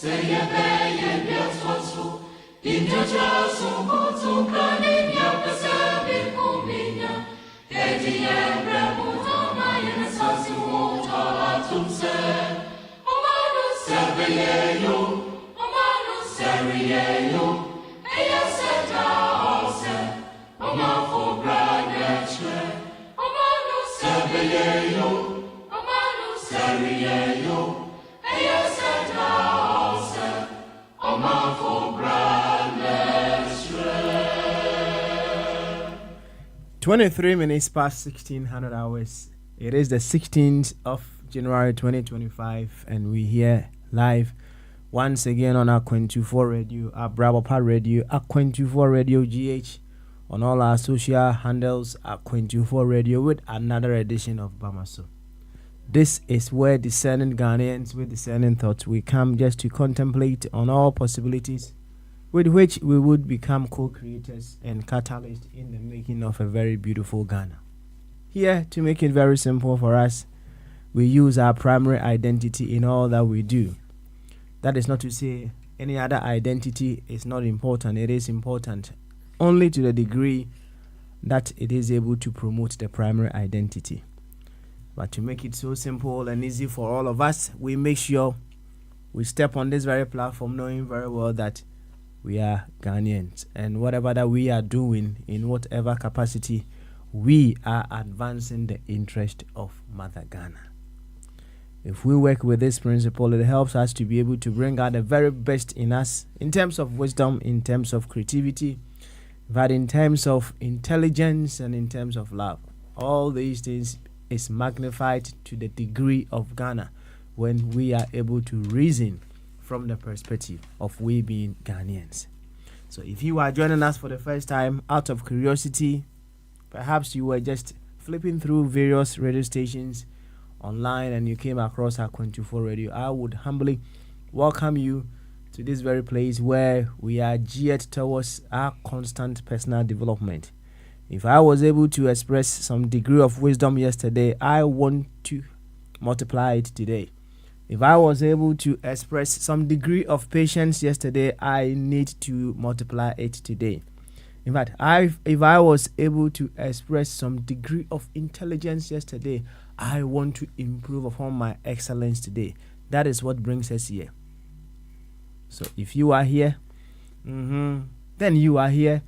Yo, 23 minutes past 1600 hours. It is the 16th of January 2025, and we're here live once again on Aquan24 Radio, Brabapa Radio, Aquan24 Radio GH, on all our social handles, Aquan24 Radio, with another edition of Bamaso. This is where discerning Ghanaians with discerning thoughts we come just to contemplate on all possibilities with which we would become co-creators and catalysts in the making of a very beautiful Ghana. Here, to make it very simple for us, we use our primary identity in all that we do. That is not to say any other identity is not important. It is important only to the degree that it is able to promote the primary identity. But to make it so simple and easy for all of us, we make sure we step on this very platform knowing very well that we are Ghanaians, and whatever that we are doing in whatever capacity, we are advancing the interest of Mother Ghana. If we work with this principle, it helps us to be able to bring out the very best in us in terms of wisdom, in terms of creativity, but in terms of intelligence and in terms of love. All these things is magnified to the degree of Ghana when we are able to reason from the perspective of we being Ghanaians. So if you are joining us for the first time out of curiosity, perhaps you were just flipping through various radio stations online and you came across our Aquan24 Radio, I would humbly welcome you to this very place where we are geared towards our constant personal development. If I was able to express some degree of wisdom yesterday, I want to multiply it today. If I was able to express some degree of patience yesterday, I need to multiply it today. In fact, if I was able to express some degree of intelligence yesterday, I want to improve upon my excellence today. That is what brings us here. So if you are here, then you are here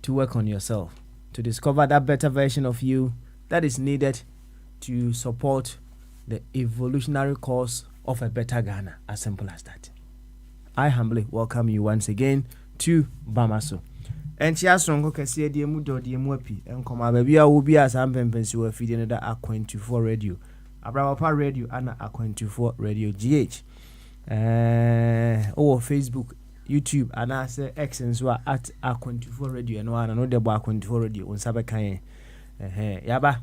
to work on yourself, to discover that better version of you that is needed to support the evolutionary course of a better Ghana, as simple as that. I humbly welcome you once again to Bamaso. And Chiasongo Cassia de Mudo de Mwepi, and Koma Babia will be as Ampempensi were feeding the Aquan24 Radio, Abrapa Radio, and Aquan24 Radio GH. Facebook, YouTube, and I say X and so at Aquan24 Radio, and one another Aquan24 Radio on Sabakaye. Yaba,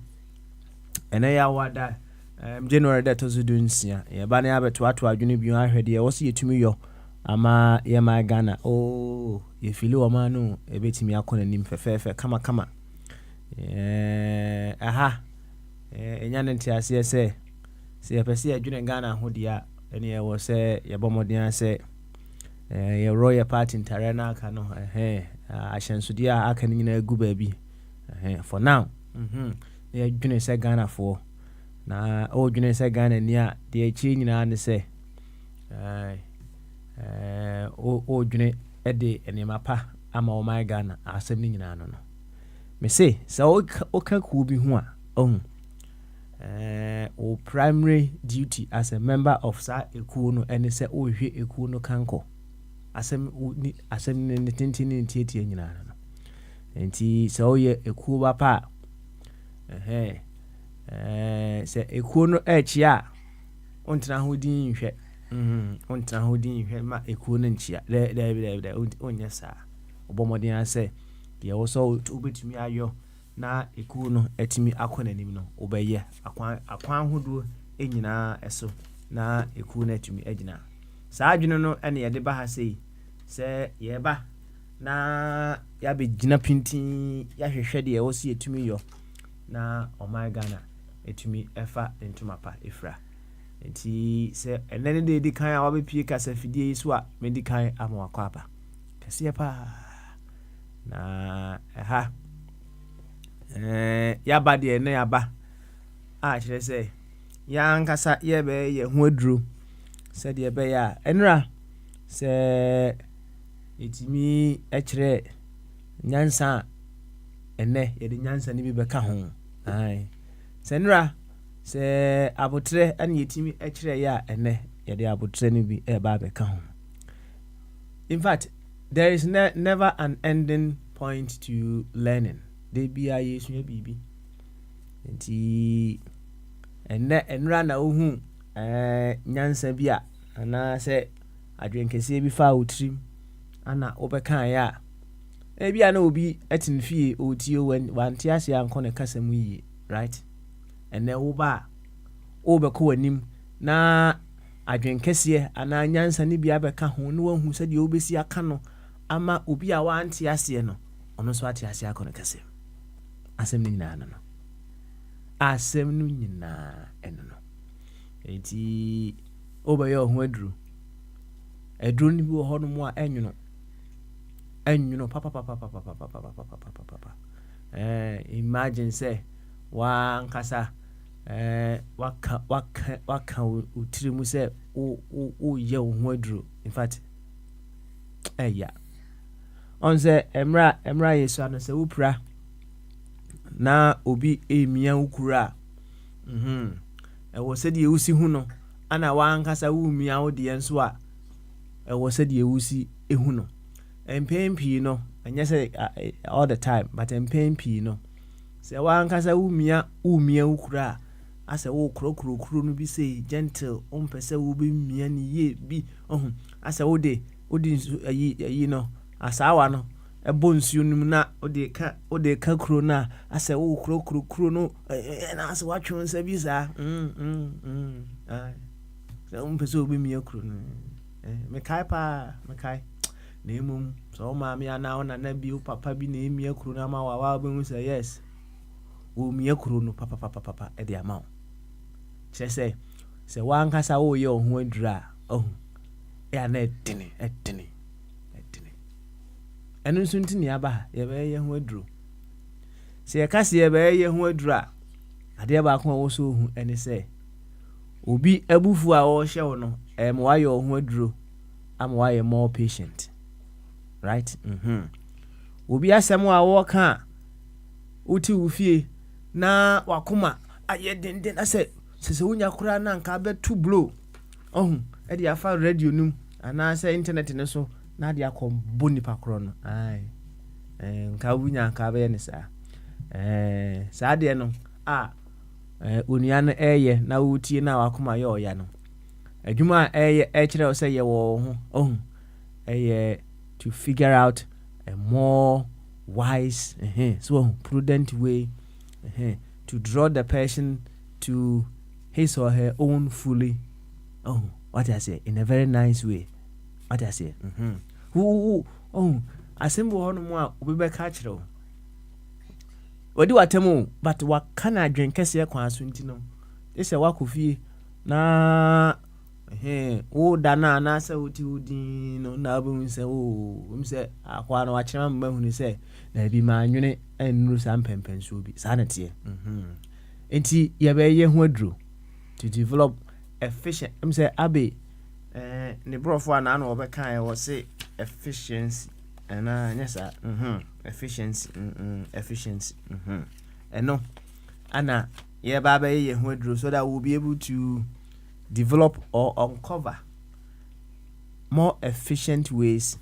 and I wada. January that was doing sia. Ya bani abe to adwene bi ahwede ya wose yetumi yo ama ye ma Ghana. Oh, ye fili o ma no ebetimi akọ nanim fefefe kama. Enya nti ase se ye pese adwene Ghana ho dia ene ye wo se ye bomodin ase ye royal party ntare na aka no ahyensude a aka nyina agu ba bi. For now, ye adwene se Ghana for na odwene se Ghana ni a de achi nyina ne se odwene ede enema pa ama o my Ghana asem ni nyina no me say o ka ku bi ho a o primary duty as a member of sa ekuo no ene se o hwe ekuo no kanko asem ne tintini ntiatia nyina no enti se o ye ekuo ba pa se ekuo no echia ontena hodin hwe ontena hodin hwe ma ekuo no nchia de onye sa obomodin ase de wo so obetumi ayo na ekuo no etimi akọ nanim no obeye akwan hodo enyina eso na ekuo no etumi agina saa adwene no ene ye de ba ha sei se ye ba na ya be gina pintin ya hwehwe de wo so etumi yo na o my Ghana etumi efa ntuma pa efra nti se enene de di kan a wa be pie kasa fidie so a me di kan ama wakɔ aba kɛseɛ pa na ha yaba de ne yaba a kyerɛ sɛ ya nkasa ye be ye ho aduro sɛ de be ya enra sɛ etimi kyerɛ nyansa ene ye de nyansa ne bi bɛka ho ai sɛ nra sɛ abotre ane yetimi kyerɛ ya ene ye de abotre ne bi ba bɛka ho. In fact, there is never an ending point to learning. They be a yesu bibi. Nti enra na ohu nyansa bi a ana sɛ adwen kɛseɛ bi fa otrim ana obɛka ya ebi ana obi etin fie otio wanti ase ankɔ ne kasa mu yi, right? Ene wo ba obɛkɔ wanim na adwen kɛseɛ ana nyansa ne bi abɛka ho no wahu sɛ de obesi aka no ama obi a wanti ase no ɔno so ate ase akɔ ne kasa asɛm no nyinaa no asɛm no nyinaa ɛno no enti obɛyɛ ho aduru ni bi wɔ hɔ no mu a ɛnwono papa imagine say wa nkasa waka utiri mu say o ye wo ho aduru. In fact on say emra yesu ano say wopra na obi emia ukura ɛwɔ sɛ de ewusi hu no ana wa nkasa wo mia wo de enso a ɛwɔ sɛ de ewusi ehu no empempi no ɛnyɛ sɛ all the time but empempi no sɛ wa nkasa wo mia ukura asɛ wo krokro no bi sɛ gentle ompɛ wo be mia ne ye bi asɛ wo de ayi no asawa no ebo nsuo num na o de ka kro na asɛ wo krokro no na asɛ watwe nsa bi sa ai sɛ ompɛ sɛ wo be mia kro no me kai na emum so ma me ana ona na bi o papa bi na emia kro na ma wa be hu sɛ yes wo mia kro no papa e de ama wo kyerɛ sɛ wa nkasa wo ye ho adura ya na edene ɛno nso ntini aba ye be ye ho aduro sɛ ye kase ye be ye ho adura ade ba ko wo so hu ɛne sɛ obi abufu a wo hye wo no mo wa ye ho aduro am wa ye more patient, right? Obi asɛm a wo ka uti ufie na wakoma aye denden asɛ sɛ wonya kora na nka betu blow e de afa radio num ana sɛ internet ne so na de akɔmbo nipa koro no ai nka wunya nka be ne saa saa de no onua no ɛyɛ na wotie na wakoma yɛ ɔya no adwuma ɛyɛ ɛkyerɛ sɛ yɛ wo ho ɛyɛ to figure out a more wise so prudent way to draw the person to his or her own fully what I say in a very nice way. What I say asembo hono mu a obebeka kyerɛw wadi watemu but wakana adwen kɛseɛ kwa so ntino ɛsɛ wakofie na wo dana na sɛ woti wodin no na abu sɛ sɛ akwa na wakyerɛ ma hu ni sɛ na bi ma anwene enuru sa mpempenso bi sa na tie enti ye be ye ho aduro to develop efficient say abe ne brofo ana na obeka e wo say efficiency ana nyesa efficiency eno ana ye ba be ye ho aduro so that we'll be able to develop or uncover more efficient ways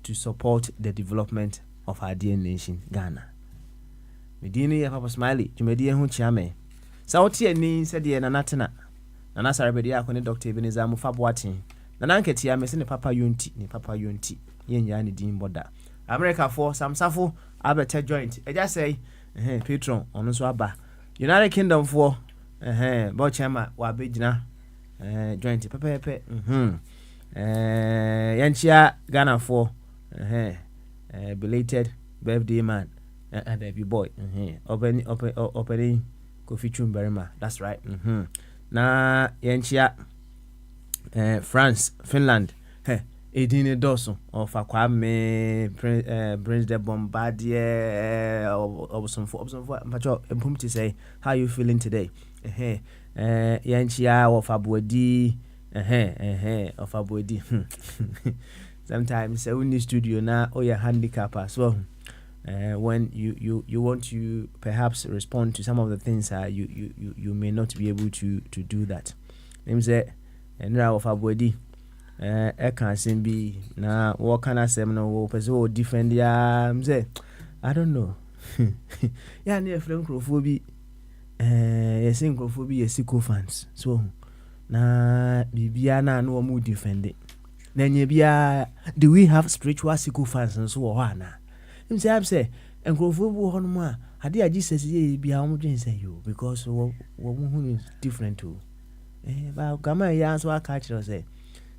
to support the development of our dear nation Ghana. Medini ya Papa Smiley jumedi ho chiame sa wote ani se de na natena na nasarbedi akone Dr. Ebenezer Mufaboatin na nanketi ame se ne papa yonti yenya ne din boda America for samsafo abete joint eja say patron ono so aba United Kingdom for bo chema wa begina joint pepepe yanchia Ghana for belated birthday man and baby boy opening Kofi Chumberima, that's right. na yenchia France, Finland. Edine Dawson of Kwame, Prince the Bombardier, or some for to say, how you feeling today? Yanchia of Abuedi, of Abuedi. Sometimes in the studio now, or your handicap as well. When you want to perhaps respond to some of the things you may not be able to do that. Name say, and now of Abuedi. Can't seem be na what can I say no person defend ya say I don't know. Yeah, near Francophobia. Yes, Francophobia is fans. So na Bibiana no more defend it. Then you be do we have spiritual sycophants and so on? Him say and Francophobia on more. Had I just says ye be how much say you because what is different too. But come here, so I catch you say.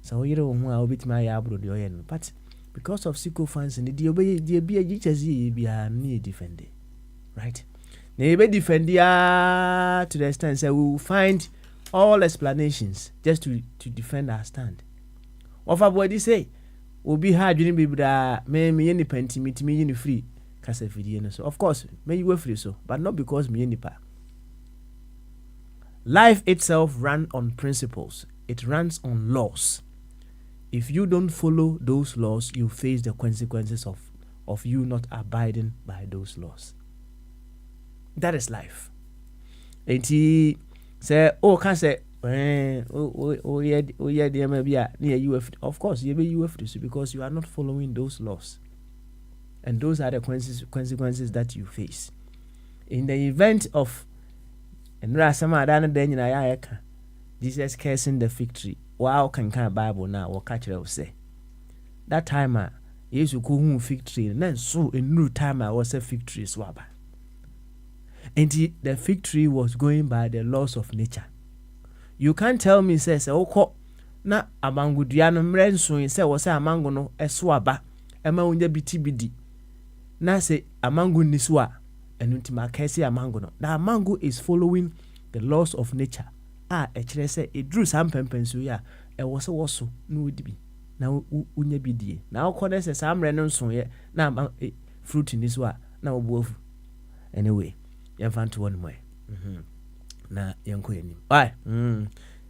So you don't want to beat my abroad, but because of sycophants and the obey the be a GHZ be a need defender, right? Maybe defend to the extent say we will find all explanations just to defend our stand. Of our body say will be hard you be that may me any penty me any free cast so of course may you were free so, but not because me any pa. Life itself runs on principles, it runs on laws. If you don't follow those laws, you face the consequences of you not abiding by those laws. That is life. And he say, oh, can say, yeah, there may be near UF. Of course, you be UF because you are not following those laws, and those are the consequences that you face. In the event of, and Rasama Dana Daniel Jesus cursing the fig tree. Wow, can Bible now or catch it say. That time yes you go fig tree and then so a new time I was a fig tree swabber. And the fig tree was going by the laws of nature. You can't tell me says oh na amango duano mrenso say was a mango no a swabber ema unja bitibidi. Na say amango niswa and untima kesi amango no. Now mango is following the laws of nature. Actually say it drew some pempensu ya was so no would be now unya bidie now corner says some random so ye now fruit in this one now wolf anyway you found to one way na yanko any why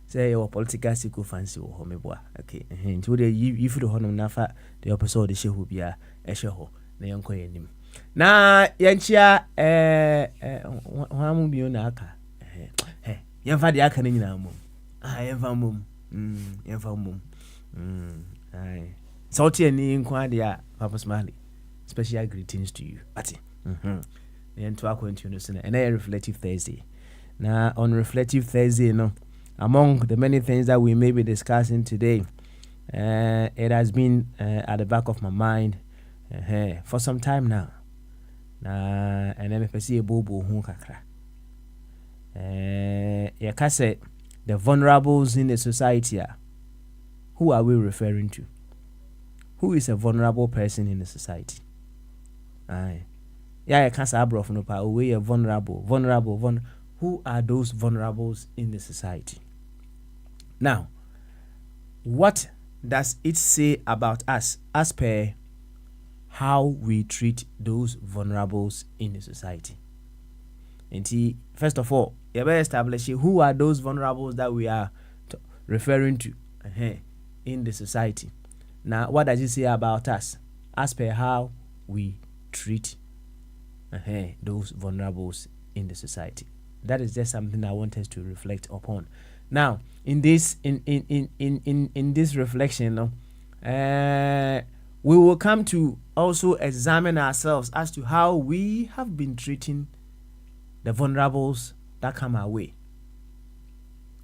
say your political sickle fancy or homeboa okay into the you for the honor nafa the episode the show be a show na yanko any na yanchia wamu bi ona aka yɛmfa de aka no nyinaa mom yɛmfa mom yɛmfa mom sɛ wote ani nko ade a Papa Smiley special greetings to you ate yɛnto akwantuo no so no ɛnɛ yɛ reflective Thursday na on reflective Thursday no among the many things that we may be discussing today it has been at the back of my mind for some time now na ɛnɛ mepɛ sɛ yɛbɔbɔ ho kakra the vulnerables in the society. Who are we referring to? Who is a vulnerable person in the society? Yeah, I can't say no pa. We are vulnerable. Who are those vulnerables in the society? Now, what does it say about us as per how we treat those vulnerables in the society? And first of all, you better establish who are those vulnerables that we are referring to in the society. Now, what does it say about us as per how we treat those vulnerables in the society? That is just something I want us to reflect upon. Now, in this this reflection, we will come to also examine ourselves as to how we have been treating the vulnerables that come our way.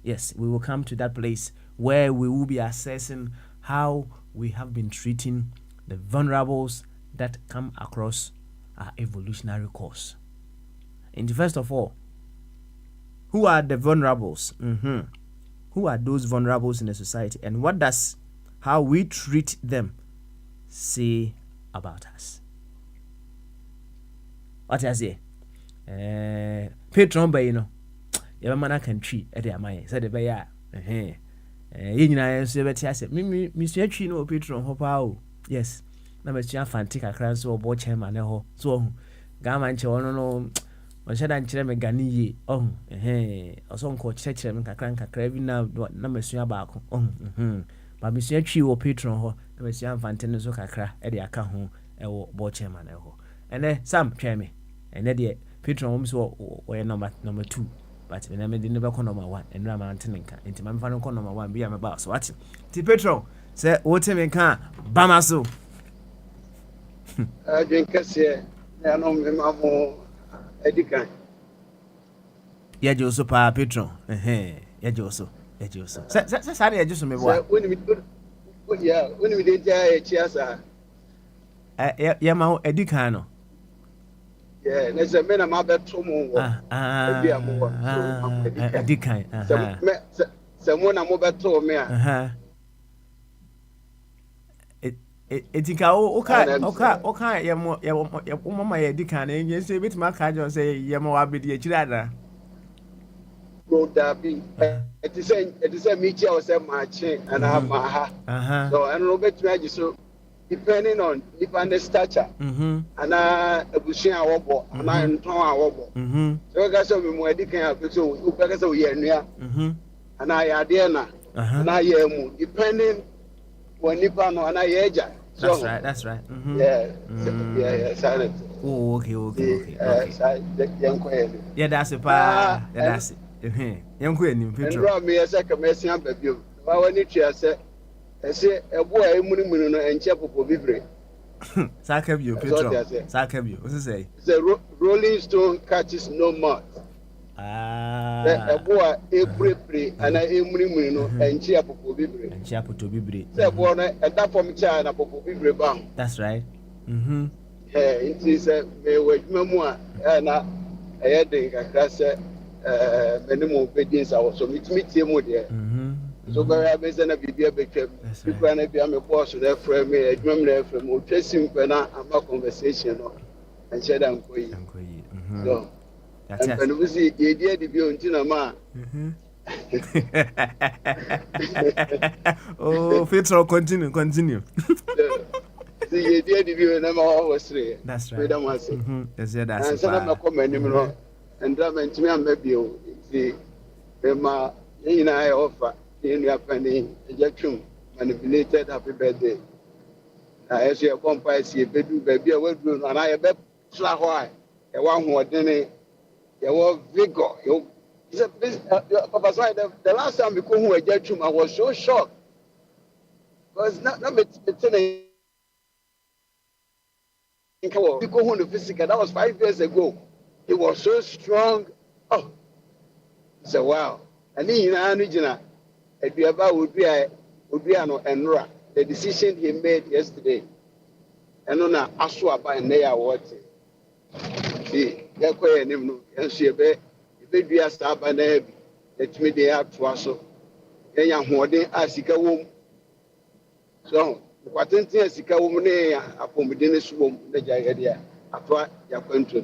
Yes, we will come to that place where we will be assessing how we have been treating the vulnerables that come across our evolutionary course. And first of all, who are the vulnerables? Who are those vulnerables in the society, and what does how we treat them say about us? What I say? Patron by yɛbɛma no akantwi ɛde ama yɛ sɛde bɛyɛ a yɛ nyinaa nso yɛbɛte asɛ mesua twi no wɔ Petron hɔ paa o yes na masua Fante kakra nso wɔbɔ kyɛn ma ne hɔ so ɔho gama nkyɛ ɔno no ɔhyɛ da nkyerɛ me gane yie ɔho ɔsɔ nkɔ kyerɛkyerɛ me nkakra bi na masua baako ɔho ba mesua twi wɔ Petron hɔ na masua Fante no nso kakra ɛde aka ho ɛwɔ bɔ kyɛn ma ne hɔ ɛnɛ Sam twɛn me ɛnɛ deɛ Petron wɔm so wɔyɛ number 2 but when I made the number number 1 and Ramantinka into my final number 1 be my boss. What? T Petro say, what me can Bamaso. I drink a say, I know me more Edican. Yajoso pa Petro. Yajoso. Sorry, I just remember. When we did a chiasa. Yamao Edicano. Yeah, there's a man about that tomorrow. A decline. Someone I'm about to me. Etika okay, your mama, a decan, and you say, bit my card, say, Yamo Abidi, a chilada. Road Derby. It is a meteor or some marching, and I have my ha. So, and Robert Maggie, so. Depending on the stature, and a bushing our wobble, and I am torn our wobble. So I got some more decant episode, who beggars a year near, and I are there now, and I am depending on Nippano and I age. That's right. Yeah, silent. Oh, okay. Yeah, that's a pa, that's it. Young Queen, you draw me a second messy up of you. I need to say. I say a boy, and chapel for Vibre. Sakab you, Petro. Sakab you. What's it say? The Rolling Stone catches no moth. A boy, a pre, and I am and chapel for Vibre. And chapel to Vibre. The boy, and that from China for Vibre bound. That's right. It is a memoir, and I had a class, many more obedience. I was so meet him with you. So very amazing to be a big people and be a boss with their friend, me, a drum there from Uchessim Pena, and my conversation and said, I'm going. So, and we see the idea to be on Tinama. Oh, Petro, continue. The idea to be a number was 3. That's right. That's it. And so I'm a comment, and that to me, I'm maybe the ma, I offer. In your penny, ejection, manipulated happy birthday. I see a vampire, see a baby, a word, and I bet Slahoi, a one who didn't it. You were vigor. You, Papa, the last time we come to ejection, I was so shocked. Because not between the physical, that was 5 years ago. He was so strong. Oh, so wow. And then, you know, Eduaba would be Enra. The decision he made yesterday. And on a Aswaba and they are what? See, they're quite an hymn. And she be a stab and a let me they have to us. Then young hoarding as he go. So, what in Sika woman upon within this room, the Jagadia, after your country.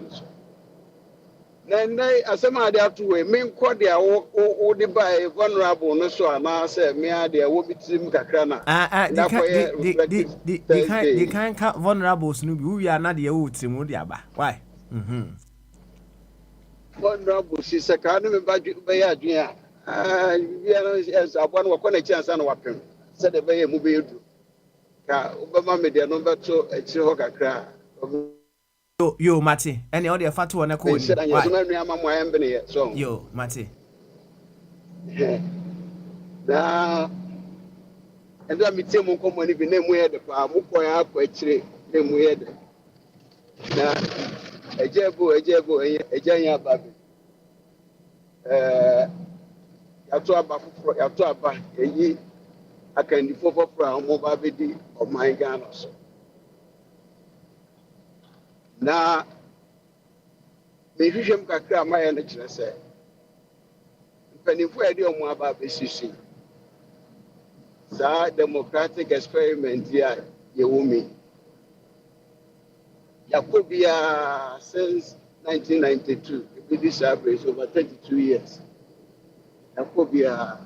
Then as a matter of way, main cordia or the by vulnerable no so and I said, me idea will be Tim Kakrana. They can't cut vulnerable Snoopy. We are not the old Simudiaba. Why? Vulnerable, she's a kind of budget by a dear. Yes, I want to chance and weapon. Said the bay movie. Obama media number 2 at Chihoka cry. Yo, Mati, any other fat one? Yo, Mati. Now, and let me tell you, come on, if you name where the farm, actually, name where the now a jabo, a janya baby. Yatuaba, a ye, I can defer from mobile of my ganos. Now, maybe him kakra my energy say. Penny for idea more about BCC. That democratic experiment here, you me. Yakobia since 1992, the British average over 32 years. ɛkɔ biara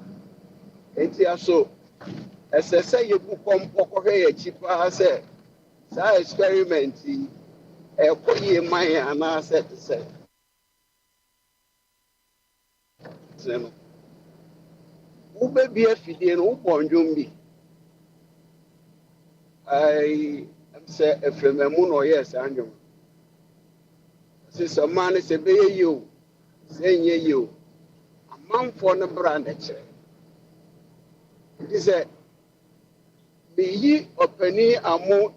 enti aso ɛsɛ sɛ yɛbu kɔmpɔ kɔhwɛ yɛ akyi paa sɛ saa experiment yi ɛkɔ yie man yɛn anaasɛ te sɛ tene no wobɛbie afidie no wobɔ ndwom bi sɛ ɛfrɛmamu na ɔyɛɛ saa ndwom sɛ ɔmaa no sɛ ɛbɛyɛ yie o sɛ ɛnyɛ yie o amanfoɔ no bra na kyerɛ nti sɛ meyi ɔpanin amo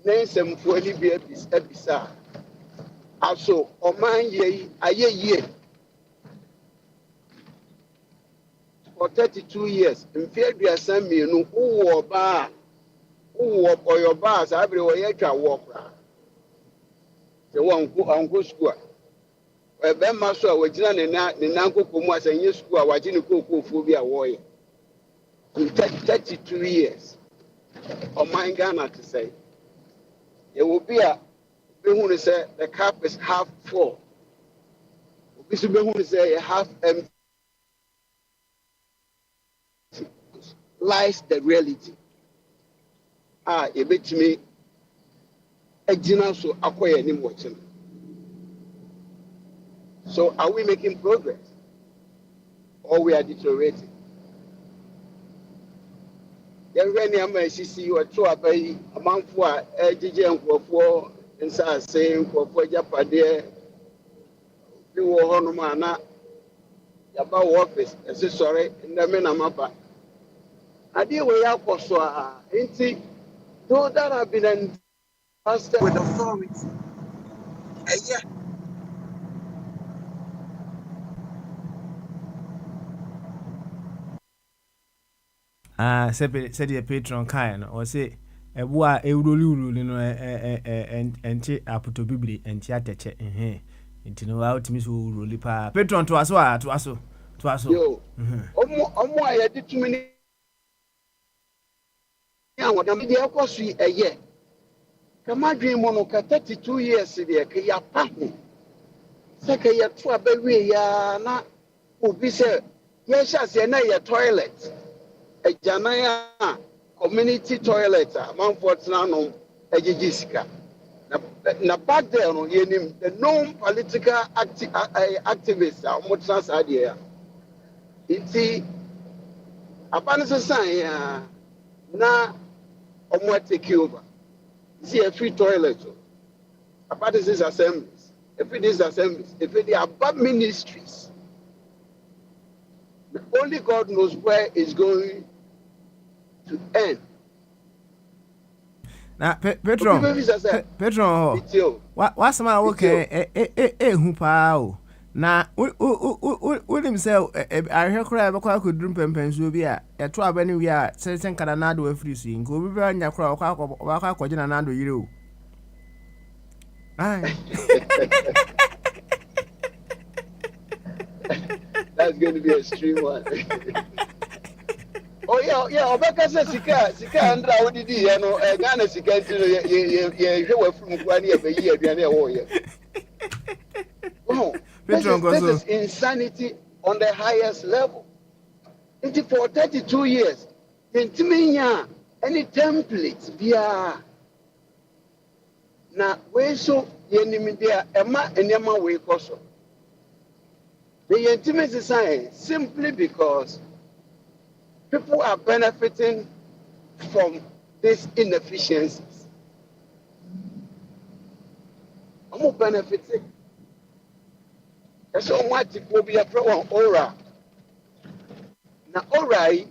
ne nsɛmfoɔ ani bi abisa aso ɔman yɛ ayɛ yie for 32 years mfe aduasa mmienu wowɔ ɔbaa wowɔ ɔyɛ ɔbaa saa bere wɔyɛ atwa woɔ koraa sɛ wɔnkɔ sukuu a bɛrima so a wɔgyina ne nan koko mu a sɛ nyɛ sukuu a wɔagye ne kookoofoɔ bi a wɔreyɛ in 32 years ɔman Ghana te sɛ yɛwɔ bi a bɛhunu sɛ the cup is half full obi so bɛhunu sɛ yɛ half empty lies the reality yɛbɛtumi agyina so akɔ yɛn anim wɔ kyɛn. So are we making progress or we are deteriorating? Yɛhwɛ nneɛma a ɛsisi wɔto aba yi amanfoɔ a ɛgyegye nkurɔfoɔ nsaase nkurɔfoɔ agyapadeɛ bi wɔ hɔnom a na yɛaba wɔ ɔfis ɛse sɔre ndɛme na maba adeɛ wɔ yɛ akɔ so a nti those that have been entrusted with authority ɛyɛ sɛdeɛ patron kae no ɔse ɛbo a ɛwuroli no ɛnte apotɔ bibiri ɛnte atɛkyɛ nti no wotumi so wɔwuroli paa patron toa so yo ɔmo a yɛde tumi ne ahoɔdam deɛ ɛkɔ so yi ɛyɛ kamadwen mu no ka 32 years deɛ ka yɛapa ho sɛ ka yɛto aba wie ya na obi sɛ yɛhyɛ aseɛ na yɛ toilet agyanan a community toilet a manfoɔ tena no agyegye sika na back there no yɛnim the known political activists a wɔtena saa deɛ a nti aba no sesan a na wɔn take over see a free toilet aba this assemblies if they aba ministries only God knows where it's going to end. Na Petron what's my okay hu pa o na wonim sɛ ahwɛ kora bɛkɔ akɔduru mpɛmpɛnsuo bi a ɛto aba ne wi a sɛnsɛn kada na ado afiri so nko obi bɛ nya kora wakɔ akɔgye na ado yire o that's going to be a extreme one. Oh yeah, Obeka says sika andra odidi ye no Ghana sika nti no ye hwe wafuru kwa na ye bayi aduane e wo ye. Oh, this is insanity on the highest level. It for 32 years. Intiminya any template bia na we so ye nimdia ema enema we koso. The intimacy sign simply because people are benefiting from these inefficiencies. I'm benefiting. That's all what it will be a problem. Aura. Now, alright,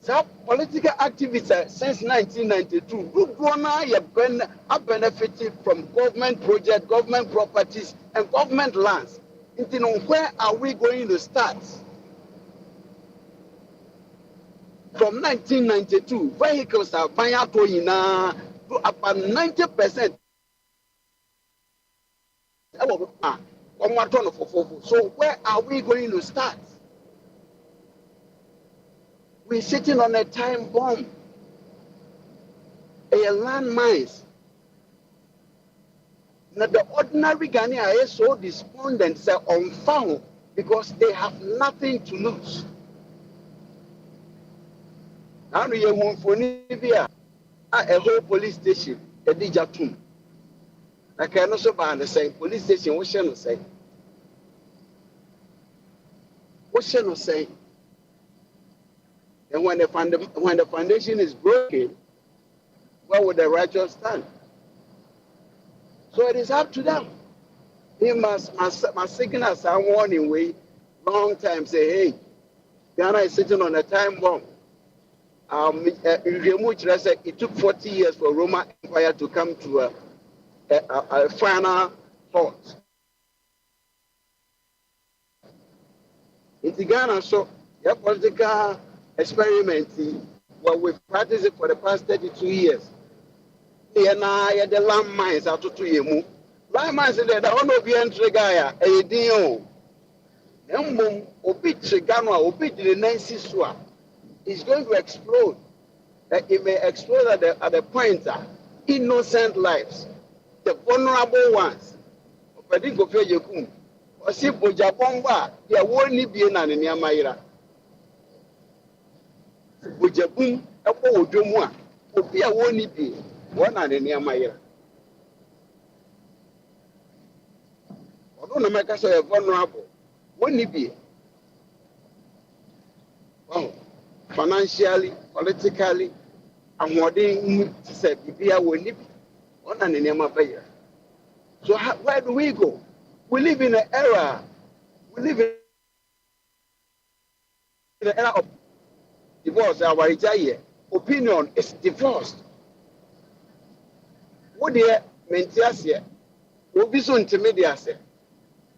some political activists since 1992 are benefiting from government projects, government properties, and government lands. Where are we going to start? From 1992, vehicles are buying to about 90%. So where are we going to start? We're sitting on a time bomb, a landmines. Now the ordinary Ghanaian is so despondent, say on found because they have nothing to lose. Now you want for Nivea, a whole police station, a Dijatum. I can also buy the same police station. What shall I say? What shall I say? And when the foundation is broken, where would the righteous stand? So it is up to them. He must signal some warning way, long time say, hey, Ghana is sitting on a time bomb. It took 40 years for Roman Empire to come to a final halt. In Ghana, so your political experiment, what we've practiced for the past 32 years. The landmines out to you. Landmines in there, the honor be entry guy, a deal. Obit Chigano, obit the Nancy Swa is going to explode. It may explode at the point innocent lives, the vulnerable ones. I think of you. Or see Bojabomba, there won't be an Yamaira. Bojabum, a poor Jumwa, Opia won't be one and Yamaira. I don't make us a vulnerable. Won't be. Wow. Financially, politically, and what they said, Bibia will live on an Yamaira. So where do we go? We live in an era. We live in an era of divorce. Our opinion is divorced. What they maintain here will be so intimidating.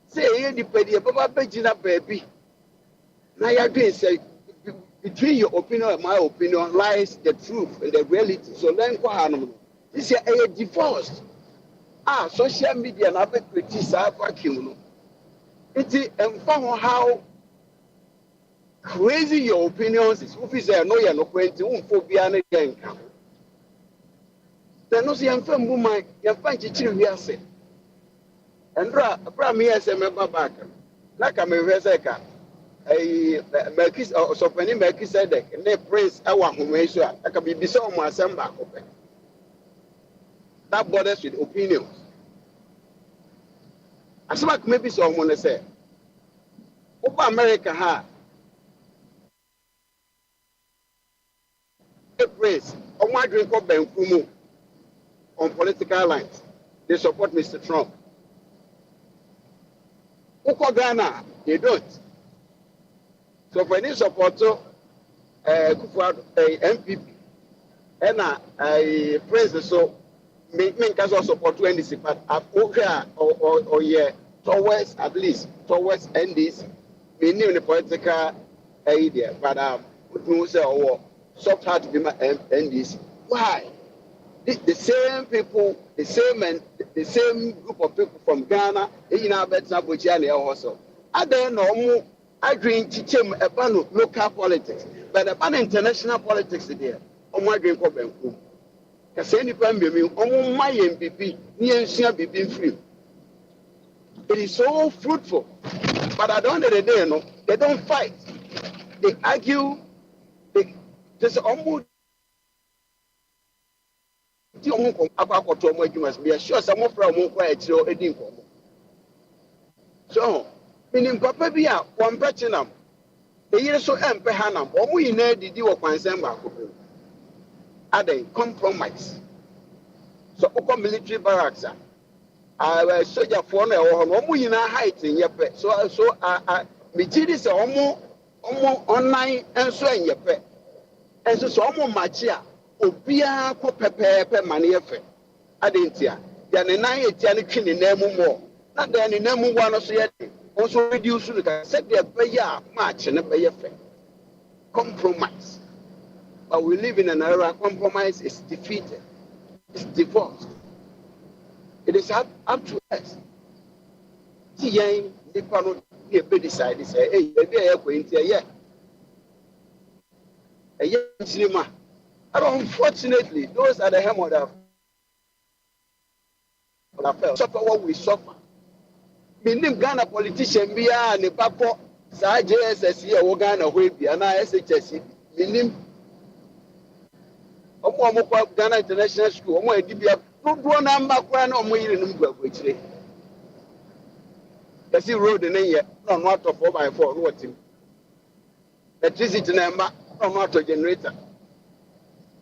Say, "Hey, the pedia, Baba, baby." Now you are doing say between your opinion and my opinion lies the truth and the reality. So then, this is a divorce. Social media na be criticize vacuum. It is how crazy your opinions is. If you say no, you're not going to phobia and again. Then no see I'm from woman, you're fine to we are saying. And bra me as a member back. Like I'm a Veseka. A Merkis or Sopani Merkis said, and they praise our home. I can be beside my son back open. That borders with opinions. As much maybe someone to say, Opa America ha a praise on my drink of Benkumu on political lines. They support Mr. Trump. Oko Ghana, they don't. So when they support Kufuor MPP, and I praise so. Me can also support to NDC, but okay, or yeah, towards at least towards NDC, me knew the political idea, but we say soft heart to be my NDC. Why? The same people, the same group of people from Ghana, in our beds, also. I don't know. I drink chichem about local politics, but about international politics there. On my drink of Benku. Kaseni Pambi, on my MPP, near Bibi free. It is so fruitful. But at the end of the day, no, they don't fight. They argue. They just almost. Must be sure some of them won't quite show a dimple. So, meaning Papa Bia, one platinum. The year so empehanam, or we need the deal of concern back. Are they compromise? So, open military barracks. I was soldier for no more in a height in your pet. So, Michidis are almost online and so in your pet. And so, almost machia, Obia, Copepe, money effect. I didn't hear. Then a 9 in name more. Not then in name one of yet. Also reduce the set their pay match and a pay effect. Compromise. But we live in an era compromise is defeated. It's divorced. It is up to us. The panel decide say, hey, maybe I have going to a young cinema. Unfortunately, those are the hem of the suffer what we suffer. Minim Ghana politician bia ne papo saa JSS ye wo Ghana ho bia na SHS minim omo kwa Ghana International School omo edi bia dodo na mbakwa na omo yire nim gwa kwechire kasi road ne ye no no ato 4x4 no watim electricity na mba no ato generator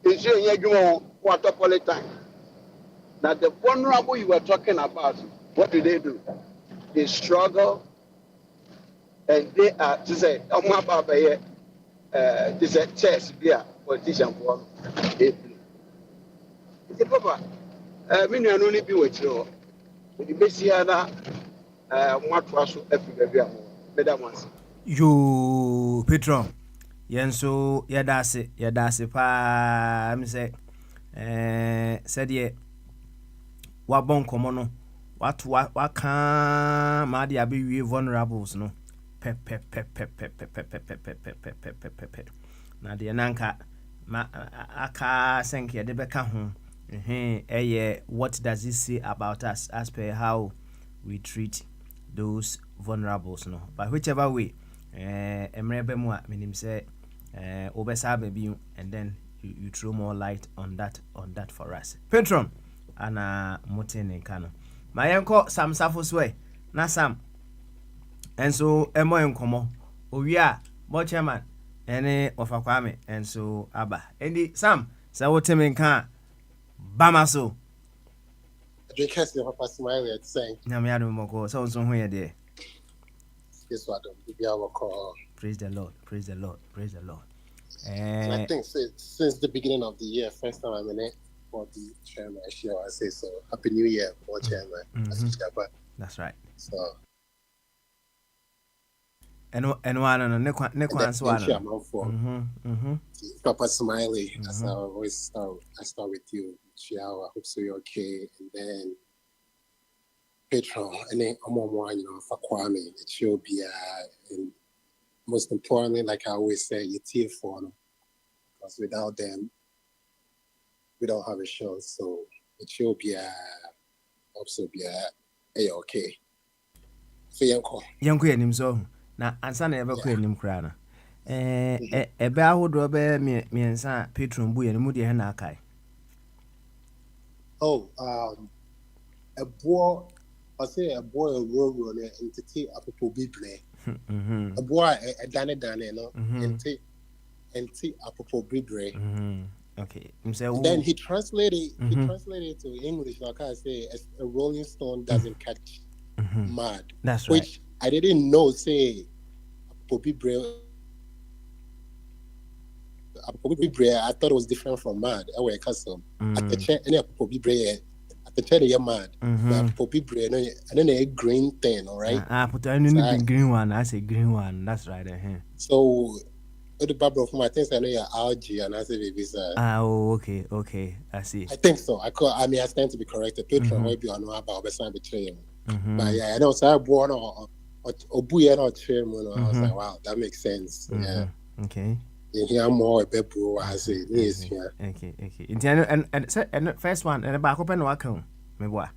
issue ye adwuma wo ato polytime. Now the vulnerable you were talking about, what do? They struggle, and they are to say, "I'm about this is chess, yeah, politician for it." It's Papa. Me no only be with you. The Messiana, what was every Madam once. You Petro. Yenso yadase pa me say said ye wabon komono waka ma de abewie vulnerables no pe na de nanka ma aka senke de beka ho what does it say about us as per how we treat those vulnerables no but whichever way emrebe mu a menim say obesa baby and then you throw more light on that for us patron ana motene kano mayenko sam safoswe na sam enso emo enkomo owia bo chairman ene ofakwame enso aba endi sam sa woteme nka bamaso drink has never passed my way at saying na me adu moko so nso ho ye de this what be our call. Praise the Lord. And I think since the beginning of the year, first time I'm in it for the chairman, I say so. Happy New Year, for chairman. That's right. So, and one ne kwan so one. Papa Smiley, as I always start with you. Chiao, I hope so you're okay. And then Petro, and then for Kwame, it should be and most importantly, like I always say, you tear for them. Because without them, we don't have a show. So it should be also be okay. So Yanko enim so na ansa na ebe ko enim kra na. Ebe ahodo be miensa Petro mbu ye mu de he na akai. A boy, I say a boy a rural entity apopo bible. A boy a dane no entity apopo bible. Okay. Then he translated it to English, like I say, a rolling stone doesn't catch mud. That's right. Which I didn't know say apopo bible. I thought it was different from mad. I was custom. At the chair, any apopo bible. The cherry you're mad. Poppy bread and then a green thing, all right? But I need green one. I say green one. That's right. So the bubble of my things I know you're algae and I say baby sir. Okay. I see. I think so. I stand to be corrected. Patron will be on about the betrayal. But yeah, I know so I born or buoy or chairman. I was like, wow, that makes sense. Yeah. Okay. Here more a bebro, I say yes, yeah. Okay. And first one and back open welcome. Me what?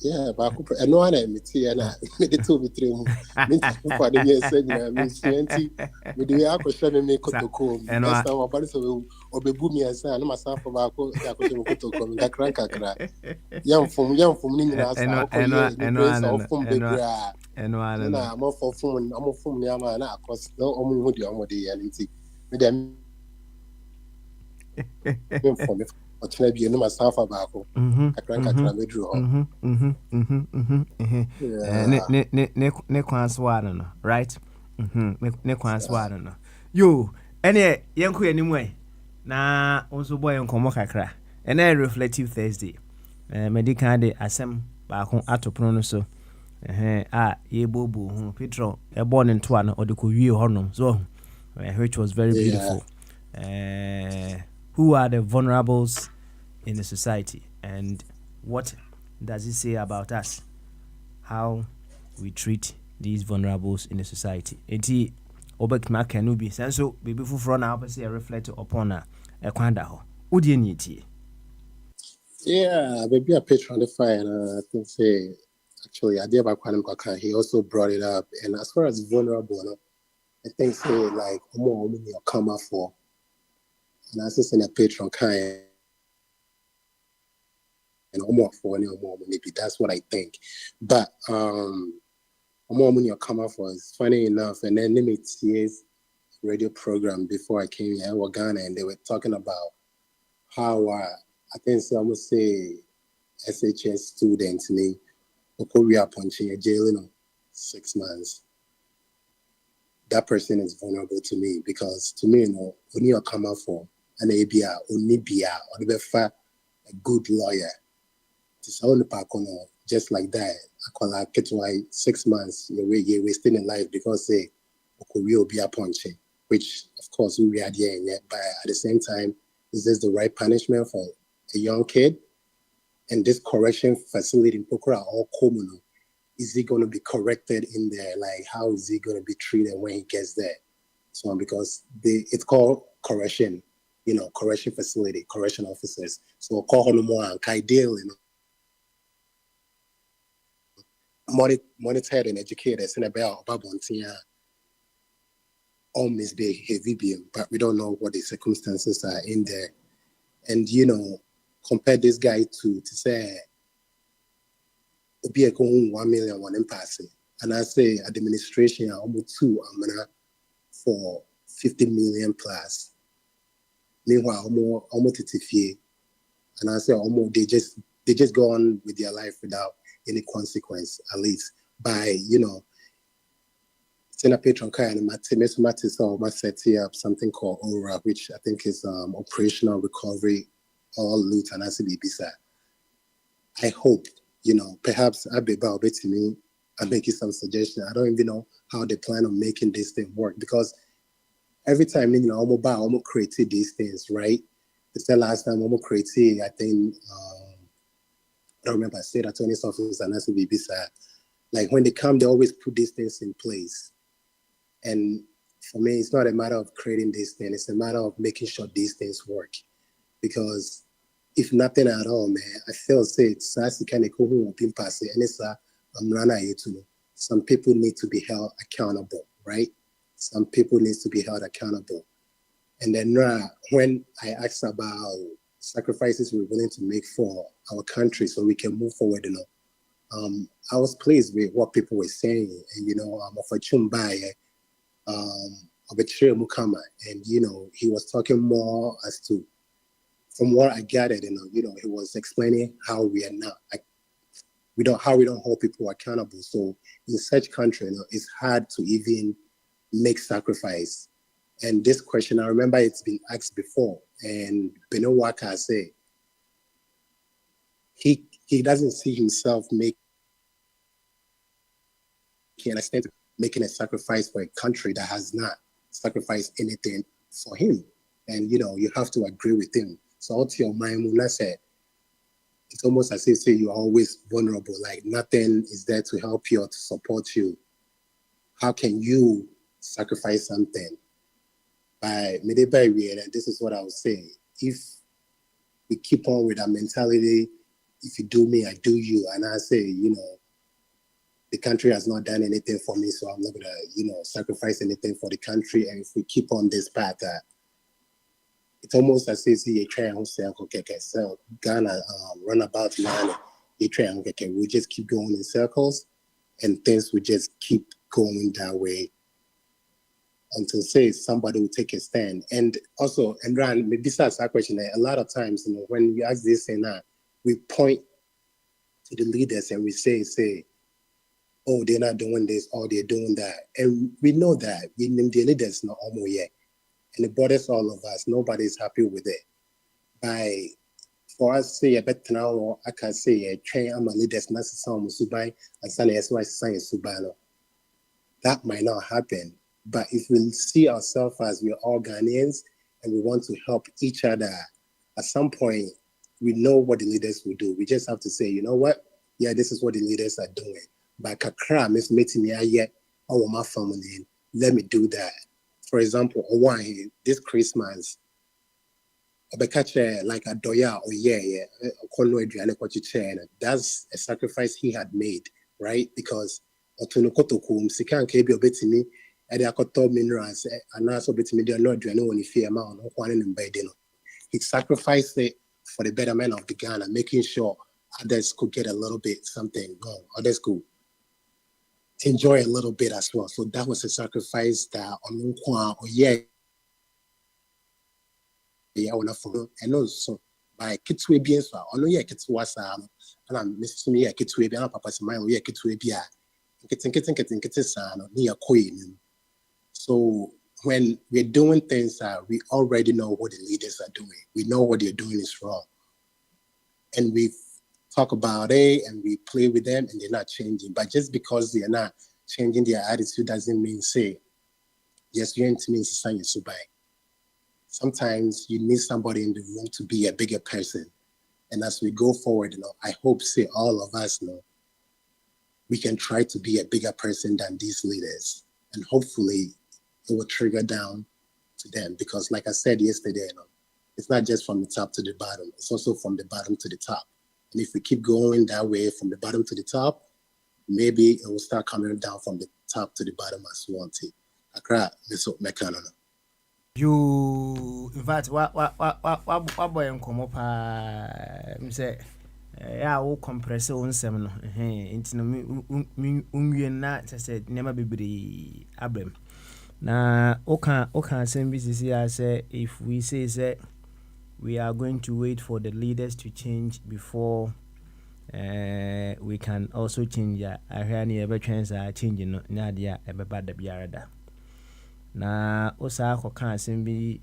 Yeah, back up. And no one I meet here and I made it 2 between me for the year saying I mean 20 with the alcohol showing me kotoko. And that's how about so obebu me as I know myself about kotoko that cracker. Young from me and I'm off for phone. I'm off from Yama and cause no omu the omodi and it's with them for me. Or maybe you know myself about I drank a medro. Ne kwan swara no, right? Ne kwan swara no. Yo, ene yenko anyway. Na onso boy nkomo kakra. Ene reflective Thursday. Medical de asem ba ko atopono no so. Ye bobo Petro e born into an or the wie honum so which was very beautiful. Who are the vulnerables in the society and what does it say about us, how we treat these vulnerables in the society? Enti obek ma kanu bi senso baby fufro na obese reflect upon a kwanda ho udi eni tie. Yeah, baby a Petro on the fire I think say actually, Adia Bakwanam Kaka, he also brought it up. And as far as vulnerable, no, I think say like more your come for, and as it's in a patron kind and more for any more maybe that's what I think. But more money come for is funny enough. And then Nimit's radio program before I came here, in Ghana, and they were talking about how I think so almost say SHS students me Korea punching a jail in 6 months. That person is vulnerable to me because to me, you know, when you come out for an ABR, Unibia, or the a good lawyer, it's only just like that. I call that get why 6 months you're wasting in life because say Korea be a punching, which of course we are there, but at the same time, is this the right punishment for a young kid? And this correction facility in Pokora or Komuno, is he going to be corrected in there? Like, how is he going to be treated when he gets there? So, because it's called correction, you know, correction facility, correction officers. So, call Honomoa and Kaidale, you know, monitored and educated, and about Babontia, all misbehavior, but we don't know what the circumstances are in there. And, you know, compare this guy to say, be a 1 million one passing. And I say administration almost 2 for 50 million plus. Meanwhile, almost it's a fee. And I say almost they just go on with their life without any consequence, at least by, you know, send a patron car and my setting up something called ORA, which I think is operational recovery all loot and ACBBSA. I hope, you know, perhaps I'll be about to me and make you some suggestion. I don't even know how they plan on making this thing work because every time, you know, I'm creating these things, right? It's the last time I'm creating, I think, I don't remember, I said attorney's office and ACBBSA. Like when they come, they always put these things in place. And for me, it's not a matter of creating these things, it's a matter of making sure these things work. Because if nothing at all, man, I feel say it's kind of cool being passed, and it's I'm running too. Some people need to be held accountable, right? Some people need to be held accountable. And then when I asked about sacrifices we're willing to make for our country so we can move forward, you know, I was pleased with what people were saying, and you know, I'm of a Chumbai, of a Chire Mukama, and you know, he was talking more as to. From what I gathered, you know, he was explaining how we are not, like, we don't hold people accountable. So in such country, you know, it's hard to even make sacrifice. And this question, I remember it's been asked before, and Beno Waka said he doesn't see himself making a sacrifice for a country that has not sacrificed anything for him. And you know, you have to agree with him. So out to your mind, Muna said, it's almost as if say you're always vulnerable, like nothing is there to help you or to support you. How can you sacrifice something? By Medebari, and this is what I would say. If we keep on with that mentality, if you do me, I do you, and I say, you know, the country has not done anything for me, so I'm not gonna, you know, sacrifice anything for the country. And if we keep on this path, it's almost as if you try and so Ghana runabout land, you try and we just keep going in circles, and things will just keep going that way until say somebody will take a stand. And also, and Ran, maybe that's that question. A lot of times, you know, when we ask this and that, we point to the leaders and we say, oh, they're not doing this, or they're doing that, and we know that we name the leaders not almost yet. And it bothers all of us. Nobody's happy with it. For us, say a better now, I can say a train. I'm a leader. Not some Subai and Sunny SY Science Subano. That might not happen. But if we see ourselves as we're all Ghanaians and we want to help each other, at some point we know what the leaders will do. We just have to say, you know what? Yeah, this is what the leaders are doing. But Kakra, Miss Meeting yet, oh my family, let me do that. For example, this Christmas, like a doya or that's a sacrifice he had made right? Because otunukotokum sikan kebi obetimi ede akoto minerals and also obetimi de Lord you know when fear amount no kwan in bed no. He sacrificed it for the betterment of the Ghana, making sure others could get a little bit something going, others could enjoy a little bit as well. So that was a sacrifice that on and also by Kitwe being so on Kitwa Sam, and I'm missing me a Kitwe, and Papa's mind, we are Kitwe Bia, getting son near Queen. So when we're doing things we already know what the leaders are doing. We know what they're doing is wrong. And we talk about it and we play with them and they're not changing. But just because they're not changing their attitude doesn't mean say, yes, you're intimate science to buy. Sometimes you need somebody in the room to be a bigger person. And as we go forward, I hope say all of us we can try to be a bigger person than these leaders. And hopefully it will trigger down to them. Because like I said yesterday, it's not just from the top to the bottom. It's also from the bottom to the top. And if we keep going that way from the bottom to the top, maybe it will start coming down from the top to the bottom as well. Accra, you in fact what boy nkomo pa say ya wo compress won sem no enti no unwie na say nema bebre abem na oka sem bi sisi say if we say we are going to wait for the leaders to change before we can also change ahwani ebe chance change no na dia ebe bad biarada na osa akoka asem bi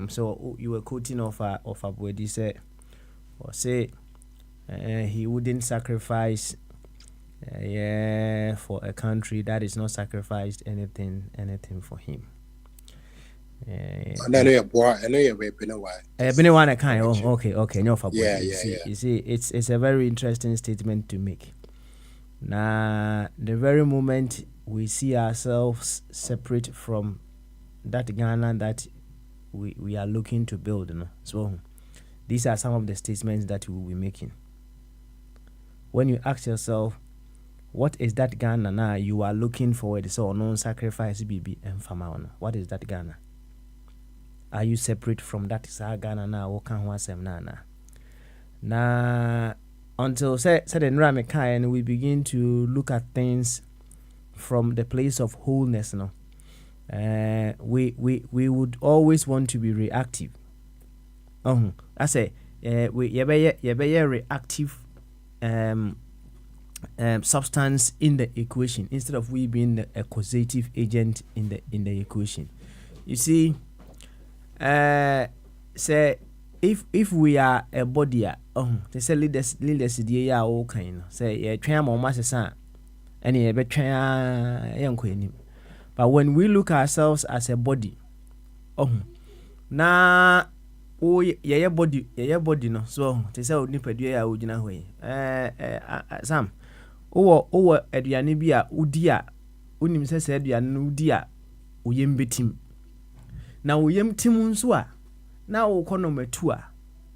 so you were quoting of Abodi say or say he wouldn't sacrifice for a country that is not sacrificed anything for him. I know you're been a while. Been a while I kind. Oh, okay. No, for yeah. You see, it's a very interesting statement to make. Now, the very moment we see ourselves separate from that Ghana that we are looking to build, So, these are some of the statements that we will be making. When you ask yourself, what is that Ghana now you are looking forward? So, non-sacrifice BB and Fama. What is that Ghana? Are you separate from that Ghana now? What can one say na until said and we begin to look at things from the place of wholeness we would always want to be reactive. I say we reactive substance in the equation instead of we being a causative agent in the equation. You see, say if we are a body, they say leaders the all kind. Say train more masses and ye be train. But when we look ourselves as a body, na ye body no. So they say nipadua ya ujina hwe. Sam owo aduane bi a udi a unim se aduane no udi a oyem betim. Na oyem tim nso a na wo kono matu a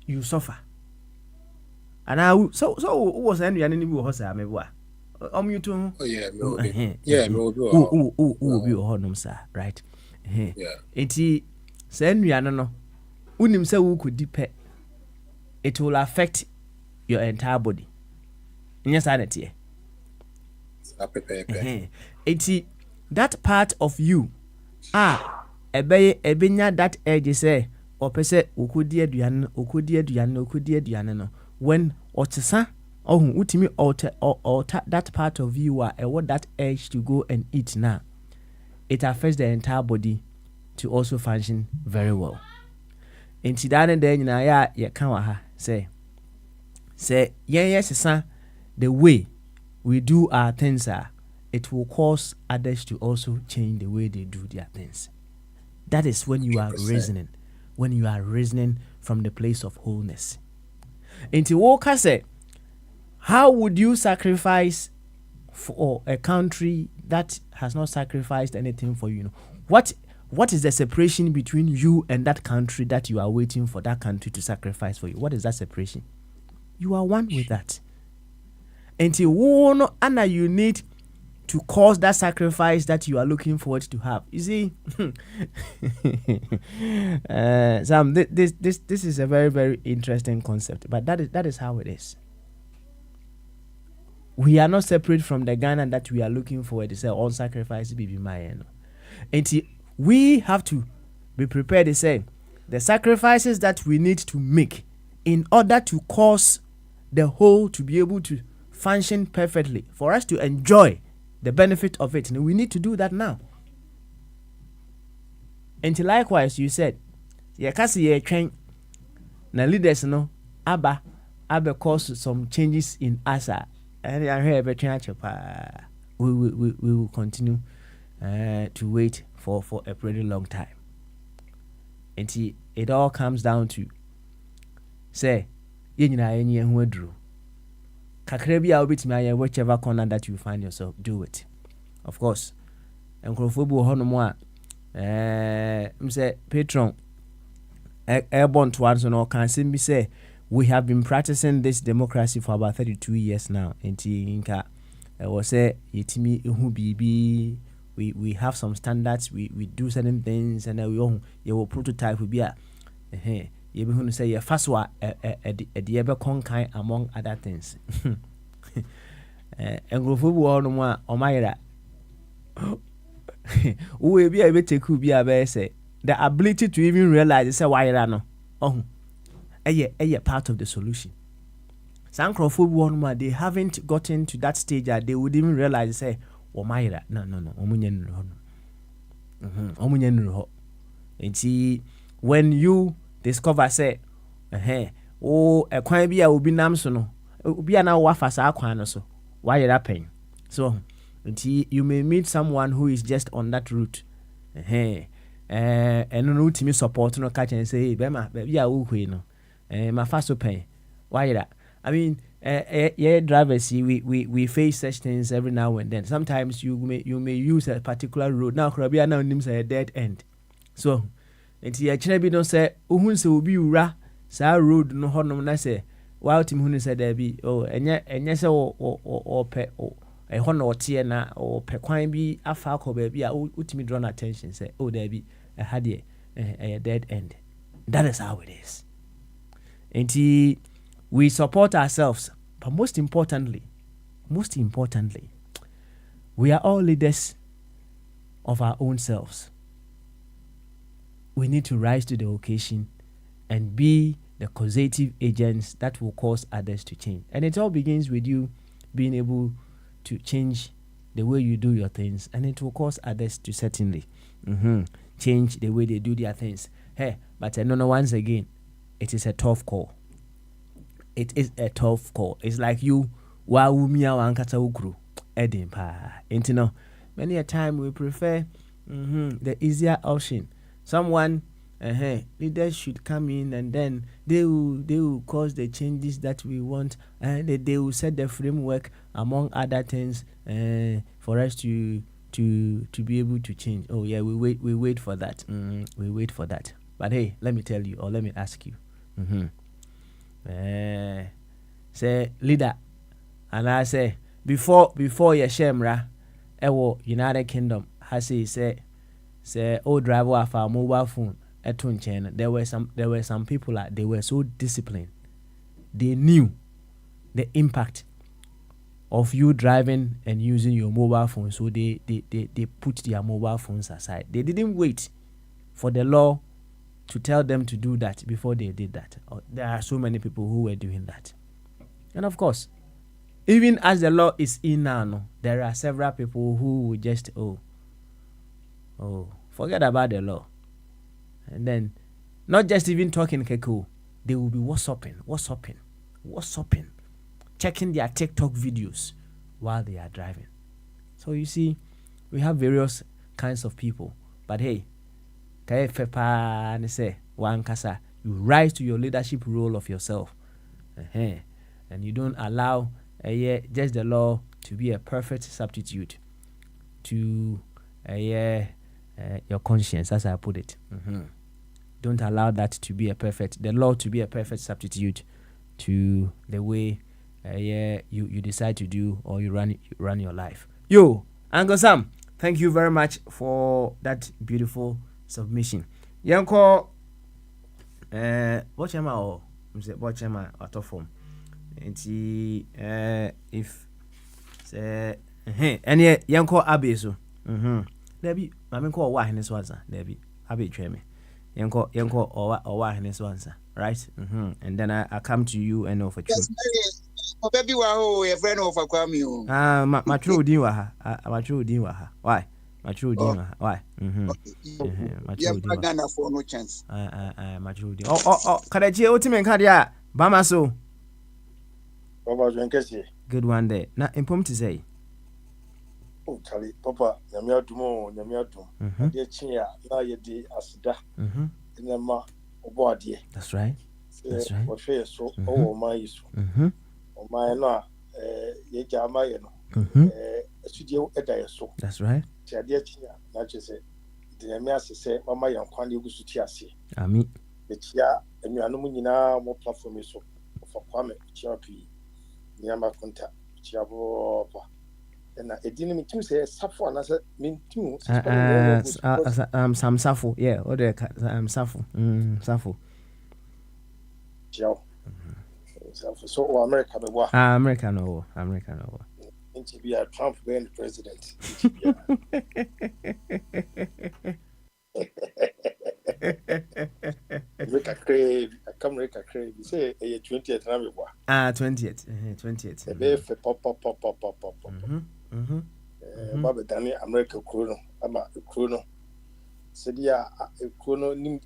you suffer. And so was aduane ni bi wo hosa mebu a you too. Oh yeah, be honum sir, right? Yeah. Enti say aduane no unim se wo kodi pe, it will affect your entire body. Nya sanity. Enti that part of you ebenya that edge say opese okodi aduane no when otisa utimi alter that part of you what that edge to go and eat now, it affects the entire body to also function very well. Enti dane de nyina ya kan wa ha say yes the way we do our things it will cause others to also change the way they do their things. That is when you are 100%. reasoning from the place of wholeness. Enti Walker said, how would you sacrifice for a country that has not sacrificed anything for you? What is the separation between you and that country that you are waiting for that country to sacrifice for you? What is that separation? You are one with that. Until one and you need to cause that sacrifice that you are looking forward to have. You see, Sam, this is a very, very interesting concept, but that is how it is. We are not separate from the Ghana that we are looking forward to say all sacrifice be mine. Until we have to be prepared to say the sacrifices that we need to make in order to cause the whole to be able to function perfectly, for us to enjoy the benefit of it. And we need to do that now. And likewise, you said, yeah, kasi ye train na leaders no aba cause some changes in us. And I hear we will continue to wait for a pretty long time. And it all comes down to say, kakra bi a wobetimi ayɛ whichever corner that you find yourself, do it. Of course, nkrofo bi ho no mo a mse patron airborne to one so no can say me say we have been practicing this democracy for about 32 years now. Enti nka was say yetimi ehu bibi, we have some standards, we do certain things, and we will prototype bi a you be who say your first one the ever conquer among other things. And grofu wo no mo o mayira we be able to be a say the ability to even realize say why no part of the solution. Some grofu wo no mo, they haven't gotten to that stage that they would even realize say o mayira no omunye nro enti when you discover say ekwan bi a obi nam so no obi a na wafa sa akwan no so why that pain. So until you may meet someone who is just on that route and no timi support no catch and say bema be a wo hwe no ma fa so pain why that. I mean yeah, drivers we face such things every now and then. Sometimes you may use a particular road now krabia now nim say a dead end. So enti ya kire bi no say ohun se obi wura sa road no honom na say while tim hunu say there be enye say o pe e ho na ote na o pe kwan bi afa akọ ba bi a utimi draw attention say there be a had a dead end. That is how it is. Enti we support ourselves, but most importantly, we are all leaders of our own selves. We need to rise to the occasion and be the causative agents that will cause others to change. And it all begins with you being able to change the way you do your things, and it will cause others to certainly change the way they do their things. But once again, it is a tough call. It is a tough call. It's like you waumia wankata ukru edin pa. Intino many a time we prefer the easier option. Someone leaders should come in and then they will cause the changes that we want, and they will set the framework among other things for us to be able to change. Oh yeah, we wait for that. We wait for that. But hey, let me tell you, or let me ask you. Say leader, and I say before your shemra ewo United Kingdom has say driver of our mobile phone at China. There were some people that they were so disciplined. They knew the impact of you driving and using your mobile phone, so they put their mobile phones aside. They didn't wait for the law to tell them to do that before they did that. There are so many people who were doing that. And of course, even as the law is in now, there are several people who will just forget about the law. And then not just even talking keko, they will be WhatsApping, checking their TikTok videos while they are driving. So you see, we have various kinds of people. But hey, you rise to your leadership role of yourself. And you don't allow just the law to be a perfect substitute to your conscience, as I put it. Don't allow that to be the law to be a perfect substitute to the way you decide to do, or you run your life. Yo, Uncle Sam, thank you very much for that beautiful submission. Yanko, watch him out. Watch him out of form. And see, if say, any Yanko Abbey so. Debbie, Mamma call why in this was Debbie Abbey Treme. Yanko or in this one, right? And then I come to you and offer you. Baby, wow, a friend of a Kwame. My true Diwa, my true Diwa. Why? My true Diwa. Why? My true Diwa for no chance. My true Diwa. Oh, Kadachi ultimate cardia. Bamaso. Good one day. Now, important to say. Oh, Charlie, Papa, Yamiadumo, Yamiadum. Dear Chia, now you did Asda. In the ma, Obodia. That's right. That's right. What fair so, oh, my issue. My no, Yajama, studio at so. That's right. Dear Chia, not just say, the Amias say, Mamma, and Kwani Gusutiasi. Ami. The Chia, and you are no more platform so for Kwame, Chiapi, Yama Kunta, Chiabo. And I didn't mean to say Safo, and I said, mean too. Some Safo, yeah, or the Safo, Safo. So, America, American. And to be a Trump being the president. Make a crave, I come make a crave. You say a 20th, 20th. A bear pop. Baba Danny, America Chrono, about a chrono. Sedia, a chrono, any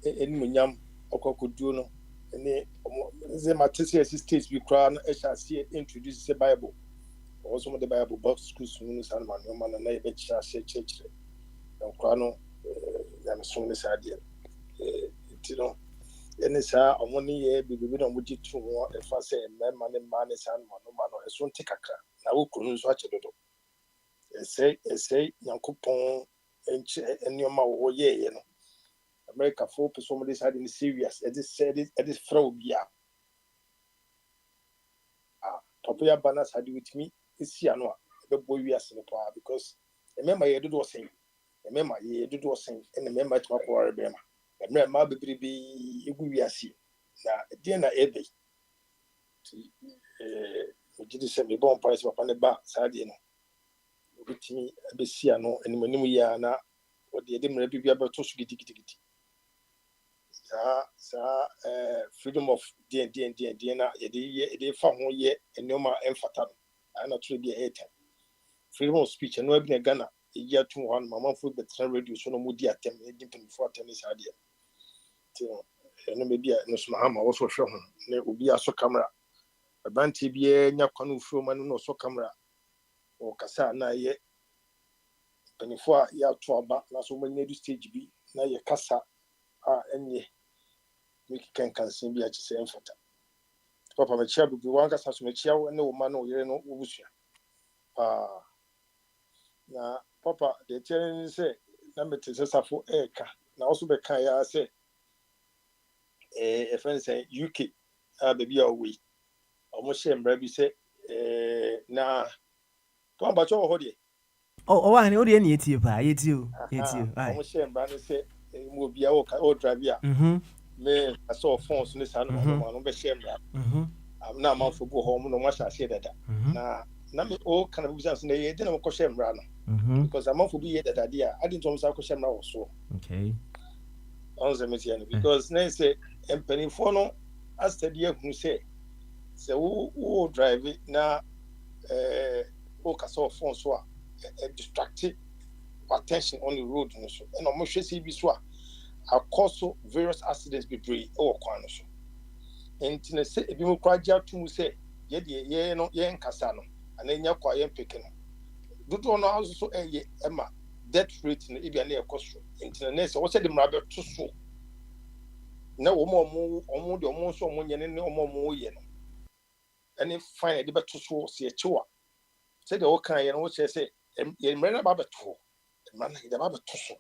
yam, or could do no. And the Matisia states we crown, HRC introduces the Bible. Also, the Bible box schools, and man, and I bet shall say church. And Crono, I'm strong this idea. You know, and it's a 1 year, we don't want you to more if I say, man, is and no man, as soon take a crap. Now, couldn't watch it. Say, Yankupon and your mouth, you know. America focus on this side in serious, as it said, it is phobia. Popia Banas had with me, is Siano, the boy we are Singapore, because remember, you do saying, remember, you do saying, and remember to Macquarie Bema. Remember, my baby be we are seeing. Now, dinner every. We did send me born price upon the back, Sardino. With me, a Bessiano, and Manuiana, or the Edinburgh be about to get it. Freedom of DNA, they found 1 year and no more emphatic. I'm not really a hater. Freedom of speech and no being a Ghana, a year to one, Mamma food, but radio, so no more dear, 10 before tennis idea. And maybe no Smahama also show him. There will be a so camera. A banty be a Yakanu film and no so camera. Or Cassa na ye. Before ya to about, not so many stage be, na ye Cassa. And ye. We can be at the same photo. Papa, my chair will be one gas as my chair, and no man, no, you know, Ubusia. Now, Papa, they tell me, say, number to for Eka. Now, also, the Kaya say, a friend say, UK, baby, away. Almost shame, baby, say, now, come about your hoodie. Oh, I know the end, you. Almost shame, Brandon say, will be our drive here. Me, I saw phones in this animal, no be shame that. I'm not man for go home, no much I say that. Now, all kind of business, they didn't call shame, because I'm for be that idea. I didn't almost call shame also. Okay. Because they say, and penny for no, as the dear who say, so who drive it now, saw phones were distracted attention on the road, and almost see this one. Are caused various accidents between or Quanos. And to say, if you cry out to say, ye no yen Casano, and then your quiet picking. Do not also a Emma, death rate in the Ibiania costume. Into the next, what's the rather too so? No more almost so money and no more yen. And if fine a debate to so, see a chua. Say the old kind, and what I say, and ran about a two. The man is about a two.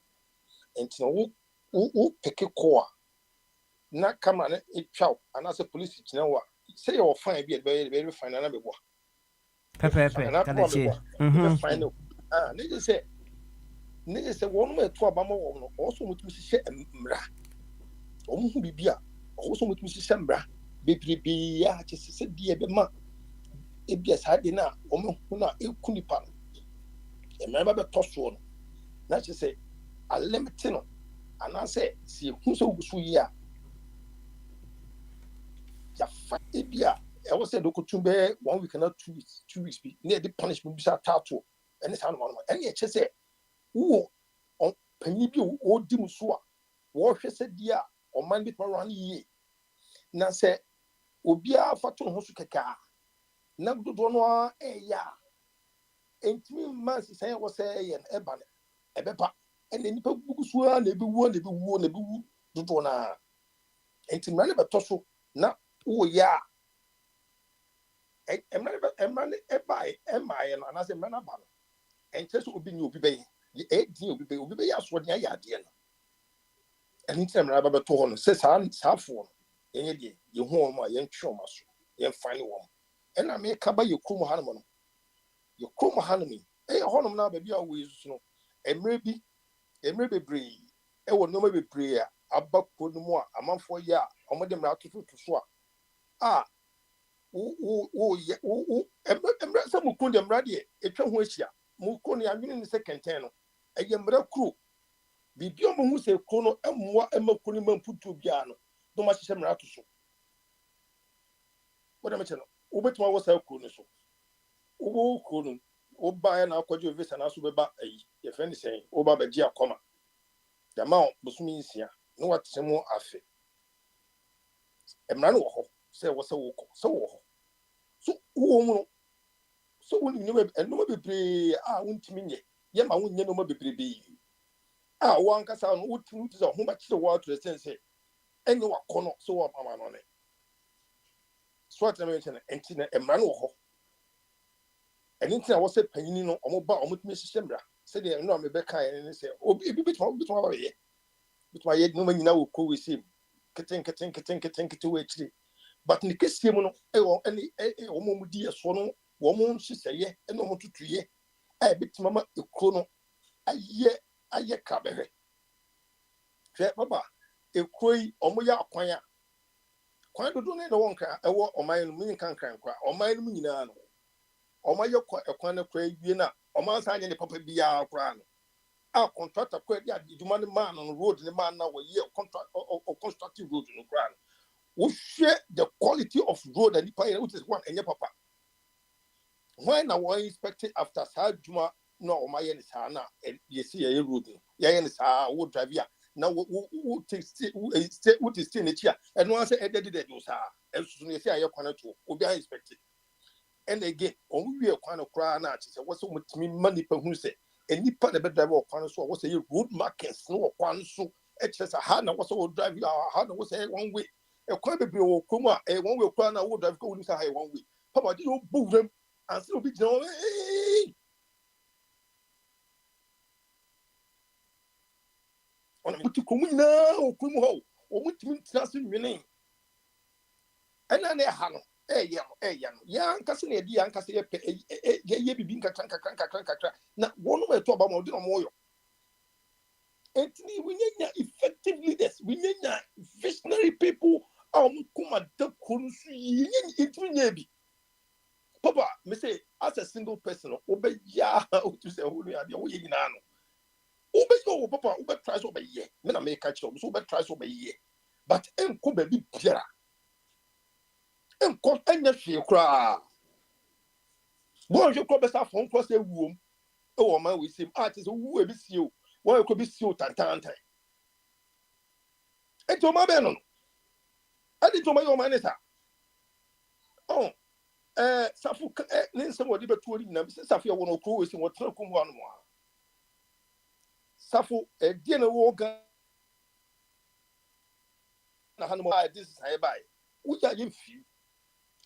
And to who pick a core. Not come and it chow, and as a police, you know what? say you're fine, be very fine, and I'm a boy. Pepe, Kalechi. Fine. Niggas say, one way to Abama also with Mrs. Mra. Who be beer, also with Mrs. Sembra. Baby, just said, dear Bema. It be as hard enough, woman who not ill cunipan. Remember the toss one. Not just say, I limit no. And I say, see who's so sweet. Ya fight beer. I was said, look to bear 1 week and not 2 weeks, 2 weeks be near the punishment beside tattoo. And it's on one. And yet, she said, who on penny be old Dimusua. Wash said, dear, or man with my ye. Now say, Obia Fatun Hosukaka. Now do one, ya. And 3 months, say, was say, an ebon, a bepa, and then Bugusua, never won, do one. And to manage a tosso, now, oh, yeah. And I say, man, and just will be new be 18 will be as what I had. And in time, Rabba told says, I'm for any day, you home my young chomas, young fine one. And I may cover your Kuma Hanuman. Your Kuma Hanumi, a honor now, baby, always know. And maybe brave. I will no maybe prayer about put more a month for ya, or madam out to swap. Ah. Some Mukundam Radi, a Chonwisha, Mukuni, I'm in the second ten. A Yambra crew. Be beyond who say Kono and more Emokuniman put to Biano. No much Samratuso. What am I saying? Ubetma was a Kunuso. Ubu Kunum, Oba and Alcojo Vis and Asubaba, if anything, Oba Gia Coma. The amount was means here, no what some more affair. A man say was so so when you know and no be won't mean ye ma won no be one cast on what is a home much the water sense and no corner so up on it. So I mentioned a man and in I was a penino or mobile with Mrs. Sembra. Said they know me back and say, oh, be between my yet no man now cool with him. Katin to actually. But in the case, you know, any woman dear swan, woman, she say, yeah, and no more to 3 years. I bet mamma the chrono a year cabaret. Papa, a quay or moya quaya. Quite do not one cry, a war or my meaning can cry, or my meaning, or my a corner cray, or my sign any papa be our crown. Our contractor quite yet, you money man on the road, the man now a year contract or constructive road in the ground. We share the quality of road and the which is one and your papa. When I was inspected after Sajuma, no, my end is Hana, and you see a road. Yan is our wood drive here. Now, who takes what is still in the chair, and once I did it, was her, as soon as I corner to, will be inspected. And again, only a kind of crown arches, and what's so much money per who say, and you put a bed driver or corner, so was a road market, snow or one so, it's just a hand, I was all drive you, how was a 1 week. A quite a bit of Kuma, a 1 week crown, I would have gone into high 1 week. Papa, you don't move them and still be no. On a to come now, Kumo, or what means nothing meaning. And then they have young cousin, a young cousin, a baby, now 1 way to about more. And we need effective leaders, we need visionary people. Kuma the Kunsi in Papa, me say, as a single person, obey ya to say, who are the way in Ano. Obey go, Papa, Uber tries over ye. Men are make catch up, so Uber tries over ye. But M. Kobe be Pierre. M. Call any she cry. One you call yourself from cross a room. Oh, man, we see artists who will be you. One could be so tantante. And to my benon. I did to my own manager. Oh, Safu, somebody but 20 numbers. Safia won't cruise in what Turkum 1 more. Safu, a dinner organ. This is high by. Which are you few?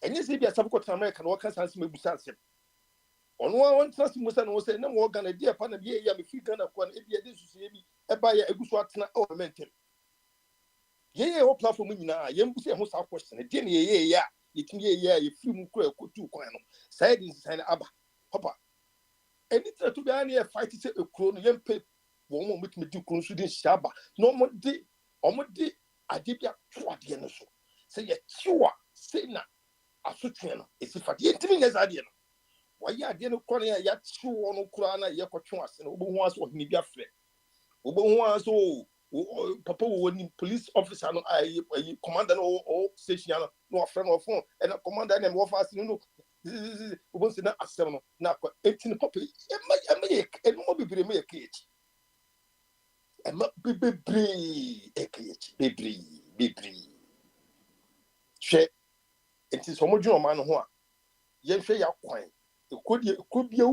And you see, be a Safu American workers has me Busansim. On one trust Musan was a no more than a dear upon a year, if you can acquire a buyer a good swatna or mental. Yea, or platform now, young Musa question, a dinner, yɛtumi yɛ yɛfiri mu kora ɛkɔtu kwan no saa yɛde nsesan no aba papa ɛni tena to biara ne yɛ fight sɛ ekuro no yɛmpɛ wɔn a wɔtumi di kuro no so de nhyɛ aba na wɔde ade bi ato adeɛ no so sɛ yɛkyew a sɛ na asotwe no esi fa yɛntumi nyɛ saa adeɛ no wɔyɛ adeɛ no kora no yɛ yɛakyew wɔn no koraa na yɛkɔtwe ase no wobɛhu ase ɔhene bi afrɛ wobɛhu ase papa wo ni police officer no ayi commander no o station no no afrɛ no phone and commander na mo fa ase no wobɛhu se na asɛm no na akɔ enti no papa ɛma bebree ma yɛ keeki ɛma bebree ɛkeeki bebree hwɛ enti sɛ ɔmo dwene ɔman no ho a yɛnhwɛ yɛ akwan ekobia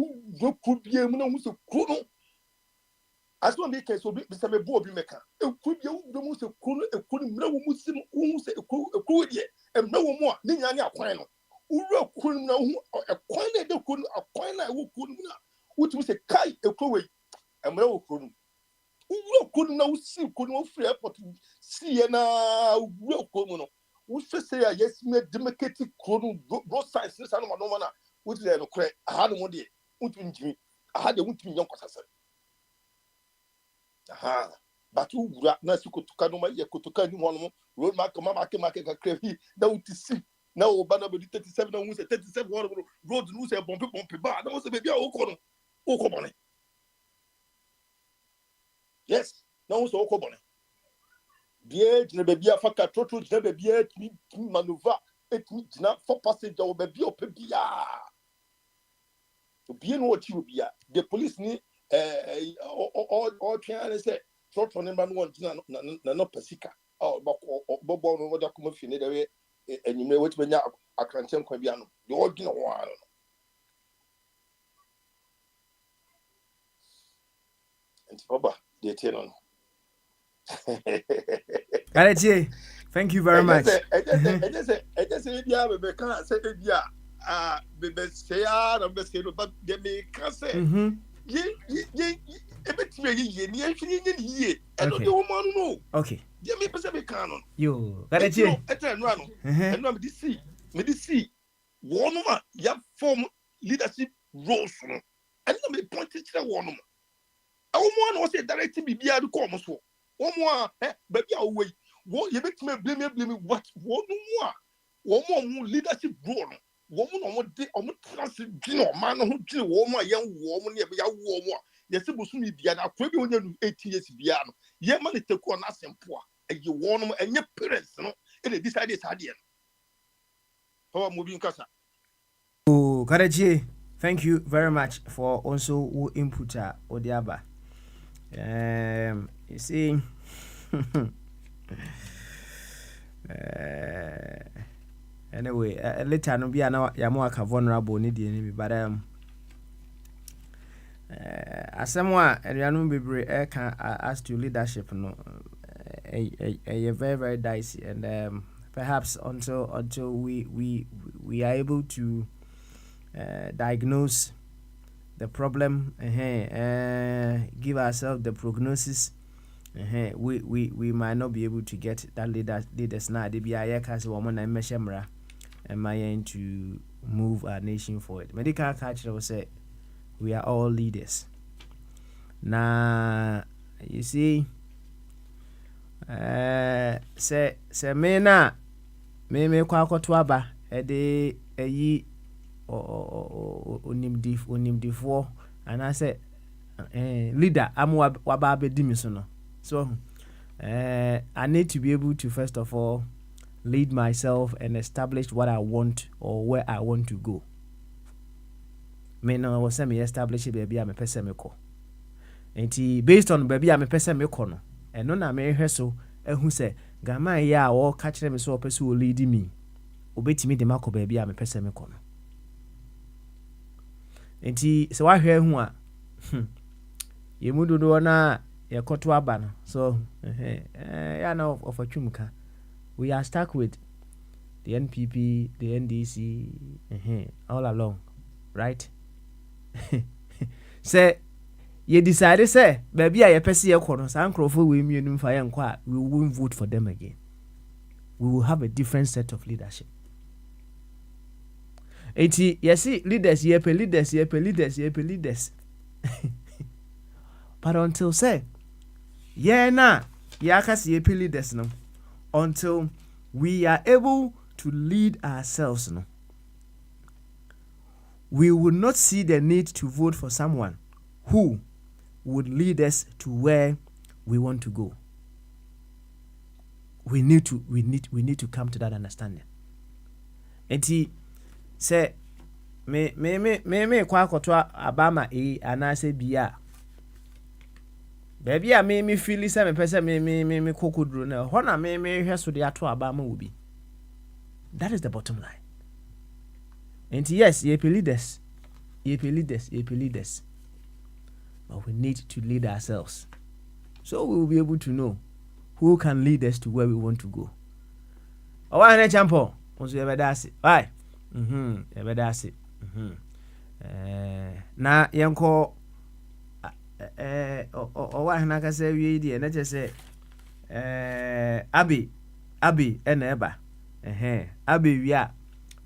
mu na hu sɛ kuro no aso me kan so bi sɛ me bo obi meka ekobia mu sɛ kuro no ekuro mra wo mu sim hu sɛ ekuro die emra wo mu a ne nya ne akwan no wura kuro no na hu akwan na de kuro no akwan na wo kuro no na wotumi sɛ kai ekuro we emra wo kuro no wura kuro no na wo si kuro no free airport si ye na wura kuro no wo sɛ ya yes me democratic kuro no road signs ne sa no ma na wotu le no kure aha no mo de wotu ntimi aha de wotu nyan kwasase aha but wura na sikotuka no ma ye kotuka ni hono road mark market ka krefi na wotu si na wo ba na be 37 na wo se 37 road no se bompe ba na wo se be bia wo ko bone yes na wo se wo ko bone bia jina be bia faka trotro jina be bia timi maneuver etimi jina for passenger wo be bia opebia obi no ochi obia the police ni all trying say trot on number 1 na no pasika bobo no wada kuma fi ne da we enyime woti benya akrantem kwa bia no de ogina wa no enti baba de tie no Kalechi, thank you very much. I just say bia be kan say bia bebe say na be say no but they me can say ye ebetime ye ni ahwiri ye ye eno de wo man no Okay. Ye me pese be kan no Yo, Kalechi. Etra no ano eno me di see one ma ya form leadership roles no eno me point kire one no awo mo na o say direct bibia de ko mo so wo mo a baby a wo wo ye betime blame what wo no mo leadership role no woman no de omo trans gino man no gino wo mo ya wo mo ne ya wo mo ya se bosumi bia na kwa bi onya 18 years bia no ye ma ne teku na asempo a ye wo no enye parents no e dey decide sa de no power mo bi nkasa. Oh, Kalechi, thank you very much for also who input Odiaba. You see anyway, later no be na ya mo aka vulnerable ni die ni but asemwa anuanu bebre can as to leadership no very very dicey and perhaps until we are able to diagnose the problem give ourselves the prognosis we might not be able to get that leaders now they be a case woman and meshemra and my to move our nation forward. Medical culture will say we are all leaders. Now you see say me na me kwa kotwaba de eyi onimdifo and I say leader am waba be di mi so no. So I need to be able to first of all lead myself and establish what I want or where I want to go. Me no was me establish baby am pese me ko. Enti based on baby am pese me ko no. Eno na me hwe so ehu se gama ya wo ka kire me so pese o lead me. Obetimi de makọ baby am pese me ko no. Enti se wa hwe hu a yemudodo na yekoto aba no. So ya na of atwumka. We are stuck with the NPP, the NDC, all along, right? Say, you decided, say, baby, I pay your corner, some crowful women fire and quiet. We won't vote for them again. We will have a different set of leadership. Eti yes, leaders leaders. But until say, yeah na yakas yepe leaders no. Until we are able to lead ourselves no, we will not see the need to vote for someone who would lead us to where we want to go. We need to come to that understanding. Enti say me kwa akotwa abama anase bia baby a me feel say me pese me kokoduro na ho na me hwe so de ato abama wo bi. That is the bottom line. And yes, ye leaders. But we need to lead ourselves, so we will be able to know who can lead us to where we want to go. Oh, why na champo? Once you ever das it. Why? Ever das it. Na yanko why na ka say we dey na just say abi na eba. Abi wi a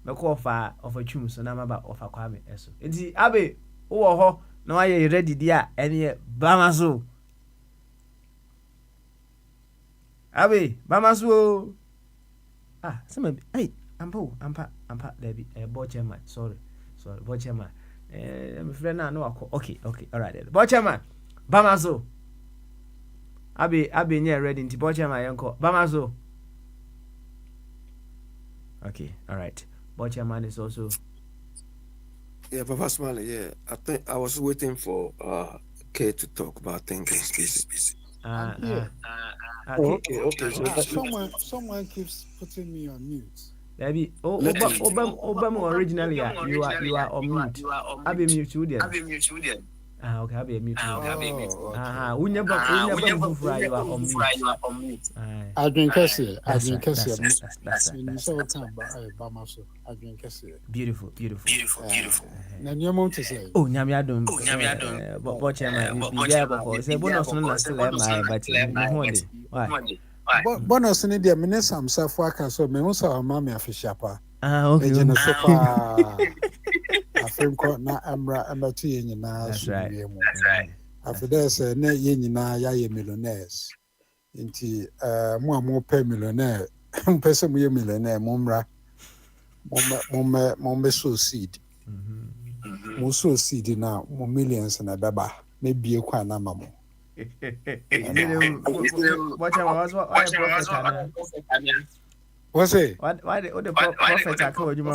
meko of a chum so na maba of a kwame eso. Enti abi wo ho na why you ready dia ene bamaso. Abi bamaso. Some hey ampa Debbie board chairman. Sorry board chairman. My friend now no okay all right. Board chairman bamaso. Abi nye ready nti board chairman yanko bamaso. Okay, all right. Board chairman is also. Yeah, Papa Smiley, yeah. I think I was waiting for Kay to talk about things. Okay. Someone keeps putting me on mute. Baby, Obama originally you are on mute. I'll be mute you there. Okay, I'll be mute. You are on mute. I drink Cassie. Beautiful. And your mom to say, oh, Nyamiadum. But say bonus no still but bonus in the minutes I'm self worker, so me also mammy a fish shopper. Okay. I think na Amra and Bati in that's right. After this, ne yen na ya millionaires. Inti more per millionaire. Person we millionaire, Mumra. Mumbe so seed. Mo so seed now, more millions and a baba. Maybe a kwa na mamo. What's it? Why the prophets are called you?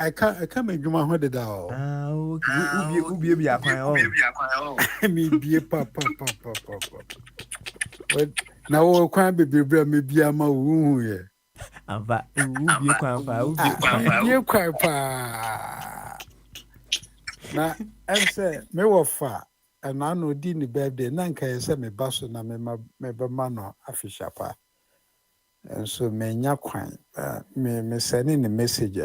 I can't make you my head down. Okay. Ubi be a fine. Me be a papa. Now all crime be maybe I'm a woo here. And that ubi pa. Now I say me wa fa and I know di ni birthday nanka say me baso na me be mano afisha pa. And so me nya kwan me sending a message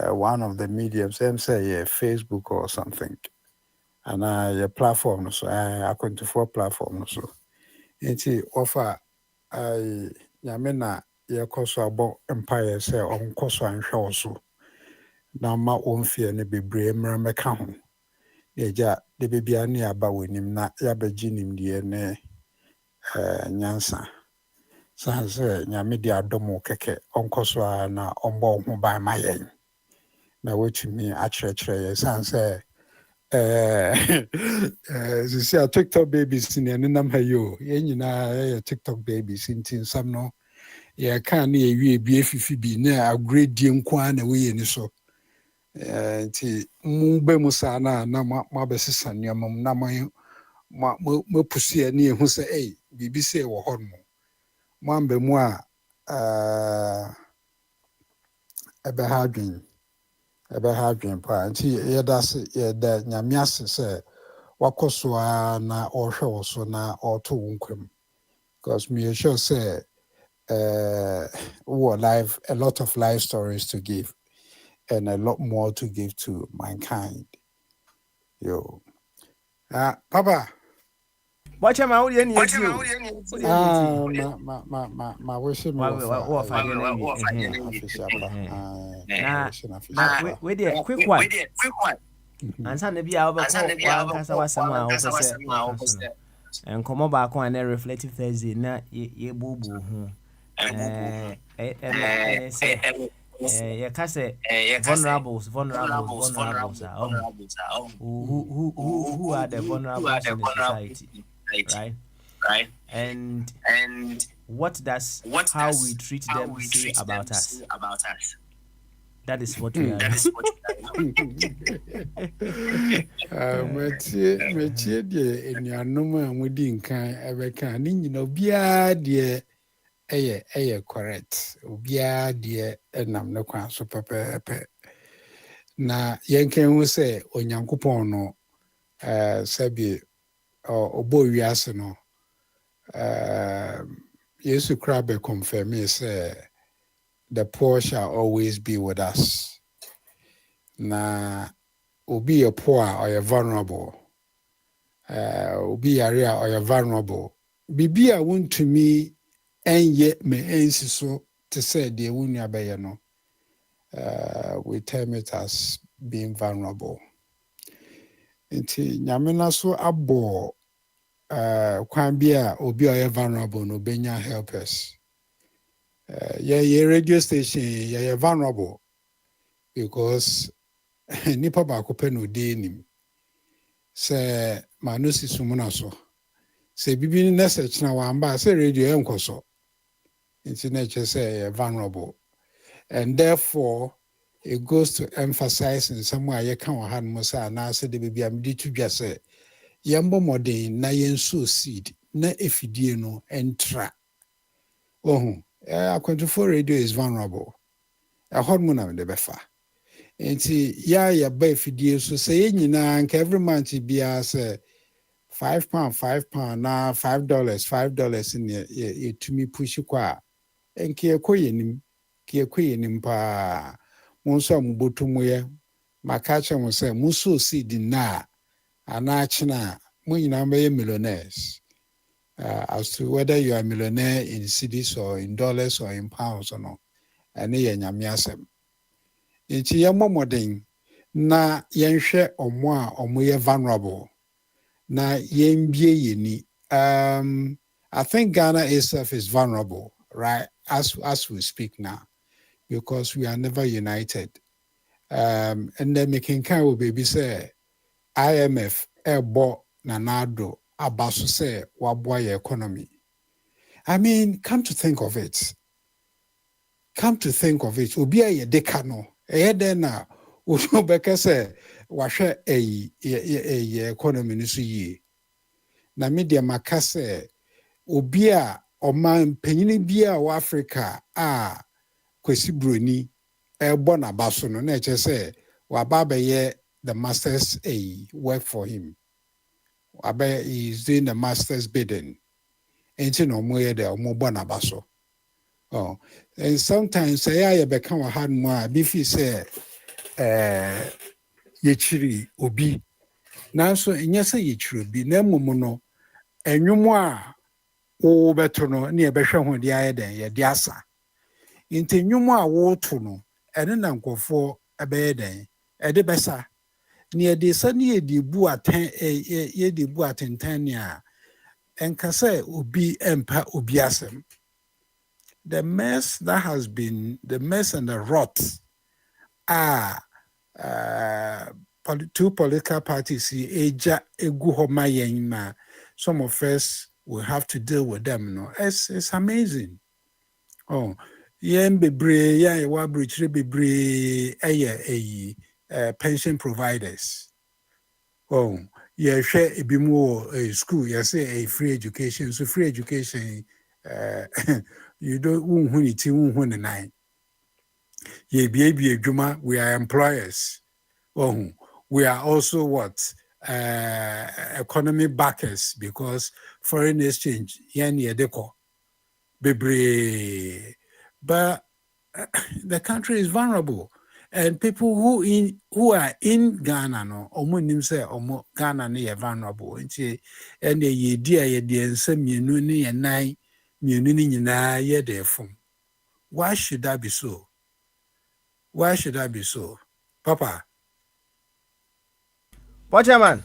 one of the mediums, say Facebook or something, and a platform so I 24 platform so. Enti offer I yamena ye koso abo empire say on koso anhwe so. Na ma onfie ne bebre mra meka ho. Eja de bibia ne aba wonim na ya bagi nim de ne nyansa. Sanse nyame de adomo keke onkoso na ombo ho ba mayen. Na wetumi akyerɛkyerɛ sanse see a TikTok babies in the number you nyina TikTok babies in some no ya kan na ewie bi afifi bi na upgrade die nkwa na we ni so nti mu be mu sa na ma be sesa nneamam na ma pusie na ehu se bibi se wo hɔ no mo ambe mu a ebe ha dwen pa nti ye da se ye da nyame ase se wakoso na ohwe wo so na oto wonkwam because me sure say life a lot of life stories to give and a lot more to give to mankind. Papa Watch him out, any Ah, ma wish me official pa. Now, wait there, quick one. And son, be our and come on back on a reflective Thursday, na ye boo boo. Yeah, case vulnerables. Who are the vulnerables in the society, right? And what does how we treat them say about us? That is what we are. Metie de enuanom a mudi nkan ebeka ni nyina obia de eye correct obia de enam ne kwan so pepepe na yenken hu se onyankopon no sabi obo wiase no Yesu Krabe confirm say the poor shall always be with us. Na obi a poor or a vulnerable. Obi area or a vulnerable. Bibi a want to me and yet me answer so to say the unya bayano. We term it as being vulnerable. Inti nyamena so abo kwambia obi a vulnerable no benya helpers. Your radio station, you're vulnerable because nipa baako pɛ no de nim sɛ manusi sumuna so sɛ bibi na sɛ kyena wamba sɛ radio enko so internet say vulnerable and therefore it goes to emphasize in some way yɛka wɔ ha no sɛ anaasɛ de bibi am de to dwa sɛ yɛmbɔ mmɔden na yɛnso seed na efidie no entra Akwantufoɔ radio is vulnerable. A hormone de befa. Enti ya ba fidie so say nyina nka every month be as £5 na $5 in ye to me push kwa. Enke ekoyenim pa. Monso ambotomo ye makacha mo say muso seed na anachina mo nyina be millionaires. As to whether you are a millionaire in cedis or in dollars or in pounds or no, and ye nyamiasem. Inti ye momoden na yenhwe omo ye vulnerable na yenbie yeni. I think Ghana itself is vulnerable, right? As we speak now, because we are never united. And then making kind of baby say IMF ebo nanado. About to say waboa your economy. I mean, come to think of it. Obi a ye dekano. Den na wo beka say wahwe economy no so yi. Na media makase obi a oman panyini bia wa Africa a kwesi broni ebo na baso no na che say wa baba ye the masters work for him. Abe is doing the master's bidding. Ain't no more there or more bonabaso. Oh, and sometimes I become a hard more biffy say yechiri obi. Now so in yes yechiri be nemuno and you more o betono near Besham the ida ye diasa. Into you more wotono and then uncle for a bed a de besa. Near the sunny de buaten ye de buatentania and kase ubi empa ubiasem. The mess that has been the mess and the rot are two political parties eja eguhoma yenma. Some of us will have to deal with them. No, it's amazing. Oh, yen bebre ya wabri bebre pension providers. Oh, yeah, share a bit more school. You say a free education. So free education, you don't win it. You win the nine. Yeah, baby, Juma. We are employers. Oh, we are also what economy backers because foreign exchange. Yan yedeko, bebre, but the country is vulnerable. And people who are in Ghana no, omo nim say omo Ghana no ye vulnerable. Nti and ye dia ye de nsem mienu ne ye nan mienu ni nyina ye de fom. Why should that be so? Why should that be so? Papa. Watchman.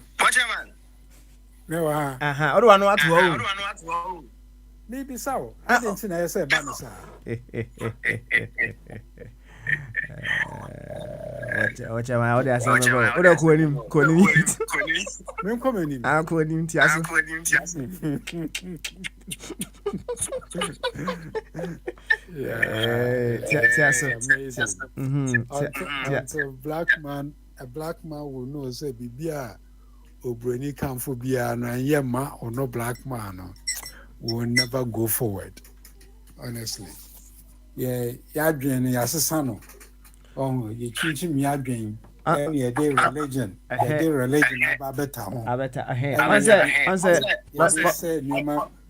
No, Aha. Odo anu atu o. maybe so. I didn't see I say banisa. Watchman, what is it? Odo ko nim. Men come in. Ah, ko nim ti aso. Until a black man will know say bibia obroni kamfo bia no yema or no black man will never go forward. Honestly. Yeah, yadwen yasesa no. Oh, you teach me yadwen. Yeah, they religion. They religion about better.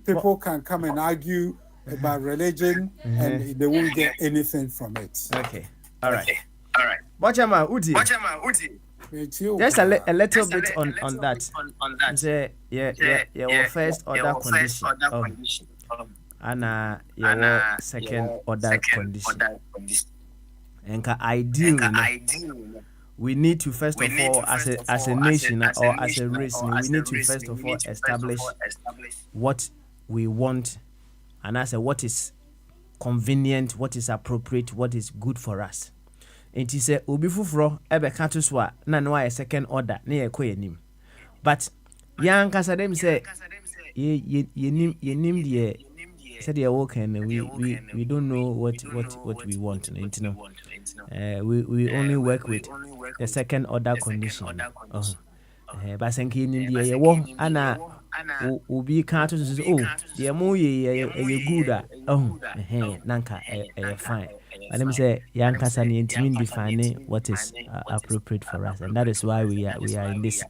People can come and argue about religion and they won't get anything from it. Okay. All right. Watchama Uti. Just a little bit on that. Say, yeah, first order condition. And your second order condition. And ideal. We need to first of all, as a nation or as a race, we need to first of all establish what we want, and as what is convenient, what is appropriate, what is good for us. And he said, "Obi fufro ebe katuswa na no a second order na ye ko yanim." But yan kasa dem say, ye nim the said they work and we don't know what we want. We only work with the second order condition. But senki nim the ye wo ana obi kan to say the mo ye good nanka fine. And let me say young kasa ni intimi define what is appropriate for us, and that is why we are in this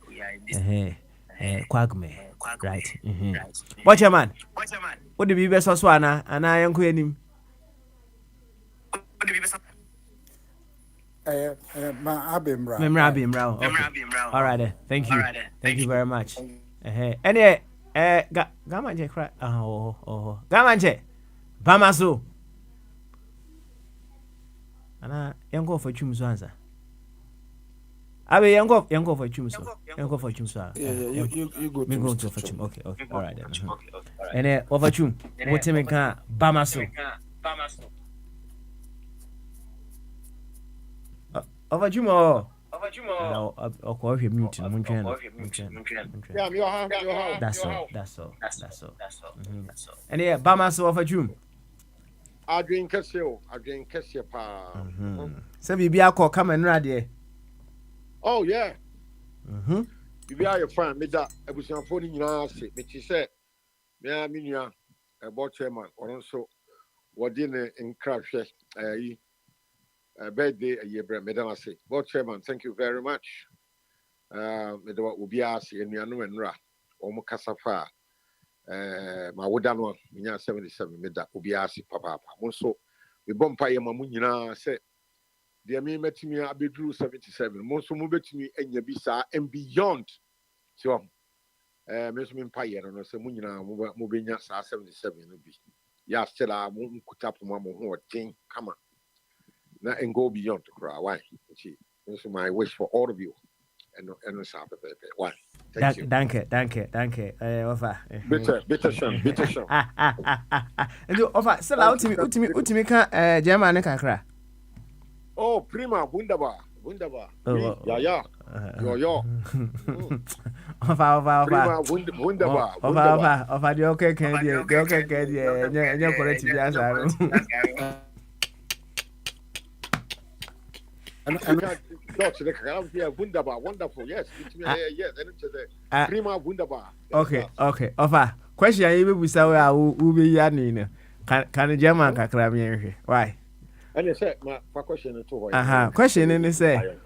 quagmire, right? Watch your man. What do you be so ana yanko enim? Memra. Okay. All right then. Thank you. Thank you very much. Any gamanje cry. Oh. Gamanje. Bamaso. Ana yanko for chum so answer. Abe yanko for chum so. Yanko for chum so. You go. Me go to for chum. Okay. All right then. And over chum. What me can Bamaso. Over chum. Okay, mute. Yeah, your house. That's all. And Bamaso over chum. I drink Casio pa. So we be a call come and ready. Oh yeah. You be your friend, me that I was on phone in your house, which is said, yeah, Minia, a board chairman, or also what dinner in crash, a birthday a year, Madam. Say, board chairman, thank you very much. Madam will be asked in Yanu and Ra, or Mocasafa. My Wodano, Minya 77, Meda, Ubiasi, Papa. Also, we bump by Mamunina said, dear me met me at Bedru 77, most move to me and Yabisa and beyond. So, Miss Mimpire and Samunina moving us 77 will be. Ya still I won't put up Mamma who thing, come on. Now and go beyond to cry. Why? This is my wish for all of you. And why? Danke. Offer. Bitte schön. And you offer sell out to me can German kakra. Oh, prima, wunderbar. Oh, ja. Jo. Offer. Prima, wunderbar. Offer the okay can you correct me as Wonderful. Yes. Prima, wunderbar. Okay. Offer. Question you be say we be yanni. Can German kakra me why? And you said my question to question and say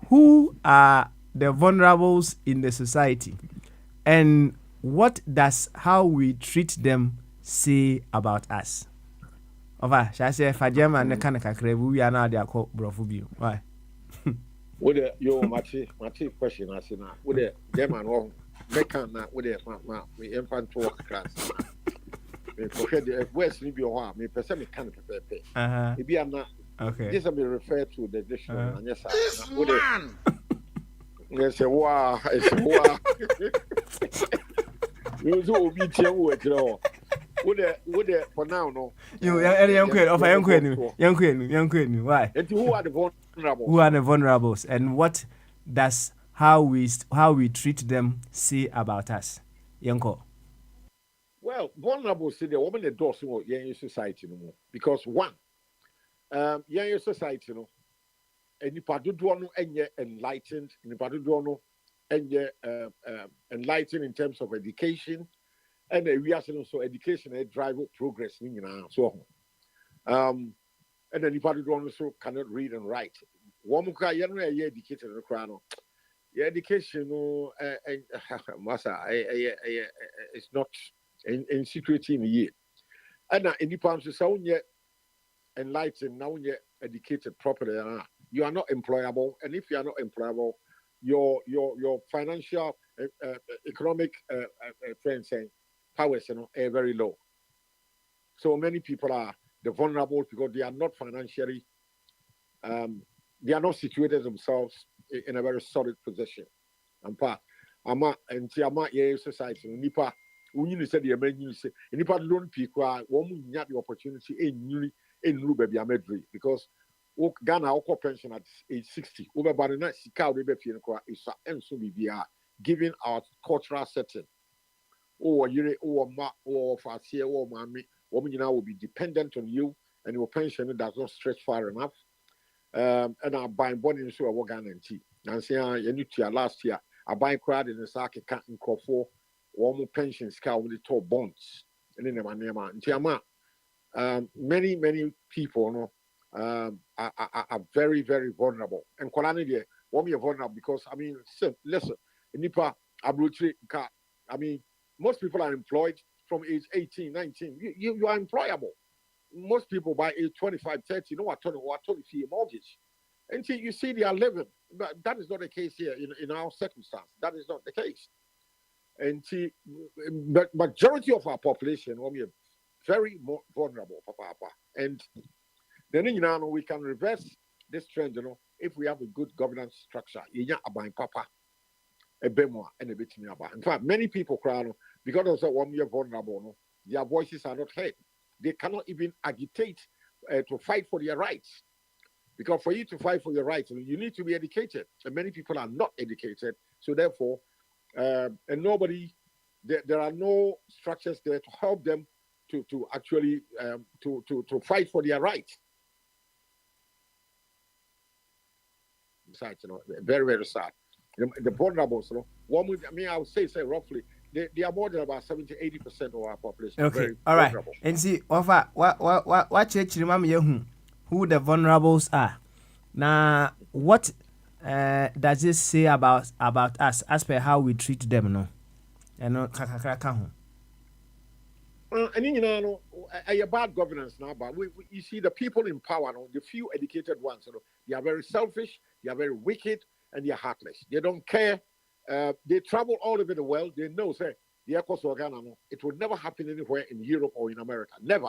who are the vulnerables in the society and what does how we treat them say about us? Ova, shall I say if I German the kind of cacre, we are now their co brofu. Why? With the yo, my chief question, I say now, with the German one, they can't not with my infant talk class. For the West Libya, me person can't prepare. Maybe I'm not. Okay. This will be referred to the dictionary. And yes, yes, wow, it's wow. You do be work, you know. With the for now, no. You young queen of a young queen. Why? And who are the vulnerable? Who are the vulnerables, and what does how we treat them say about us, Yanko? Well, vulnerable see the woman that does more young society no more because one, young society no, and you part do no enlightened, and you part do no enlightened in terms of education. And we are so education and drive progress. So, and then if I don't also cannot read and write. One more guy, you're educated in the crown. Your education, massa, it's not in security in a year. And in the palms, so yet enlightened, now you're educated properly. You are not employable, and if you are not employable, your financial, economic friends saying. Powers, are very low. So many people are the vulnerable because they are not financially, they are not situated themselves in a very solid position. And society, nipa, when said the American, nipa loan people, one not the opportunity in baby Amedri because Ghana our pension at age 60. Over by the night, is and so we are given our cultural setting. Or you or ma or fasia or mommy, woman will be dependent on you, and your pension does not stretch far enough. And I buy bonding so a guarantee. And say, you need to last year, I buy crowd in the sack can't call for one more pension scale with the top bonds. And then my name and Tiama. Many people are very, very vulnerable. And Kolani, won't be vulnerable because listen, Nipa Abrutri, most people are employed from age 18, 19. You are employable. Most people by age 25, 30, what 20 fee mortgage. And you see they are living. But that is not the case here in our circumstance. That is not the case. And but majority of our population will be very vulnerable, Papa. And then we can reverse this trend, if we have a good governance structure. Papa. In fact, many people cry because of that 1 year vulnerable. Their voices are not heard. They cannot even agitate to fight for their rights. Because for you to fight for your rights, you need to be educated. And many people are not educated. So therefore, and there are no structures there to help them to actually to fight for their rights. Besides, very, very sad. The vulnerables, I would say roughly, they are more than about 70-80% of our population. Okay, all right. Vulnerable. And see, what church remember who the vulnerables are? Now, what does this say about us as per how we treat them? No, and no, and bad governance now, but you see the people in power, the few educated ones, they are very selfish, they are very wicked. And they are heartless. They don't care. They travel all over the world. They know, say, it will never happen anywhere in Europe or in America. Never.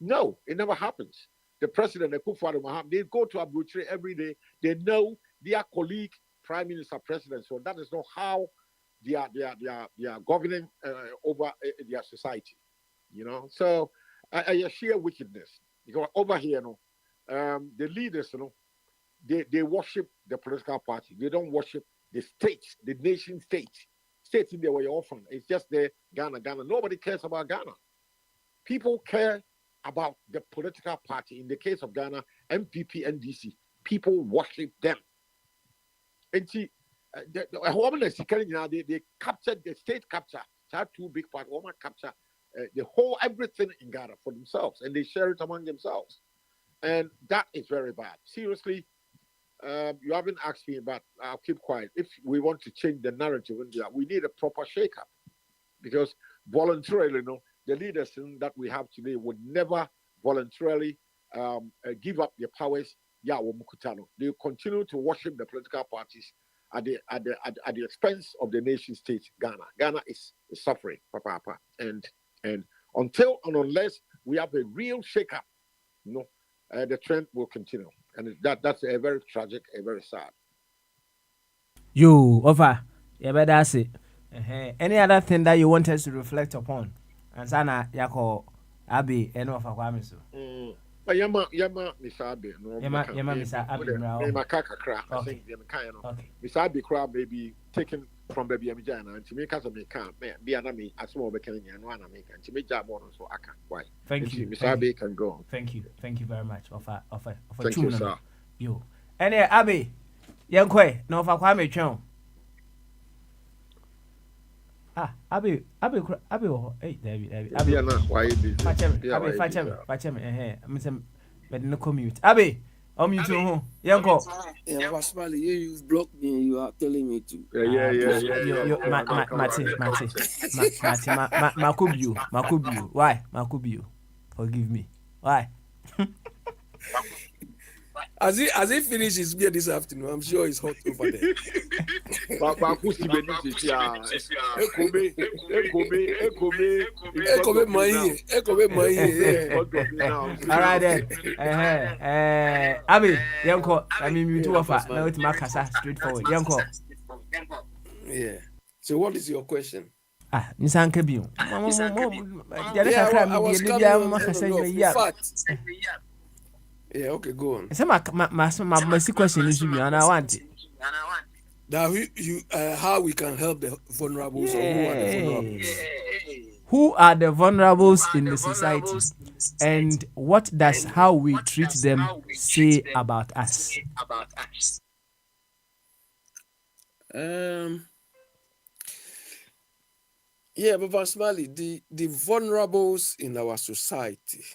No, it never happens. The president, the Akufo-Addo Mohammed, they go to Abuja every day. They know their colleague, prime minister, president. So that is not how they are governing over their society. So a sheer wickedness. Because over here, the leaders, They worship the political party. They don't worship the state, the nation state. States in there were orphan. It's just there, Ghana. Nobody cares about Ghana. People care about the political party. In the case of Ghana, MPP, NDC, people worship them. And see, they captured the state capture. They had two big parts. Woman capture the whole everything in Ghana for themselves, and they share it among themselves. And that is very bad. Seriously. You haven't asked me, but I'll keep quiet. If we want to change the narrative, we need a proper shake-up. Because voluntarily, the leaders that we have today would never voluntarily give up their powers. Yeah, they continue to worship the political parties at the expense of the nation state, Ghana. Ghana is suffering, papa. And until and unless we have a real shake-up, the trend will continue. And that's a very tragic, a very sad. You, over. Yeah, but that's it. Any other thing that you want us to reflect upon? And Sana, Yako, Abi, and of Akwamiso. Yama Misabe. Yama Misa Makaka. I think the kind of Misabe crab may be taken from Baby Amijana and to make us a can be an army as small becoming and one American to make job more so I can't. Why? Thank you. Misabe can go. Thank you very much. Offer Thank you, sir. You. And Abi, Yankwe, no for Kwame Chon. Abi, hey, David. Abi, why you busy? Abi, but no commute. Abi, you too. Yanko. Yeah, Pasmali, you've blocked me. You are telling me to. Makubu. Why? Makubu. Forgive me. Why? As he finished his beer this afternoon, I'm sure it's hot over there. All right then. Abi, Yanko, I mean you do offer. Now it's Makasa straightforward. Yanko. Yeah. So what is your question? Nisan Kabiu. Yeah, okay, go on. Say my question is you, and I want it. Now, how we can help the vulnerables, or who are the vulnerables in the society, and what does how we treat them say about us? Yeah, but Basmali, the vulnerables in our society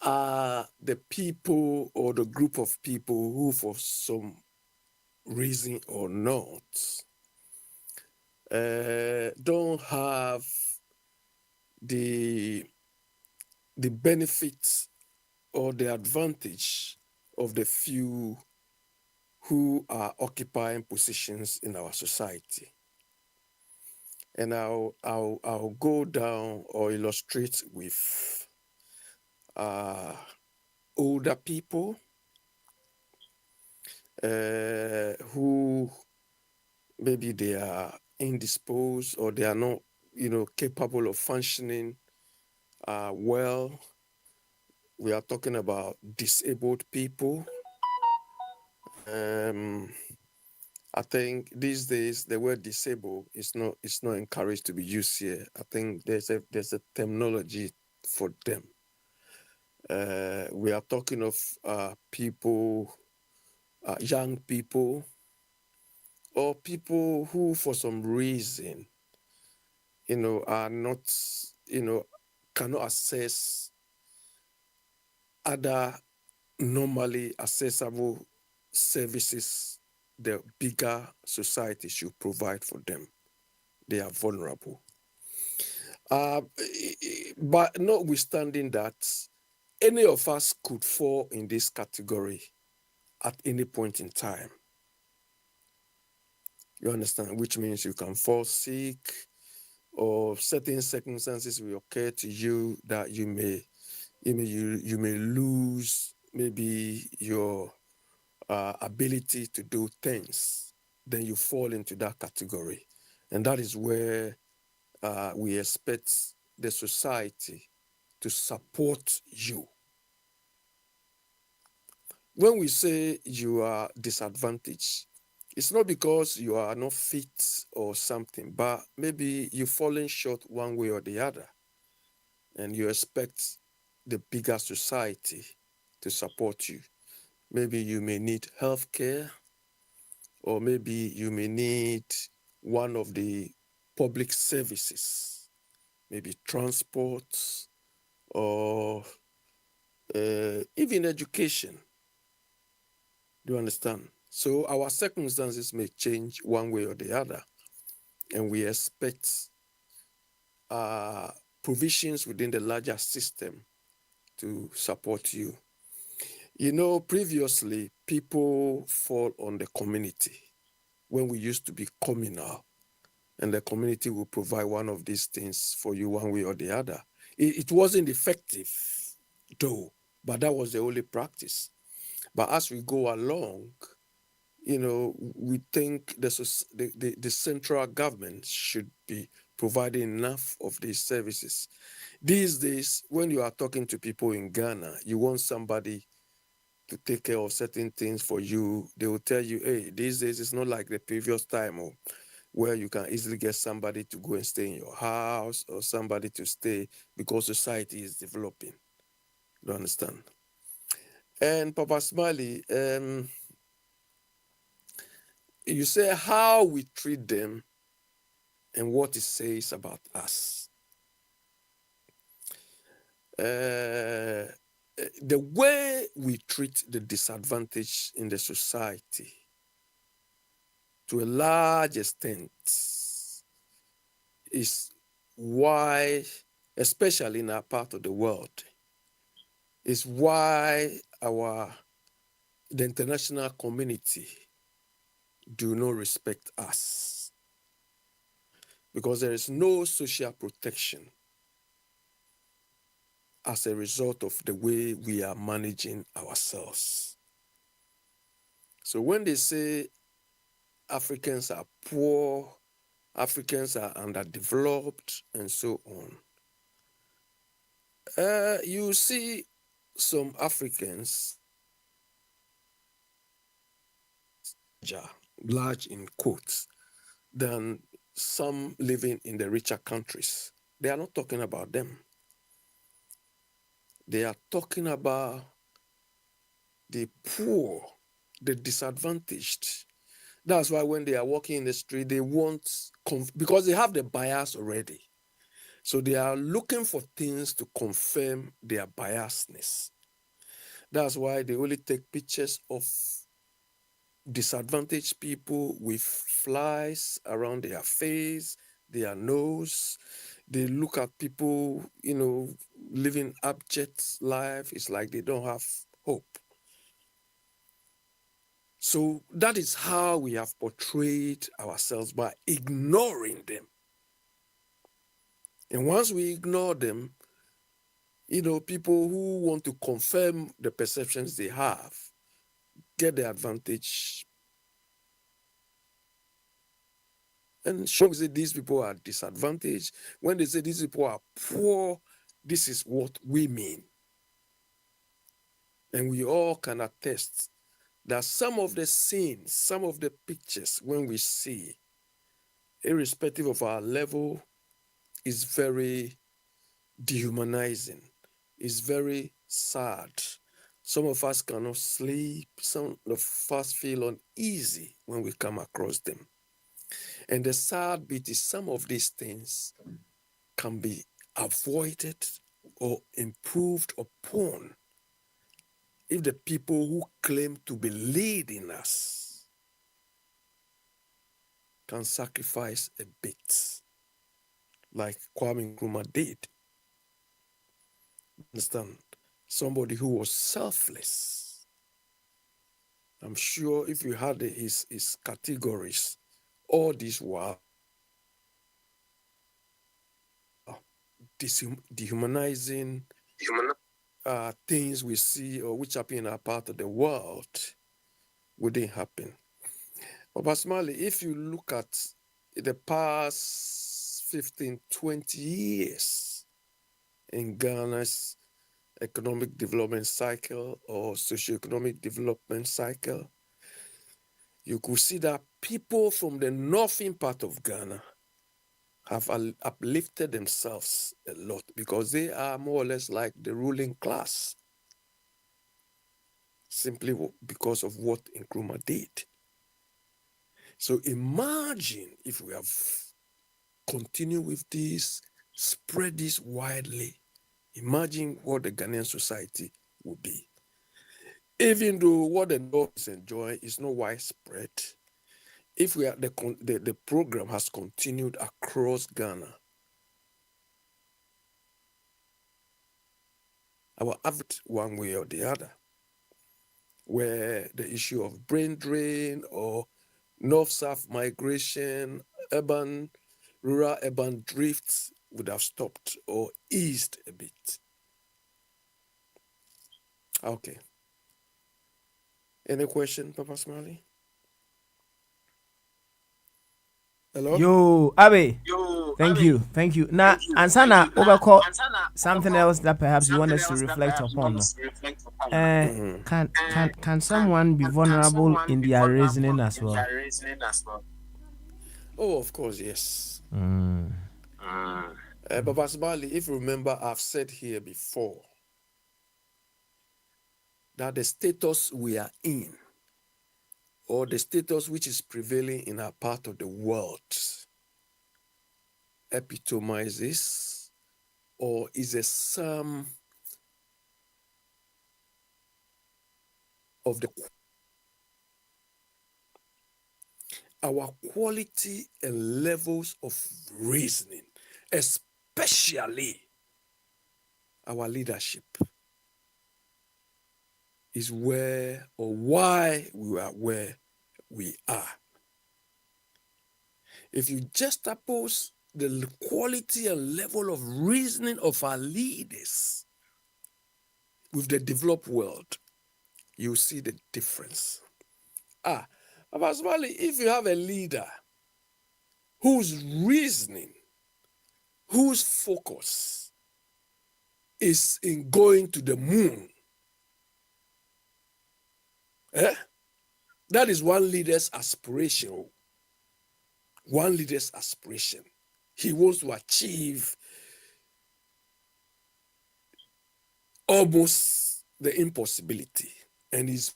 are the people or the group of people who, for some reason or not, don't have the benefits or the advantage of the few who are occupying positions in our society. And I'll go down or illustrate with older people who maybe they are indisposed or they are not, capable of functioning well. We are talking about disabled people. I think these days the word disabled is not encouraged to be used here. I think there's a terminology for them. We are talking of people, young people, or people who, for some reason, are not, cannot access other normally accessible services the bigger society should provide for them. They are vulnerable. But notwithstanding that, any of us could fall in this category at any point in time. You understand? Which means you can fall sick, or certain circumstances will occur to you that you may lose maybe your ability to do things. Then you fall into that category, and that is where we expect the society to support you. When we say you are disadvantaged, it's not because you are not fit or something, but maybe you've fallen short one way or the other, and you expect the bigger society to support you. Maybe you may need health care, or maybe you may need one of the public services, maybe transport, or even education. Do you understand? So our circumstances may change one way or the other, and we expect provisions within the larger system to support you. You know, previously, people fall on the community when we used to be communal, and the community will provide one of these things for you one way or the other. It wasn't effective, though, but that was the only practice. But as we go along, you know, we think the central government should be providing enough of these services. These days, when you are talking to people in Ghana, you want somebody to take care of certain things for you. They will tell you, hey, these days it's not like the previous time where you can easily get somebody to go and stay in your house or somebody to stay because society is developing. You understand? And Papa Smiley, you say how we treat them and what it says about us. The way we treat the disadvantaged in the society, to a large extent, is why, especially in our part of the world, is why the international community do not respect us, because there is no social protection as a result of the way we are managing ourselves. So when they say Africans are poor, Africans are underdeveloped, and so on, you see some Africans, large in quotes, than some living in the richer countries. They are not talking about them. They are talking about the poor, the disadvantaged. That's why when they are walking in the street, they want, because they have the bias already. So they are looking for things to confirm their biasness. That's why they only take pictures of disadvantaged people with flies around their face, their nose. They look at people, you know, living abject life. It's like they don't have hope. So that is how we have portrayed ourselves, by ignoring them. And once we ignore them, you know, people who want to confirm the perceptions they have get the advantage. And when they say these people are disadvantaged, when they say these people are poor, this is what we mean. And we all can attest that some of the scenes, some of the pictures, when we see, irrespective of our level, is very dehumanizing, is very sad. Some of us cannot sleep. Some of us feel uneasy when we come across them. And the sad bit is some of these things can be avoided or improved upon if the people who claim to be leading us can sacrifice a bit, like Kwame Nkrumah did. Understand? Somebody who was selfless. I'm sure if you had his categories, all these were dehumanizing things we see or which happen in our part of the world wouldn't happen. But Basmali, if you look at the past 15, 20 years in Ghana's economic development cycle or socioeconomic development cycle, you could see that people from the northern part of Ghana have uplifted themselves a lot because they are more or less like the ruling class, simply because of what Nkrumah did. So imagine if we have continued with this, spread this widely, imagine what the Ghanaian society would be. Even though what the North is enjoying is not widespread, if we are the program has continued across Ghana, our average one way or the other, where the issue of brain drain or north-south migration, rural-urban drifts would have stopped or eased a bit. Okay. Any question, Papa Smiley? Hello? Yo, Abe. Thank you. Now, Ansana, overcall something else that perhaps you want us to reflect upon. Can someone be vulnerable in their reasoning as well? Oh, of course, yes. Papa Smiley, if you remember, I've said here before that the status we are in, or the status which is prevailing in our part of the world, epitomizes or is a sum of our quality and levels of reasoning, especially our leadership, is where or why we are where we are. If you juxtapose the quality and level of reasoning of our leaders with the developed world, you see the difference. Abasmali, if you have a leader whose reasoning, whose focus is in going to the moon, that is one leader's aspiration. One leader's aspiration. He wants to achieve almost the impossibility, and he's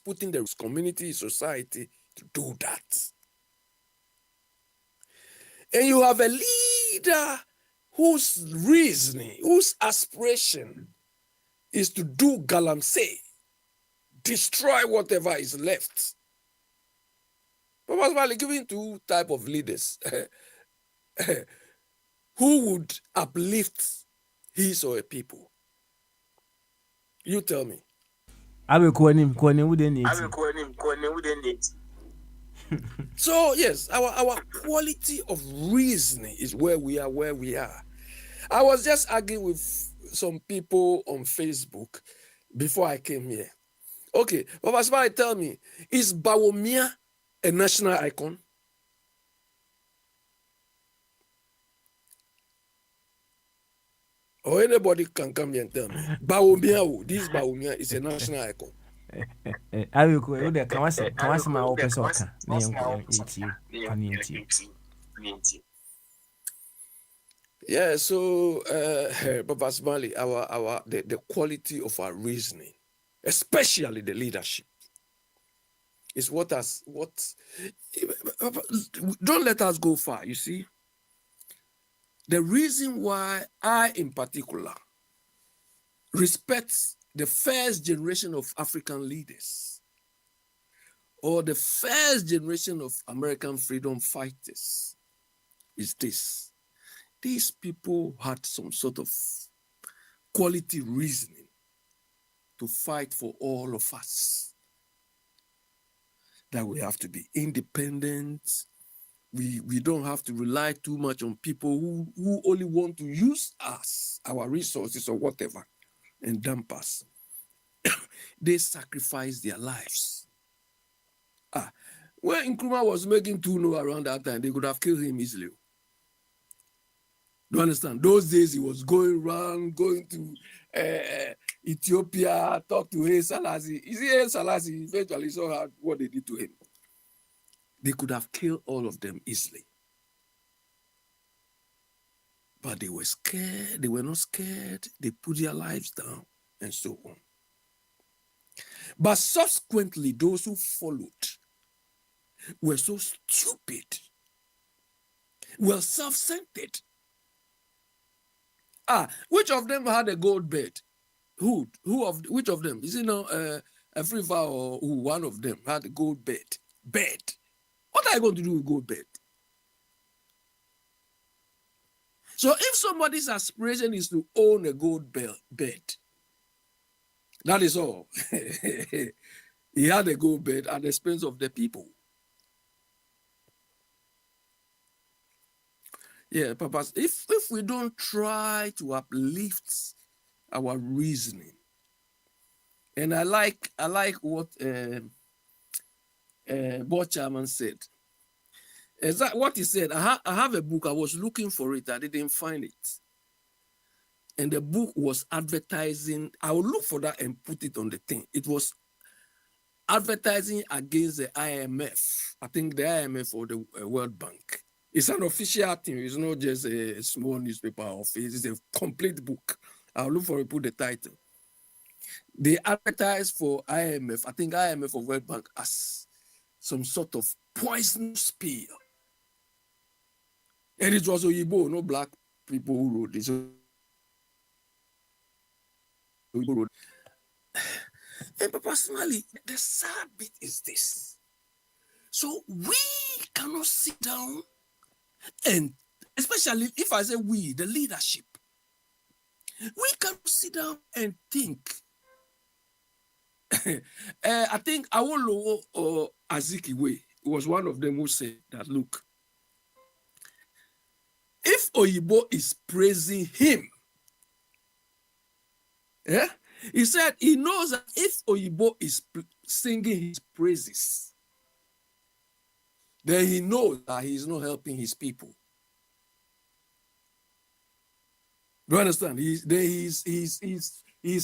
putting the community, society to do that. And you have a leader whose reasoning, whose aspiration is to do galamsey, destroy whatever is left. But possibly giving two type of leaders who would uplift his or a people. You tell me. So yes, our quality of reasoning is where we are. I was just arguing with some people on Facebook before I came here. Okay, Papa Smiley, tell me, is Bawumia a national icon? Or anybody can come here and tell me, Bawumia, this Bawumia is a national icon. Yeah, so Papa Smiley, the quality of our reasoning, especially the leadership, is don't let us go far, you see. The reason why I, in particular, respect the first generation of African leaders or the first generation of American freedom fighters is this. These people had some sort of quality reasoning to fight for all of us. That we have to be independent. We don't have to rely too much on people who only want to use us, our resources or whatever, and dump us. They sacrifice their lives. When Nkrumah was making Tuno around that time, they could have killed him easily. Do you understand? Those days he was going around, going to Ethiopia, talk to Haile Selassie. You see, Haile Selassie eventually saw what they did to him. They could have killed all of them easily. But they were scared. They were not scared. They put their lives down and so on. But subsequently, those who followed were so stupid, were self-centered. Which of them had a gold bed? Which of them? Is it Afrifa or who? One of them had a gold bed. What are you going to do with gold bed? So if somebody's aspiration is to own a gold bed, that is all. He had a gold bed at the expense of the people. Yeah, Papa, if we don't try to uplift our reasoning, and I like what Board Chairman said. Is that what he said? I have a book. I was looking for it. I didn't find it. And the book was advertising. I will look for that and put it on the thing. It was advertising against the IMF. I think the IMF or the World Bank. It's an official thing. It's not just a small newspaper office. It's a complete book. I'll look for it, put the title. They advertise for IMF. I think IMF or World Bank as some sort of poisonous pill. And it was Oyibo, no black people who wrote this. And personally, the sad bit is this. So we cannot sit down and, especially if I say we, the leadership, we cannot sit down and think. I think Awolowo or Azikiwe was one of them who said that, look, if Oyibo is praising him, he said he knows that if Oyibo is singing his praises, then he knows that he is not helping his people. Do you understand? He's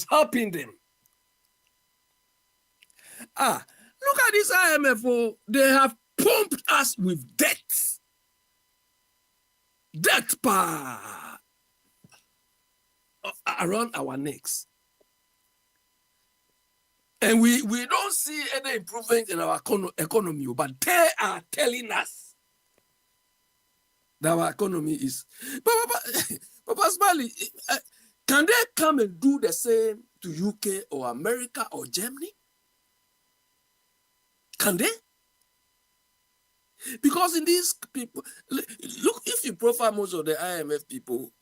helping them. Look at this IMF. They have pumped us with debt. Debt around our necks. And we don't see any improvement in our economy, but they are telling us that our economy is. Papa Smiley, can they come and do the same to UK or America or Germany? Can they? Because in these people, look, if you profile most of the IMF people,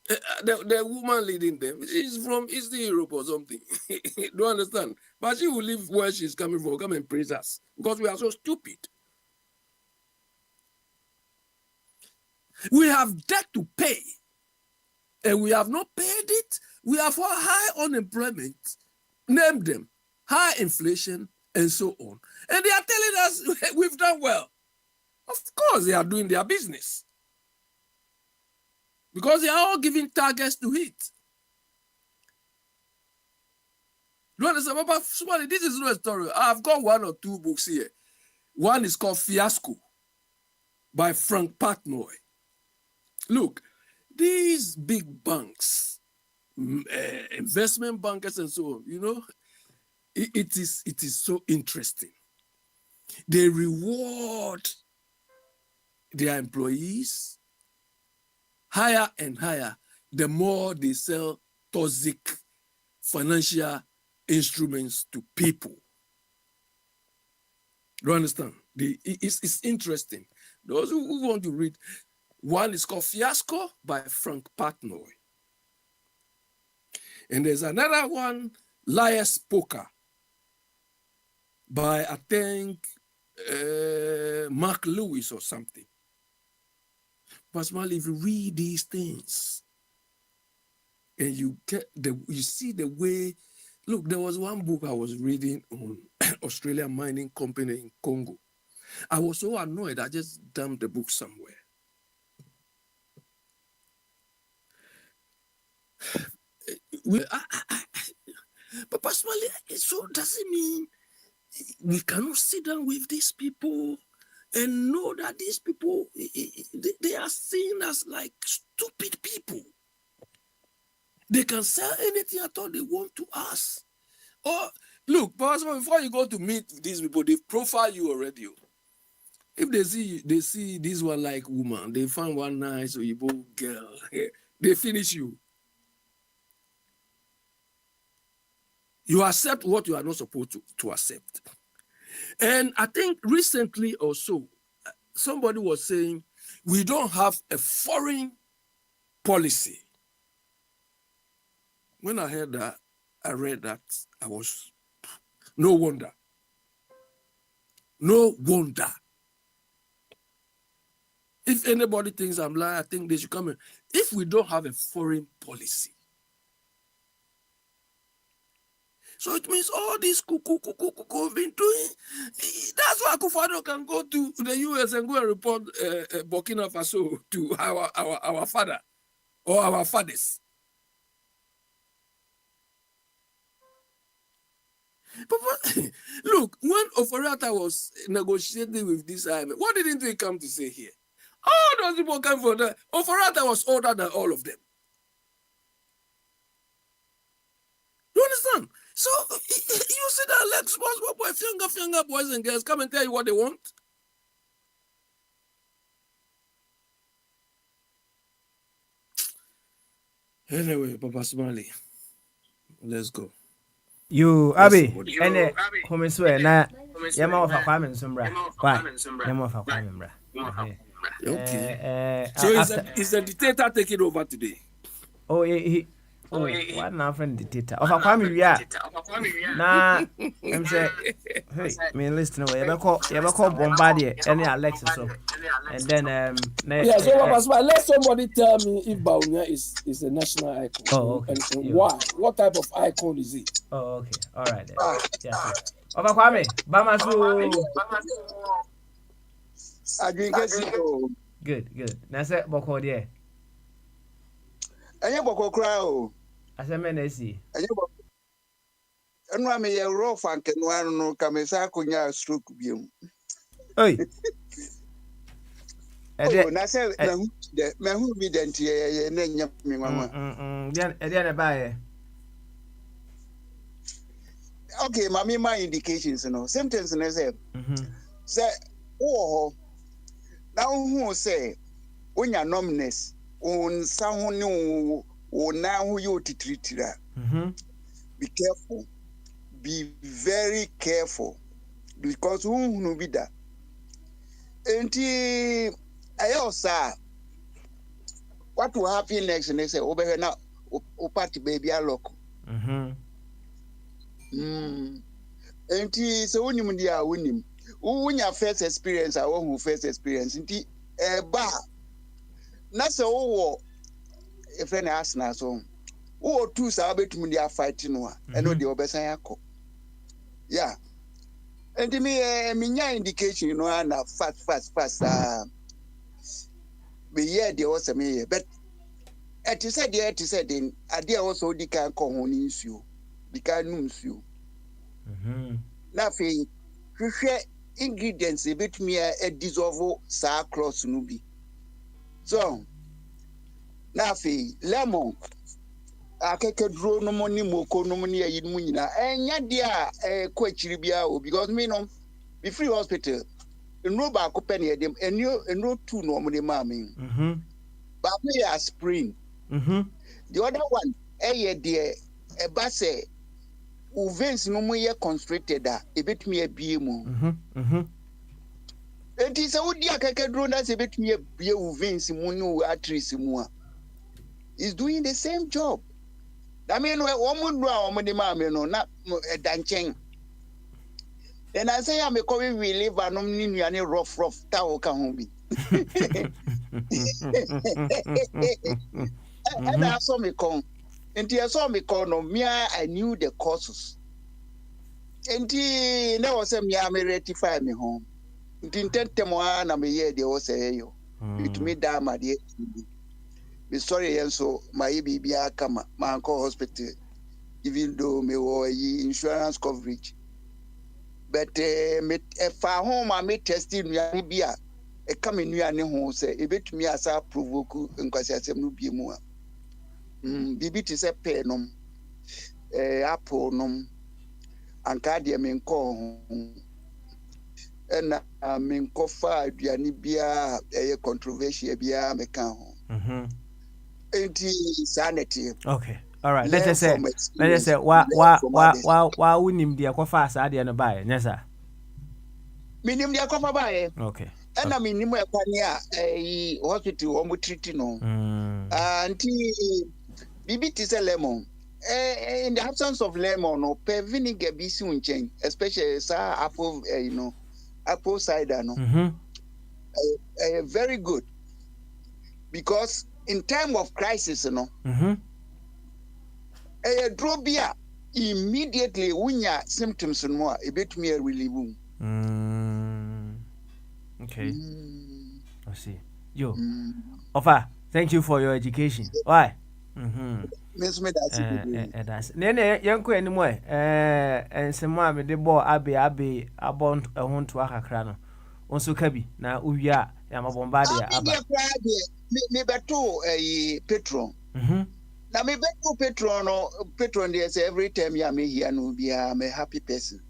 the woman leading them is from Eastern Europe or something. Do you understand? But she will leave where she's coming from, come and praise us because we are so stupid. We have debt to pay, and we have not paid it. We have high unemployment, name them, high inflation, and so on. And they are telling us we've done well. Of course, they are doing their business. Because they are all giving targets to hit. You understand? But somebody, this is not a story. I've got one or two books here. One is called Fiasco by Frank Partnoy. Look, these big banks, investment bankers and so on, you know, it is so interesting. They reward their employees higher and higher the more they sell toxic financial instruments to people. Do you understand? It's interesting. Those who want to read, one is called Fiasco by Frank Partnoy. And there's another one, Liar's Poker, by, I think, Mark Lewis or something. Personally, if you read these things and you see the way, look, there was one book I was reading on Australian mining company in Congo. I was so annoyed, I just dumped the book somewhere. But personally, so does it mean we cannot sit down with these people and know that these people, they are seen as like stupid people? They can sell anything at all they want to us. Or, look, before you go to meet these people, they profile you already. If they see this one like woman, they find one nice Oyibo girl, they finish you. You accept what you are not supposed to accept. And I think recently also, somebody was saying, we don't have a foreign policy. When I heard that, I read that, I was, no wonder. No wonder. If anybody thinks I'm lying, I think they should come in. If we don't have a foreign policy, so it means all this cuckoo have been doing. That's why Akufo-Addo can go to the US and go and report Burkina Faso to our father or our fathers. But look, when Ofori-Atta was negotiating with this IMF, what didn't he come to say here? All those people came for that. Ofori-Atta was older than all of them. You understand? So you see that like responsible boys, younger boys and girls come and tell you what they want. Anyway, Papa Smiley, let's go. You, Abby, and come swear na yama of a Kwame Sumbra. Why? Yama of a Kwame. Okay. So is the dictator taking over today? Oh, what now friend dictator? Of a Kwame, yeah. Nah, I'm saying, hey, me listen away. You ever call Bombardier, any Alexa, so. And then, yeah, so let somebody tell me if Bawumia is a national icon. Oh, okay. And why? What type of icon is he? Oh, okay. All right then. Yeah. Of a Kwame, Bamasu. Good. Now say Boko there. Anya Boko cry o. Asa menesi. Anya Boko. Enu ame ye rough and kenwa no kamesa akonya stroke biom. Oi. Oh, na say na hu bi dent ye na nya me nwanwa. Dia na bae. Okay, my indications symptoms na say. Say oh now who say onya numbness on sound no na hu you titritira. Be careful. Be very careful because who no be that. Enti ayo sa what will happen next and they say over now o party baby alok. Enti so wonim dia wonim wonya first experience a wo first experience enti ba na se wo e friend Arsenal so wo two sa betum dia fight no a eno de obesan yakọ yeah enti me nya indication na fast be here there was me but it said in ade also di kan ko ho ni nsuo di kan num nsuo na fe hwehwe ingredients betumi a dissolve sa cross no bi so na fe lemon akeke duro no mo ni moko no mo ni ayi mu nyina enya dia ko akiri bia o because me no be free hospital no ba ko pen edem eno two no mo de ma me ba me aspirin the other one de e ba say o veins no mo ye constricted a ebetumi abie mu enti se wodi akeke duro na se ebetumi abie o veins mu no arteries mu a is doing the same job. I mean, woman do our money, mammy, no, not a dancing. Then I say, I'm a COVID relief, and I'm in any rough tower can home. And I saw me come. And I saw me call no me, I knew the causes. And he never said me, I may rectify me home. Intent them one, I'm a year, they all say, yo, it me damn, my dear. Me sorry and so my baby come my uncle hospital even though me insurance coverage but me if I home I me testing me bia e come in ya ne ho say e betumi asa provoke nkwasi asem no bie mu a bibi ti se pe nom apple nom anka de me nko na me nko fa aduane bia controversial bia me kan ho sanity. Okay. All right. Let's just say why unim dia kwa fa sa dia no bae. Yes sir. Minim dia kwa fa bae. Okay. And I mean, a hospital or treaty no. BBT is a lemon. In the absence of lemon or per vinegar be soon change, especially apple, apple cider no. Very good. Because in time of crisis, drobia immediately when your symptoms and more a bit more relieving. Okay. I see. Offer. Thank you for your education. Why? Miss me that's nene yanko anymore. And some more me de bo abe abon ehon to akakra no. Onso kabi na uwia ya mabombarde aba. Me beto petrol. Na me beto petrol dey say every time you me here no be I'm a happy person.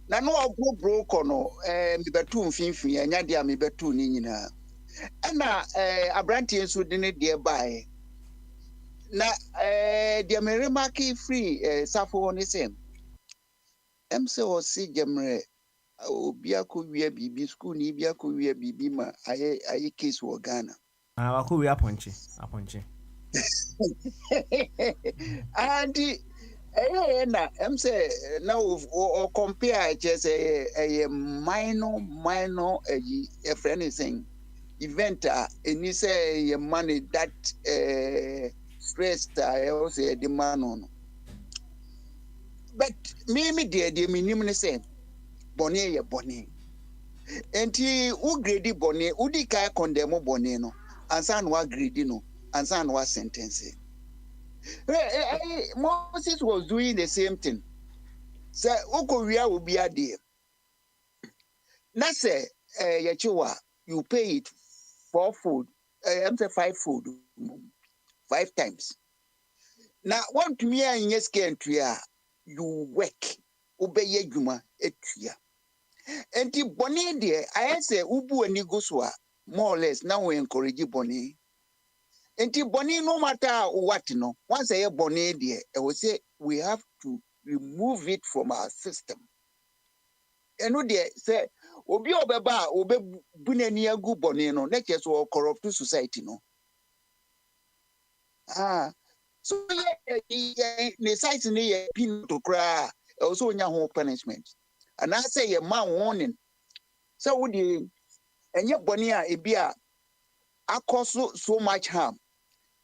Na no go broke no me beto mfinfin anya dia me beto ni nyina. Na abranti nso de ne de bae. Na dia me remark free safo ni same. Em say o si gemre obi akọwie bibi school ni bi akọwie bibi ma aye case wo Ghana akọwie aponche and na em say na o compare just a minor a friend is saying event any say money that stress I say the man on but me dey minimum the same Bonnie ye bonnie. Enti u grade bonnie, u di kai condemn bonnie no. Ansa no grade no, ansa no sentence. Moses was doing the same thing. Say ukowia obi ade. Na say yachiwa you pay it 4 food. I'm say 5 food 5 times. Now want to me an yeske entria you work obeye dwuma etua. Enti boni de I say ubu ani go so more or less now we encourage boni. Enti boni no matter what no once a boni de I will say we have to remove it from our system. Eno de say obi obeba obe bunani agu boni no na so corrupt society no. So the size ni pin to cry also nya ho punishment. And I say a man warning. So would you and your bonia ebia cause so much harm,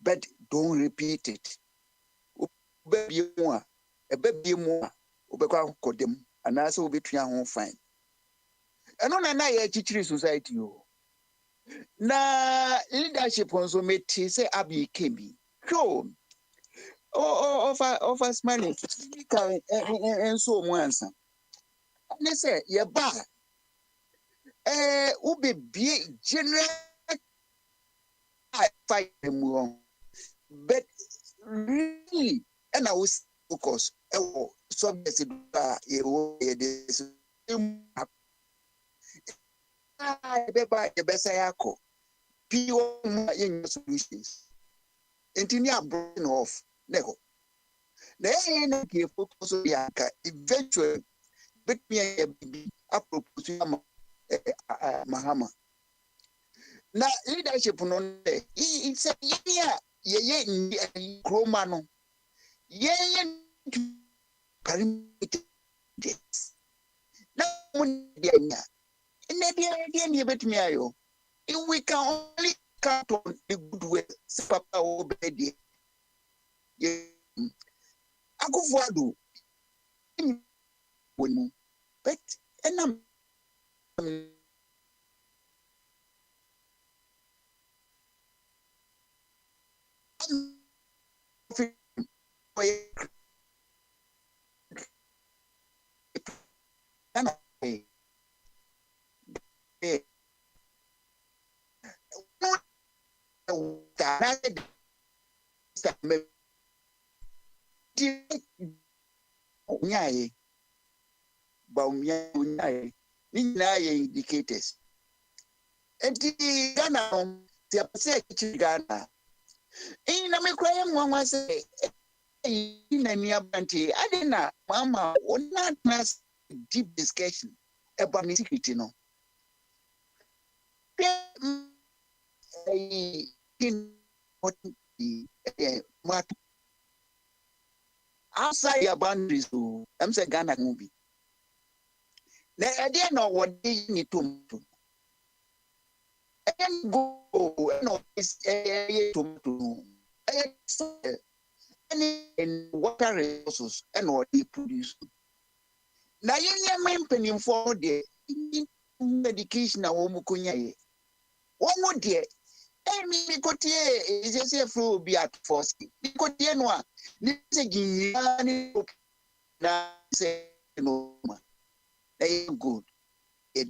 but don't repeat it. Baby more, a baby more, ubeka kodem, and also will be home fine. And on an eye teacher society. Na leadership also made say Abi Kemi. Show of us money and so once. And they say, yeah, ba. Ube be general fight them wrong. But really, and I was focus. Subject this. Beba the best ayako. Pure in solutions. Intinia broken off. Nego. Then give focus on Bianca eventually. But me a baby apropos Mahama. Now leadership on there. He said, ye Cromano. Ye perimeter. Now when the bet me ayo. If we can only count on the good way, Papa obedi. Ye Akufuadu. But and I'm indicators. And the Ghana, the Ghana. In a microphone, one was in a near banty. I didn't know, Mamma, or not deep discussion about security. No, outside your boundaries, I'm saying Ghana movie. Now, I didn't know what they need to do. I didn't go no tomato. And water resources and what they produce. Now, you mean penny for the medication. One more dear. Me kotie is just a flu be at first. Me kotie no. This again na say no man. They good. It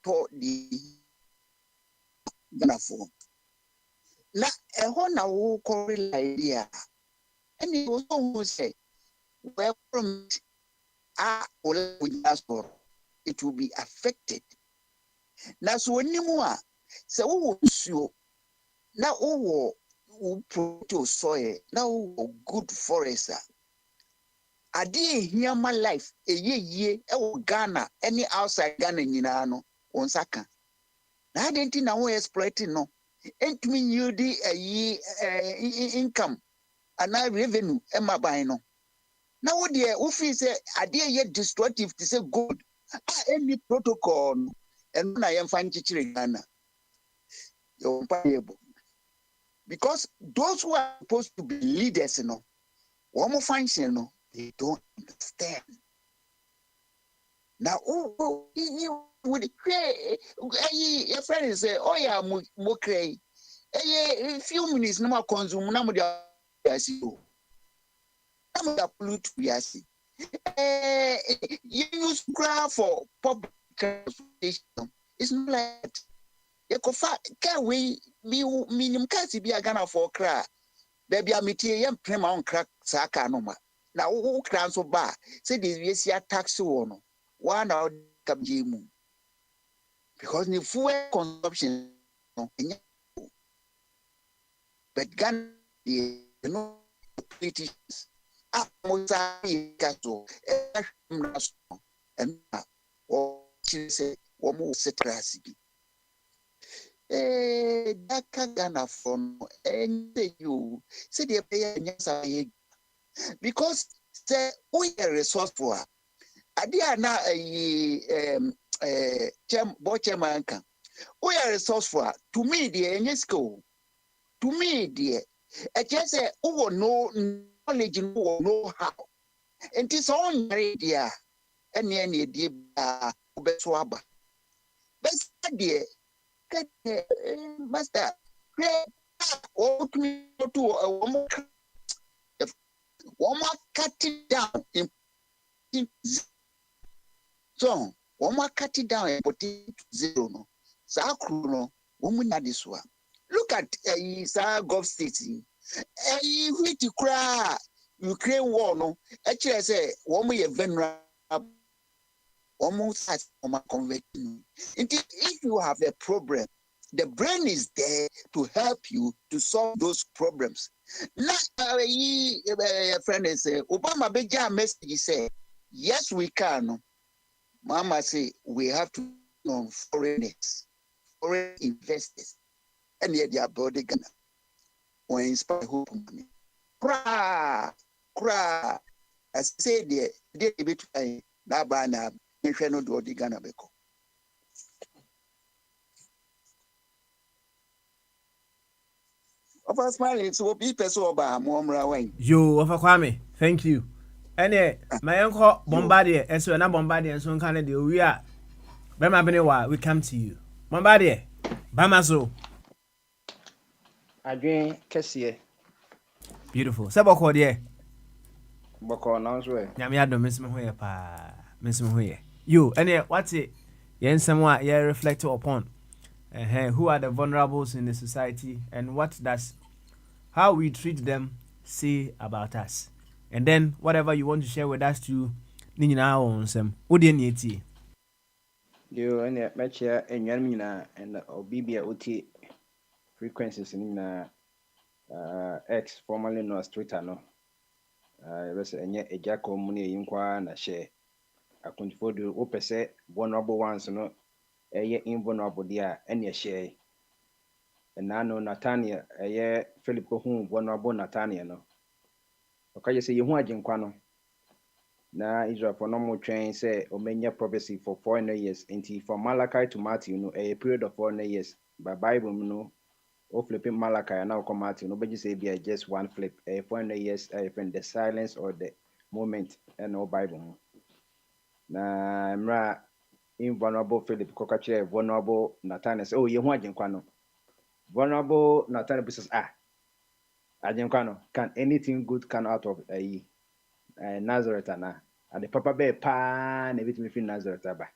to the Ghana phone. Na na wo correct idea. And it was almost say where from it will be affected. Now so anymore. So who will now who produce soil now good forest. I did hear my life a year Ghana any outside Ghana on Saka. Now I didn't know exploiting no. Ain't me you the income and now revenue and my buy no. Now what dear Ufi say I dare yet destructive to say good any protocol and when I am fine teaching Ghana. Because those who are supposed to be leaders, one more function, they don't understand. Now, you would say, your friend is say, oh yeah, mokray. A few minutes no more consume, no more yasi. No more pollute yasi. You use graph for public transportation. It's not like that. Ekofa can we minimum kasi be a Ghana for cra. Baby, I'm meeting prema on crack saka noma. Now, who crowns so bar? Say this yes, ya tax one. One out kabjimu. Because the fuel consumption, but Ghana, politicians, and she say, one more setrasity. Daka Ghana from you say the pay because say we are resourceful. Adia na chairman can we are resourceful. To me, dear, Enyesco. To me, dear, I just say who no knowledge no know how. And it's on idea and any dear Beswaba. Best dear. Master, one more cut it down in so one more cut it down and put it to zero. No, Sakruno, woman at this one. Look at Gulf State. We to cry Ukraine war. No, actually, I say one more venerable. Almost as converting. If you have a problem, the brain is there to help you to solve those problems. Now, friend say Obama beja message say yes we can. Mama say we have to know foreigners, foreign investors, and yet they are body Ghana or inspire hope money. Cry. I say they bit na bana. No do the Ghana beko. Of us smiling, so people so ba momra wine. Yo, of Kwame, thank you. Any my uncle Bombardier, and so na Bombardier, and so kind of we are. Bema Benewa, we come to you. Bombardier, Bamazo. Adwin kɛseɛ. Beautiful. Sebo ko de. Bɔkɔ na nso ɛ. Nyame adom mesem ho ye pa. Mesem ho ye. You, any what's it? Yen somewhat you reflect upon. Who are the vulnerables in the society and what does how we treat them say about us? And then whatever you want to share with us to Nina on some. Udi nieti. Yo, ɛnɛ mɛkyia enyanum nyinaa and obi a oti frequencies in X formerly known as Twitter no. Ɛbɛsɛ ɛnyɛ egya kɔm ne yinkwa na share. Akuntifo do opese vulnerable ones no invulnerable dia ene share na no Nathaniel Philip ko hu vulnerable Nathaniel no okaye say yehu agenkwa no na Israel for no mo twen say omenya prophecy for 400 years until from Malachi to Matthew no a period of 400 years by Bible no o flip Malachi na o Matthew no be say be just one flip 400 years from the silence or the moment and no Bible na mra invulnerable Philip ko ka kire vulnerable Nathaniel say oh yehu agenkwa no vulnerable Nathaniel says agenkwa no can anything good come out of Nazareth and the papa bear pan a bit me free Nazareth aba.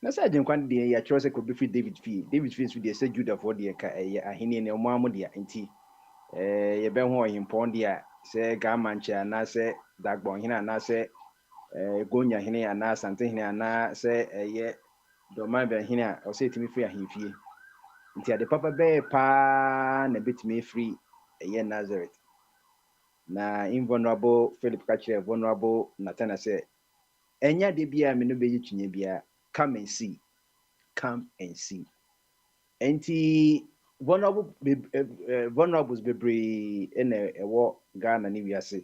Na say agenkwa de ya chiro say could be free David fee so dey say Judah for the ahini ne omo dia nti ye be ho yimpon dia say gamanche na say dagbon hina na say gonya hina na sante hina na say do man be hina o say timi free ahimfie nti ade papa bear pan a bit me free Nazareth. Na invulnerable Philip Kachire vulnerable Nathaniel say enya de bia me no be yitwinye bia come and see enti vulnerables bebre ene ewo Ghana ni wiase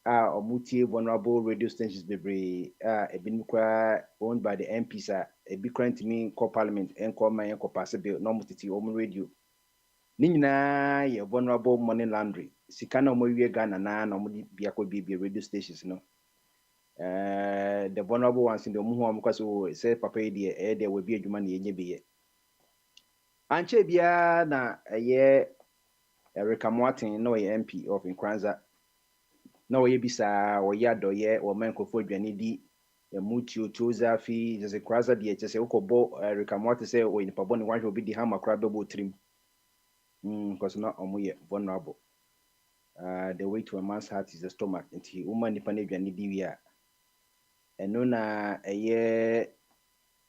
omutie vulnerable radio stations bebre ebinim kwa owned by the MPs ebi currently call parliament enko man enko pass bill no mutiti omu radio ni nyina ye vulnerable money laundry sika na omo wie Ghana na omo bia ko bi radio stations no the vulnerable ones in the omo ho because say papa e dey we bi adwuma na yenye biye anche bia na Erica Martin no ye MP of Nkranza no ye bisa o ya doye o man ko fo dwane di Mutio Choza fi ze Nkranza de che se ukobo Erica Martin say o ni pabo ni wan obi di hama kra bebo trim because na omo ye vulnerable. The way to a man's heart is the stomach. Nti woman nipa na dwane di wi a eno na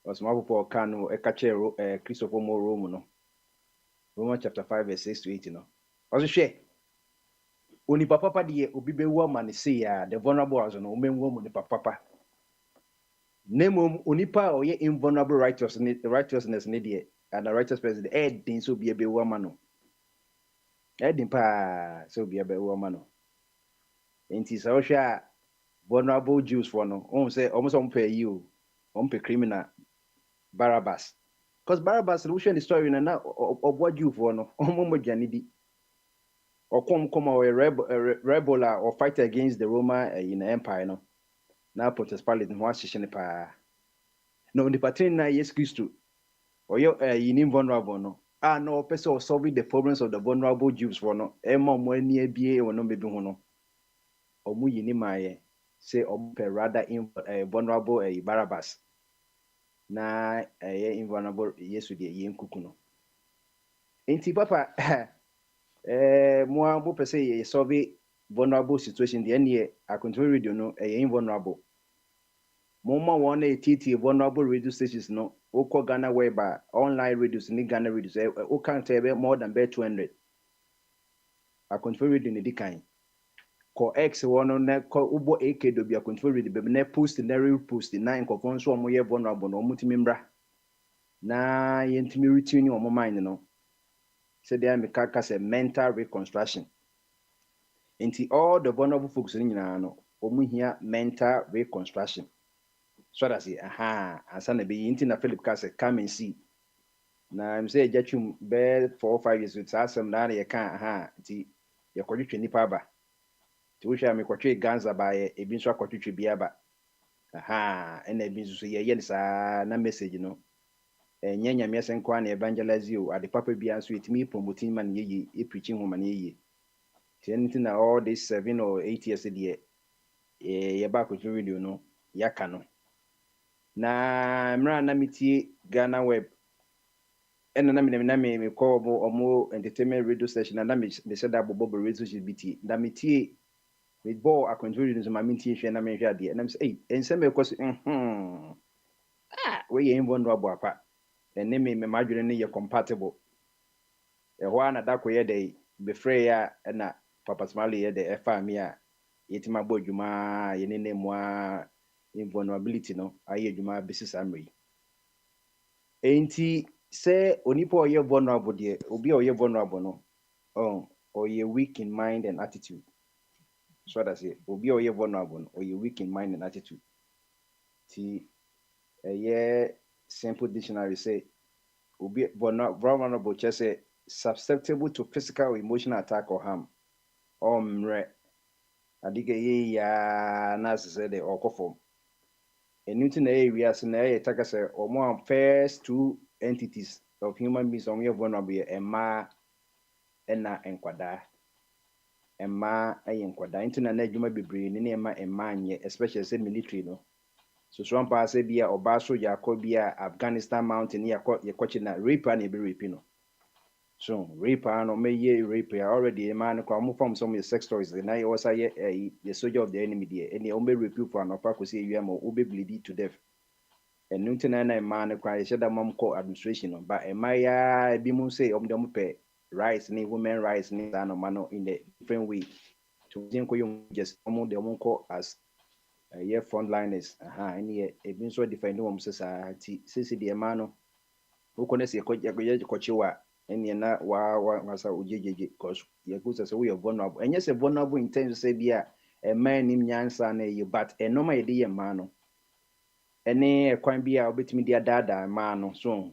osma popo kanu ekache Christopher Mo Rome no Romans chapter 5 verse 6 to 8 no also hwe oni papa de obi bewu ma ne say ya the vulnerable as no menwu mu ni papa nemom onipa oye invulnerable righteousness ne de and the righteous person din so be bewu ma no din pa so be bewu ma no enti so hwe vulnerable Jews for no say almost on pay you on pay criminal Barabbas because Barabbas we share the story na what Jew for no omo dwane di or come or a rebel or fight against the Roman in the empire no na Pontius Pilate no asihye pa no the pattern na yes Christo or you invulnerable no no person solving the problems of the vulnerable Jews for no mo ani abie won no bebi ho no omu yini maye say rather vulnerable Barabbas na invulnerable Yesu de yenkuku no enti papa mo bo pese ye solve vulnerable situation de ene akontrol radio no invulnerable mo ma won na TT vulnerable radio stations no oko Ghana web online radios ni Ghana radios o count more than 200 akontrol radio ne dikan ko X wono na ko ubo AK do bia akontrol radio be na post na real post na nkofon so mo ye vulnerable no mutimi mbra na yentimi retune o mo mind no said they are say mental reconstruction. Into all the vulnerable folks in no here mental reconstruction. So that's it. And son be into na Philip Kase come and see. Now I'm say Jachum be 4 or 5 years with us some na you can you could you nipa ba. To wish I me kwatwe ganza ba e bi nso akwatwe bia ba. And e bi nso ye sa na message no. Nyanya miasa nkwa na evangelize you ade papa bia so etimi promoting man ye preaching woman ye anything na all this 7 or 8 years de ye ba ko video no yaka no na mra na mitie Ghana web na me call omo entertainment radio station na me said that bobo radio should be na mitie with ball akontrol no ma mitie hwe na me hwe ade na me say ensem e kwose we ye invulnerable apa and me madwene ne ye compatible ho ana da ko ye dey befre ya na papa smale ye dey efa me a yetima bodwuma ye ne nemu a invulnerability no aye adwuma besis amri Enti say onipa oye vulnerable there, obi oye vulnerable no. Or you weak in mind and attitude. So that's it. Obi oye vulnerable or you weak in mind and attitude. T a simple dictionary say obi vulnerable just say susceptible to physical or emotional attack or harm. Mre adige ye ya na say the okofom. Enuti na area so na attack say omo first two entities of human beings on your vulnerable ema na enkwada. Emma ayen kwada into na adwuma bebre ne ema emma nye especially say military no so so ampa say bia oba so yakọ bia Afghanistan mountain yakọ na rape na be rape no so rape no meye rape already emma no kwa mo form some sex stories na you also the soldier of the enemy there and you be rape for no pa ko say you am o be bleed to death and into na emma no kwa she da mom call administration no but emma ya bi mu say dem pay rights ni women rights ni no mano in the different way to just as frontliners any been so defend them society sisi the man no who na se kochiwa any na wasa ujejeje cause you go say we are vulnerable and yes vulnerable in terms say bia a man nim nyansa na you but e normal ye dey man no any kwan bia obetimi dia dada man no so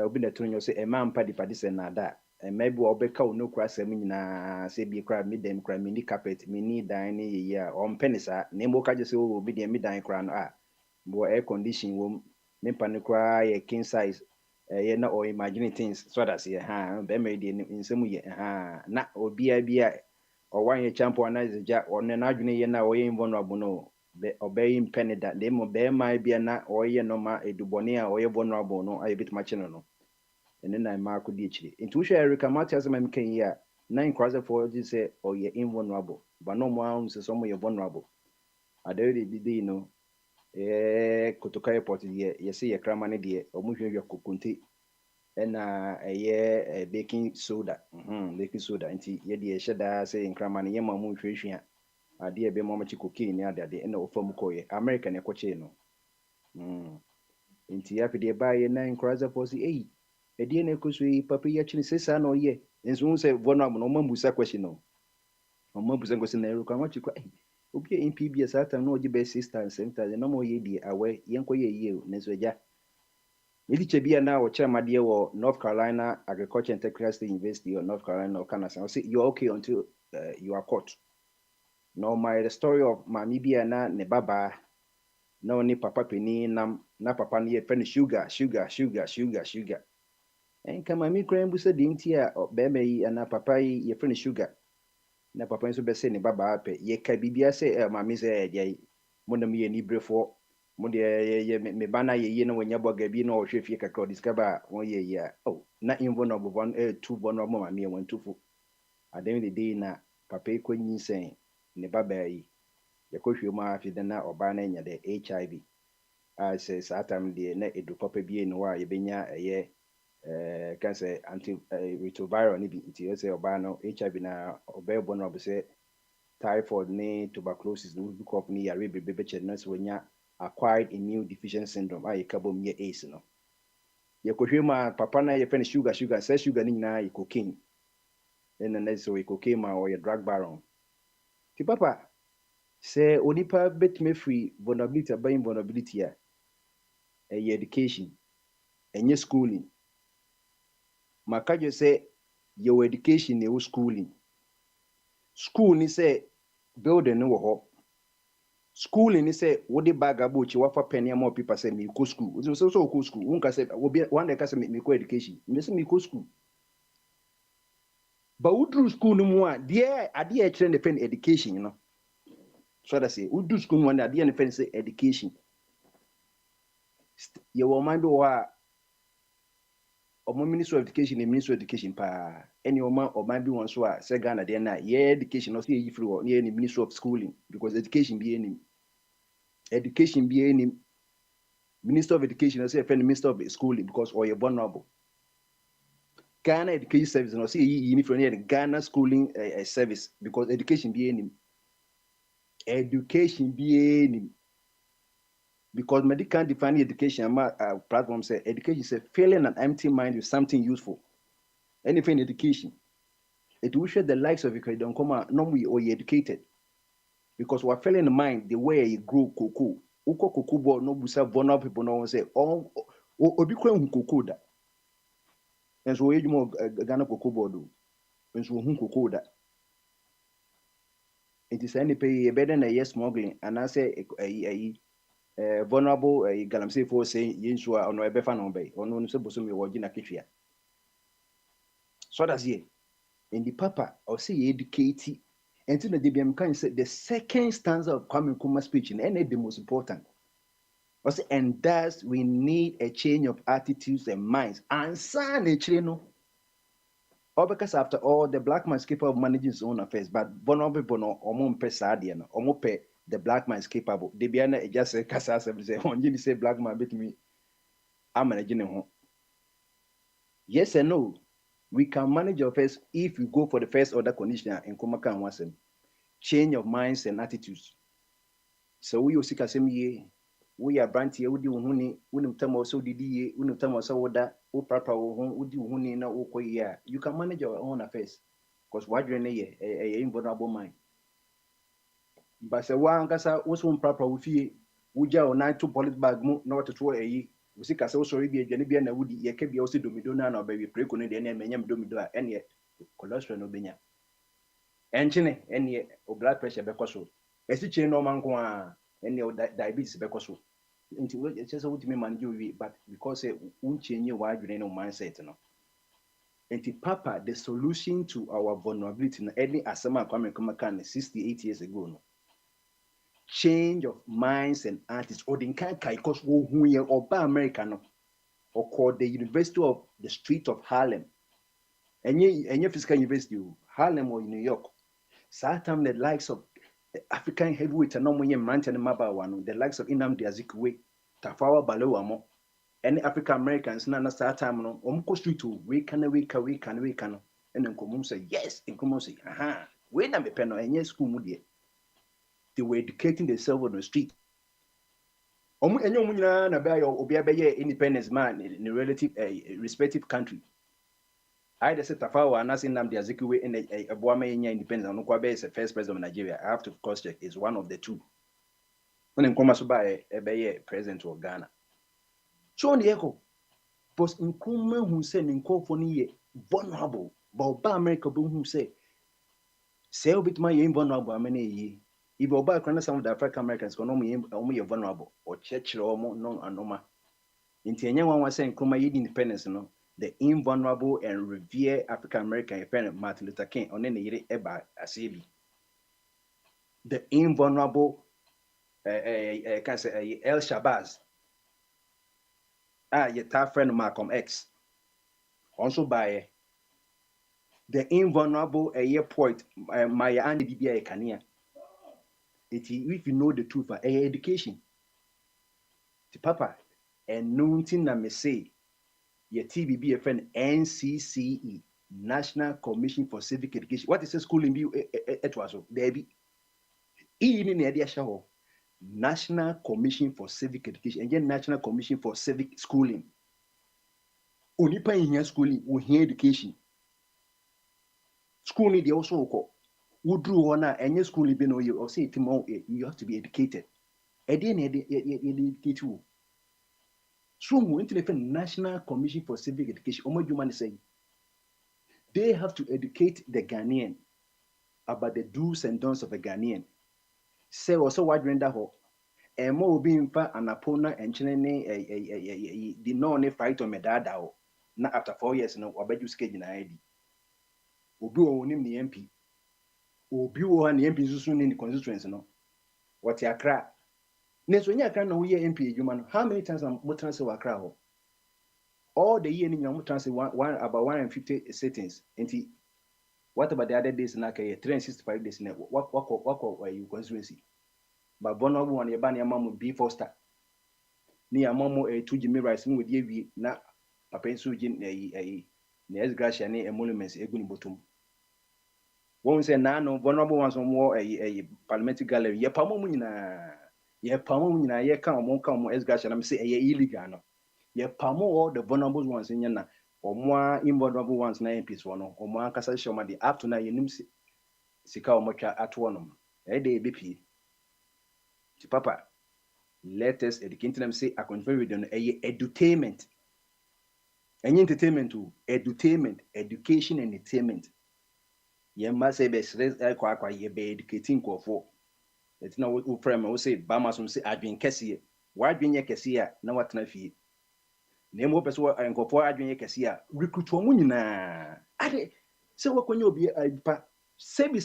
obi na tunu say e man pa di padise na da maybe obeka no kura sem nyina se bi kura mi dem kura mini carpet mini dan ne ye a on penisa na mo ka je se obi dem mi dan kura no bo air condition wo me pa ne kura ye king size ye na or imagine things so that say be me de nsem ye na obi a bia o wan ye champion na ja on na adwene ye na o ye vulnerable no be obey in penida de mo be mai bia na o ye no ma edubone a o ye vulnerable no aye bit ma chene no and then I mark the chili. Into Erica Matias and Kenya, 9 crosser for you say, oh, you're invulnerable, but no more says some you're vulnerable. I don't really know. Kotoka port here, you see a cramani dear, or move your kukunti, and a baking soda, baking soda, and tea, ye dear shada saying cramani, yama nutrition. A dear be mama cocaine near the end of Fomukoye, American equacheno. Into happy dear buy a 9 crosser for the 8. Edi na kusui papa ya chini sesa no ye enso se vulnerable no mambusa question no mambusa question na eruka ma chikwa obi e MPB sata no oji be sister and center no mo ye di awe yenko ye ye ne so ja Midi chebia na o chamade wo North Carolina Agriculture and Technical University or North Carolina or Canada say you're okay until you are caught. No my the story of mamibia na ne baba no ni papa peni nam na papa ni friend sugar and kama mi kran bu se di ntia be mai na papa yi ye friend sugar na papa nso be se ne baba ape ye ka bibia se mami se dey mo na mi ye ni brefo mo de ye me bana ye na wonya boga bi na o hwe fie kakra discover won ye ya na invulnerable one two vulnerable mami ye won tufu adem the day na papa ko nyi sen ne baba yi ye ko hwe ma afi de na oba na nya de HIV say satam de na edu papa bi no wa ye benya ye can say antiretroviral ni bi nti say oba no HIV na oba vulnerable say typhoid ni tuberculosis ni bi kop ni yare bebe che na so nya acquired immune deficiency syndrome ayi kabom ye AIDS no ye kohwe ma papa na ye friend sugar say sugar ni na ye cocaine na so ye cocaine ma or ye drug baron ti papa say onipa betime free vulnerability by vulnerability ya education enye schooling makajo say your education e schooling school ni say building no ho schooling ni say wodi bag abuchi wafa pen ya more people say me go school so go school unka say one day ka say me go education me say me go school but who do school no more there ade e train the pen education you know so that say who do school no one ade e pen say education you will mind wa Ministry of Education and Ministry of Education pa any or might be one so say Ghana there na yeah education no say free or any Ministry of Schooling because education be any Minister of Education no say friend Minister of Schooling because or you're vulnerable. Ghana Education Service no say you need for any Ghana Schooling Service because education be any Because medical define education platform say education is filling an empty mind with something useful. Anything education. It will show the likes of you don't come out normally or you educated. Because we're filling the mind the way you grow cocoa. Uko cocoa board no busa vulnerable people no one say oh obi kwen cocoa da. And so you more Ghana cocoa board. And so cocoa da. It is any pay better than a yes smuggling and I say vulnerable galamsey for saying yinsua or no ebefa no bay or no so bosom your wagina kifia. So that's ye. In the papa or say educate and to the DBM can say the second stanza of Kwame Nkrumah's speech and the most important. Also, and thus we need a change of attitudes and minds. And son no. Or because after all, the black man is capable of managing his own affairs, but vulnerable people no omo mpe sadian, omo pe the black man is capable. They be just say kasa say on you say black man bet me I'm managing him. Yes and no. We can manage our affairs if we go for the first order condition in Kumaka and Wasem. Change of minds and attitudes. So we also can ye we are brand here, Udi Huni, Unum also did ye, Unum also order, O Papa, Udi Huni, na Oko ya. You can manage your own affairs. Because what you're a invulnerable mind. But say one cassa was one proper with ye, Uja or 9 2 polit bag, not to throw a ye. We see Cassa also be a Genebian and Woody, ye can be also domidona or baby precon the name and domido and yet cholesterol no benya. Engine and yet or blood pressure because as a chain no man any diabetes because into it's just what me man you but because it won't change your wide mindset no. And Papa, the solution to our vulnerability, any asama Kwame Nkrumah 68 years ago, no. Change of minds and attitudes. Or the kind because who or by American or called the University of the Street of Harlem. And your physical university, Harlem or New York. Sometimes the likes of the African heavyweight and no more Mantan Mabawan, the likes of Nnamdi Azikiwe, Tafawa Balewa, any African Americans, none of that time, no, street to we can, and then Kumum say, yes, and Kumum say, aha, we never pen and yes, Kumudi. They were educating themselves on the street. And you know, independence man in a relative, respective country. I just said Tafawa and Nasin Nnamdi Azikiwe in a Boame independence, and Nkwabe is the first president of Nigeria. I have to cross check, is one of the two. When Nkrumah a president of Ghana. So on the echo, but Nkrumah who said Nkrumah vulnerable, but America who say bit my invulnerable. I mean, if you buy some of the African Americans, only vulnerable or church or non anoma. In Tianya one was saying Nkrumah independence, no, the invulnerable and revere African American friend Martin Luther King on any Eba Asebi. The invulnerable can say El Shabazz. Your tough friend Malcolm X. Also by the invulnerable poet Maya Andy Dibia Kania. If you know the truth for education. The Papa and nothing na me say your TBB friend NCCE National Commission for Civic Education. What is a school in it was there be in the idea show. National Commission for Civic Education and then National Commission for Civic Schooling. Only paying here schooling or here education. Schooling they also call. Who drew on any schooling be no you or say tomorrow you have to be educated. And then educate you. So we went to the National Commission for Civic Education. Omo Jumani saying they have to educate the Ghanaian about the do's and don'ts of a Ghanaian. Say also what render ho. And more being far an opponent and chilling the no fight on medada. Not after 4 years, no, or bet you skate in ID. Obi o nim the MP. Obi o and the MP soon in the constituency, no. What ya cry? Next when you can know we MP, human, how many times I'm more transfer wa cry? All the year in your transfer one about 150 settings. And what about the other days in like 365 days in what were you constituency? But vulnerable one, your banner mamu B Foster. Near Momo a 2 Jimmy Rice with ye na a pencil gin a Gracia ne emoluments a good bottom. One say, no, vulnerable ones on more a parliamentary gallery, ya Pamumina, Ye pamo nyina ye ka omo esgration am say ye illegal no. Ye pamo all the vulnerable ones in yana. Omo invulnerable ones na MPs wono. Omo ankasa shoma di up to na yenim sika omo twa ato no. E dey BP. Ti papa, let us educate them say akonfere with them edutainment. Any entertainment too, edutainment, education and entertainment. Ye must say best kwa ye be educating ko for. It's not what frame we say ba masum say adwen kese. Wa adwen ye kese a na watena fie. Na mo pese wa enkofo adwen ye kese a recruit wo nyina. Ade se wakonye obi pa sebi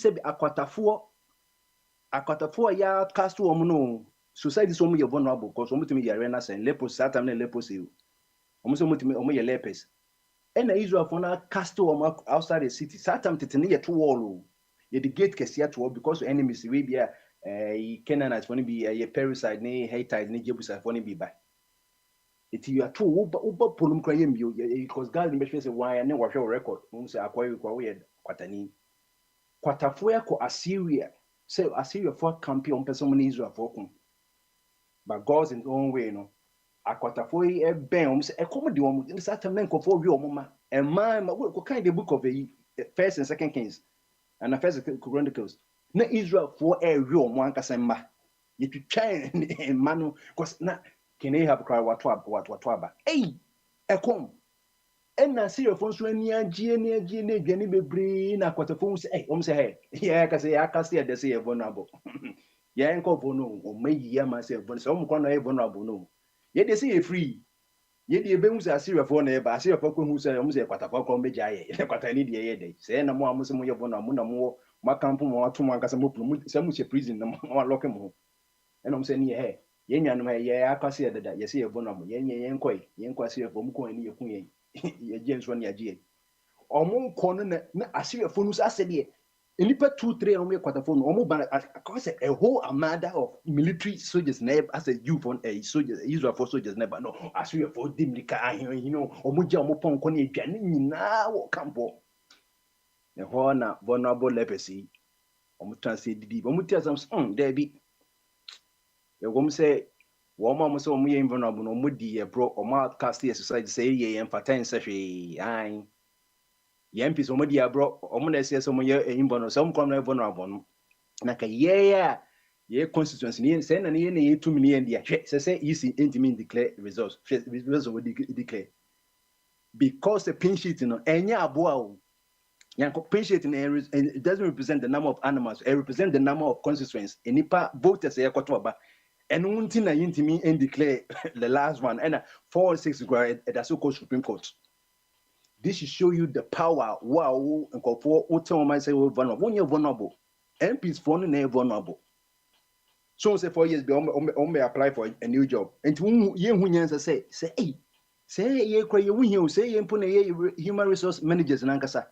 akwatafo ya cast wo no society so mo ye vulnerable because wo mutumi ye arena sen lepos satam na lepos e. Wo so mutumi wo ye lepes. And Israel for now cast to outside the city. Satam titani yet wall. Ye the gate kesia to because enemies we be Canaanites for be a parasite, ne Hittites, ne Jebusite for be by. It you are too uber pulum crying you because God in the why and never show record. Say acquire weird quatani. Quatafuya ko Assyria. Say Assyria for campion person Israel for come. But God's in his own way, no. Akwatafo e ben say e come de om in certain men ko for wi omma e man ko kind the book of first and second kings and the first chronicles na Israel for e wi omo ankasa mma ye twitwa manu cause na kene have cry what aba eh e come and na Syria for so ani agie na adwani bebre na akwatafo say say hey yeah ka say akase de say vulnerable yeah enko for no o mayi ya ma say vulnerable so mo na vulnerable no. Ye dey say free. Ye dey be hu say Assyria for na eba Assyria for ko hu say mo say kwatafo ko meja ye. Kwatani dey ye dey. Say na mo amuso mo ye bo na mo na mo makampo mo ato mo ankasa mo pulu say mo che prison na mo lock mo. E na mo say ni he. Ye nyanom he ye akase ye dada. Ye say ye bo na mo. Ye nkoi. Ye nkwa Assyria for mo ko ani ye kun ye. Ye je nso na ye je. Omo ko no na Assyria for no say dey. Enipa 2-3 on me kwatafo no omo ban cause a whole armada of military soldiers never as a youth on a soldiers Israel for soldiers never no Assyria for dimlika ahin you know omo ja omo pon ko na adwane nyina wo kampo e ho na vulnerable leprosy omo translate didi omo tia some there be e go say wo ma omo say omo ye vulnerable no omo di e bro omo outcast society say ye empathize say hwe MPs omo dia bro omo na say omo ye imbono so omo kom na vulnerable no na ka ye constituency ni say na ye na ye tumi ni ndia hwe say easy intimi declare results we declare because the pin sheet no enya aboa o yanko pin sheet it doesn't represent the number of animals it represents the number of constituencies enipa voters ye kwato aba and unti na intimi declare the last one and 4-6 that so called Supreme Court. This should show you the power. Wow, and for what I say we're vulnerable. When you're vulnerable, MPs for no vulnerable. So say 4 years be on apply for a new job. And to ye who say ye cry you win say ye put ye human resource managers in Ankasa.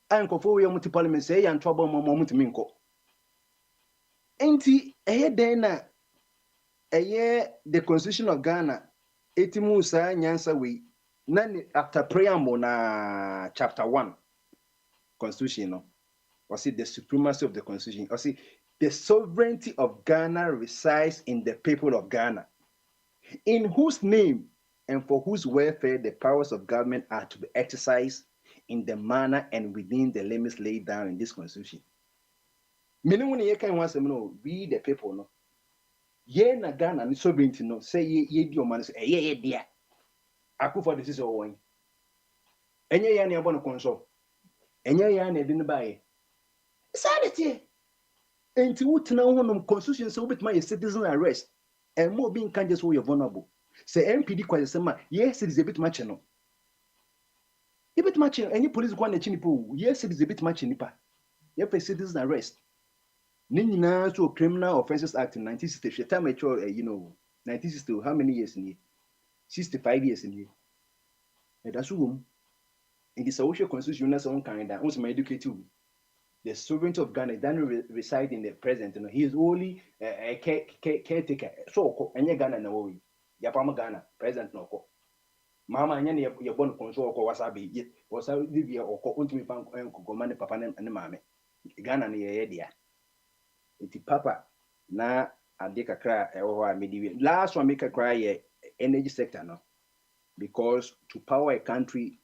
And for your multi parliament say and trouble moment minko. Ain't a then a year the constitution of Ghana 80 Musa Nyansa we. Nani after preamble na chapter 1 constitution no or see the supremacy of the constitution or see the sovereignty of Ghana resides in the people of Ghana in whose name and for whose welfare the powers of government are to be exercised in the manner and within the limits laid down in this constitution. Meaning when you can once no we the people no ye na Ghana ni sovereignty no say ye di o man say ye dia Akufo this is all. Enye ya na ebo no konso. Enye ya na edi ne bae. Sanity. Enti wutena ho no constitution say obetima ye citizen arrest. And more being can just wo you vulnerable. Say MPD kwa say ma yes it is a bit much no. E bit much any police kwa na chi nipo. Yes it is a bit much nipa. Ye for citizen arrest. Ni nyina so Criminal Offences Act in 1960 time mature 1960 how many years in here? 65 years in here. And that's who in the social constitution, that's one kind that also educate you. The sovereignty of Ghana doesn't reside in the president. He is only a caretaker. So, any Ghana no way. Yapama Ghana, president no ko. Mama, any your born control or wasabi, wasabi or ko ultimate bank and command papa and mammy. Ghana near idea. It's papa na ade kakra ɛwɔ hɔ a mede last one make kakra yɛ energy sector no, because to power a country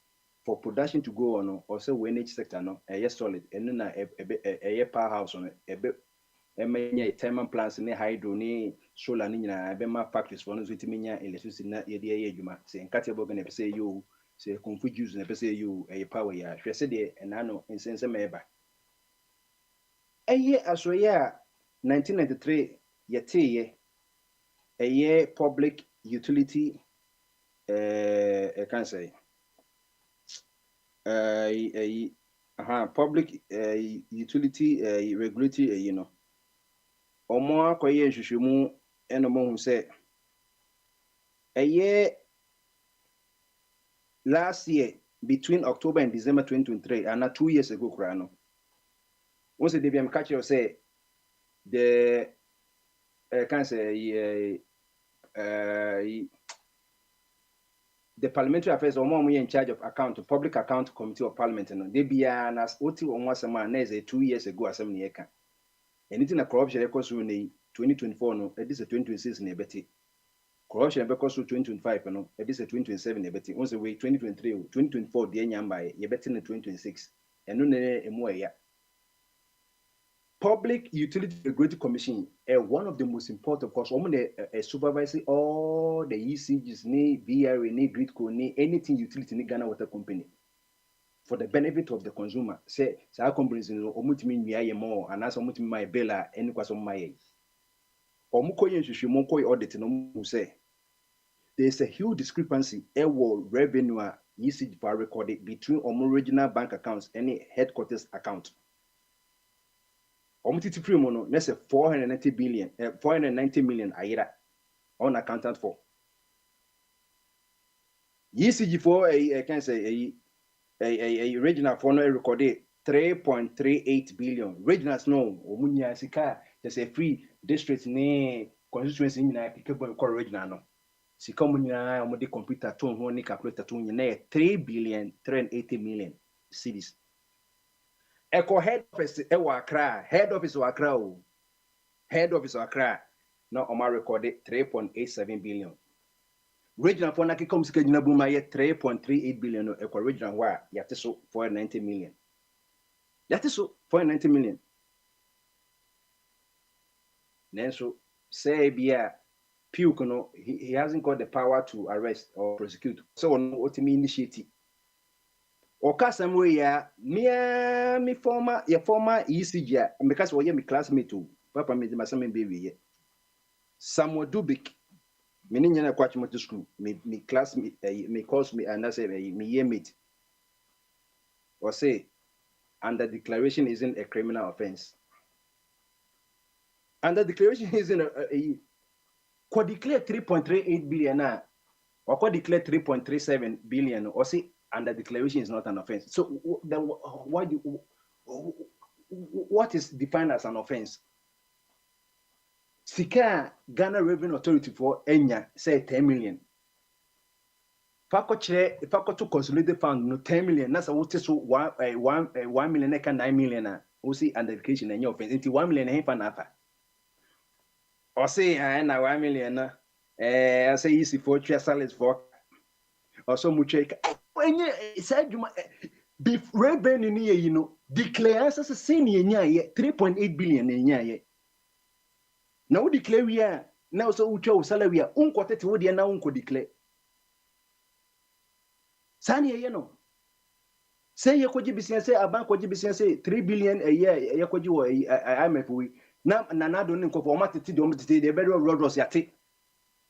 for production to go on or say energy sector no ɛyɛ solid ɛno na ɛyɛ powerhouse no ɛmɛnya thermal plants ne hydro ne solar ne nyinaa ɛbɛma factories for no so timi nya electricity na yɛde ɛyɛ adwuma sɛ nkate bɔ na ɛpɛ sɛ ɛyɛ o sɛ kɔmfo juice na ɛpɛ sɛ ɛyɛ o ɛyɛ power yɛ hwɛ sɛ deɛ ɛna no nsɛnsɛm ɛba ɛyɛ asoyɛ a 1993 yɛteyɛ ɛyɛ public utility can say public utility regulatory you know omo akoye nhwehwemu eno mo hu say last year between October and December 2023 and 2 years ago krano once they be catch you say the can say the parliamentary affairs omo in charge of account public account committee of parliament no they be an as oti onwa sama na is 2 years ago asem na yeka anything na corruption record so na 2024 no it is 2026 na ebeti corruption record so 2025 no it is 2027 na ebeti once we 2023 2024 de nyamba ye beti na 2026 eno na emu ya Public Utility Regulatory Commission one of the most important because supervising all the ECGs, VRA, Gridco, anything utility in Ghana Water Company for the benefit of the consumer. Say, our companies in Omutimi more and as Omutimi my bella any question my Omukoye Shishimokoy audit no say there's a huge discrepancy revenue ECG for recorded between original bank accounts and headquarters account. Omutiti free mono, let's say 490 million ayira unaccounted for. ECG for I can say a regional for no recorded 3.38 billion. Regionals no, omunya sika just a free district ne constituency in applicable regional no. Sika omunya omudi computer to ho ni calculator to na 3 billion 380 million cedis. Echo head office Accra, head office Accra, head office Accra. Now Omar recorded 3.87 billion. Regional for Naki comes to Buma 3.38 billion. Echo regional where Yatiso 490 million. Yatiso 490 million. Then so say Bia Pukono, he hasn't got the power to arrest or prosecute. So on what me initiative. Okasam we ya me former ECG because we my classmate too. Papa me masame baby ye. Samuel Dubik. Me ni nyana kwachi moto school. Me classmate me course me and say me year mate. Or say under declaration isn't a criminal offense. Under declaration isn't a could declare 3.38 billion or could declare 3.37 billion or say under declaration is not an offense. So then what is defined as an offense? Sika Ghana Revenue Authority for Enya say 10 million. Fako to consolidate fund no 10 million. That's what so 1 million 9 million. We see under declaration any offense. Into 1 million he fanafa. Or say na 1 million I say easy for salaries for or so much when said you be revenue ni you know declare as a senior 3.8 billion in now declare we are now so ucho salary unquoted wo dia na unko declare sani ye no say ye koji business say aban koji business say 3 billion a year ye koji wo IMF we na do nko for matete de omtete de be rodos yate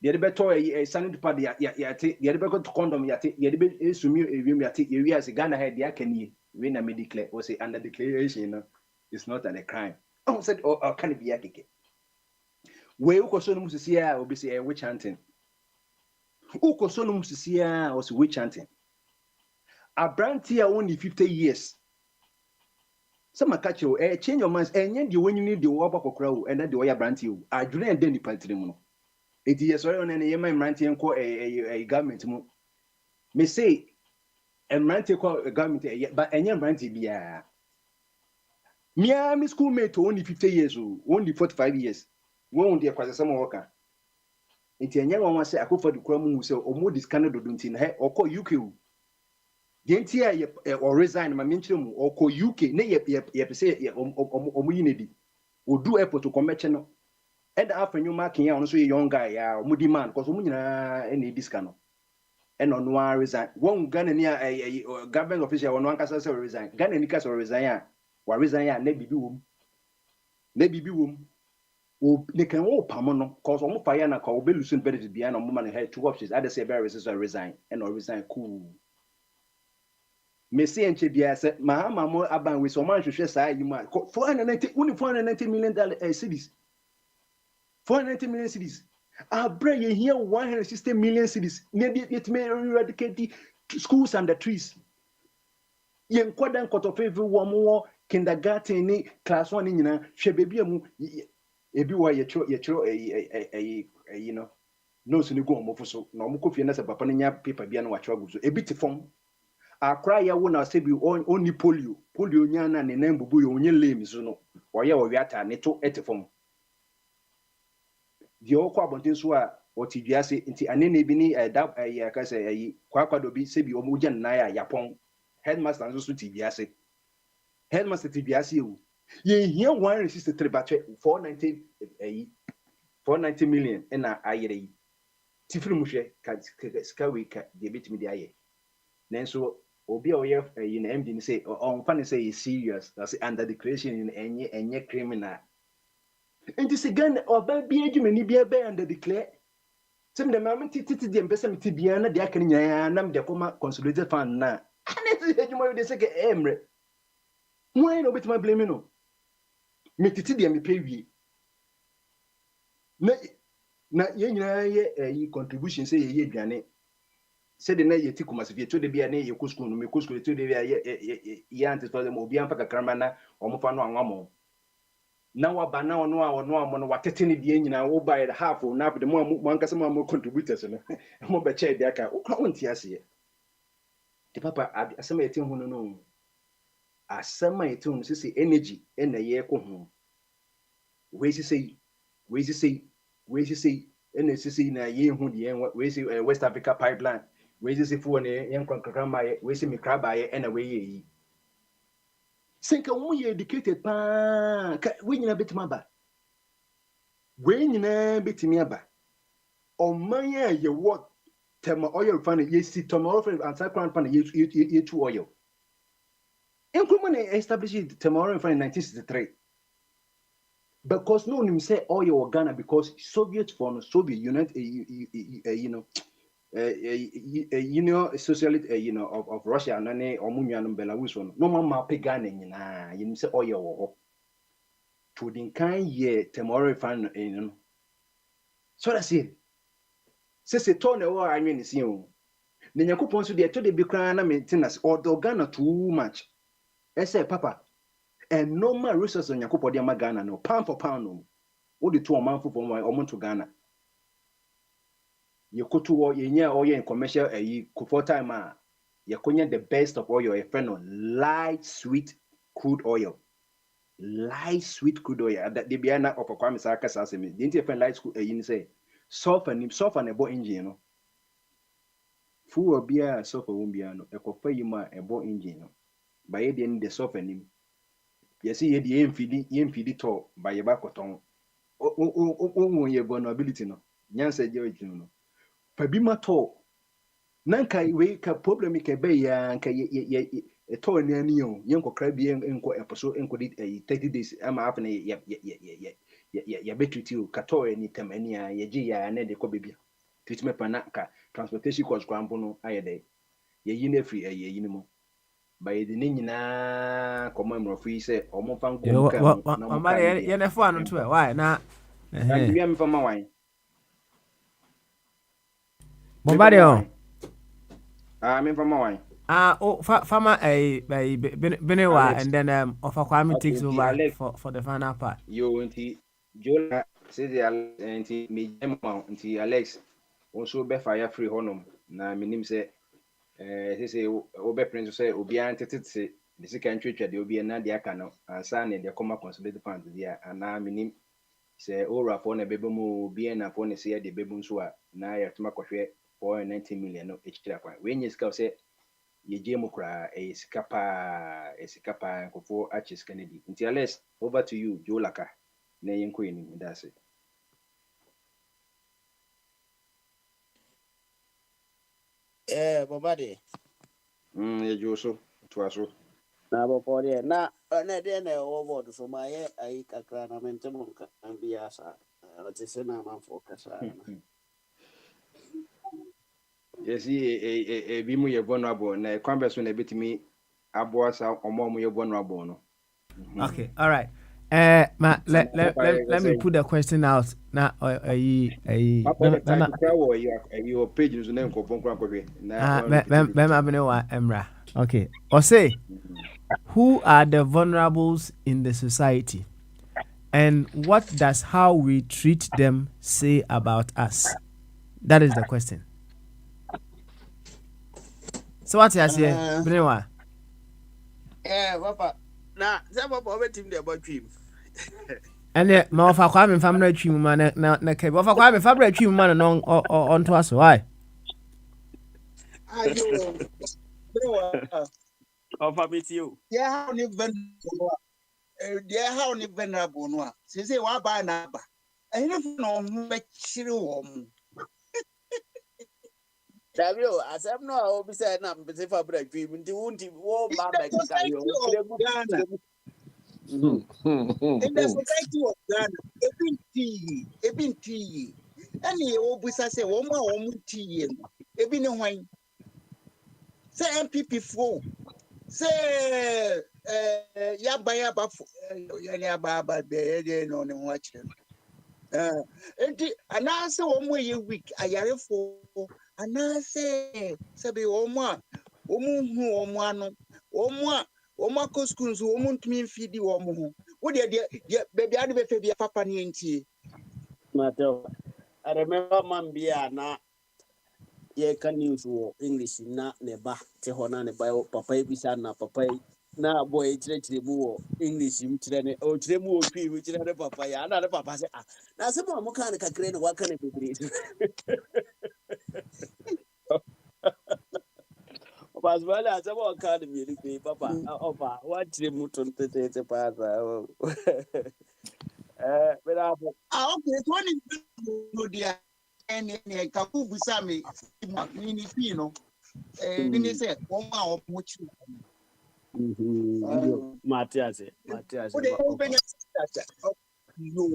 the better a sanity party yate, the other to condom yate, the other is to me yate, you as a Ghana head, ya can ye win a medical or say under declaration is not a crime. Oh, said, oh, can it be a kike? Where Ukosonum Sia will be say a witch hunting. Ukosonum Sia was witch hunting. A brand here only 50 years. Some catch you, change your minds, and yet you when you need the wabako crow and then the way I brand you. I didn't then the pantrimonal. It is sorry on any ranty and call a government. May say a ranty call a government, but any ranty be a Miami schoolmate only 50 years old, only 45 years. won de kwase some worker nti enye won say akofo de kura mu say omo discount do do nti na he okọ UK o de nti a or resign ma menchire mu okọ UK ne ye say omo yi ne di odu airport to come no and afenyu marking ya ono so young guy ya omo di man because omo nyina e discount no and on one resign one Ghana near government official on one kasa say resign Ghana ni kasa resign ya wa resign ya na bibi wom o ne kan wo pam no cause omo fire na ka obe lusun benefit bia na omo man head two options either say very resign and or resign cool me say enche bia say mahama mo aban we so man hwehwe saa yi ma 490 million cedis 490 million cedis bring you here 160 million cedis maybe it may eradicate the schools and the trees yen kwadan kotofevu wo mo kindergarten ni class 1 ni nyina hwe bebi amu ebi wa ye chiro you know no so ni go mo foso na mo kofie na se papa ni nya paper bia na wa chiro guzo ebi ti fom akra ya wo na se bi oni polio nya na ne nan bubu yo onye lame so no wo ye wo wiata ne to etifom di okwa abontin so a otiduase nti anene bi ni ya ka se kwakwado bi se bi omo gyan na ya yapon headmaster nso so tiduase headmaster tiduase ewu ye hia 163 batwe 490 million na ayere yi tifiri mu hwe ka skawe ka de betimi de aye nanso obi a oye na MD ni say on fan say is serious that's under the creation in enye criminal nti se Ghana oba bi adwumani bi ebe under declare sem de mam titi de mpesa mti bia na de aka nyaa na mde koma consolidated fund na aneti adwuma de se ke emre why no betima blame no me titi de me pay wie na ye nyina ye contribution say ye aduane se de na ye ti kuma se vie to de bia na ye ko school no me ko school to de bia ye anti to dem obi amfa kakrama na omofa no anwamo na waba na ono a no watete ne die nyina wo buy the half na de mo ankasa mo contributors no mo be che de aka wo nti ase de papa asema yete hu no asema yete hu sisi energy na ye ko hu we sisi ene sisi na ye hu de we sisi West Africa pipeline we sisi fu ne ye nkrankrama ye we sisi mikraba ye na we ye yi senka wo ye educated pa we nyina betima ba we nyina betimi aba oman ya ye what tema oil fan ye si tema oil and cyclone fan ye two oil increment established tema oil fan in 1963 because no nim say oil Ghana because Soviet for Soviet United you know Union Socialist of Russia and Omunyano Belarus one no mama Ghana nyina you say oil wo to the kind ye tomorrow fan so that's it se turn o anwe ni si o na yakopon so de to de bi kran na maintenance or Ghana too much say papa and normal resources on yakopon de ma Ghana no pound for pound no wo de to o man for omo to Ghana ye kotu wo ye nya oil in commercial for time ye konya the best of oil a friend on light sweet crude oil that they be na of Kwame Saka Sasemi didn't you friend light you say sulfur na bo engine no fu obia sulfur wombia no e kofa yima e bo engine no ba ye de the sulfur nim ye see ye de emfidi to ba ye ba koton o ye vulnerability no nyansa je ojinu no Fabima to nanka we ka problem ke be ya nka ye to ni ani o yen kokra bi enko eposo enko di 30 days ama afna ye betiti o ka to ni tamani ya ye ji ya na de ko bebia treatment pa na ka transportation cost kwampo no ayede ye yi na free ye yi ni mo ba ye de ni nyina komo emro free say omo fan ko ka na mo ba ye na fo anu to why na we am from why Bombardier. I'm from why. Farmer Benewa and then Offer Kwame takes over for the final part. You and Jola says the me until Alex also be fire free honum. Na minim say say Obe Prince say Obian say the second church at the Obian Nadia Cano and San and the Coma Consolidated Fund there and now minim Say ora for na bebe mu bi na for na say de bebe nso a na ya tuma kɔhwɛ 490 million no ekyira kwan. We nye sika say ye gye mu kra e sika pa nkofo achi sika ne di. Nti Alex, over to you, Joe Laka. Na yenko yini that's it. Baba de. Ye Joe so to aso. Na baba de na de na o board so ma ye ai kakra na mente mo nka bia sa. Ati se na man focus na. Yes, bi mu ye vulnerable na kwan be so na betimi aboa sa omo mu ye vulnerable no. Okay, all right. Let me put the question out now. You page is name Emra. Okay. Or say, who are the vulnerables in the society, and what does how we treat them say about us? That is the question. So what's your say, Benewa? Papa. Na say papa wetin dey about him. And ma ofa kwa me family twi mu ma na ke ofa kwa me family twi mu ma no on to us why Ayo. Ofa meet you. Yeah, how ni vulnerable no. Say wa ba na ba. Ehina no ho be chire wo mu. Davio, asem no a obi say na mpese fa bra twi mu nti wunti wo ba ba ka yo. In the society of Ghana, ebin tea. Any obusa say woman tea. Ebin wine. Say MPP flow. Say yaba yaba be no ne watch. Enti anase woman ye week ayarefo anase sabi woman hu woman ano woman ko school so woman tumi feed woman ho wo de baby ade be fe bia papa ne ntie. Mateo, I remember man bia na ye kan news wo English na ne ba te ho na ne ba papa ebisa na papa na boy chire mu wo English mu chire ne o chire mu o twi mu chire ne papa ya na ne papa say ah na se mo kan ka kre ne wa kan bebre. Pas wala se mo kan mi ri pe papa opa wa chire mu ton te pa sa. Bera Okay, so when no dia ene ka ku busa me ni fi no ni say woman o mu chi. Matias. Wo de o be na yo.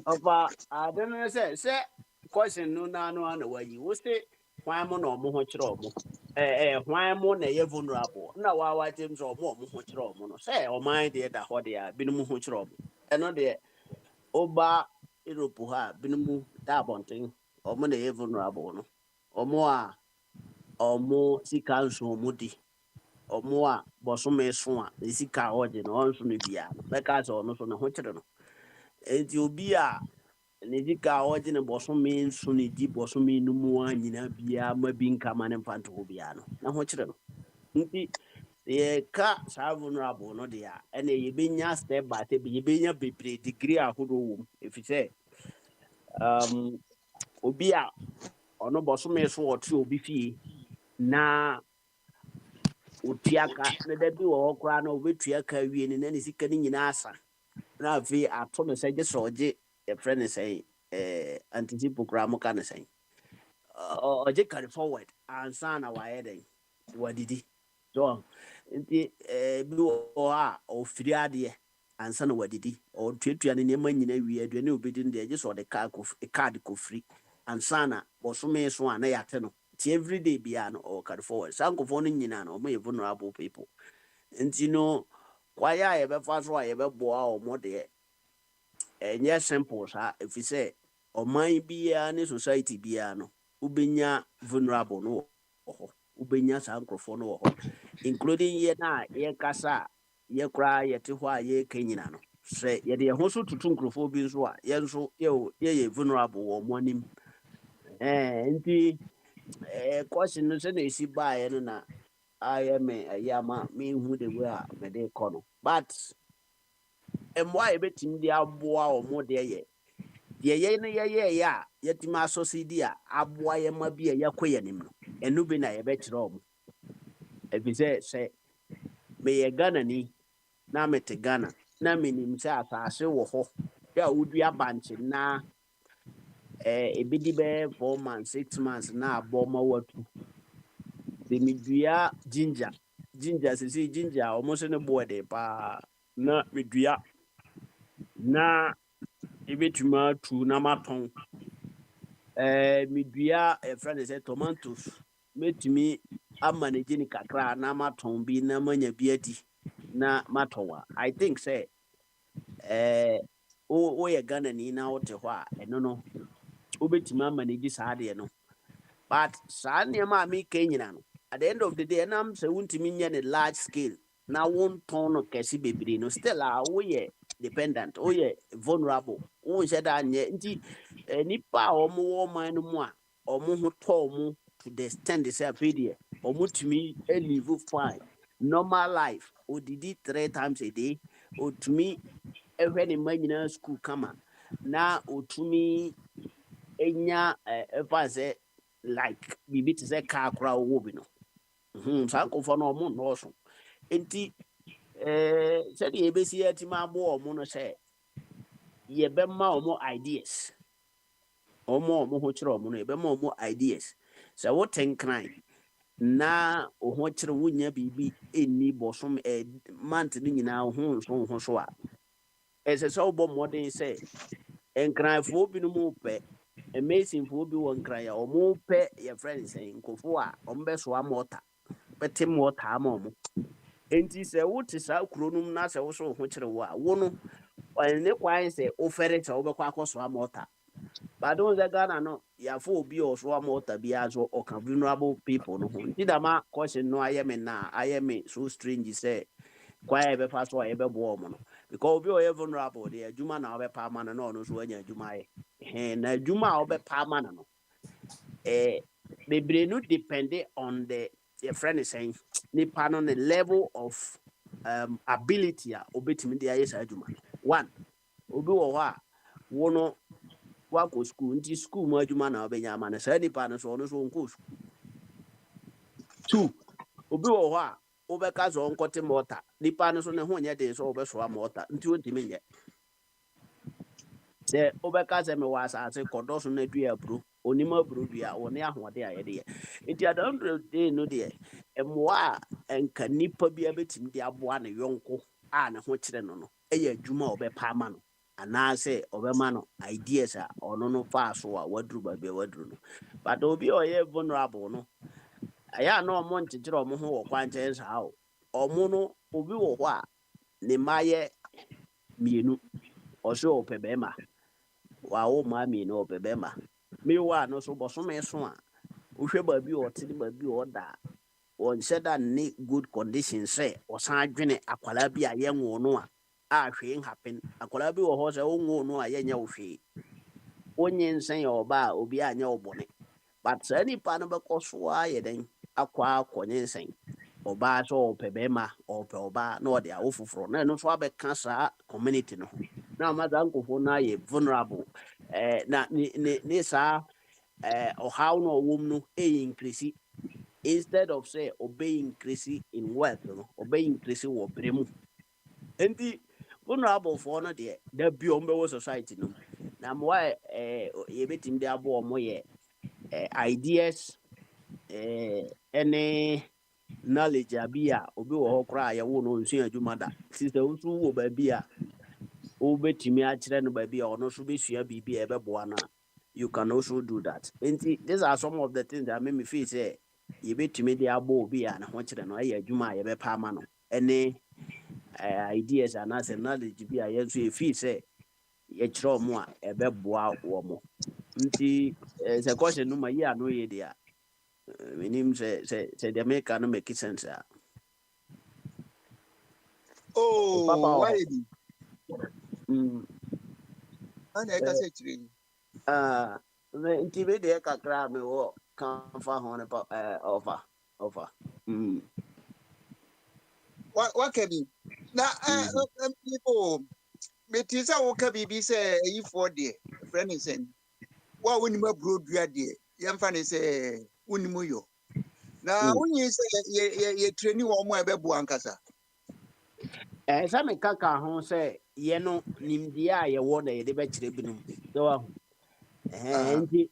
Opa, I don't know say question no na wayi. Wo say why mo no mo ho kire omo. Why mo na ye vulnerable. Na wa tem so omo ho kire omo no. Say o mind dey da ho dey a binu ho kire omo. Eno dey oba Europe ha binu da bonten. Omo na ye vulnerable no. Omo a omo sika nso omo di. Omo a bosome so a sika oje no onso no bia no. Beka so no so na ho kire no. Enti obi a Nidika origin bosome nso ne di bosome no mu anyina bia ma bi nka ma ne mfanto bia no na ho kire no nti ye ka sa vulnerable no dia ene ye benya step by step ye benya bebre degree ahodo wo efise obi a ono bosome so otu obi fie na otiaka na da bi wo kra na obetuaka wie ne na ne sika ni nyina asa na afi ato no se je soje e friend say anticipo program kan say oje carry forward and sana wa eden wadidi so nti bi o a o firi ade ansa na wadidi o tuatua ne ma nyina wi aduane obedi nde je so de card ko free ansa na bosome so ana yate no ti everyday bia no o carry forward sankofo no nyina no mo ye vulnerable people nti no kwaya ye be fa so a ye be boa o mo de enye simple sa if you say oman bia ne society bia no ubenya vulnerable no ho ubenya sankrofo no ho including ye na ye kasa ye kra ye te ho a ye kanyina no se ye de ho so tutu nkrofo bi nso a ye nso ye vulnerable wo monim nti question no se na esi bae no na I am a yama me hu the way me de kono but mmoa a yɛbɛtumi de aboa wɔn deɛ yɛ deɛ yɛn no yɛyɛɛyɛ a yɛtumi asɔsidi a aboa yɛn ma bi a yɛkɔ yɛn anim no ɛno bi na yɛbɛkyerɛ wɔn ɛfiri sɛ meyɛ Ghanani na mete Ghana na menim sɛ asase wɔ hɔ a wodua bankye na ebi di bɛyɛ 4 months 6 months na abɔ ma watu sɛ medua ginger sisi ginger a wɔn nso ne boɔ de paa na medua na ebetumi atu na matɔn medua ɛfrɛ ne sɛ tomatoes metumi amanage ne kakra na matɔn bi na manya bi adi na matɔn a I think sɛ woyɛ Ghanani na wote hɔ a ɛno no wobɛtumi amanage saa adeɛ no but saa nneɛma a meka nyina no at the end of the day ɛnam sɛ wontumi nyɛ ne large scale na wontɔn no kɛse bebree no still a woyɛ dependent woyɛ vulnerable wonhyɛ da nyɛ nti nipa a wɔn wɔ ɔman no mu a wɔn ho tɔɔ mu to the extent sɛ afei deɛ wɔn tumi live fine normal life odidi 3 times a day otumi ɛhwɛ ne mma nyinaa school kama na otumi enya ɛfa sɛ like biribi te sɛ car koraa ɔwɔ bi no saa nkɔfoɔ no wɔn nnɔɔso nti sɛdeɛ yɛbɛsi yɛatumi aboa wɔn no sɛ yɛbɛma wɔn ideas wɔn a wɔn ho kyerɛ wɔn no yɛbɛma wɔn ideas sɛ wote nkran na wo ho kyerɛ wonya biribi ɛnni bɔsom month no nyinaa wo ho so a ɛsɛ sɛ wobɔ mmɔden sɛ nkranfoɔ binom pɛ amazingfoɔ bi wɔ nkran a wɔn pɛ yɛfrɛ ne sɛ nkɔfoɔ a wɔn bɛsoa mɔta bɛte mɔta ama wɔn nti sɛ wote saa kuro no mu na sɛ woso wo ho kyerɛ wo a wo no ɔne kwan sɛ wofɛre sɛ wobɛkɔ akɔsoa mɔta badon sɛ Ghana no yɛafo obi a ɔsoa mɔta biara so ɔka vulnerable people no ho nti dama kɔhyɛ no ayɛ me so strange sɛ kwan a yɛbɛfa so a yɛbɛboa ɔmo no because obi a ɔyɛ vulnerable deɛ adwuma na wobɛpa ama no na ɔno nso wanya adwuma ayɛ na adwuma a wobɛpa ama no no bebree no depende on the yɛfrɛ ne sɛn nipa no ne level of ability a obetumi de ayɛ saa adwuma no one obi wɔ hɔ a wo no wakɔ school nti school mu adwuma na wobɛnya ama no saa nipa no so ɔno so ɔnkɔ school two obi wɔ hɔ a wobɛka sɛ ɔnkɔte mɔta nipa no so ne ho nyɛ den sɛ wobɛsoa mɔta nti wontumi nyɛ sɛ wobɛka sɛ mewɔ asase kɔdɔ so no dua aburo onim aburo dua a wɔne ahoɔden a yɛde yɛ nti at the end of the day no deɛ mmoa a nka nipa bi abɛtumi de aboa ne yɔnko a ne ho kyerɛ no no ɛyɛ adwuma a ɔbɛpa ama no anaasɛ ɔbɛma no ideas a ɔno no faa so a waduru baabi a waduru no but obi a ɔyɛ vulnerable no ɛyɛ a na ɔmo nkyekyere ɔmo ho wɔ kwankyɛn saa o ɔmo no obi wɔ hɔ a ne mma yɛ mmienu ɔsɛ ɔpɛ bɛrima wawo mmaa mmienu ɔpɛ bɛrima mewa no so bɔsome so a wohwɛ baabi a ɔte ne baabi a ɔda a ɔnhyɛ da ne good condition sɛ ɔsan adwene akwalaa bi a yɛnwo no a hwee happen akwalaa bi wɔ hɔ sɛ wonwo no a yɛnyɛ wo hwee wonye nsɛn yɛ ɔba a obi anyɛ wo bɔne but saa nipa no bɛkɔ so a yɛ dɛn akɔnye nsɛn ɔbaa sɛ ɔpɛ bɛrima ɔpɛ ɔbaa na ɔde awo foforɔ na ɛno nso abɛka saa community no ho na ama saa nkɔfoɔ no ayɛ vulnerable na ne saa ɔhaw no ɔwɔ mu no increase instead of say ɔbɛ increase in wealth no ɔbɛ increase wɔ bere mu nti vulnerable foɔ no deɛ da bi ɔmo bɛwɔ society no na mmoa yɛbɛtumi de aboa ɔmo yɛ ideas ɛne knowledge abi a obi wɔ hɔ koraa yɛwo no nsua adwuma da sisɛ nso wɔ baabi a wobɛtumi akyerɛ no baabi a ɔno nso bɛsua biribi a ɛbɛboa no a you can also do that nti these are some of the things that make me feel sɛ yɛbɛtumi de abɔ obi a ne ho kyerɛ no ɛyɛ adwuma a yɛbɛpa ama no ɛne ideas anaasɛ knowledge bi a yɛn nso yɛfii sɛ yɛkyerɛ ɔmo a ɛbɛboa wɔ mo nti sɛ kɔhyɛ no ma yi a no yɛ deɛ a menim sɛ deɛ meka no make sense a why di ana ɛka sɛ kyerɛ ni nti me deɛ kakra mewɔ kamfa ho ne ɔfa waka bi na people Betisa woka bibi say for de friend is saying what when you broad dua de yam fan say unimu yo na unyi say ye training wo mo ebe bu ankasa Sɛ meka ka ho sɛ yɛ no nimdeɛ a yɛwɔ na yɛde bɛkyerɛ binom sɛ wahu nti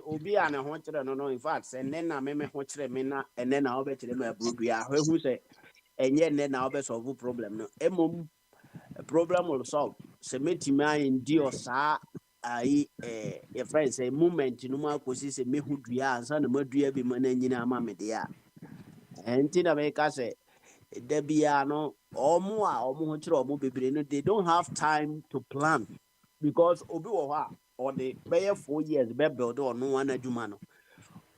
obi a ne ho kyerɛ no no infact sɛ nnɛ na meme ho kyerɛ me na ɛnnɛ na wobɛkyerɛ me aburodua a hwɛhu sɛ ɛnyɛ nnɛ na wobɛsɔlve problem no mmom problem will solve sɛ mɛtumi aendure saa ayi yɛfrɛ sɛ moment no mu akɔsi sɛ mɛhu dua ansa na madua bi ma no anyina ama me deɛ a nti na meka sɛ da biara no ɔmo a ɔmo ho kyerɛ ɔmo bebree no they don't have time to plan because obi wɔ hɔ a ɔde bɛyɛ 4 years bɛbuild ɔno wana adwuma no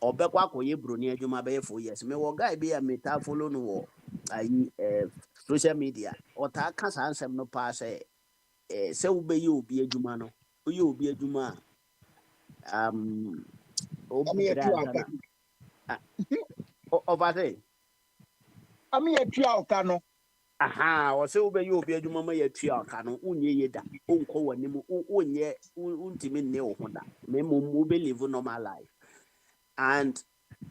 ɔbɛkɔ akɔyɛ buroni adwuma bɛyɛ 4 years mewɔ guy bi a metaa follow no wɔ ayi social media ɔtaa ka saa nsɛm no paa sɛ sɛ wobɛyɛ obi adwuma no woyɛ obi adwuma a obi brɛ ansa na ɔfa sɛ ami atua oka no aha ɔsɛ wobɛyɛ obi adwuma ma yɛatua ɔka no wonyɛ yɛ da wonkɔ w'anim wonyɛ wontimi nne wo ho da na mmom wobɛlive normal life and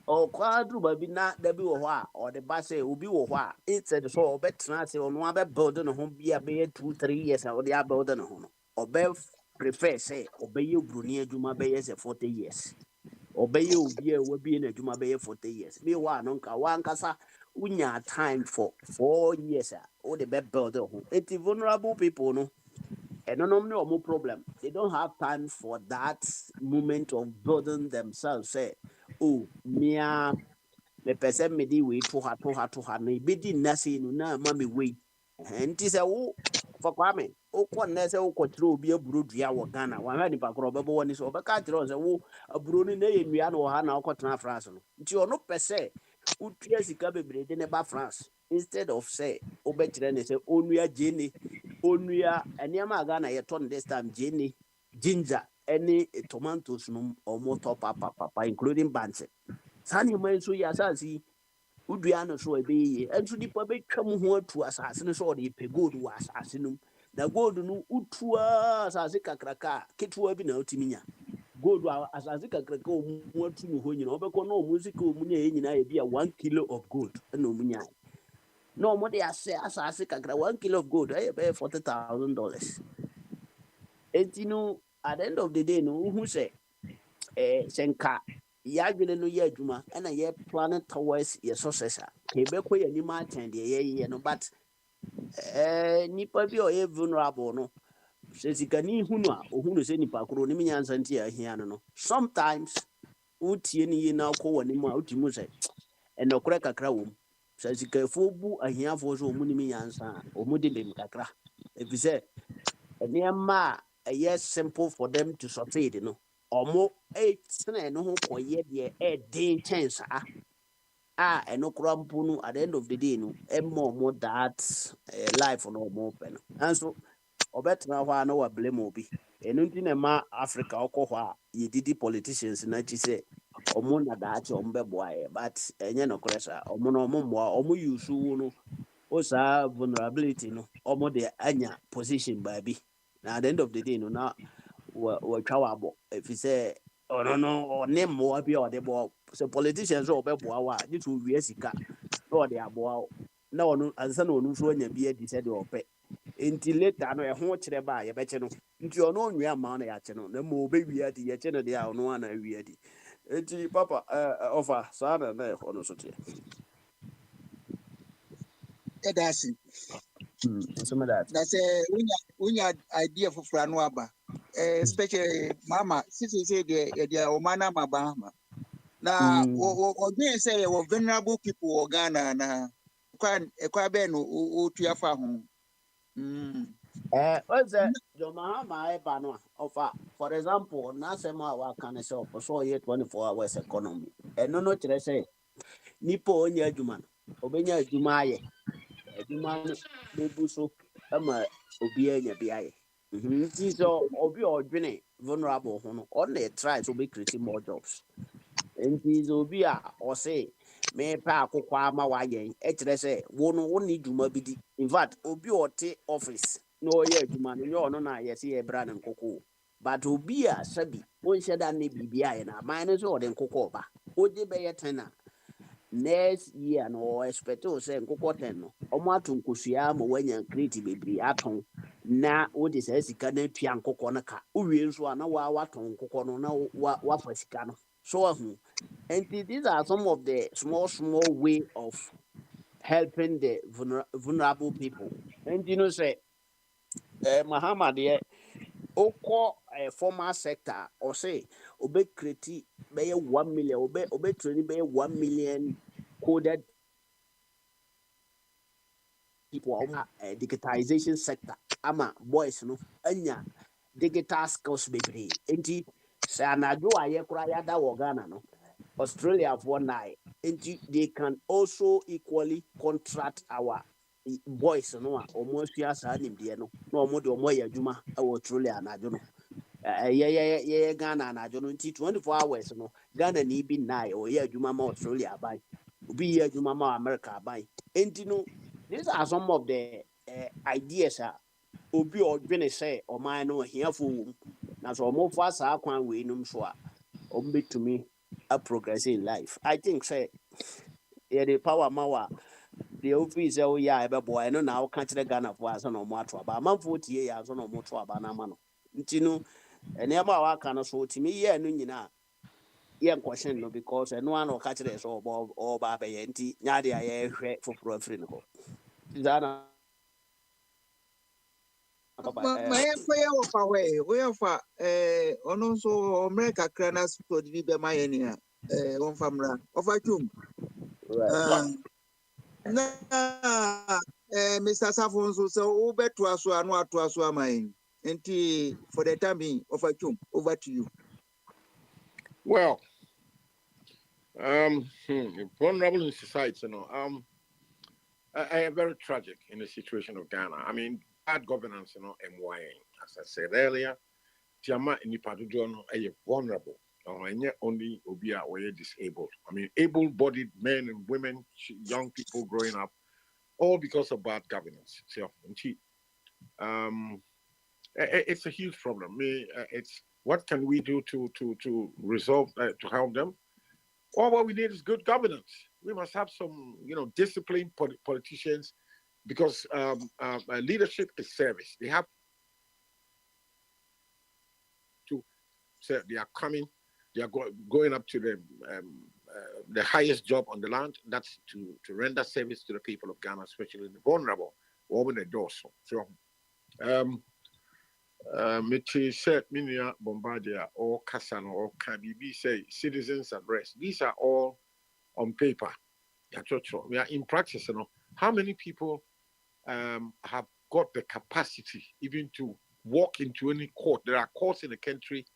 ɔkɔa duru baabi na da bi wɔ hɔ a ɔde ba sɛ obi wɔ hɔ a instead sɛ ɔbɛtena ase ɔno abɛbuild ne ho bi a bɛyɛ 2-3 years a ɔde abuild ne ho no ɔbɛ prefer sɛ ɔbɛyɛ buroni adwuma bɛyɛ sɛ 40 years ɔbɛyɛ obi a wabie n'adwuma bɛyɛ 40 years meanwhile no nka wankasa unya time for 4 years or the bed build it's vulnerable people no and no more problem they don't have time for that moment of building themselves say oh mea me person me di we to ha no be di nasi no na ma me we enti say wo for kwame o ko na say o kotire obi aburo dua wo Ghana wa ha nipa kro bebo woni so obeka kire say wo aburo ni na ye nua no ha na okotena France no nti ono pese utua sika bebre de ne ba France instead of say obekire ne say onua jeni onua eniama Ghana ye ton this time jeni ginger any tomatoes no omo top papa including banse sani man so ya sansi udua no so ebeye enso nipa betwa mu ho atu asase no so ode pe gold wa asase no na gold no utua asase kakraka ketua bi na otiminya gold asase kakraka omu atu mu ho nyina obekọ na omu sika omu nya nyina e bia 1 kilo of gold na omu nya no omu de asase kakra 1 kilo of gold e be $40,000 etinu at the end of the day no who say senka yadwene no yɛ adwuma ɛna yɛ plan towards yɛ success a kebɛkɔ yɛ anim atɛn deɛ yɛyɛ no but nipa bi a ɔyɛ vulnerable no sɛ sikani hu no a ɔhu no sɛ nipa koro ne menyansa nti a ahia no no sometimes wotie ne yie na wokɔ w'anim a wotumi sɛ ɛnɔkorɛ kakra wɔ mu sɛ sikafoɔ bu ahiafoɔ sɛ ɔmu ne menyansa a ɔmu de bem kakra ɛfiri sɛ nneɛma a ɛyɛ simple for them to succeed no ɔmo ɛtena ɛno ho kɔyɛ deɛ ɛden kyɛn saa a ɛno kora mpo no at the end of the day no ɛma ɔmo that life no ɔmo pɛ no nanso ɔbɛtena hɔ a na wablame obi ɛno nti na ɛma Africa ɔkɔ hɔ a yɛdidi politicians n'akyi sɛ ɔmo na daakye ɔmo bɛboa yɛ but ɛnyɛ nokorɛ saa ɔmo no ɔmo mmoa ɔmo use wo no o saa vulnerability no ɔmo de anya position baabi na at the end of the day no na wɔtwa wabɔ ɛfiri sɛ ɔno no ɔne mmoa bi a ɔde boa sɛ politicians sɛ ɔbɛboa wo a gye sɛ ɔwia sika na ɔde aboa wo na ɔno ansa na ɔno nso anya bi adi sɛdeɛ ɔpɛ nti later no ɛho kyerɛ ba a yɛbɛkye no nti ɔno ɔnwia ma no yɛakye no na ma ɔbɛwie adi yɛkye no deɛ a ɔno ana awie adi nti papa ɔfa saa na na ɛhɔ no so teɛ edasi some of that na sɛ unya idea foforɔ no aba especially mama sisi say the omana mabama na odwen say we vulnerable people wɔ Ghana na kwa be no otua fa ho what's that John Mahama eba no offer for example na say ma wa kan say so ye 24 hours economy eno no kyerɛ sɛ nipa onya adwuma no obenya adwuma ayɛ adwuma no bebu so ama obi anya bi ayɛ nti so obi odwene vulnerable ho no on the try to be creating more jobs nti so obi a o say me pa akokwa ama wa yɛn e kyerɛ sɛ wo no wo ni dwuma bi di in fact obi ote office no ye adwuma no nyo no na ye se ye bra ne nkoko but obi a sabi won hyeda ne bibia ye na man no so de nkoko ba oje be ye tena next year no expect o say nkoko 10 no omo ato nkosua ma wanya create bebri aton na wo de say sika na tua nkoko no ka uwie nso a na wa waton nkoko no na wa fa sika no so ahu and these are some of the small way of helping the vulnerable people and you know say Muhammad ye oko formal sector or say obe create be 1 million obe training be 1 million coded people digitization sector ama boys no anya digital skills bebre enti say anadwo aye kura ya da wo Ghana no Australia for nine enti they can also equally contract our boys no a omo sua sa nim de no na omo de omo ya adwuma Australia anadwo no Ghana anadwo no nti 24 hours no Ghana ni bi nine o ya adwuma ma Australia aban obi ya adwuma ma America aban enti no these are some of the ideas obi odwene say oman no hiafo wom na so omo fa sa kwan we num so a ombetumi a progress in life I think say the power mawa the office say ya ebe boy no na o ka kire Ghana for aso no mo ato aba manfo tie ya so no mo to aba na ma no nti no ene ma wa ka no so timi ye no nyina ye question no because eno an o ka kire so o ba be ye nti nya de aye hwe foforo afri no ko zana ma yɛmfa yɛ wɔfa hɔ woyɛfa ɔno nso ɔmmerɛ kakra no asopɔde bi bɛma yɛ ne a wɔmfa mmra ɔfa twom na Mr. Safo nso sɛ wobɛtoa so a no atoa so ama yɛn nti for the time being ɔfa twom over to you. Well, vulnerable in society, I am very tragic in the situation of Ghana. I mean, bad governance, and why, as I said earlier, Tiama in the are vulnerable. And yet only Obia were disabled. I mean, able-bodied men and women, young people growing up, all because of bad governance. So, it's a huge problem. It's what can we do to resolve to help them? All what we need is good governance. We must have some, disciplined politicians, because leadership is service. They have to say they are coming, they are going up to the highest job on the land. That's to render service to the people of Ghana, especially the vulnerable. Open the doors. So, Mitchie said, Minia Bombardier or Cassano or Kabibi say citizens arrest. These are all on paper. We are in practice. How many people have got the capacity even to walk into any court? There are courts in the country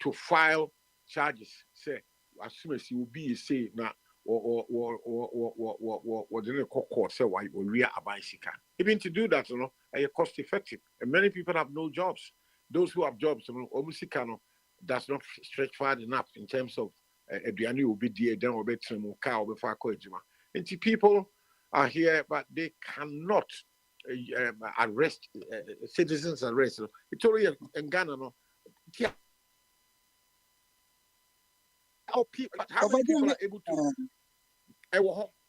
to file charges. Say, as soon as you will be say now or the court say why we are a bicycle. Even to do that, are cost effective. And many people have no jobs. Those who have jobs, does not stretch far enough in terms of Adriani will be there, then will be car will be far. And people are here, but they cannot arrest citizens arrest. It's already in Ghana, how many people are able to?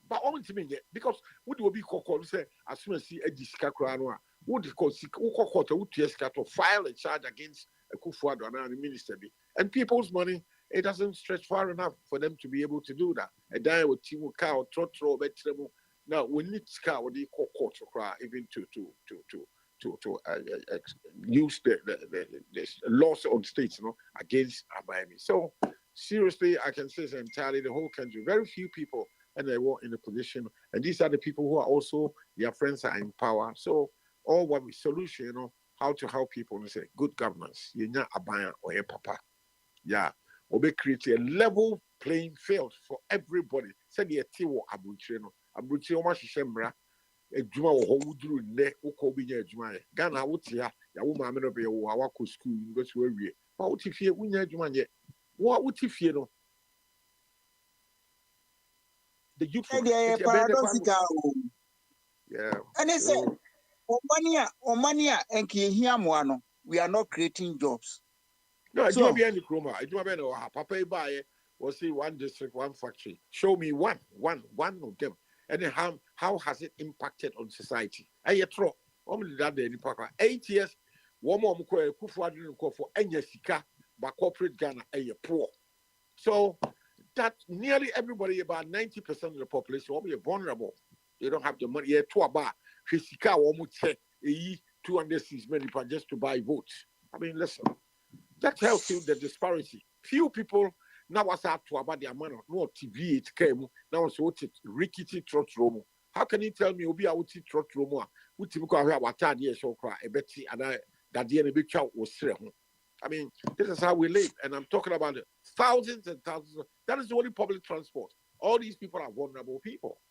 But only to me, because what will be called say as soon as see a discacranoa, what is called to file a charge against a Kufuor and the minister, and people's money. It doesn't stretch far enough for them to be able to do that. A die with Timu cow, trotro, betremo. Now we need cow what they call court to cry even to use the laws on states, against Abayami. So seriously, I can say entirely the whole country. Very few people and they were in a position, and these are the people who are also their friends are in power. So all what we solution, how to help people and say good governance. You're not Abaya or a papa. Yeah. Or be create a level playing field for everybody. Said the Tiwo Abutreno. Abutreno Mashishemra, a Juma or Houdru ne Ukobinya Juma. Ghana Wutia, Yawuma Menobe, Wawako school, go to area. What if you win Juma yet? What would if you know? The youth paradoxical. Yeah. And they said, Omania and Kihiamuano, we are not creating jobs. No, I So, do be any chroma. I do be no papa buy was see one district, one factory. Show me one of them. And then how has it impacted on society? I throw only that day 8 years. One more for any sika, but corporate Ghana poor. So that nearly everybody, about 90% of the population, will be vulnerable. They don't have the money. Yeah, to about sika almost 206 million just to buy votes. I mean, listen. That tells you the disparity. Few people now was out to about their money. No TV it came. Now so what it rickety trot romo. How can you tell me Obi Awuti trot romo? We typically have what idea so cry a betty and I that the big child was straight. I mean, this is how we live, and I'm talking about thousands and thousands. That is the only public transport. All these people are vulnerable people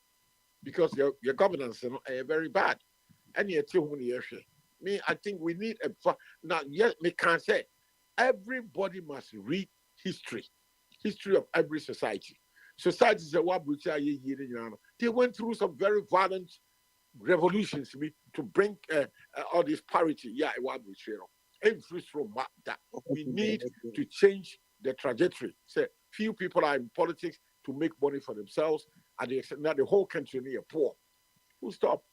because your governance is very bad. And yet, me, I think we need a now. Yes, we can't say. Everybody must read history of every society. Societies they went through some very violent revolutions to bring all this parity. Yeah, we need to change the trajectory. So few people are in politics to make money for themselves, and now the whole country is poor. Who stop?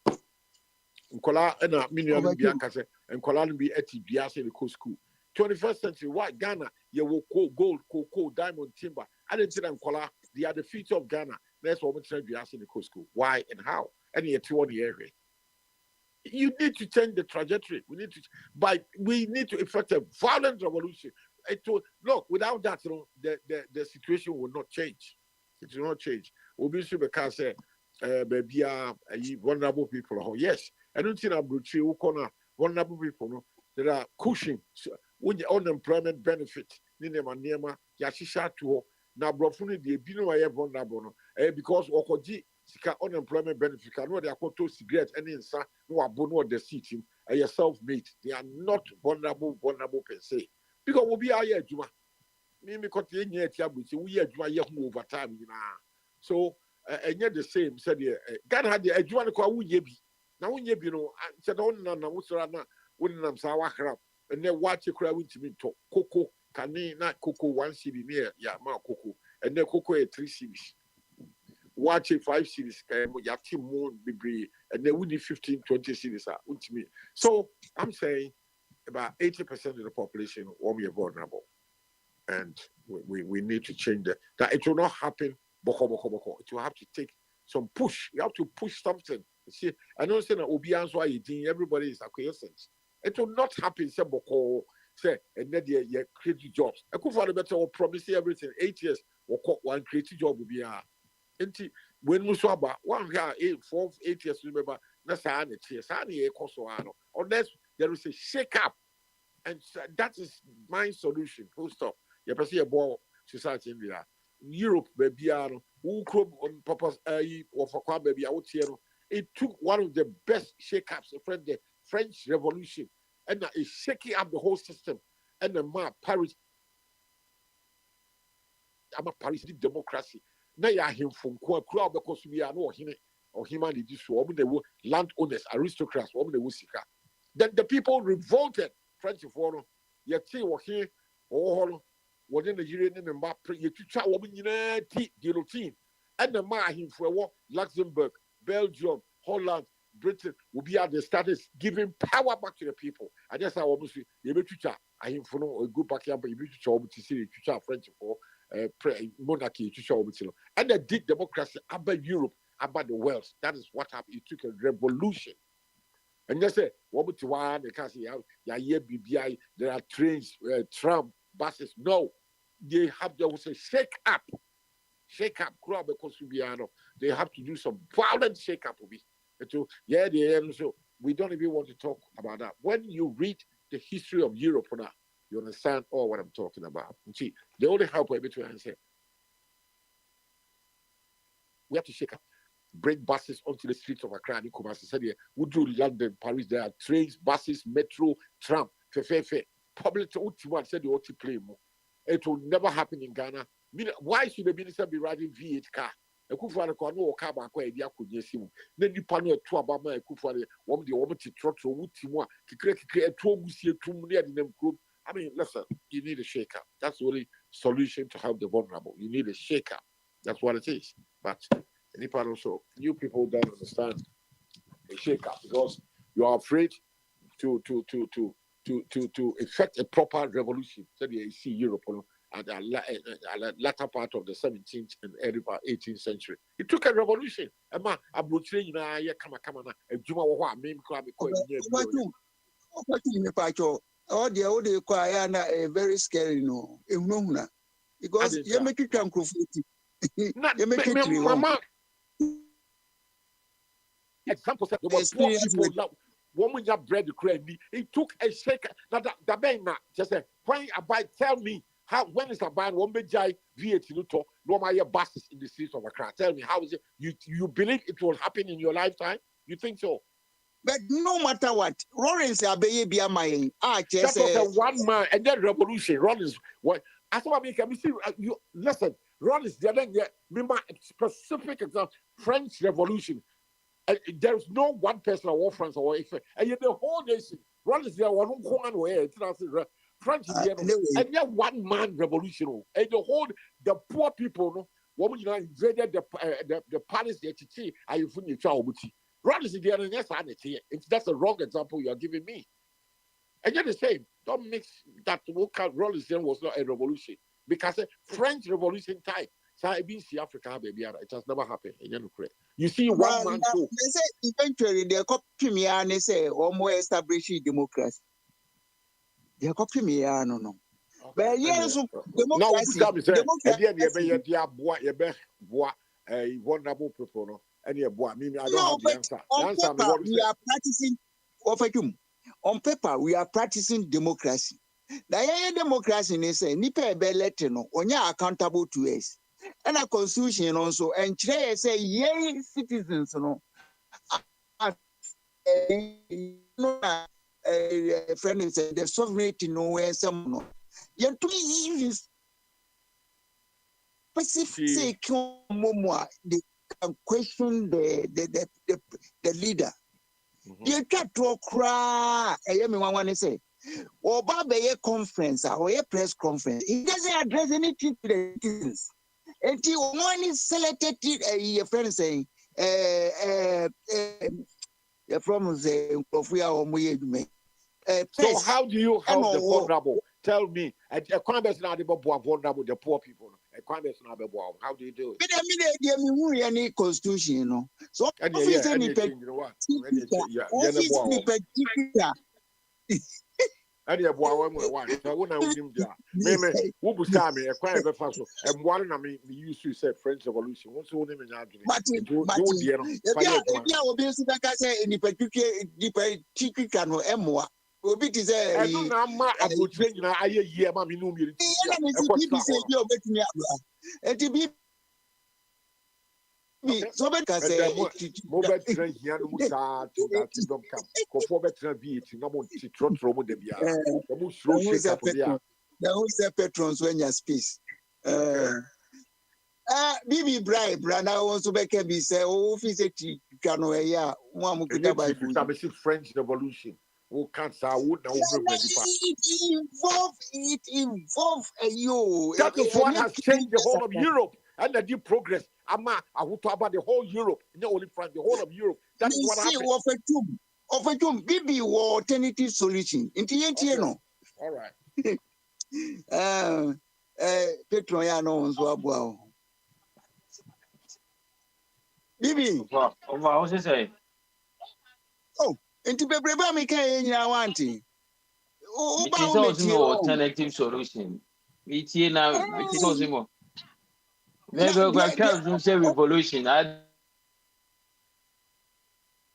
Nkola na minion bi akase nkola no bi ati biase the school 21st century why Ghana you will gold cocoa diamond timber I didn't say nkola they are the future of Ghana. That's what we try biase the school. Why and how? And yet to the area. You need to change the trajectory. We need to effect a violent revolution. Look, without that, the situation will not change. It will not change. Obviously, because maybe vulnerable people. Yes, I don't think I'm vulnerable people. There are cushion when the unemployment benefit. Nema yashisha to na brofuni de binu aye vulnerable because okoji sika unemployment benefit can know they are to cigarette any insa no abono the seat are self-made. They are not vulnerable per se because we be aye adwuma me kote nya ati abuti we adwuma ye hu over time so enye the same said God had the adwuma no kwa wunye bi na wunye bi no said on na wusra na wonnam sa wa crap and then watch you cry with me to cocoa kani na cocoa 1 cedi near ya ma cocoa and then cocoa 3 cedis watch 5 cedis ya team more be and then we need 15-20 cedis ultimately. So I'm saying about 80% of the population will be vulnerable, and we need to change that. It will not happen boko. It will have to take some push. You have to push something. You see, I don't say that Obian's why everybody is acquiescence. It will not happen. Say boko say and then you create jobs. I could find a better promise everything 8 years or one creative job will be when we saw about 1 year 8 years remember that's unless there is a shake up, and that is my solution. Full stop. You can see a ball society in there. Europe, baby, who come on purpose or for baby out here. It took one of the best shake-ups, the French Revolution, and it's shaking up the whole system. And the map Paris, I'm a Paris democracy. Now you are him from crowd because we are no him or humanity. So they were landowners, aristocrats, they were sick. Then the people revolted. French forum, yet or here or within the Union and map, you try woman guillotine. And the man for Luxembourg, Belgium, Holland, Britain will be at the status giving power back to the people. And that's how almost you be to I him for no good back here, but you be to see French for monarchy to show and they did democracy about Europe, about the world. That is what happened. It took a revolution. And they say, what would you want? They can't say, BBI, there are trains, tram, buses. No, there was a shake up, because they have to do some violent shake up. So we don't even want to talk about that. When you read the history of Europe now, you understand all what I'm talking about. You see, the only help we're able to say, we have to shake up. Bring buses onto the streets of Accra and Kumasi. Said here, we do London, Paris. There are trains, buses, metro, tram, public ultimate said the OT play more. It will never happen in Ghana. Why should the minister be riding V8 car? Ekufuado ko no ka ba ko e dia akonye si mu na nipa no etu aba ma Ekufuado wom de wom titrotro wuti mu a kikre etu ogusi etum ne ade nam krom. I mean, listen, you need a shake-up. That's the only solution to help the vulnerable. You need a shake-up. That's what it is. But nipa also, you people don't understand a shake-up because you are afraid to effect a proper revolution. So you see Europe at the latter part of the 17th and early 18th century. It took a revolution. Emma, abrochire na ye kama na adwuma wo ho a mem kra be ko the choir na very scary no. Ehunahuna. Because you make it microphone. You make it mama. Example said there were poor people woman you bread the cranny. It took a shake. Now that bang just say when about tell me how when is about one big jai VAT to no my buses in the streets of Accra. Tell me how is it you believe it will happen in your lifetime? You think so? But no matter what, Lawrence Abeye Biamaye, that was a one man and then revolution. Rollins, what I thought I can see you listen. Rollins, the other remember specific example, French Revolution. There's no one person or France or and yet the whole nation. Rollins, there one way. French, and yet one man revolution. And the poor people, no, woman, invaded the palace. The chichi, are you funny? Rollins is the other sanity. That's a wrong example you are giving me. And yet the same. Don't mix that Rollins was not a revolution because a French Revolution type. So I been see Africa, baby. It has never happened. You see one man show. They say eventually they copy me and they say more establishing democracy. They copy me no. But yes, democracy. Vulnerable people, no. And I don't have the answer. On paper, we are practicing on paper, we are practicing democracy. The democracy is say nipa be no onya accountable to us. And a constitution also and say yay citizens no. Friend said the sovereignty nowhere some no. You to specific they can question the leader. You can't cry. I am one to say, or Baba conference or a press conference. He doesn't address anything to the citizens. Until one is selected, a friend saying, from the so how do you help the vulnerable? Tell me, a crime is not about vulnerable, the poor people. A crime is not about how do you do it? Any constitution, you know. So Any boy one. So when I would him there, maybe who would tell me a crime of fast and one of me used to say French Revolution. What's your name in argument? But will be say in the particular Emwa. Obi ti say I don't know ma abrotrain na aye year ma me no mi ri. So better say mo better here no muta to that don't come. Ko for better be it no mo ti trotro mo de bia. Mo slow shake up there. The who say patrons when you space. Bibi bribe brana also be can be say o fi say ti kanu e ya mo amukuta Bible. French Revolution. Who can't say would now it involve you. That is what has changed the whole of Europe and the deep progress. Ama, I will talk about the whole Europe, not only France, the whole of Europe. That is what happened. Of Bibi or alternative solution. No. All right. Petroyano Zwabo. Bibi. What was it say? Oh. Into Bebreba me can you want it? It is no alternative solution. It's here now. It is also more. Maybe we can say revolution. I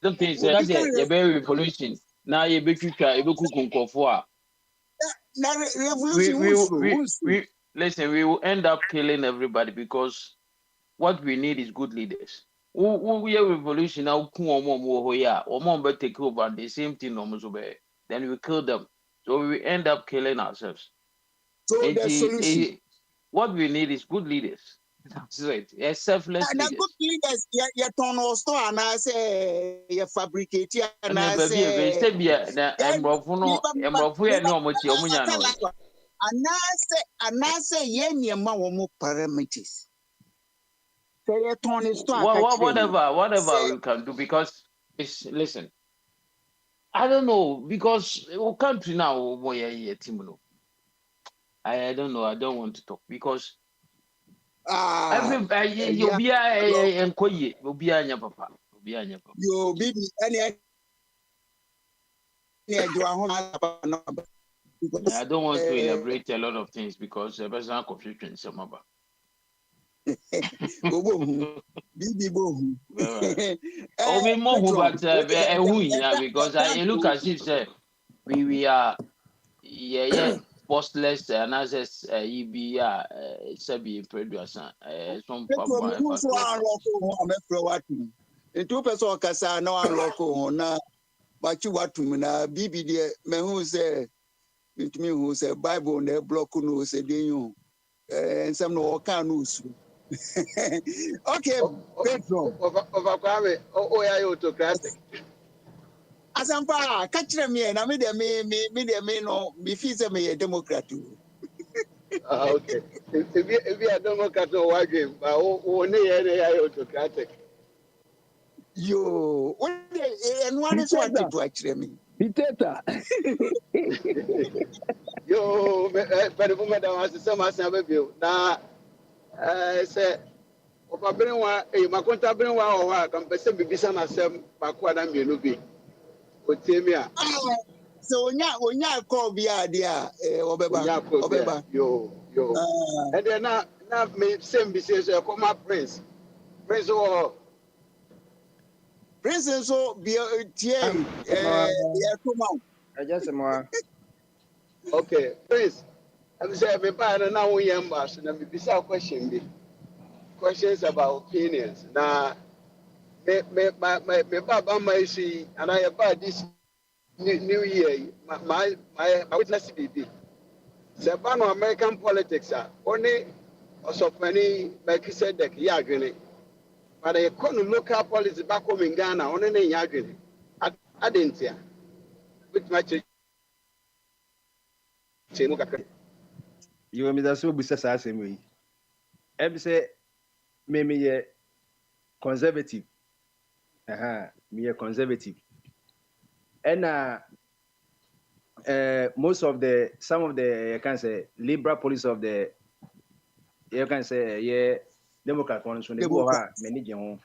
don't think that's a very revolution. Now you be quick, you be cook for. We listen. We will end up killing everybody because what we need is good leaders. We have revolution now. Or take over the same thing. Then we kill them. So we end up killing ourselves. So the solution. What we need is good leaders. That's right. Selfless And a leaders. good leaders, you turn or store and I say you fabricate and I Baby, say Emrofuno, Emrofu, no much, Omuano. and I say yen more parameters. Say you turn is to Whatever we can do, because it's, listen, I don't know, because our country now, boy, I don't know, I don't want to talk, because everybody, you'll be a Nkoye, you'll be a papa, you'll be a papa. you be any I don't want to elaborate a lot of things because the person confusion is some about. Oh, me more, but because I look as if we are postless and as EB Sabi producer some two person kasa na unlock na bachi watu na bibi de me hu say ntumi hu say Bible na block no say den nsem no kan no su okay Pedro over Kwame ya autocratic asampa ka kire me na me de me no me fi say me democrat okay if you are democrat no wage but o ne ya autocratic yo and one is what to actually me Piteta. Yo, but the woman that was some as never view. Now, say, if I bring one, my contact bring one or work, I'm person be some as some backward and be no be. But tell me, so when you call be idea, Obeba, yo, and then now me same business, come up Prince or Prince so be I just more. Okay, Prince. I'm saying me buy now we ambassador na me bisa question be. Questions about opinions. Now me baba my see and I about this new year my witness be. Say ban American politics only also funny like said that ya adwene. But the local politics back home in Ghana only na ya adwene. I didn't hear. With my You want me to say business as same way. Em say me conservative. Me conservative. And most of some of the you can say liberal police of the you can say Democrat ones when they go many.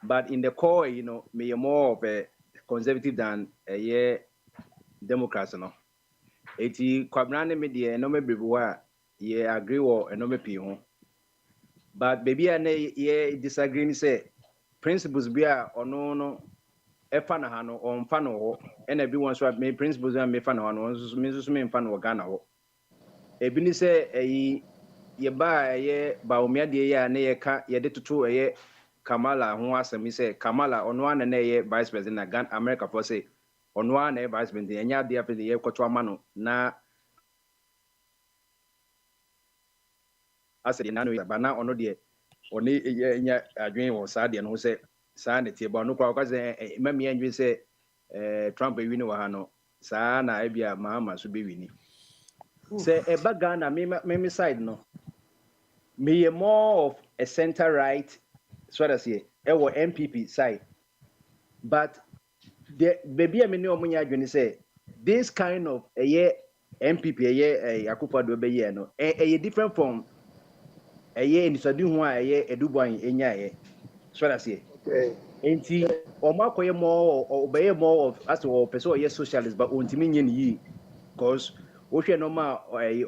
But in the core, you know, me more of a conservative than a Democrats, you know. Eti kwabrane me de no me bebuwa ye agree wo no me pi ho but baby na ye disagree ni say principles bia ono no e fa na ha no on fa no ho and everyone so me principles me fa na ho no so me fa no Ghana ho e bi ni say ye ba ye ba o me de ye na ye ka ye de tutu ye Kamala ho asemi say Kamala ono na ye vice president na Ghana America for say ono na e vice president enya de afi ye kwoto amano na ase na no ba na ono de one enya adwen wo sa de no se sa na tie ba no kwa se mami enwe se Trump wi ni wa ha no sa na e bia Mahama so be wi ni se e ba Ghana me side no me more of a center right so that say e wo MPP side but the baby I mean omunya adwene say this kind of MPP Akufo-Addo be ye no different from nisadu hu edubuan enya so that say okay enti omakoye more obey more of as or person socialist but ontimi nye ni because wo hwe no ma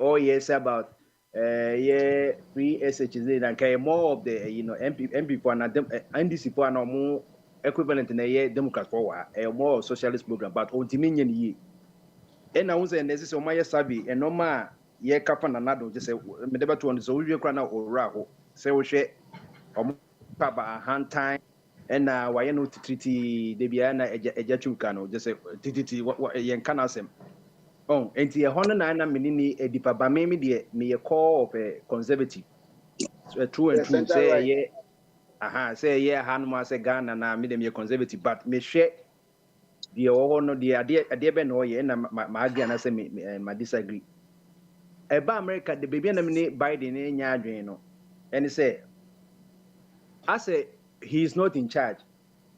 all years about free SHZ and kai more of the MP for and NDC for and more equivalent na Democrat for more socialist program but ontimi nye ni and I was say necessary o ma sabi and no ma ye kafa na nado just say me deba to on so we kra na ora ho say wo hwe o pa ba hand time and why no tititi de bia na eja chuka no just say tititi ye kan asem enti e hono na menini edipa ba me de me ye call of a conservative true and The true center right. say yeah Hanuma say Ghana na me dem conservative but me share the no the be no ye na ma agree na say me ma disagree. Eba America the baby na me Biden nya adwen no. And say I say he is not in charge.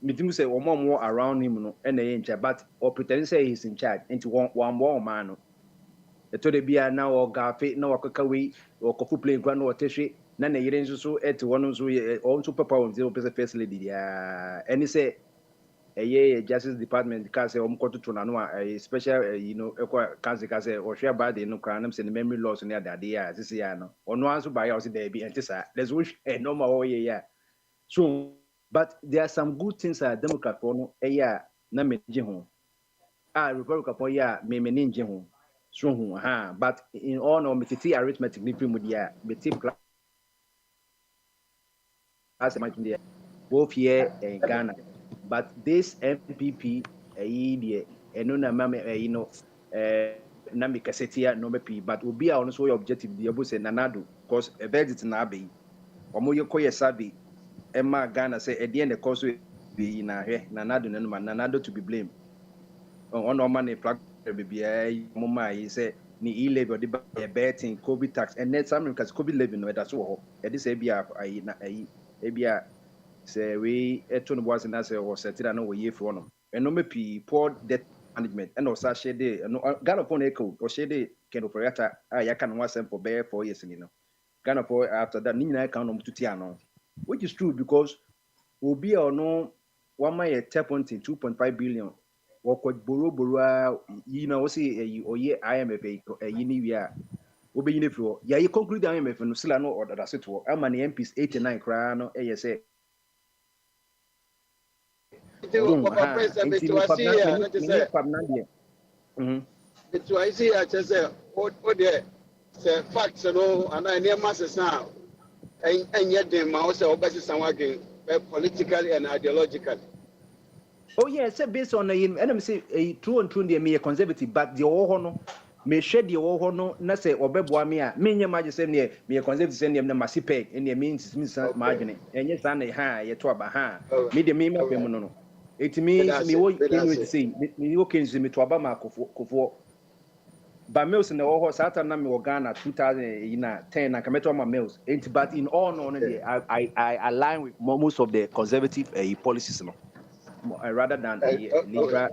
Me think say one more around him no and in charge but or pretend say he's in charge into one more man no. Eto de bia na o gafe na wakaka we o kofu play kwa na otehwe na na yire nso so ete wono nso o nso papa on zero percent first lady dia any say eye justice department ka say o mkototo na no special you know ekwa kanse ka say o hwe bad no kra na say the memory loss na da de ya sisi ya no ono anso ba ya o say there be ente sa let's wish normal o ye ya so but there are some good things that democrat for no eya na meje ho republican for ya me ninje ho so but in all no metiti arithmetic ni primo dia meti class much there both here in Ghana but this MPP idea eno na mama you know na me kasetia no be but obi a ono so objective dia bo say nanado because a verdict na be omo yekoye sabi Emma Ghana say at the end the course be na hwe nanado nanado to be blamed on no man plug baby mama he say ni e-level the betting COVID tax and net some because COVID level no that's so e say bia bia say we eto no was na say o setira na we ye fro no eno me poor debt management and also share dey no Ghana for echo or share dey kind of operator ya kan one for bear 4 years ni no Ghana for after that ni na kan no mututi ano which is true because obi or no one my 2.5 billion wako borrow you know see oye IMF yini wi a obeyini fro ya ye conclude IMF no sila no order seto ama na MPs 89 kra no say facts no and any masses now and yet them also obese sanwage politically and ideologically. Oh yes, based on and say a true and true me conservative but the no me share the no na say obeboa me a me nyama je say me conservative say na masipe and the means margin enye sa na ye to aba me de me mapem no it means me wo can say me wo can say me to aba ma kofo but mills in the whole Saturn na me Ghana 2010 na kameto ma mills but in all no I align with most of the conservative policies no rather than liberal.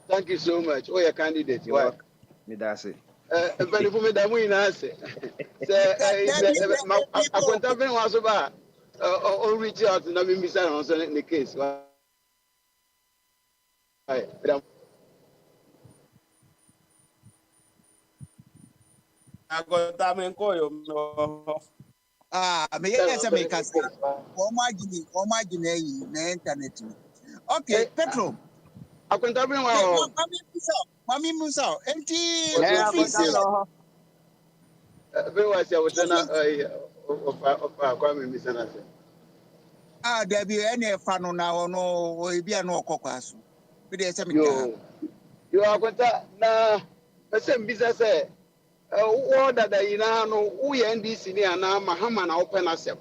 Thank you so much. Oh, your candidate. Why? Me that's it. But if we don't win, I say, I can't have been was about or reach out and be missing on in the case. I got that man call me yes I make us o margin na internet. Okay, Petro. I can't have been one. Mami Musa, empty was I was Kwame Misanase. There be any fano now no we be no kokwaso. We dey say me. You are going to na person business say what that you know who NDC ni ana Mahama na open asem.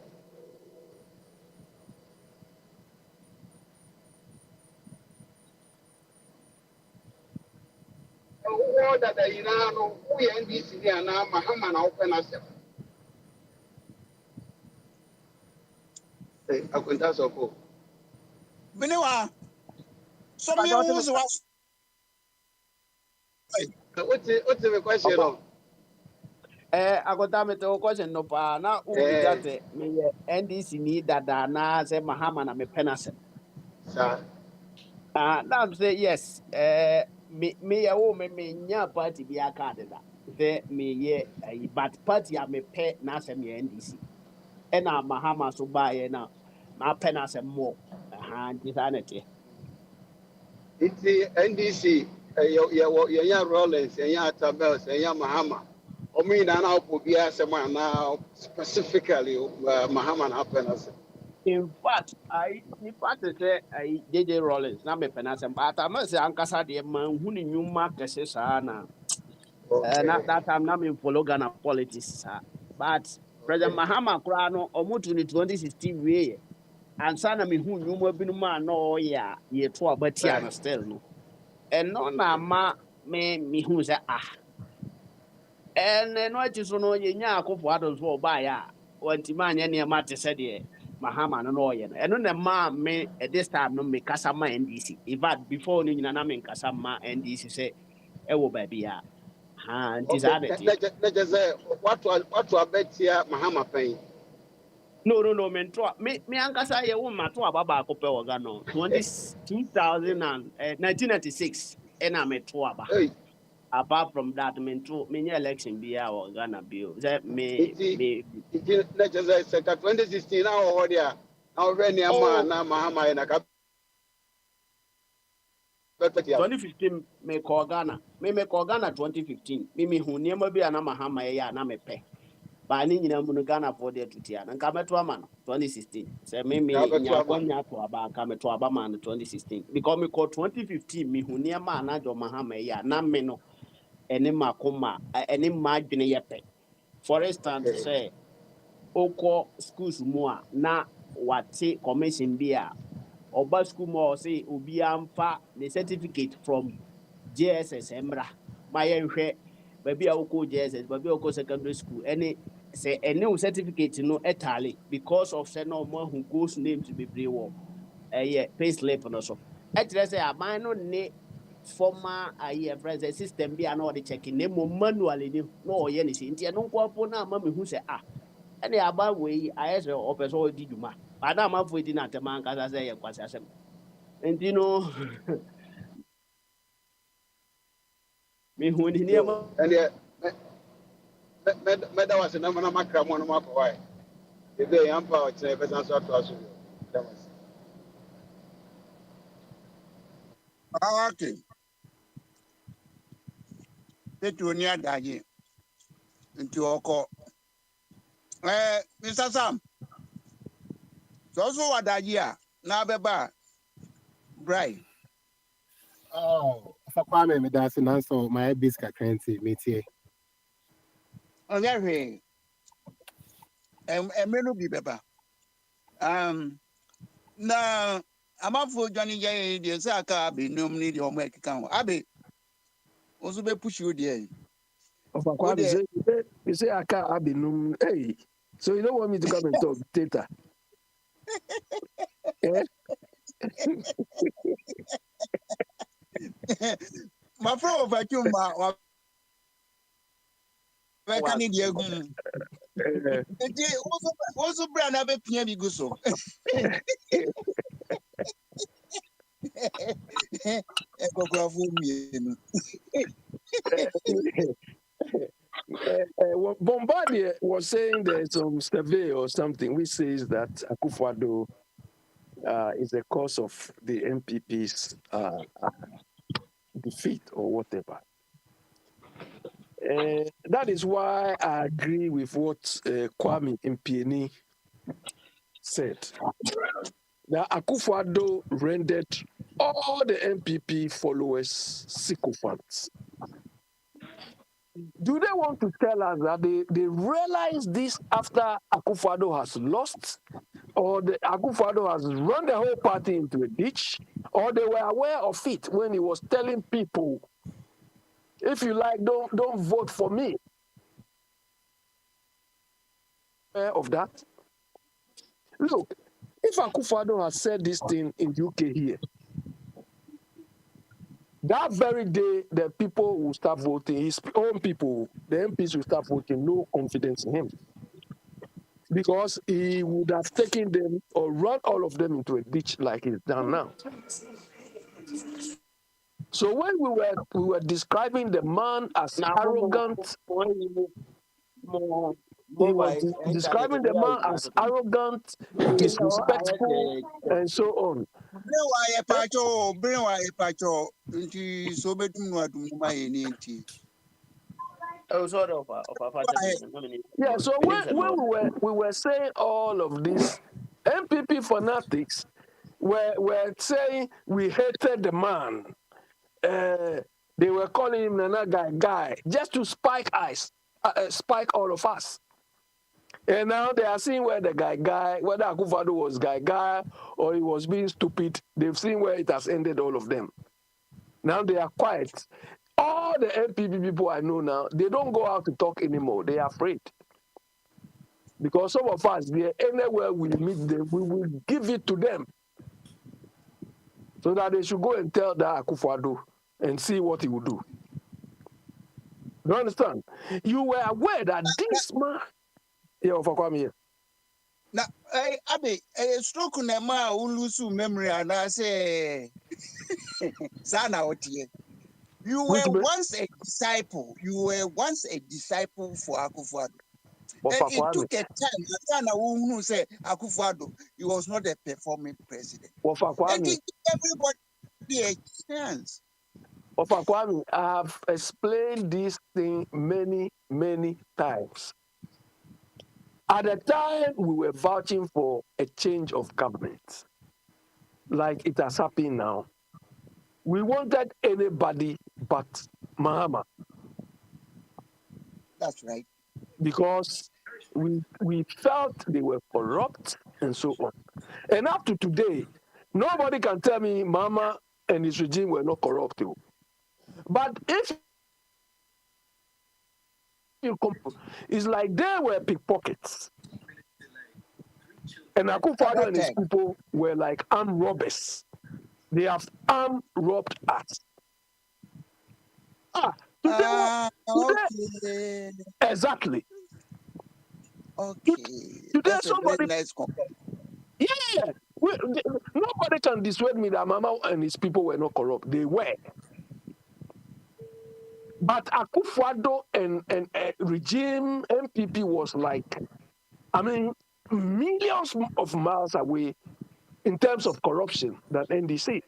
What that you know who NDC ni ana Mahama na open asem. Hey, akwenta soko. Menewa. So me who was What's the question? I got damn it, question no pa na ubigate me NDC ni dada na say Mahama na me penase. Sir. Now say yes. Me nya party bi aka de da. Say me ye but party a me pe na say me NDC. E na Mahama so ba ye na penase more. Insanity. It's the NDC. Yeah, Rollins, yeah, Tabels, yeah, Mahama. I mean, now will be as a man now specifically Mahama happens. In fact, I JJ Rollins, not me penasem, but I must say, Ankasa, the man who knew Marcus na. Not that I'm not in follow Ghana politics, but President Mahama koraa no ɔmo to ne 2016 wie ansa na mehu nnwuma binom a na ɔyɛ a yɛto aba tia no still no ɛno na ama mehu sɛ ɛno akyi so no yɛnya Akufo-Addo so ɔbaeɛ a wantimi anyɛ nneɛma te sɛ deɛ Mahama no na ɔyɛ no ɛno na maa me at this time no mekasa ma NDC in fact before no nyina na menkasa ma NDC sɛ ɛwɔ baabi a nti saa de na kyɛ sɛ wato abɛtia Mahama pɛn. No, me ankasa ye wo mato aba baako pɛ wɔ Ghana 1996 ɛna me to aba. Apart from that me nye election bi a wɔ Ghana bio. Sɛ me na kyɛ sɛ 2016 na wɔ hɔ de a na wɔhwɛ nneɛma na Mahama yɛ na ka 2015 me kɔ Ghana. Me kɔ Ghana 2015. Me hu nneɛma bi a na Mahama yɛ a na me pɛ. Ba ni nyina mu no Ghana for there to tia. Nka meto ama no 2016. Sɛ me nya to aba nka meto aba ma no 2016. Because me kɔ 2015 me hu nneɛma a na Jo Mahama yɛ a na me no ɛne makoma ɛne madwene yɛ pɛ. For instance sɛ okɔ schools mu a na wate commission bi a ɔba school mu a ɔse obi amfa ne certificate from JSS Emra ma yɛnhwɛ baabi a wokɔ JSS baabi a wokɔ secondary school ɛne sɛ ɛne wo certificate no ɛtale because of sɛ na ɔmo ahu goals names bebree wɔ ɛyɛ payslip no so ɛkyerɛ sɛ aban no ne former friends system bi a na ɔde check ne mo manually ni na ɔyɛ ne sɛ nti ɛno nkɔɔpo na ama mehu sɛ ɛne aban wei ayɛ sɛ ɔpɛ sɛ ɔdi dwuma ada amanfoɔ di na atɛm ankasa sɛ yɛ kwasi asɛm nti no mehu ne nneɛma ɛneɛ mɛda wase na makra mu no makɔ hɔ ebe yɛmpa a ɔkyerɛ yɛbɛsan so atoa so da wase. Okay. Petro ni adagye nti ɔkɔ Mr. Sam so wadagye a na bɛba Brai. Fa Kwame me dance nanso my bis kakra nti metie. Ɔnyɛ hwee. Emenu bi bɛba. Na amafo Johnny Jay de sɛ aka abenum ni de ɔmo ekeka ho. Abe also be push you there. Of a quite you say I can't have been hey. So you don't want me to come and talk data. My friend of vacuum can you also brand have a piano go so. Bombardier was saying there's some survey or something which says that Akufo-Addo is the cause of the MPP's defeat or whatever. That is why I agree with what Kwame Mpieni said. That Akufo-Addo rendered all the MPP followers sycophants. Do they want to tell us that they realize this after Akufo-Addo has lost, or the Akufo-Addo has run the whole party into a ditch, or they were aware of it when he was telling people, if you like, don't vote for me? Aware of that? Look, if Akufo-Addo has said this thing in UK here, that very day, the people will start voting, his own people, the MPs will start voting, no confidence in him. Because he would have taken them or run all of them into a ditch like he's done now. So when we were describing the man as arrogant, he was describing the man as arrogant, disrespectful, and so on. Yeah, so when we were saying all of this, MPP fanatics were saying we hated the man. They were calling him another guy, just to spike all of us. And now they are seeing where the guy, whether Akufo-Addo was guy, or he was being stupid. They've seen where it has ended all of them. Now they are quiet. All the NPP people I know now, they don't go out to talk anymore. They are afraid. Because some of us, anywhere we meet them, we will give it to them. So that they should go and tell that Akufo-Addo and see what he will do. You understand? You were aware that this man... Yeah, for here. Now, Abi, stroke na ma ulusu memory and I say, Sana Otie. You were once a disciple. You were once a disciple for Akufo-Addo. And it took a time. Sana who said Akufo-Addo, he was not a performing president. And he gave everybody a chance. Kwame, I have explained this thing many, many times. At the time, we were vouching for a change of government, like it has happened now. We wanted anybody but Mahama. That's right. Because we felt they were corrupt and so on. And up to today, nobody can tell me Mahama and his regime were not corrupt. But if you compare, it's like they were pickpockets. And Akufo-Addo and his people were like armed robbers. They have armed robbed us. Today, Okay. Exactly. Okay. Today That's somebody... a very nice comment. Yeah. Nobody can dissuade me that Mahama and his people were not corrupt. They were. But Akufo-Addo and regime NPP was like, I mean, millions of miles away in terms of corruption than NDC.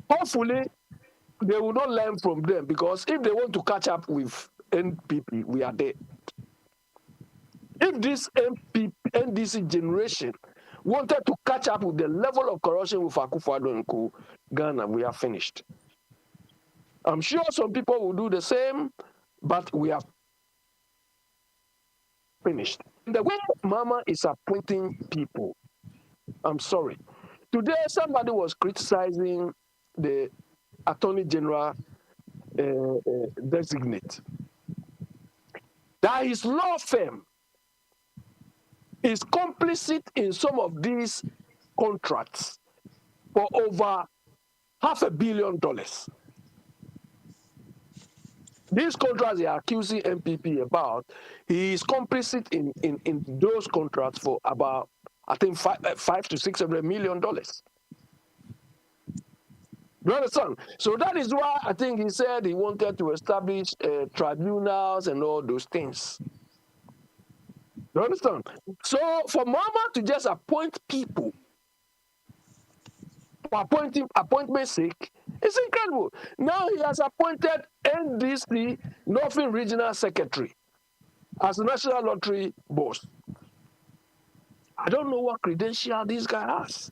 Hopefully, they will not learn from them, because if they want to catch up with NPP, we are dead. If this NDC generation wanted to catch up with the level of corruption with Akufo-Addo and Co, Ghana, we are finished. I'm sure some people will do the same, but we are finished. The way Mama is appointing people, I'm sorry. Today, somebody was criticizing the Attorney General designate, that his law firm is complicit in some of these contracts for over $500 million. These contracts they are accusing NPP about, he is complicit in those contracts for about, I think, $500 to $600 million. You understand? So that is why I think he said he wanted to establish tribunals and all those things. You understand? So for Mama to just appoint people for appointment's sake, it's incredible. Now he has appointed NDC Northern Regional Secretary as National Lottery boss. I don't know what credential this guy has.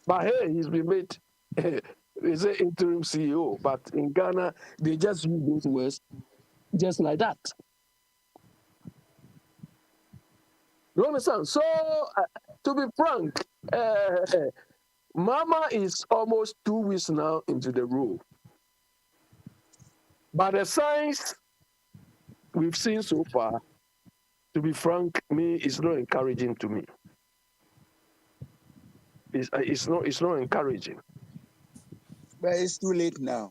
But hey, he's been made he's an interim CEO. But in Ghana, they just use those words just like that. You understand? So, to be frank, Mama is almost 2 weeks now into the role. But the signs we've seen so far, to be frank, is not encouraging to me. It's not encouraging. But it's too late now.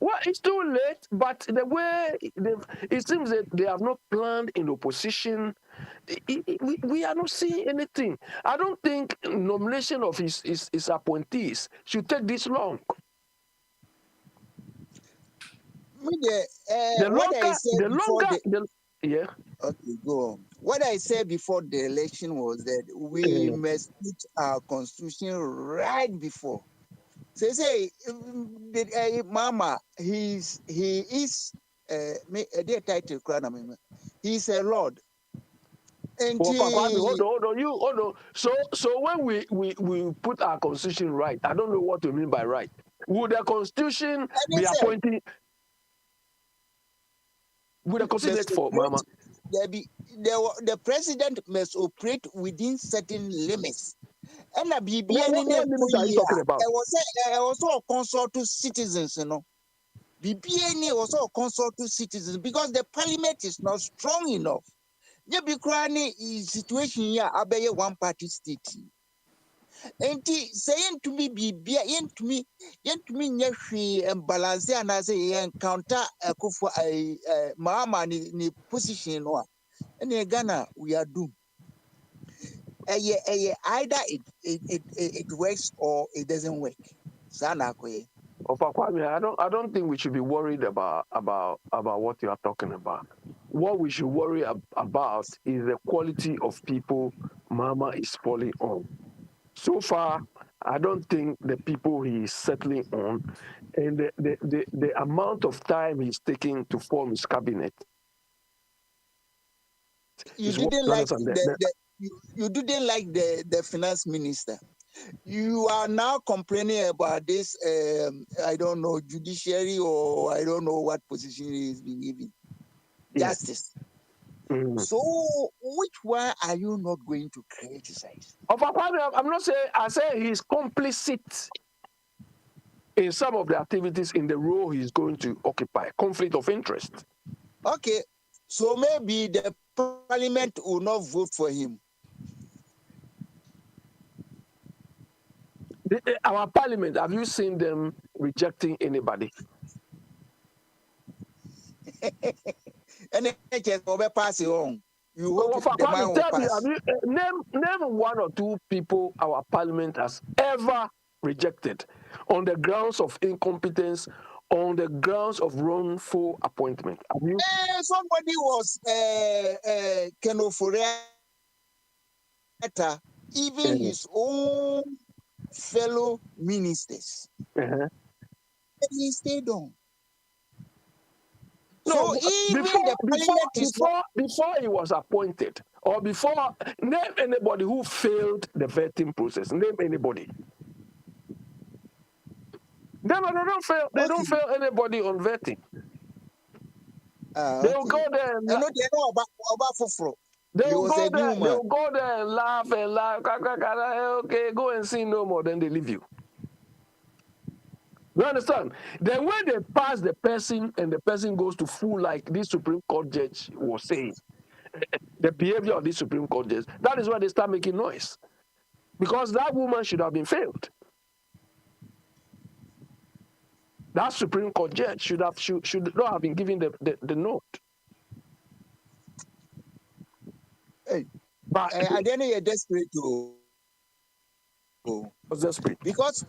Well, it's too late, but the way it seems that they have not planned in opposition, we are not seeing anything. I don't think nomination of his appointees should take this long. Yeah. Okay, go on. What I said before the election was that we must put our constitution right before. So say, Mama, he is their title crown. He's a lord. And hold on. So when we put our constitution right, I don't know what you mean by right. Would the constitution be appointing? With a considerate for Mama. The president must operate within certain limits. And What limits are you talking about? I was also consult to citizens, you know. BBN also consult to citizens because the parliament is not strong enough. The situation here, I one party state. And saying to me, be yen to me, and balance and I say encounter a kufu a mama ni position one. And in Ghana, we are doomed. Either it works or it doesn't work. I don't think we should be worried about what you are talking about. What we should worry about is the quality of people Mama is falling on. So far, I don't think the people he is settling on and the amount of time he's taking to form his cabinet. You didn't like you didn't like the finance minister. You are now complaining about this, I don't know, judiciary or I don't know what position he is being given. Yes. Justice. So, which one are you not going to criticize? I'm not saying, I say he's complicit in some of the activities in the role he's going to occupy, conflict of interest. Okay, so maybe the parliament will not vote for him. Our parliament, have you seen them rejecting anybody? And then pass it on. You hope the man will pass. Name one or two people our parliament has ever rejected on the grounds of incompetence, on the grounds of wrongful appointment. Have you? Somebody was Keno Foriata, even his own fellow ministers. And he stayed on. No, so before he was appointed, or before, name anybody who failed the vetting process. Name anybody. No, they don't fail. They don't fail anybody on vetting. They will go there. And, they will go there and laugh and laugh. Okay, go and see no more. Then they leave you. You understand? Then when they pass the person and the person goes to fool, like this Supreme Court judge was saying, the behavior of this Supreme Court judge, that is why they start making noise. Because that woman should have been failed. That Supreme Court judge should not have been given the note. Hey, but I didn't hear desperate to desperate because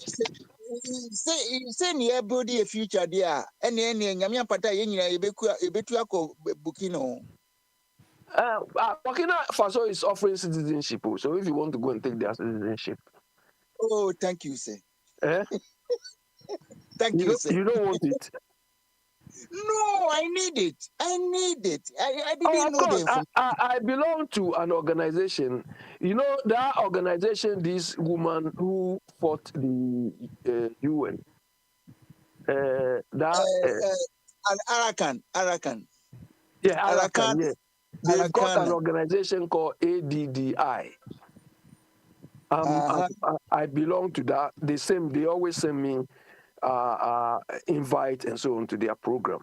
say near body a future there and nyamia pata yenyina ebetu akọ Burkina. Burkina Faso is offering citizenship, so if you want to go and take their citizenship. Oh, thank you, sir. Thank you, sir. You don't want it? No, I need it. I didn't know that. I belong to an organization. You know that organization, this woman who fought the UN. Arakan. Yeah, Arakan. Yeah. They've got an organization called ADDI. I belong to that. They always send me invite and so on to their program.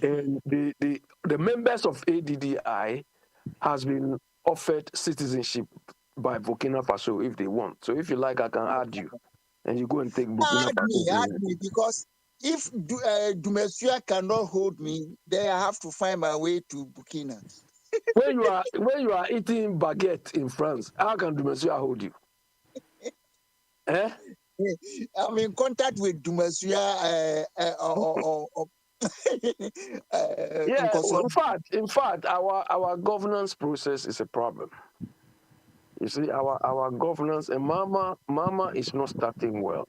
And the members of ADDI has been offered citizenship by Burkina Faso if they want. So if you like, I can add you, and you go and take Burkina Faso. Add me, because if Dumesia cannot hold me, then I have to find my way to Burkina. When you are eating baguette in France, how can Dumesia hold you? I'm in contact with Dumesia. In fact, our governance process is a problem. You see, our governance, and Mama is not starting well.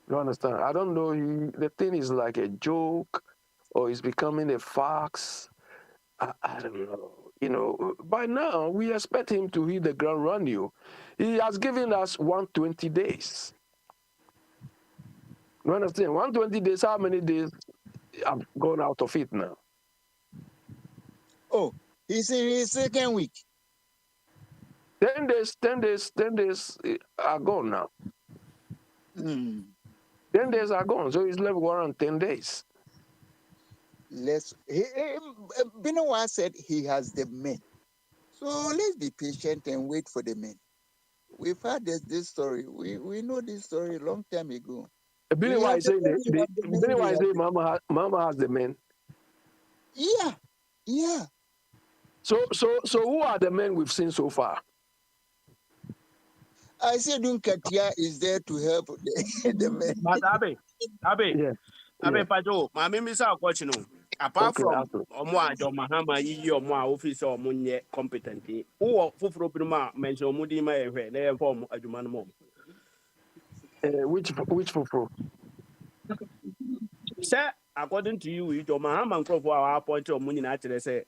You understand? I don't know. The thing is like a joke, or it's becoming a farce. I don't know. You know, by now we expect him to hit the ground running. He has given us 120 days. You understand? 120 days. How many days have gone out of it now? Oh, he's in his second week. 10 days are gone now. 10 days are gone, so he's left around 10 days. Benowa said he has the men. So let's be patient and wait for the men. We've had this story. We know this story a long time ago. Benowa is saying Mama has the men. Yeah. So who are the men we've seen so far? I said Dunkatia is there to help the men. But Abe, Pajo, my mimi sa question. Apart from Omo Ajo Mahama yi Omo office Omo nye competent. Who fufuro prima mention Omudi ma ehwe na form adwuma no mo. Which fufuro? Sir, according to you, Mahama nkrofo a appoint Omo nyina kire say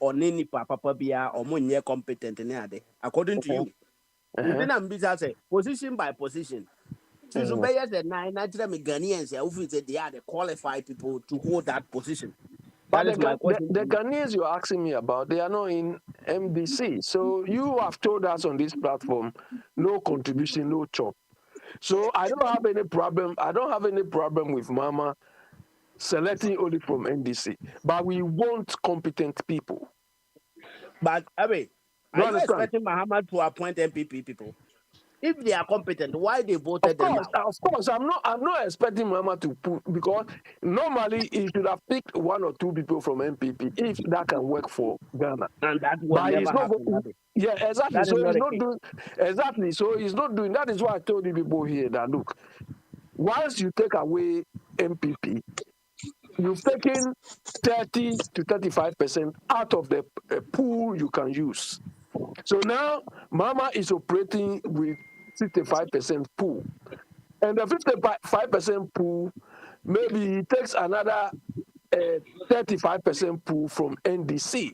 oni nipa papa bia Omo nye competent ne ade. According to you. Within ambitious say position by position. So Zubayas and Nigeria Ghanaians who say they are the qualified people to hold that position. But the Ghanaians you're asking me about, they are not in MDC. So you have told us on this platform, no contribution, no chop. So I don't have any problem. I don't have any problem with Mama selecting only from MDC. But we want competent people. But Abe, are you expecting Muhammad to appoint MPP people? If they are competent, why they voted them out? Of course, I'm not expecting Mama to put, because normally he should have picked one or two people from MPP if that can work for Ghana. And that will never happen. Yeah, exactly. So he's not doing exactly. So he's not doing that. Is why I told you people here that look, once you take away MPP, you've taken 30 to 35% out of the pool you can use. So now Mama is operating with 65% pool. And the 55% pool, maybe he takes another 35% pool from NDC.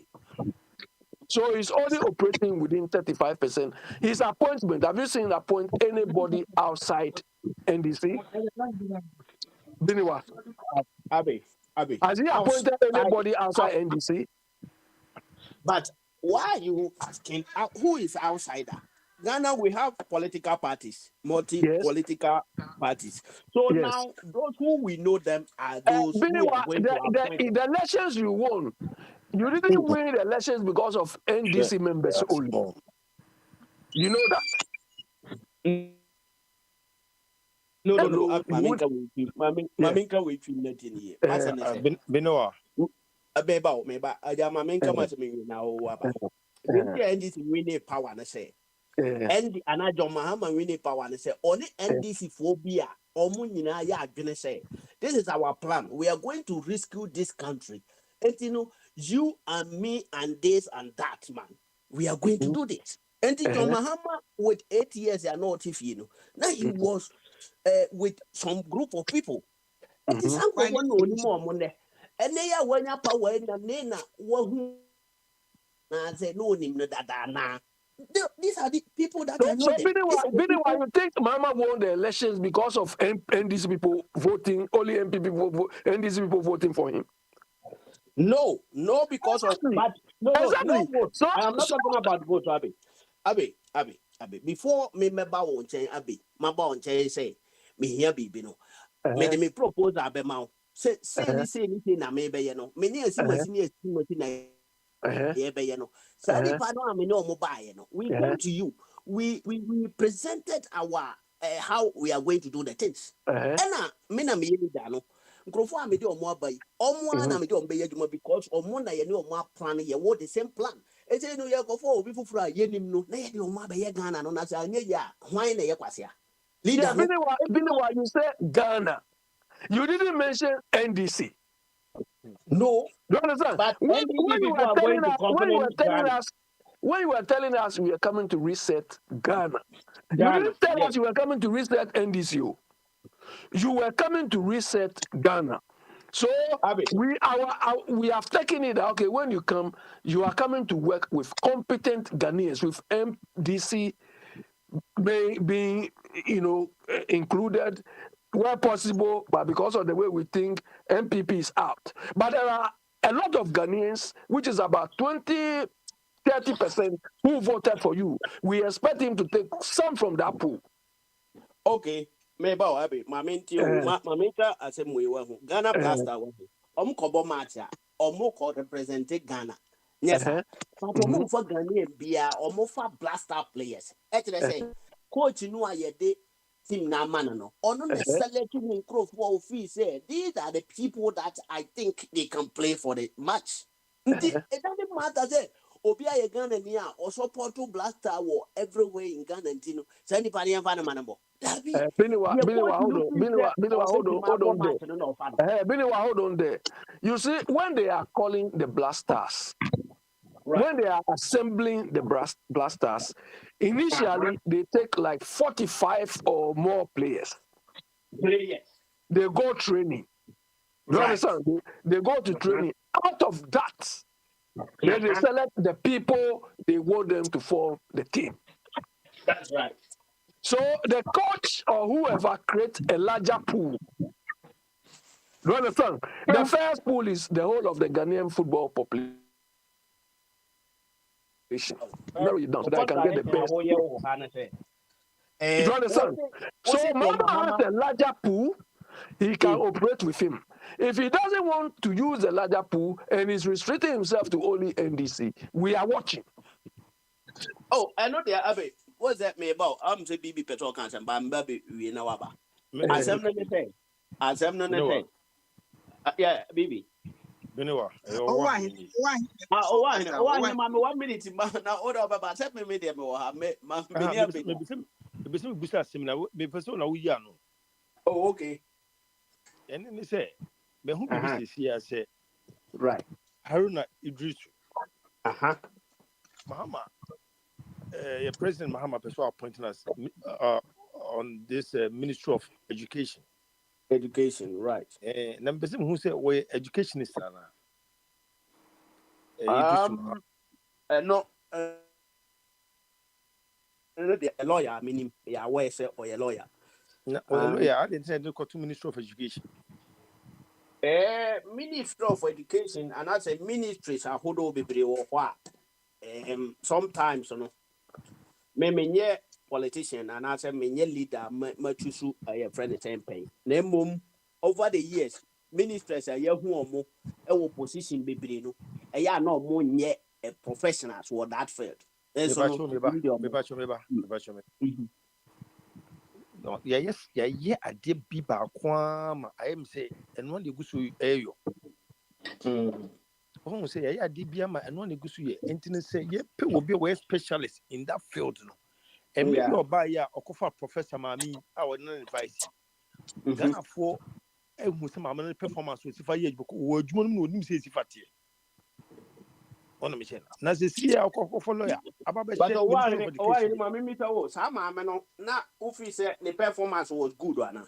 So he's only operating within 35%. His appointment, have you seen appoint anybody outside NDC? Biniwa. Abe. Has he appointed anybody outside NDC? But why are you asking who is outsider? Ghana, we have political parties, multi-political parties. So now, those who we know them are those who are going to appoint. The elections you won, you didn't win the elections because of NDC members only. You know that? No. Maminka we feel nothing here. Benowa. Meba. Maminka must be now. NDC winning power, and say. And Anajo Mahama winning power, and say only NDC phobia. This is our plan. We are going to rescue this country. And you and me and this and that, man. We are going to do this. And John Mahama with 8 years and not if you know. Now he was with some group of people. And it's one more money. And they are when up away and Nena who say no name that. These are the people that are not. Why you think Mama won the elections because of NDC people voting, only MPP NDC people voting for him? No, because of but no vote. So I am not talking about vote, Abi. Before me meba won chen Abi, maba won chen say me here bibi no. Me propose abema. Say anything na me be ye no. Me ni asi na we come to you. We presented our how we are going to do the things. And mina me no. Nkrofo a me de omo abai. Omo na me de omo be adwuma because omo na ye ne omo plan ye wo the same plan. E say no ye go for obi fufura ye nim no na ye de omo abai Ghana no na say anya ya hwan na ye kwase a. Leader why you say Ghana. You didn't mention NDC. No, you understand? But when you were telling us we are coming to reset Ghana, you didn't tell us you were coming to reset NDC. You were coming to reset Ghana. So we have taken it. Okay, when you come, you are coming to work with competent Ghanaians, with MDC being included where possible, but because of the way we think, MPP is out. But there are a lot of Ghanaians, which is about 20-30% who voted for you, we expect him to take some from that pool. Okay, maybe I'll be my mentor as a Mwe Ghana Blaster. Kobo Matia, Omoko represented Ghana. Yes, sir. But Omo for Ghanaian beer, Omo for Blaster players. Actually, I say, Coach Nua Yede, Team Namanano, or not necessarily to Crow for fee. Say, these are the people that I think they can play for the match. It doesn't matter, say. Obia ye Ghana niya or support to Blaster war everywhere in Ghana and Tino. So anybody and Vanambo. Hold on there. You see, when they are calling the Blasters, when they are assembling the Blasters, initially they take like 45 or more players. They go training. You understand? They go to training. Out of that, then they select the people they want them to form the team. That's right. So the coach or whoever creates a larger pool. You understand? The first pool is the whole of the Ghanaian football population. Narrow it down so that I can get the best. You understand? So Mama has a larger pool, he can operate with him. If he doesn't want to use the larger pool and is restricting himself to only NDC, we are watching. Oh, I know there, Abe. What's that me about? I'm the BB petrol cancer, but I'm baby, we know about. As I'm not the thing. As I'm not the thing. Yeah, BB. Benoit. Why, 1 minute. Now, order about 7 minutes. Oh, okay. And then they say, but who is here? Say, right. Haruna Idris. Mahama. President Mahama Pessoa appointing us on this Ministry of Education. Education, right. Number seven, who said we educationists no, a lawyer, I mean, yeah, where say or a lawyer. No, I didn't say go to Ministry of Education. Ministry of Education, and I say ministries are who do be or what. Sometimes, you know, me politician and I say me leader, me choose a friend campaign. Name over the years, ministers are here who are more a position be no, a no more yet a professionals for that field. No, yes, I did be back. I am say, and one you go to Ayo. Oh, say, I did be and one you go to and say, yeah, will be a specialist in that field. And maybe you'll buy or offer Professor Mami, I would not advise. Then for a Muslim performance with if I had book, would you say if I tear? On a mission. Now, this year, I'll call for lawyer. But why, Mammy, some not office, the performance was good one.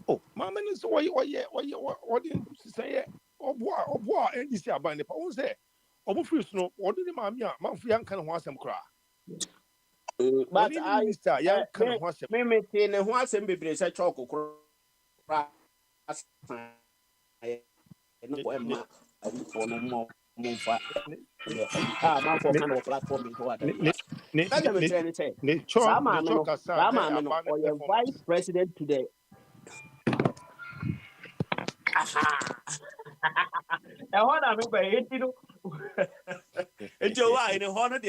Oh, my man is what did you say? Oh, boy, and this year by the pound there. Oh, first, no, what did the mamma, young can want some cry. But I can watch him. Maybe and once and be a chocolate. Vice President today.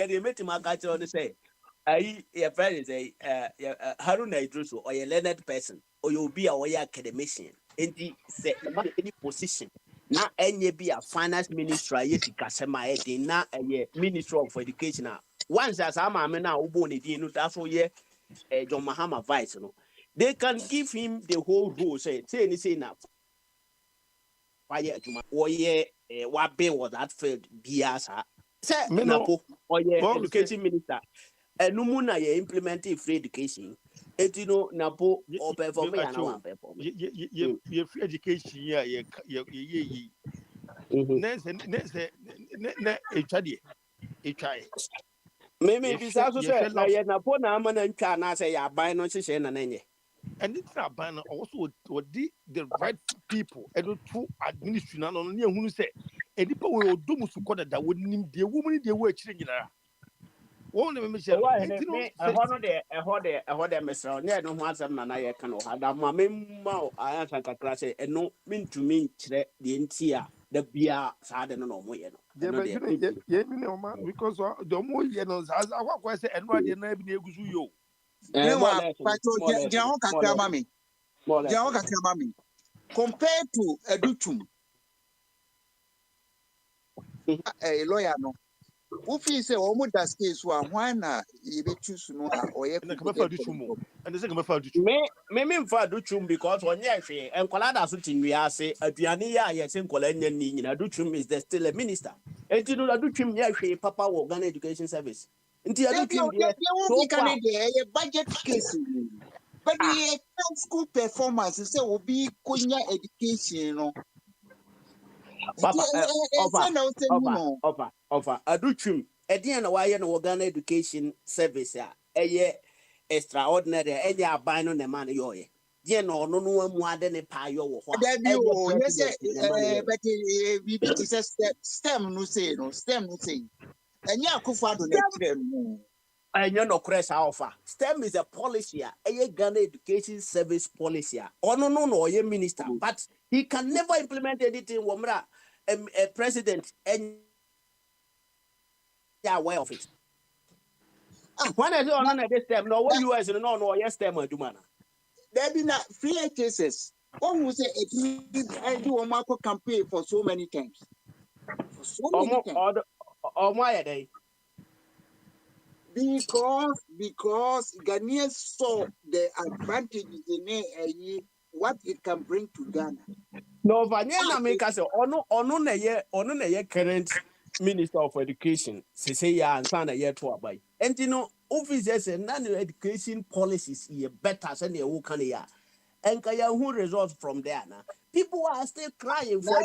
They met him. I say, your friend is a Haruna Idris or a learned person, or you'll be a academician. In the any position. Now, any be a finance minister, yes, Kasema, now a minister of education. Once as I'm now, that's all, yeah, John Mahama Vice. They can give him the whole role, say anything now. Fire to or yeah, what bill was that failed? Biasa. Say, Napo, or yeah, education minister. And no moon, I implementing free education. And you know, Napo or perform me and I want perform. Your free education, yeah, Maybe it's also said, I Napo Naman and China say, I buy no session and any. And it's not banner also what the right people and to administration on who say nipa we odum su ko da wonim de woman de wo akire nyina wo ne me share enti no me ɛhɔ de mesrɛ ne no ho asɛm na yɛ ka no ha da ma memma ayɛ kakra sɛ ɛno mentumi nkyerɛ deɛ nti a da bia saa de no na ɔmo yɛ no ye me no ma because the mo ye no as akwa say eno de na bi na egusu yo Jao kakra mami. Compared to Educhum, a lawyer, no. Who feels say almost that case why na you be choose no or you come for Educhum and the second for Educhum. Me for Educhum because when you say and Kolada suiting we are say Adriani yes in Kolanian ni Educhum is there still a minister. And you know Educhum yeah Papa Organ Education Service. Until Educhum a budget case. But the school performance is say will be Konya education, you know. Papa, offer. Aduchum. At the end of why no Ghana Education Service, extraordinary. Any are buying on the money, yo. Yeah, no more than a pie. Yes, but it says STEM no say, and yeah, Kufado. And you know, Chris Alpha. STEM is a policy, a Ghana Education Service policy. No, a minister, but he can never implement anything. Womra, a president, and yeah, aware of it. When I do on this STEM, no, what you as no, yes, STEM, do man. There be not free cases. One who say I do a Marco campaign for so many times. For so many times. Or why are they? Because Ghanaians saw the advantages in what it can bring to Ghana. No, Vanyana make us ono current Minister of Education. Say ya and sana year to abide. And you know, officers and non-education policies here better than the Wukania. And kaya who results from there now. People are still crying for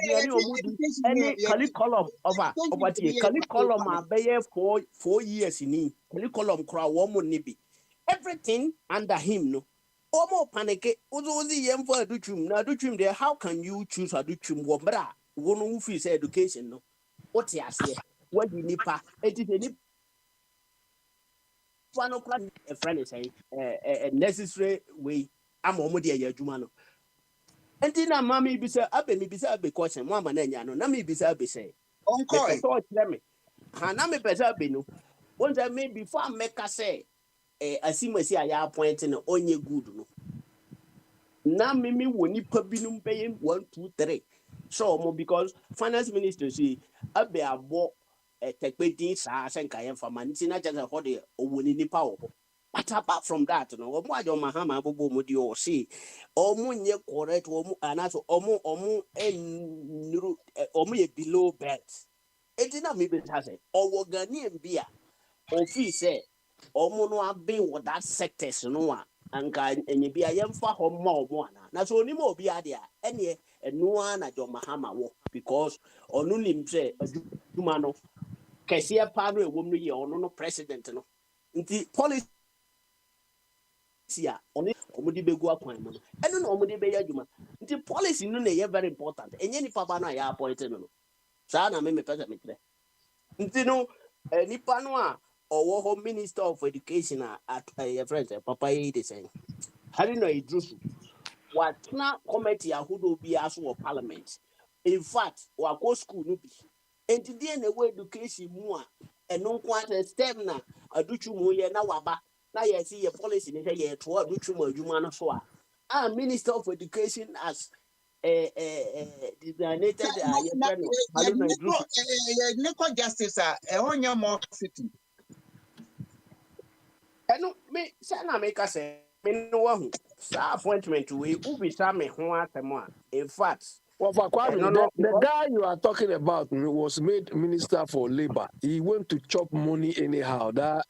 any curriculum over curriculum are there for 4 years in curriculum cry woman nibi. Everything under him no. Omo panic uzi yem for Aduchum. Now Aduchum there, how can you choose Aduchum Wobra? One who feels education no. What you say? What do you need? It is any one o'clock a friend is saying a necessary way. I'm almost a Jumano. And then mammy be said, Abbe me be said because and one man, no, me be said, be say, Uncle, me. Hanami better be no. Once I made before I make a say, I see my see I appointing on your good no. Now, me when you put binum paying 1, 2, 3. So, because finance minister see, Abbe a bought a take things as and Kayan for man, it's not just a holiday or winning power. But apart from that, no, why don't Mahama Bobo Mudio see? Omu ye correct, omu below bed. It did not maybe has it. Or Ghanaian beer. Or fee say, omu no have been what that sectors no and you be a young for home more one. That's only more be idea. Any and no one at your Mahama walk because or no lim say a Jumano. Cassia Padre woman or no president no. The policy. On it, Omudibego appointment. I don't know Omudibeyajuma. The policy no very important. And any papa na ya appointed no. Sana me pesa me tre. Ntino ni panwa or home minister of education at a friend papa is saying. Harino Idrusu. What na committee who do be as for parliament. In fact, wa go school no be. And the end way education more and no quite STEM na aduchu mo ye na waba. Now you see a policy in here to what Jumano Soa. Minister of Education as designated Nico Justice on your more city. And me Sana make us say no one appointment to we be some more. In fact, Well, the guy you are talking about was made Minister for Labor. He went to chop money anyhow. That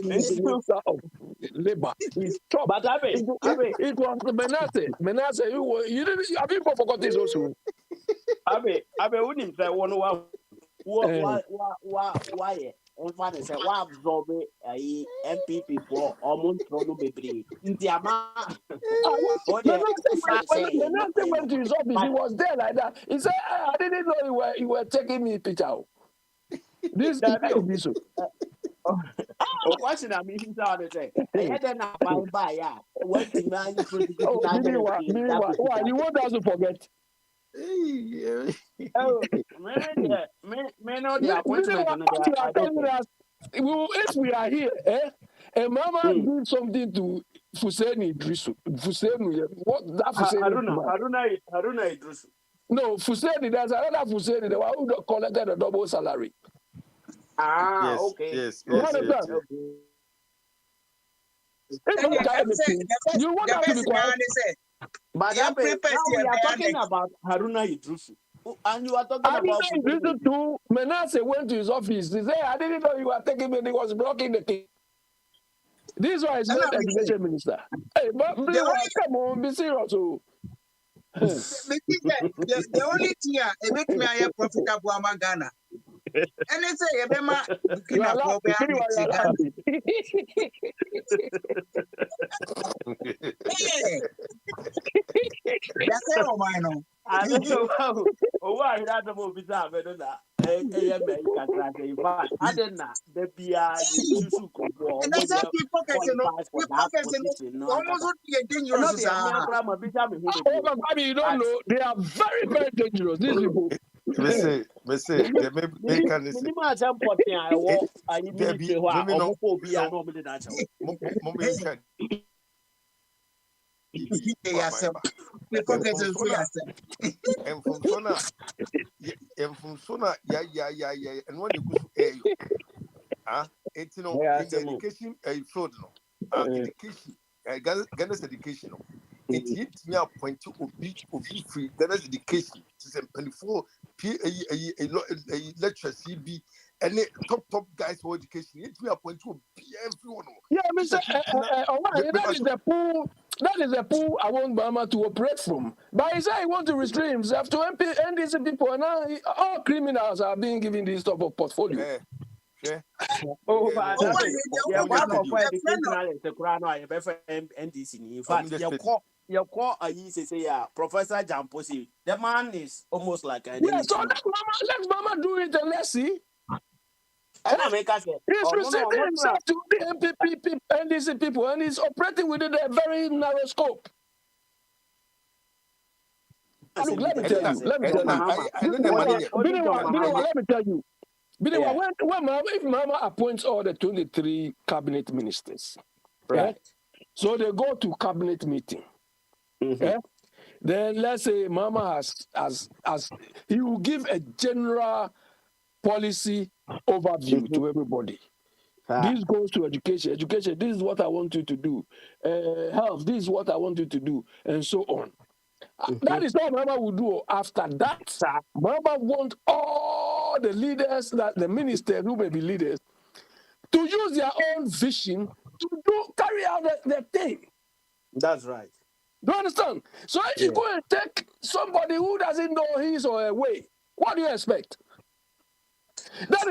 Minister of Labor. He's chopped. But it was Menace. Menace, you didn't. Have people forgot this also? Abe, wouldn't say one why? Everybody say, "Why absorb MPP for almost no baby?" In the amount, oh yeah, When I went to his office, he was there like that. He said, I didn't know you were taking me picture. This is so. Oh, what's in a meeting? Say, I had an buy, yeah. What demand you Why you want us to forget? Oh, man, know the appointment. If we are here, and Mama did something to Fuseni Idrisu. What that Fuseni? Haruna Idrisu. No, Fuseni, there's another Fuseni, the one who collected a double salary. Ah, okay. Yes. You want to be quiet. But now we are talking about Haruna Idrisu. And you are talking about Idrisu too. Menace went to his office. He said, I didn't know you were taking me. He was blocking the thing. This one is not education minister. Hey, but come on, be serious. The only thing I make me a profitable among Ghana. And they say, Ebema, you are laughing. I don't know. Why that movie is I don't know. I didn't know. The BI and that's how people almost dangerous. You don't know. They are very, very dangerous. These people. And from Sona, yeah, and when you go to it's no education, a fraud, no education, Ghana's education. It hit me up point to be free Ghana's education. It's a 24 a literacy be and top guys for education. It me up point to be everyone. Yeah, Mr. That is the pool I want Bama to operate from. But he said he wants to restrain himself to NDC people, and now all criminals are being given this type of portfolio. Oh, but one of the NDC. In fact, your call say Professor Jamposi. The man is almost like a so let Mama do it and let's see. He's restricting himself to the MPP, NDC people, and he's operating within a very narrow scope. Look, let me tell you. If Mama appoints all the 23 cabinet ministers, right? So they go to cabinet meeting. Then let's say Mama has he will give a general policy overview to everybody. This goes to education. Education, this is what I want you to do. Health, this is what I want you to do, and so on. That is what Mama will do. After that, Mama wants all the leaders, the ministers who may be leaders, to use their own vision to carry out the thing. That's right. Do you understand? So if you go and take somebody who doesn't know his or her way, what do you expect? That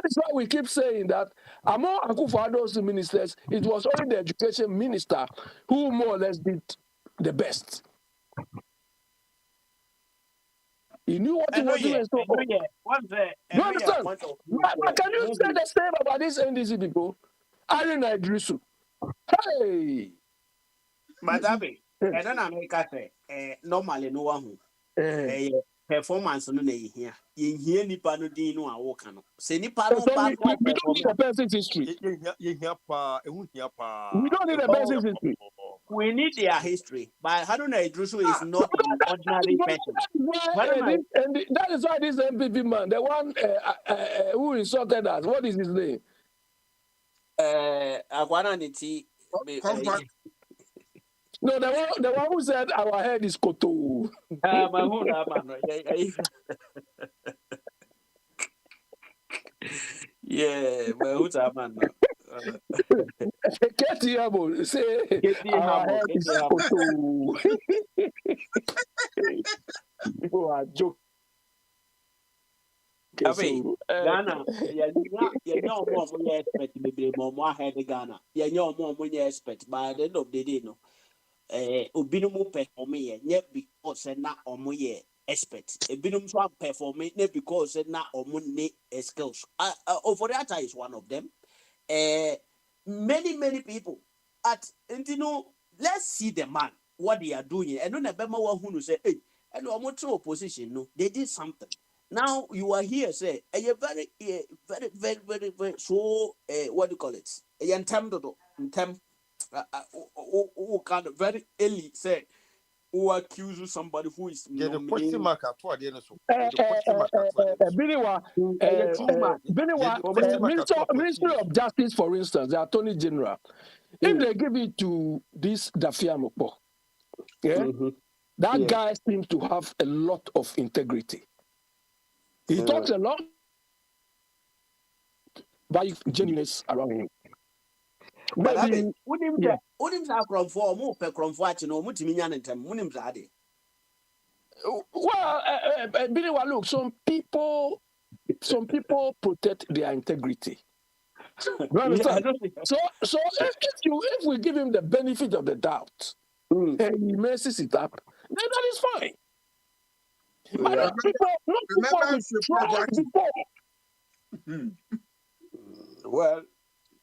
is why we keep saying that among Akufo-Addo's ministers, it was only the education minister who more or less did the best. He knew what he was doing. You understand? But can you say the same about these NDC people? Haruna Idrisu. Hey! Madame, I don't know, normally no one performance no na here. Here nipa no din no awoka no. Se nipa no ba we don't need a person's history. We don't need a person's history. We need their history. But Haruna Idrisu is not an ordinary person. And that is why this MPP man, the one who insulted us, what is his name? Agwana Niti. No, the one who said our head is koto. Yeah, but who's a man? Ketiabo say our head is koto. People are joking. Okay, so Ghana, you know more money expert, maybe more ahead of Ghana. You know more money expert, by the end of the day, no. Obinum perform yet because na omo ye expert. Obinum so perform it because na omo ne skills. For that is one of them. Many people at let's see the man what they are doing. And no bema wa who say hey, and omo to opposition no, they did something. Now you are here say a very so what do you call it? A term who kind of very early say who accuse somebody who is the question mark at what the end so Ministry of Justice, for instance, the Attorney General, if they give it to this Dafiamokpo, that guy seems to have a lot of integrity. He talks a lot about genuineness around him. Maybe wouldn't have from for more per comfort, no Mutimian and Tam, Munim Zadi. Well, look, some people protect their integrity. You understand? So if we give him the benefit of the doubt and he messes it up, then that is fine. But not people we tried before. Well,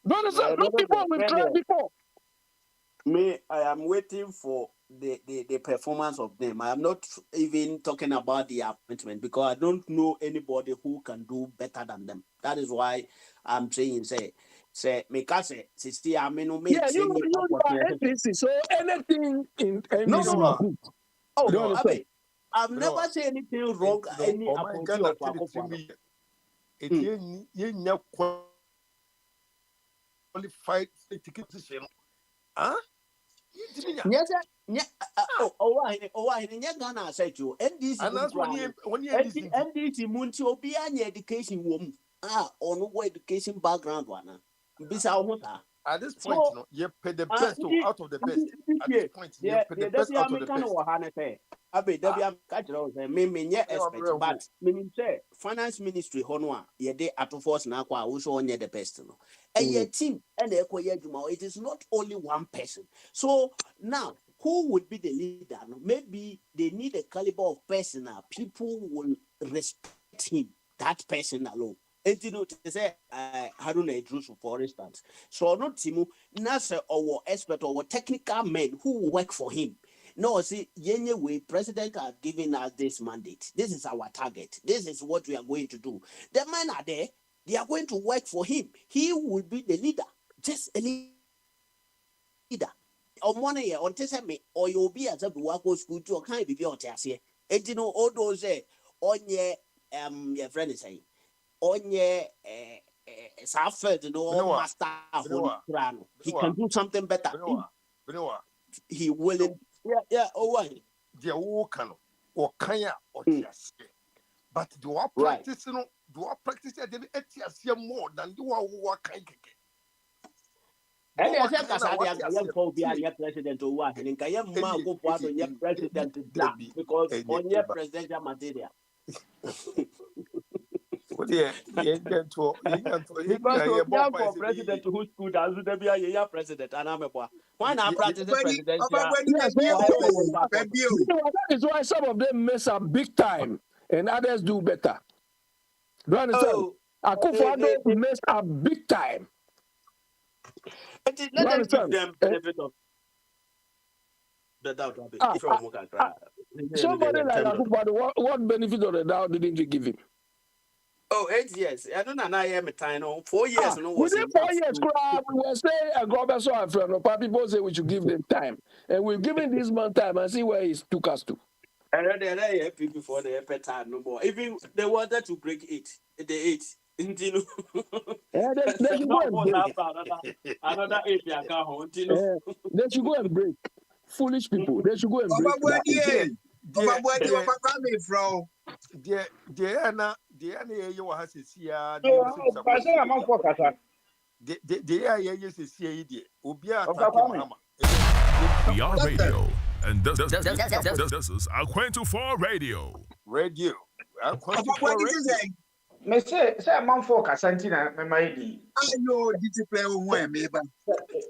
not people we tried before. Me, I am waiting for the performance of them. I am not even talking about the appointment because I don't know anybody who can do better than them. That is why I'm saying, say, because see, I mean, you are NPC, so anything in no. Oh no, I've never said anything wrong. Any appointment of qualified position. Huh? Yes, Ghana said you NDC Munti Obian education woman. On what education background one. At this point, you pay the best out of the best. At this point, you pay the best out of the best. But meaning say finance ministry honwa ye de ato force na kwa also onye the best no. A team and it is not only one person. So now who would be the leader? Maybe they need a caliber of person. People will respect him, that person alone. And you know, to say Haruna Idrusu, for instance. So not Timu, Nasa or expert or technical men who work for him. No, see, anyway, President has given us this mandate. This is our target. This is what we are going to do. The men are there. They are going to work for him. He will be the leader. Just a leader. On 1 year, on Tessame, or you'll be as a Buako school to a kind of your task here. And you know, all those on your friend is saying, on your Safed, master, he can do something better. He will. Yeah, why? The Okano or Kaya or Tias. But do I practice Etias more than do I work? And I said, I am for being president or what, and I am go part of your president because on your presidential material. Because for president who's good as the be a president, and I'm a boy. Why not practice the president? That is why some of them mess up big time and others do better. Do you understand? Akufo-Addo messed up big time. Let us give them benefit of the doubt. Somebody like Akufo-Addo, what benefit of the doubt didn't you give him? 8 years. I don't know. I am a time. 4 years. Within 4 years, we were saying a government so and friend. People say we should give them time, and we've given this man time and see where he took us to. And then they happy before they have time no more. Even they wanted to break it, the 8. They should go and break. Another 8 year account. They should go and break. Foolish people. They should go and break. We are radio, and this is Aquento 4 Radio. Radio. Aquento 4 Radio. Me say man for Casantina, me my di. Ayo, discipline one, maybe.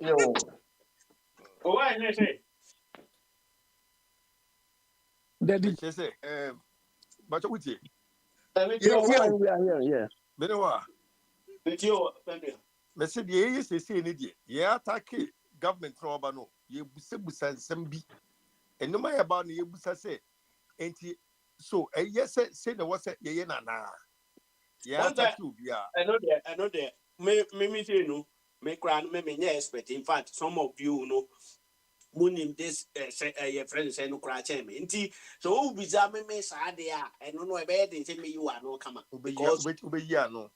Yo. Why you say? Daddy. She say, but what you? We are here, yeah. Benewa. Me say the ye say ni die. Ye attack government no ba no. Ye busa nsem bi. Eno ma ye ba no ye busa say enti so yes say the what say ye na na. Ye attack you bia. I know there. Me say no. Me cry me expect. In fact, some of you know munim this your friend say no cry me. Nti so who bizarre me say there. I don't know about it. Say me you are no come because ube ya no.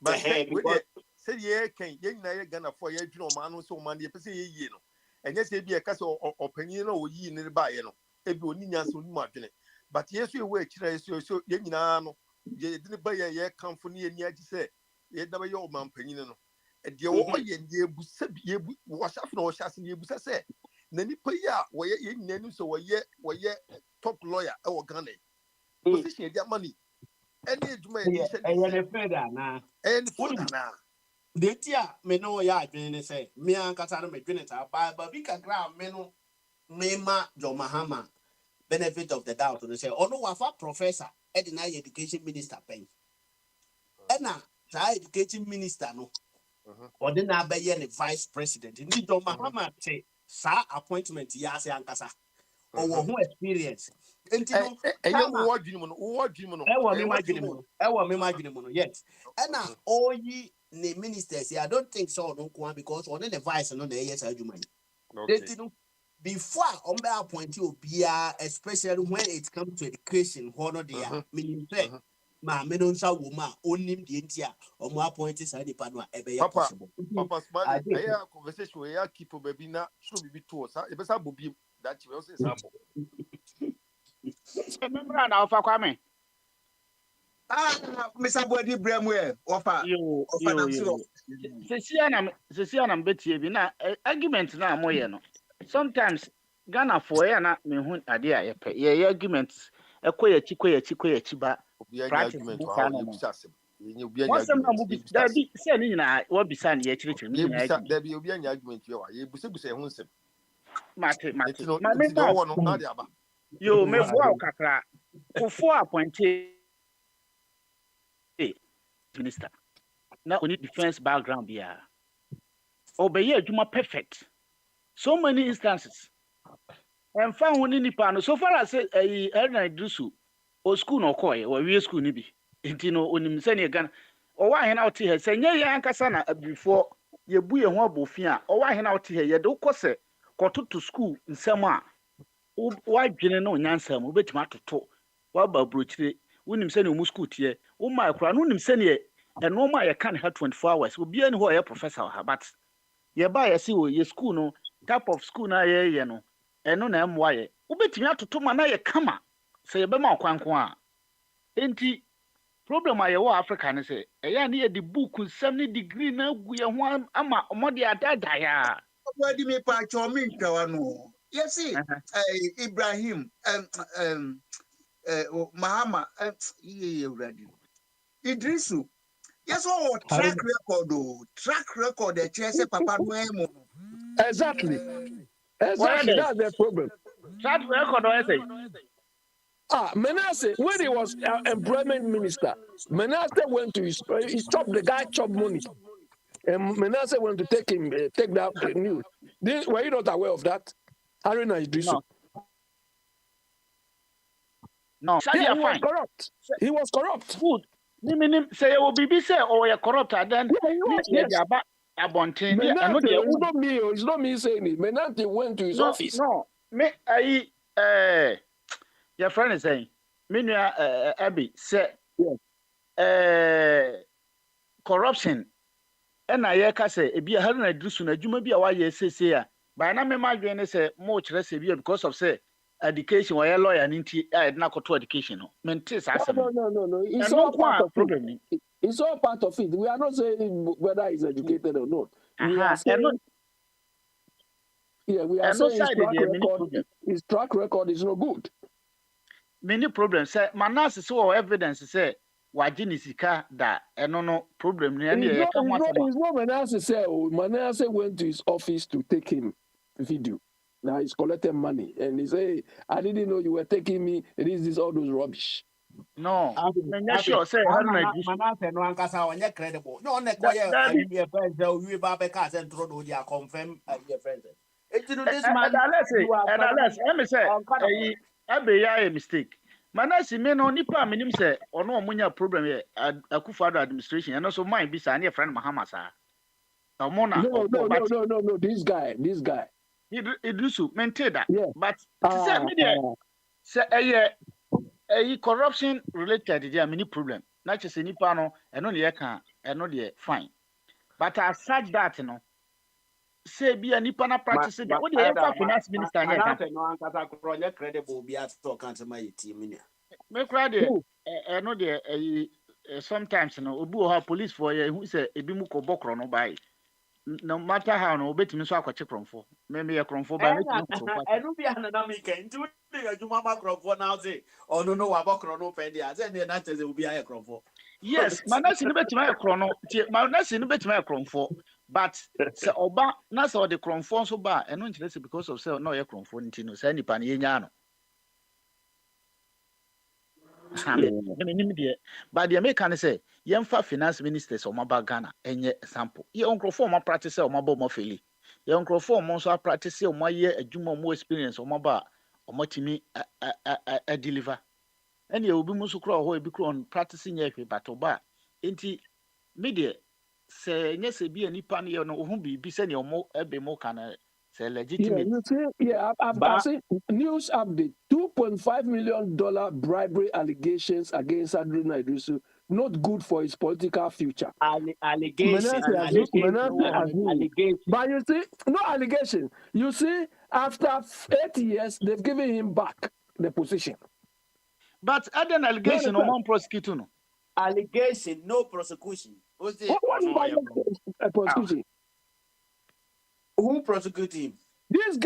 But say ye can ye na ye Ghana for ye dwuno ma no so man ye pese ye yi no. Enye say bi e ka say opanyin na oyi ni ba ye no. Ebi oni nyanso oni mu adwene. But ye so ye we kira so ye nyina no ye de ba ye kamfo ne ye ni agi say ye da ba ye o man panyin no. E de wo ye ye busa bi ye bu wo shaf na wo shase ye busa say na nipa ya wo ye nyina so wo ye top lawyer e wo Ghana. Position ye dia money. Any juma ye say ne feda na any food na the tia me no ya adwene say me ankasa no me dwene ta ba bi kakra me no me ma John Mahama benefit of the doubt no say ono wafa professor edina education minister pen na sa education minister no ordina be ye ne vice president ni John Mahama say sa appointment ya say ankasa owo ho experience enti no wo adwene mo no e wo me madwene mo no yes na oyi ne ministers I don't think so no kwa because on the vice no na yes adwuma enti no before on be appoint obia especially when it comes to education hono dia meaning say ma me no nsa wo ma onim de ntia o mo appoint sa nipa no e be possible papa smart aya conversation we ya keep baby na so bibi to sa e be sa bobi that we also sample Remember now for Kwame. Mr. Body Bremwe, offer them so. Sisiana betie bi na argument na moye no. Sometimes Ghana for ya na me hu ade a yepe. Ye arguments ekoyechi ba. Practice What's that say ni na wo bisa na ye chirichiri ni na argument. There be obi anya argument ye wa. Ye busa hu nsem. Mate. Na de aba. Yo me boa kakra. Kofo appointed minister. Now we need defense background here. Obey adwuma perfect. So many instances. And found one nipa no so far as Erna Drusu or school no koy or we school ni bi. Nti no onim se ne Ghana. O wa hena oti he se nye ya ankasa na before ye bu ye ho abofin a o wa hena oti he ye de ukose kototo school nsem a wa dwene no nyansa mu betima atoto wa ba brochire wonim se ne mu school tie wo ma akura no nim se ne eno ma ye kan ha 24 hours obi ani ho ye professor ha but ye ba ye se wo ye school no type of school na ye no eno na emwa ye wo betimi atoto ma na ye kama se ye be ma kwanko a enti problem a ye wo Africa ne se eya ne ye di book 70 degree na gu ye ho ama omode adada ya Body me pa chomi ntawano. Yes, see, Ibrahim, Mahama, Idrisu. Yes, track record, the chase Papa Noemo. Exactly. That's the problem. Track record, I say. Menace, when he was employment minister, Menace went to he stopped the guy chop money. And Menace went to take that news. Were you not aware of that? Haruna Idrisu. No. Yeah, he was corrupt. He was corrupt. Good. Say you will be say or you're corrupt and then it's not me saying it. Menante went to his office. No. Me your friend is saying me Abby say corruption and I say e be a Haruna Idrisu na dwuma bi a wa ye say a by na me madwen say mo kire say bi because of say education why lawyer ninti na koto education no mente sa asem no it's all part of problem. It's all part of it. We are not saying whether he's educated or not. We are saying we are saying his track record is no good. Many problems say manas so evidence say wagye ne sika da ɛno no problem no ɛne yɛka ho asɛm. It's not Manasseh said. Manasseh went to his office to take him video. Now he's collecting money, and he say, "I didn't know you were taking me. This is all those rubbish." No, I'm sure. Say, Manasseh no ankasa onye credible. No, ne koye your friends we ba be ka say ntro do dia confirm your friends. This man. Let me say, I be a mistake. Manasseh me no nipa minim say ono omunya problem here Akufo-Addo administration and also mine be say na friend Mahama sa. No. This guy. Idrisu maintain that. Yeah. But say me there say corruption related there many problem. Na che say nipa no eno ne yeka eno de fine. But aside that no say be a nipa na practice that what the finance minister na no ankasa kronye credible be at talk and my team ni. Me cry there eno de sometimes no obi o ha police for here who say ebi mu ko bokro no bai. No matter how no betimi so akwache kromfo me ye kromfo ba metimi kromfo enu bia na na me kan tu de adwuma ma kromfo now say ono no wa bokro no pe dia say na teze obi aye kromfo. Yes, Manasseh no betimi aye krono Manasseh no betimi aye kromfo but se oba na se o de kromfo so ba enu nkyere se because of say no ye kromfo nti no say nipa na ye nya no. But the American say, Yemfa finance ministers or Maba Ghana, and yet sample. Ye uncle form a practice or Mabo Mofili. Ye uncle form also practice or my year a juma more experience or Maba or Motimi a deliver. And you will be Musukro or be on practicing Yafi Batoba. Inti media say, yes, be any panny or no whom be sending or more a be more can say legitimate. I've seen news update. $2.5 million bribery allegations against Haruna Iddrisu, not good for his political future. Allegation. But you see, no allegation. You see, after 8 years, they've given him back the position. But other than allegation, no one prosecutor. No. Allegation, no prosecution. What a prosecution? Who prosecuted him? This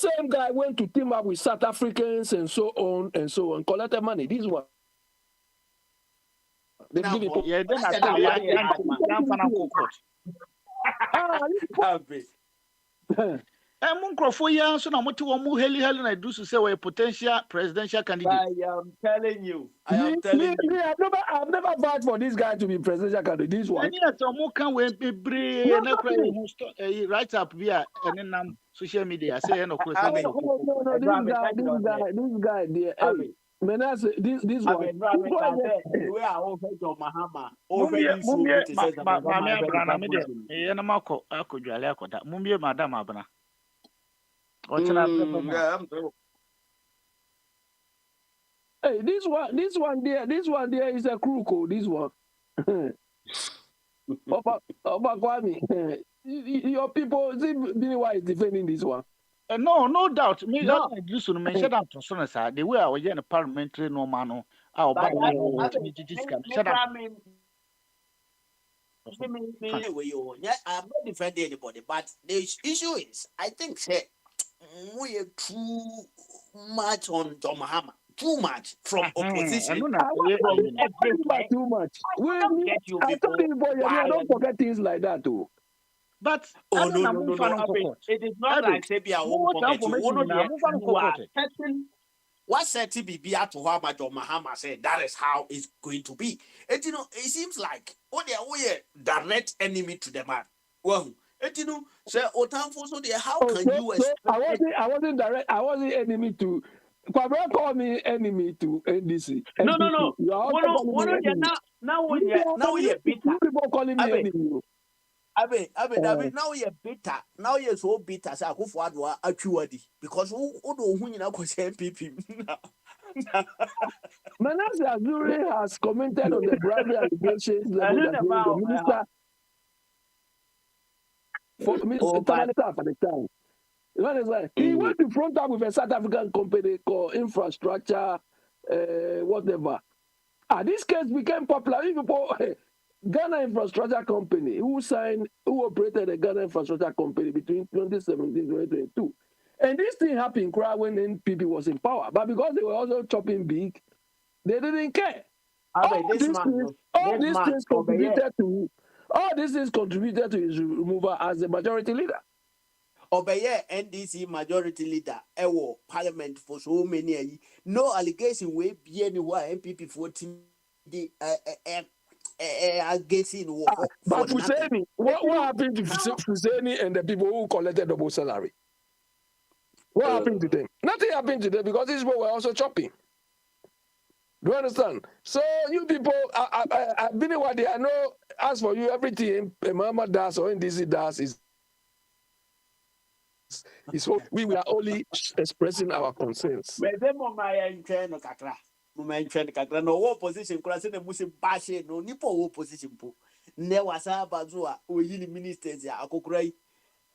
same guy went to team up with South Africans and so on, collected money. This one. They give it. Yeah, then I so now what you heli na do to say we're a potential presidential candidate. I am telling you. I've never vouched for this guy to be presidential candidate. This one. And yes, some can we be right up here and then social media say no. This guy there. Hey, Manasseh, this one. We are over to Mahama. Over Hey, this one there is a crook. This one. Oba Kwame, your people, see why is defending this one. No doubt. Me, no. You should mention that to son, sir. The way I was in a parliamentary no man. I'm not defending anybody, but the issue is, I think, we are too much on John Mahama. Too much from opposition. Too much. I don't forget things like that too. But no. It is not like say be a what said TBB to Hama John Mahama said that is how it's going to be. It seems like they are direct enemy to the man. Well, say Otamfo so they how can you expect I wasn't direct, I wasn't enemy to Kwabra call me enemy to NDC. No. Now we're bitter. People calling me enemy. Abe, now you're bitter. Now you're so bitter. Say Akufo-Addo actually because who don't know who MPP. Manasseh Azuri has commented on the bribery allegations leveled against the minister for the time. He went to front up with a South African company called Infrastructure, whatever. This case became popular. People, Ghana Infrastructure Company, who operated the Ghana Infrastructure Company between 2017 and 2022. And this thing happened when NPP was in power. But because they were also chopping big, they didn't care. Abe, this man, no, all this these man, things Obeye, contributed to his removal as the majority leader. Obeye NDC majority leader, ewo parliament for so many years. No allegation we be anywhere MPP 14 the against in war But for nothing. Fuseni, what happened to Fuseni and the people who collected double salary? What happened to them? Nothing happened to them because these people were also chopping. Do you understand? So you people, I've been in what I know. As for you, everything Mama does or NDC does is what we are only expressing our concerns. No war position, class in the Muslim Bashe, no Nipo war position. Ne was a bazua, or yini ministers, a cocray,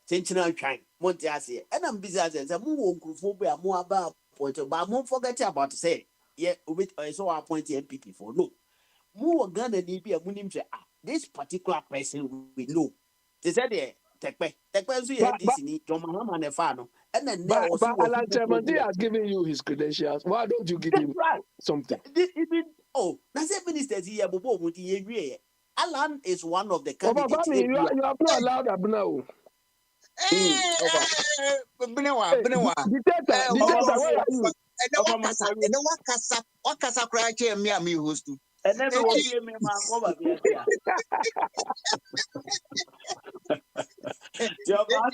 Sentinel Chine, Montiasi, and I'm busy as a move phobia more about point, but I won't forget about to say, yeah, with I saw appointed MPP for no. More gun and be a munim say, this particular person we know. They said, Tekpe, this in John Mahama and Fano, and then But Alan Chamandi has given you his credentials. Why don't you give him something? Oh, that's a minister here, Bobo, would you agree? Alan is one of the candidates. You are not allowed up now. Wakasa cry chair me and me host. And then will be a man over here. Your man,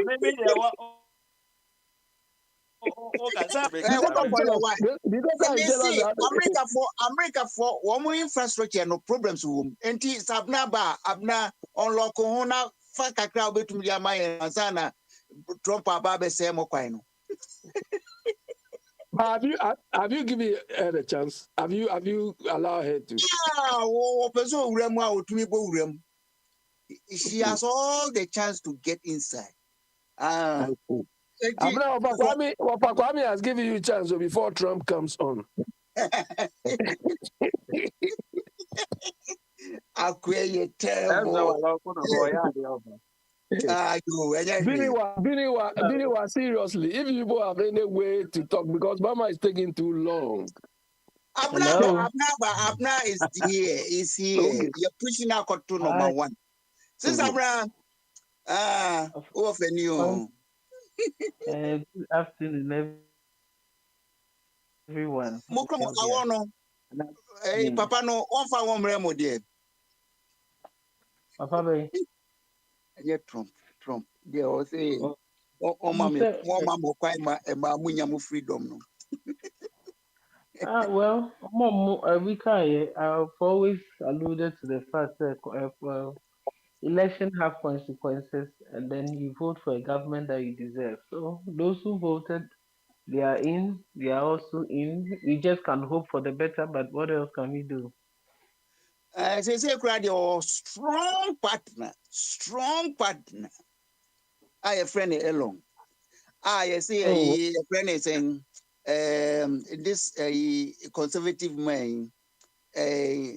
maybe they were. America for one more infrastructure no problems room. Enti sabna ba abna unlock hona faka crowd between the Amaya and Sana Trump ababe say mo kwai. Have you given her a chance? Have you allowed her to? She has all the chance to get inside. Kwame has given you a chance before Trump comes on. Biniwa, seriously, if you people have any way to talk, because Mama is taking too long. Abna is here. Is here. Okay. You're pushing out to number one. Since Abna, often you. Good afternoon, everyone. Hey, Papa, no, one for one remo, dear. Papa, baby. Yeah, Trump. They all say, oh, mamma, quite my freedom. Well, we can. I've always alluded to the fact that election have consequences, and then you vote for a government that you deserve. So those who voted, they are in. We are also in. We just can hope for the better. But what else can we do? As I say, your strong partner. I a friend alone. I say a friend is saying this conservative man,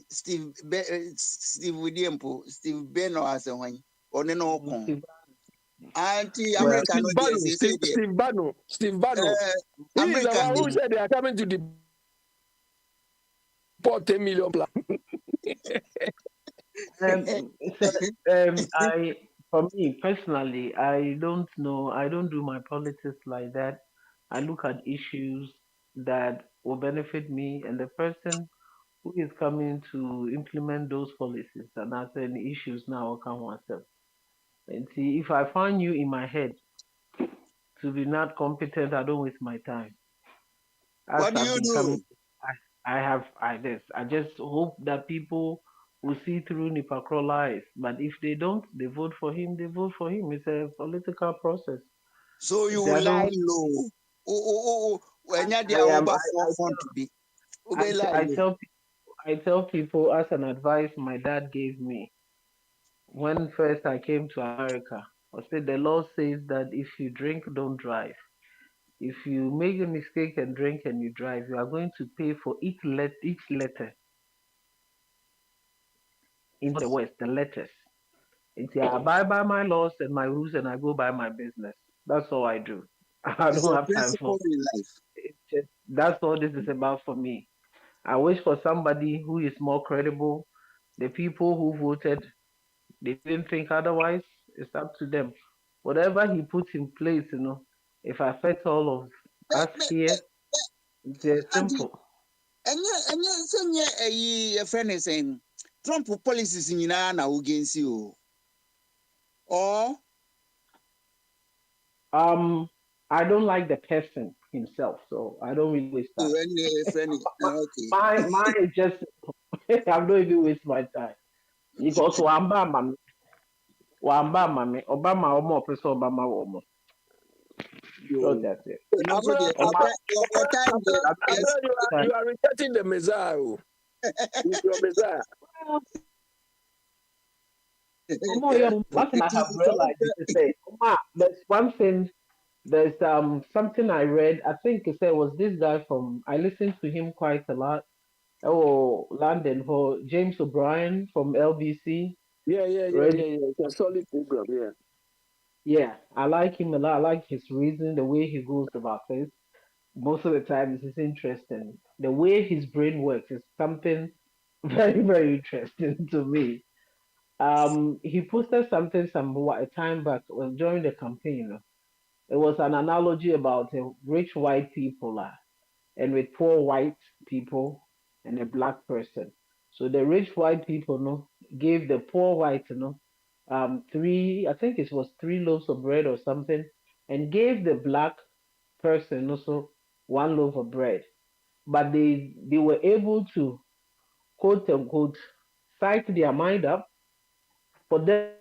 Steve Williampo, Steve Beno as a one, or no anti-American. Steve Bano. He is the one who said they are coming to deport 10 million plus. For me personally, I don't know. I don't do my politics like that. I look at issues that will benefit me and the person who is coming to implement those policies. And that's any issues now will come myself. And see, if I find you in my head to be not competent, I don't waste my time. What do you do? I just hope that people will see through Nipakrola eyes. But if they don't, they vote for him. It's a political process. So you will lie low. I tell people as an advice my dad gave me when first I came to America. I said the law says that if you drink, don't drive. If you make a mistake and drink and you drive, you are going to pay for each letter. In the West, the letters. It's I abide by my laws and my rules and I go by my business. That's all I do. I don't have time for life. It's just, that's all this is about for me. I wish for somebody who is more credible. The people who voted, they didn't think otherwise. It's up to them. Whatever he puts in place, if I affect all of us here, they're simple. ɛnyɛ sɛ nyɛ ɛyi yɛfrɛ ne sɛn Trump policies nyinaa na wogensi o or I don't like the person himself, so I don't really waste time. Mine is just I'm not even waste my time. Because Obama, Obama, Obama. So that's it. You are rejecting the Messiah. Your Messiah. What I have realized is to say, there's one thing. There's something I read. I think it was this guy from. I listened to him quite a lot. Oh, London for James O'Brien from LBC. Yeah. It's a solid program. Yeah. Yeah, I like him a lot. I like his reason, the way he goes about things. Most of the time, it's interesting. The way his brain works is something very, very interesting to me. He posted something a time back during the campaign. It was an analogy about rich white people and with poor white people and a black person. So the rich white people gave the poor white I think it was 3 loaves of bread or something, and gave the black person also 1 loaf of bread. But they were able to quote unquote psych their mind up for them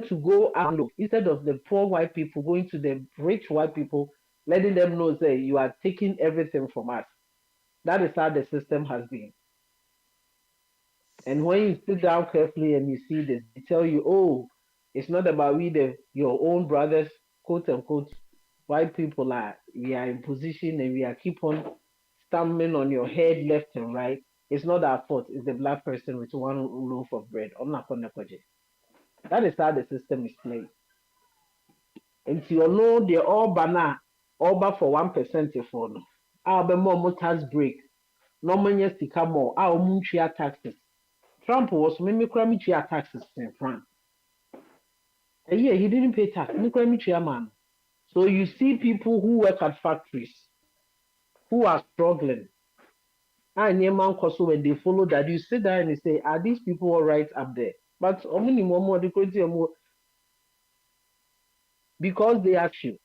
to go out instead of the poor white people going to the rich white people, letting them know, say, you are taking everything from us. That is how the system has been. And when you sit down carefully and you see this, they tell you, oh, it's not about your own brothers, quote unquote, white people we are in position and we are keep on stamping on your head left and right. It's not our fault. It's the black person with 1 loaf of bread. That is how the system is played. And you know they're all banner, all but for 1% for no. I'll be more tax break. No money to come more. I'll move taxes. Trump was mimicry taxes in France. A year he didn't pay tax. Man. So you see people who work at factories who are struggling. And when they follow that, you sit there and you say, are these people all right up there? But because they ask you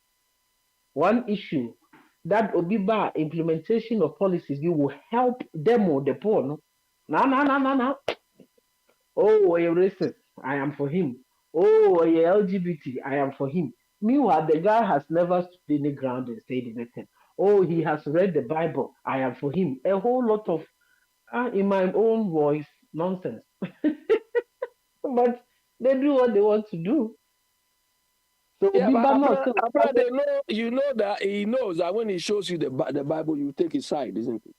one issue that Obiba implementation of policies, you will help them or the poor. No. Oh, a racist, I am for him. Oh, a LGBT, I am for him. Meanwhile, the guy has never stood any ground and said anything. Oh, he has read the Bible, I am for him. A whole lot of, in my own voice, nonsense. But they do what they want to do. So yeah, but they know, you know that he knows that when he shows you the Bible, you take his side, isn't it?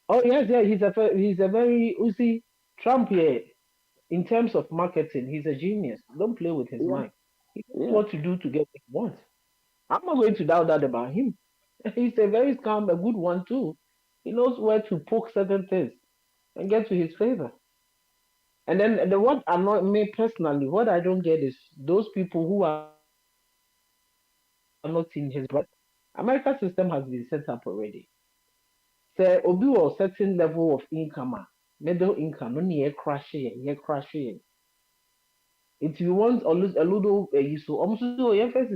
Oh yes, he's a very Uzi Trump here. In terms of marketing, he's a genius. Don't play with his mind. He knows what to do to get what he wants. I'm not going to doubt that about him. He's a very calm, a good one too. He knows where to poke certain things and get to his favor. And then what annoys me personally, what I don't get is those people who are not in his brother. America's system has been set up already. So Obi was certain level of income, middle income, no near crashing. If you want a little, you so almost your first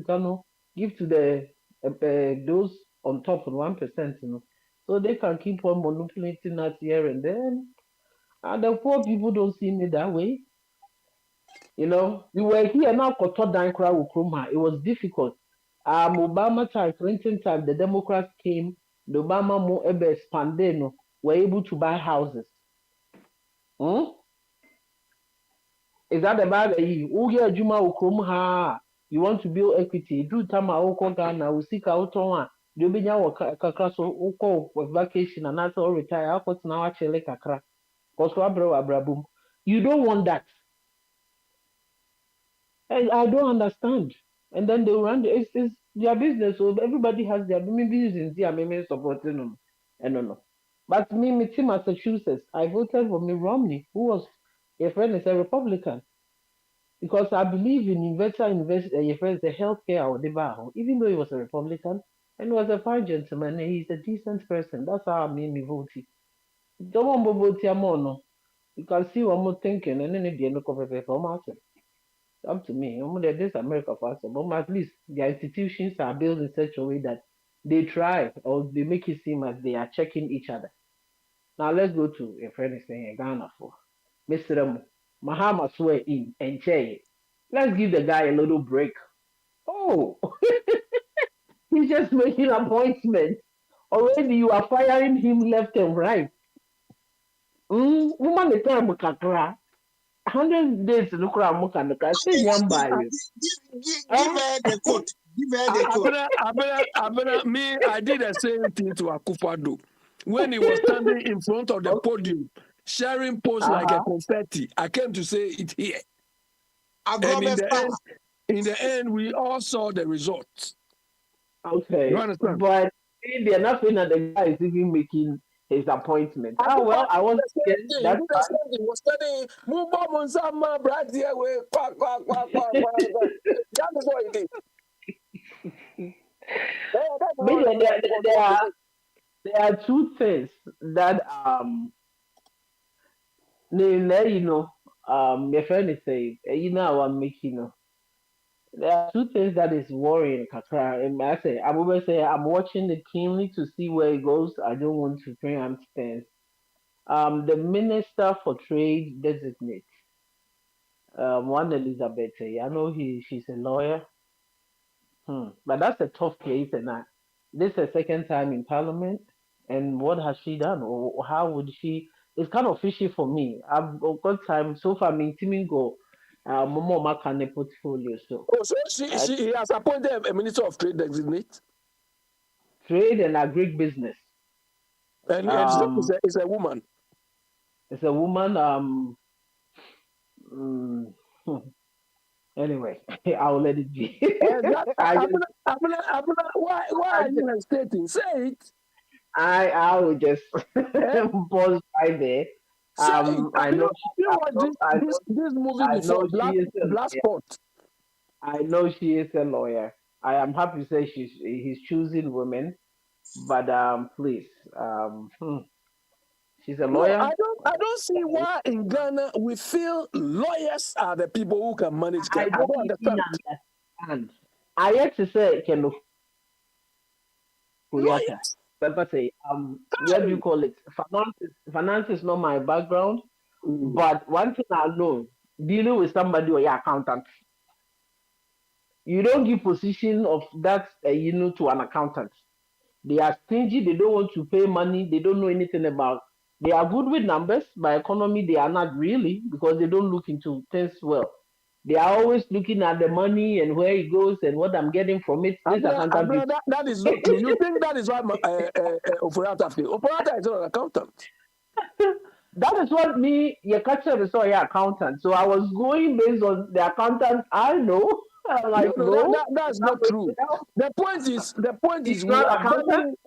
give to the those on top of 1%, so they can keep on manipulating that here and then. And the poor people don't see me that way. We were here now. It was difficult. Obama time, Clinton time, the Democrats came. The Obama more expanded. Were able to buy houses. Is that the bad? You want to build equity? Do Tama Ghana, we seek out on. You be now a vacation and that's all retire. I'll put now actually kakra. You don't want that. I don't understand. And then they run. It's their business. So everybody has their business. Yeah, maybe supporting them. I don't know. But me, team Massachusetts, I voted for Mitt Romney, who was a friend is a Republican, because I believe in your friend the healthcare or the even though he was a Republican and was a fine gentleman and he's a decent person. That's how I made me vote. Don't want to vote him on. You can see what I'm thinking, and then the end of the for up to me. This America first, but at least their institutions are built in such a way that they try or they make it seem as they are checking each other. Now let's go to a friend is saying Ghana for Mr. Mahama swear in and Che. Let's give the guy a little break. Oh, he's just making appointments. Already you are firing him left and right. Woman the time kakra. 100 days look around Mukanoka. Say young by you. Give her the quote. Give her the quote. Me, I did the same thing to Akufo-Addo. When he was standing in front of the podium, sharing posts like a confetti, I came to say it here. And in the end, we all saw the results. Okay. You understand? But they're not saying that the guy is even making his appointment. I was that he was studying Mumba Monsama Bradia way. That is what he did. There are two things that my friend is saying, I'm making there are two things that is worrying Kakra. And I say I'm always say I'm watching it keenly to see where it goes. I don't want to preempt things. The Minister for Trade designate, one Elizabeth. I know she's a lawyer. But that's a tough case, and this is the second time in Parliament. And what has she done, or how would she? It's kind of fishy for me. I've got time so far. Meeting go. Momo Makane portfolio. So she has appointed a Minister of Trade designate. Trade and agribusiness. And it's a woman. It's a woman. Anyway, I'll let it be. Why are you hesitating? Say it. I will just pause right there. I know this movie before Bloodsport. I know she is a lawyer. I am happy to say he's choosing women, but please, she's a lawyer. No, I don't see why in Ghana we feel lawyers are the people who can manage. I don't understand. I had to say, lawyers. But say, what do you call it? Finance is not my background, but one thing I know, dealing with somebody or your accountant, you don't give position of that, to an accountant. They are stingy. They don't want to pay money. They don't know anything about. They are good with numbers, but economy they are not really because they don't look into things well. They are always looking at the money and where it goes and what I'm getting from it. That is not true. You think that is why Operata feel? Operata is not an accountant. That is what your culture is not your accountant. So I was going based on the accountant I know. Like, that's not true. The point is not accountant.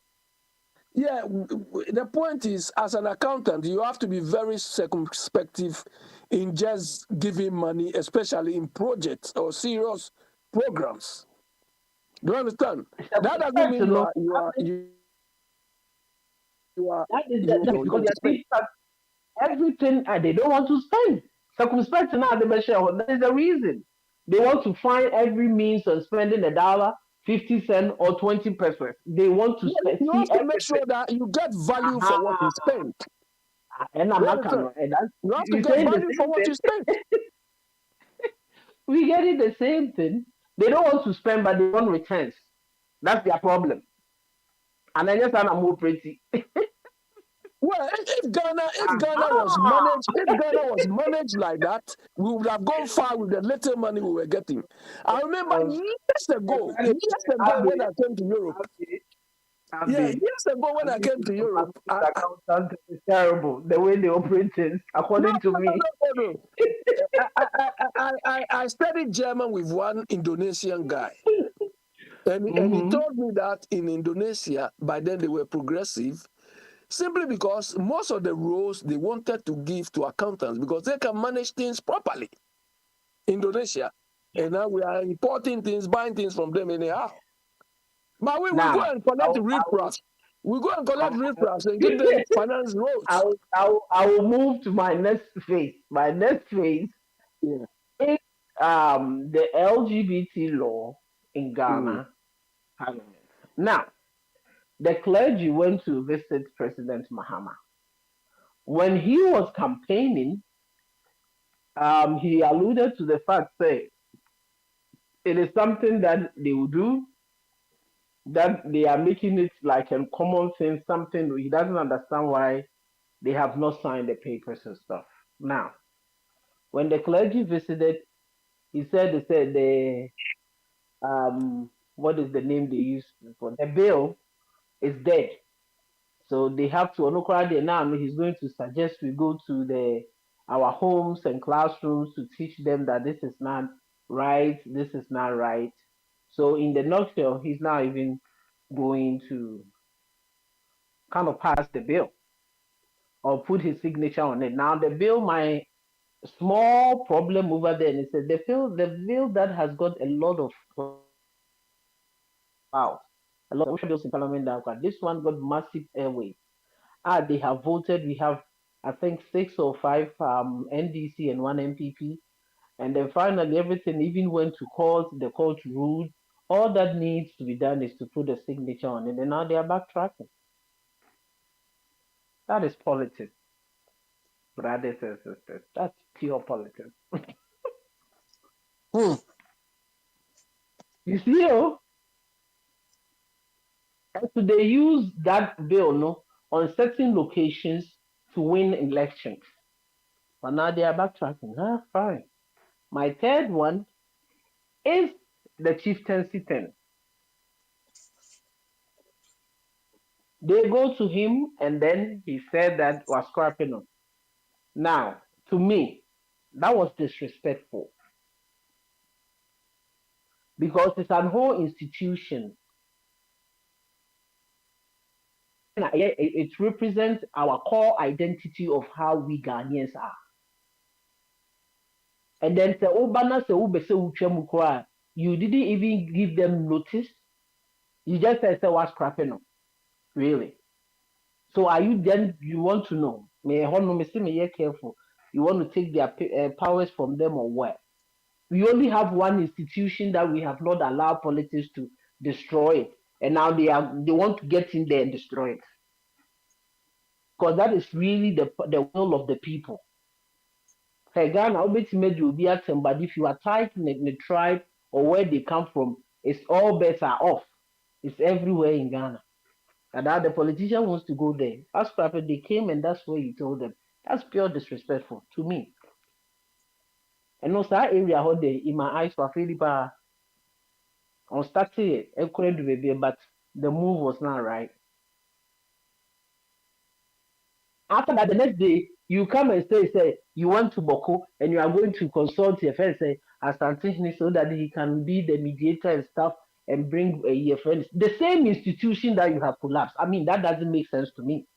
Yeah, the point is, as an accountant, you have to be very circumspective in just giving money, especially in projects or serious programs. Do you understand? That doesn't mean you are everything they don't want to spend. Circumspect now, that is the reason. They want to find every means of spending $1, 50 cents, or 20 pesos. They want to spend. You have to make sure that you get value for what you spend. And I'm not you have to get value for what you spend. We get it the same thing. They don't want to spend, but they want returns. That's their problem. And I just said I'm more pretty. Well, if Ghana was managed like that, we would have gone far with the little money we were getting. I remember years ago when I came to Europe. Years ago when I came to Europe, it's terrible the way they operate things, according to me. No. I studied German with one Indonesian guy. And he told me that in Indonesia, by then they were progressive, simply because most of the roles they wanted to give to accountants because they can manage things properly. Indonesia. And now we are importing things, buying things from them anyhow. But we will go and collect riffraff. We go and collect riffraffs and give them finance roles. I will move to my next phase. My next phase is the LGBT law in Ghana. Now, the clergy went to visit President Mahama. When he was campaigning, he alluded to the fact that it is something that they will do, that they are making it like a common thing, something he doesn't understand why they have not signed the papers and stuff. Now, when the clergy visited, he said the what is the name they use for the bill is dead. So they have to now he's going to suggest we go to our homes and classrooms to teach them that this is not right, this is not right. So in the nutshell, he's now even going to kind of pass the bill or put his signature on it. Now the bill, my small problem over there is that the bill that has got a lot of a lot of bills in Parliament that this one got massive airways. They have voted. We have, I think, 6 or 5 NDC and 1 MPP. And then finally, everything even went to court. The court ruled. All that needs to be done is to put a signature on it. And now they are backtracking. That is politics, brothers and sisters. That's pure politics. You see, and so they use that bill on certain locations to win elections. But now they are backtracking. Fine. My third one is the chieftaincy thing. They go to him and then he said that was scrapping them. Now, to me, that was disrespectful. Because it's an whole institution. It represents our core identity of how we Ghanaians are. And then you didn't even give them notice. You just said what's scrapping them. Really? So are you then, you want to know? Careful. You want to take their powers from them or what? We only have one institution that we have not allowed politics to destroy it. And now they want to get in there and destroy it. Because that is really the will of the people. Hey, Ghana, but if you are tied in the tribe or where they come from, it's all bets are off. It's everywhere in Ghana. And now the politician wants to go there. As they came and that's where you told them. That's pure disrespectful to me. And also that area out there in my eyes for Philippa on starting but the move was not right. After that, the next day, you come and say you went to Boko and you are going to consult your friend, say Asante so that he can be the mediator and stuff and bring your friends. The same institution that you have collapsed. I mean, that doesn't make sense to me.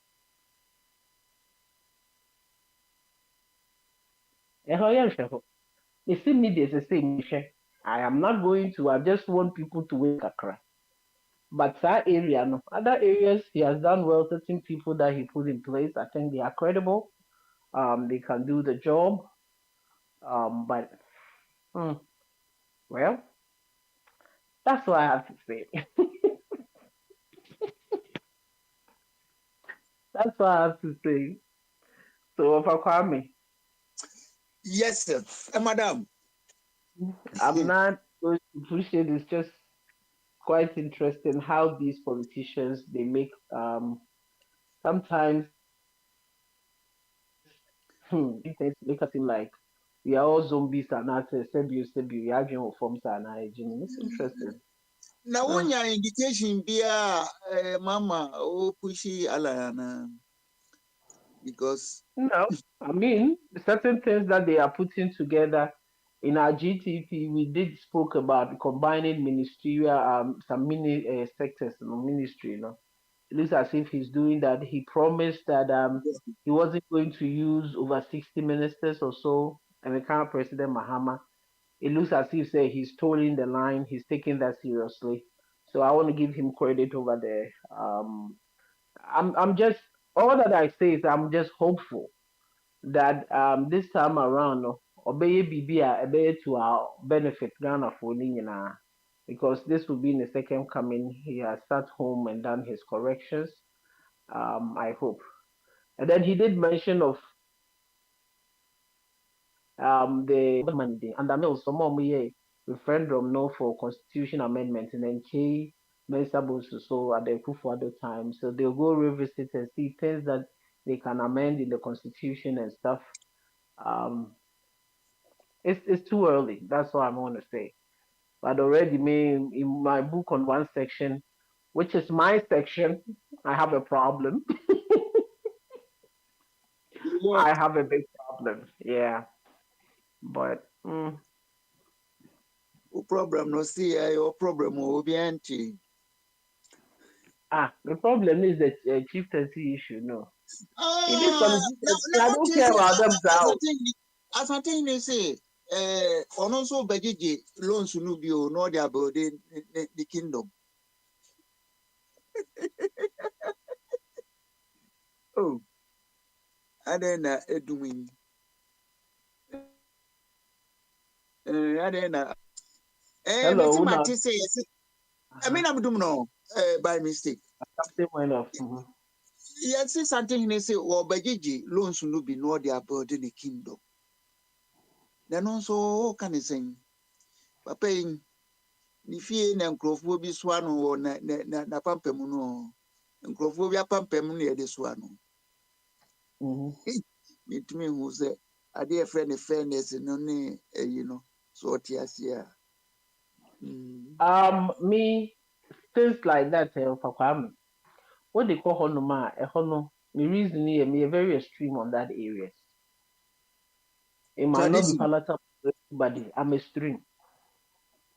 The same media is the same. I am not going to, I just want people to wake up cry. But that area, no. Other areas, he has done well. Certain people that he put in place, I think they are credible. They can do the job. Well, that's what I have to say. That's what I have to say. So, for Kwame. Yes, sir. Madam. I'm not going to appreciate it. It's just quite interesting how these politicians, they make sometimes things make us seem like we are all zombies and not we are doing forms and it's interesting. Now when your indication be mama pushy alana because no, I mean certain things that they are putting together in our GTP, we did spoke about combining ministerial, some sectors in the ministry. It looks as if he's doing that. He promised that he wasn't going to use over 60 ministers or so. And the current President Mahama, it looks as if he's towing the line. He's taking that seriously. So I want to give him credit over there. I'm just, all that I say is I'm just hopeful that this time around, obey Bibia, obey to our benefit Ghana for Nina, because this will be in the second coming. He has sat home and done his corrections. I hope. And then he did mention of the Monday and I know some more referendum no for constitution amendment and then K Mensa so at the Kufuor time. So they'll go revisit and see things that they can amend in the constitution and stuff. It's too early. That's what I'm gonna say. But already in my book on one section, which is my section, I have a problem. I have a big problem. Yeah. But no problem, no see your problem will be empty. The problem is the chieftaincy issue, no. I don't care about them now. As I think they say, on also Beji loans to Nubio, no they about the kingdom. Oh, I then doing. Hello, I mean, I'm doing no by mistake. Something went off. Yes, something they say, or Beji loans to be no they about the kingdom. Then also, can I say, Papa, if you and Crofobia Swano or na Pampemuno, and Crofobia Pampemuni at this one. It me who say, a dear friend of fairness and only, so here. Me, things like that, for what they call honoma, me reason me a very extreme on that area. It might not be palatable to everybody. I'm extreme.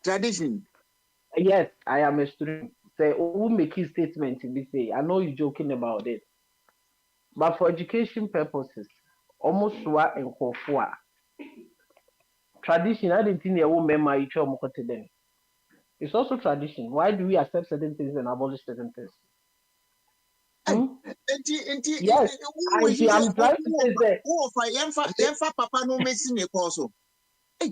Tradition. Yes, I am extreme. Say, who make his statement in this way? I know you're joking about it. But for education purposes, almost swa and kofua. Tradition, I didn't think they will remember each other. It's also tradition. Why do we accept certain things and abolish certain things? Yes, I'm trying to say that. Papa no missing a also. Are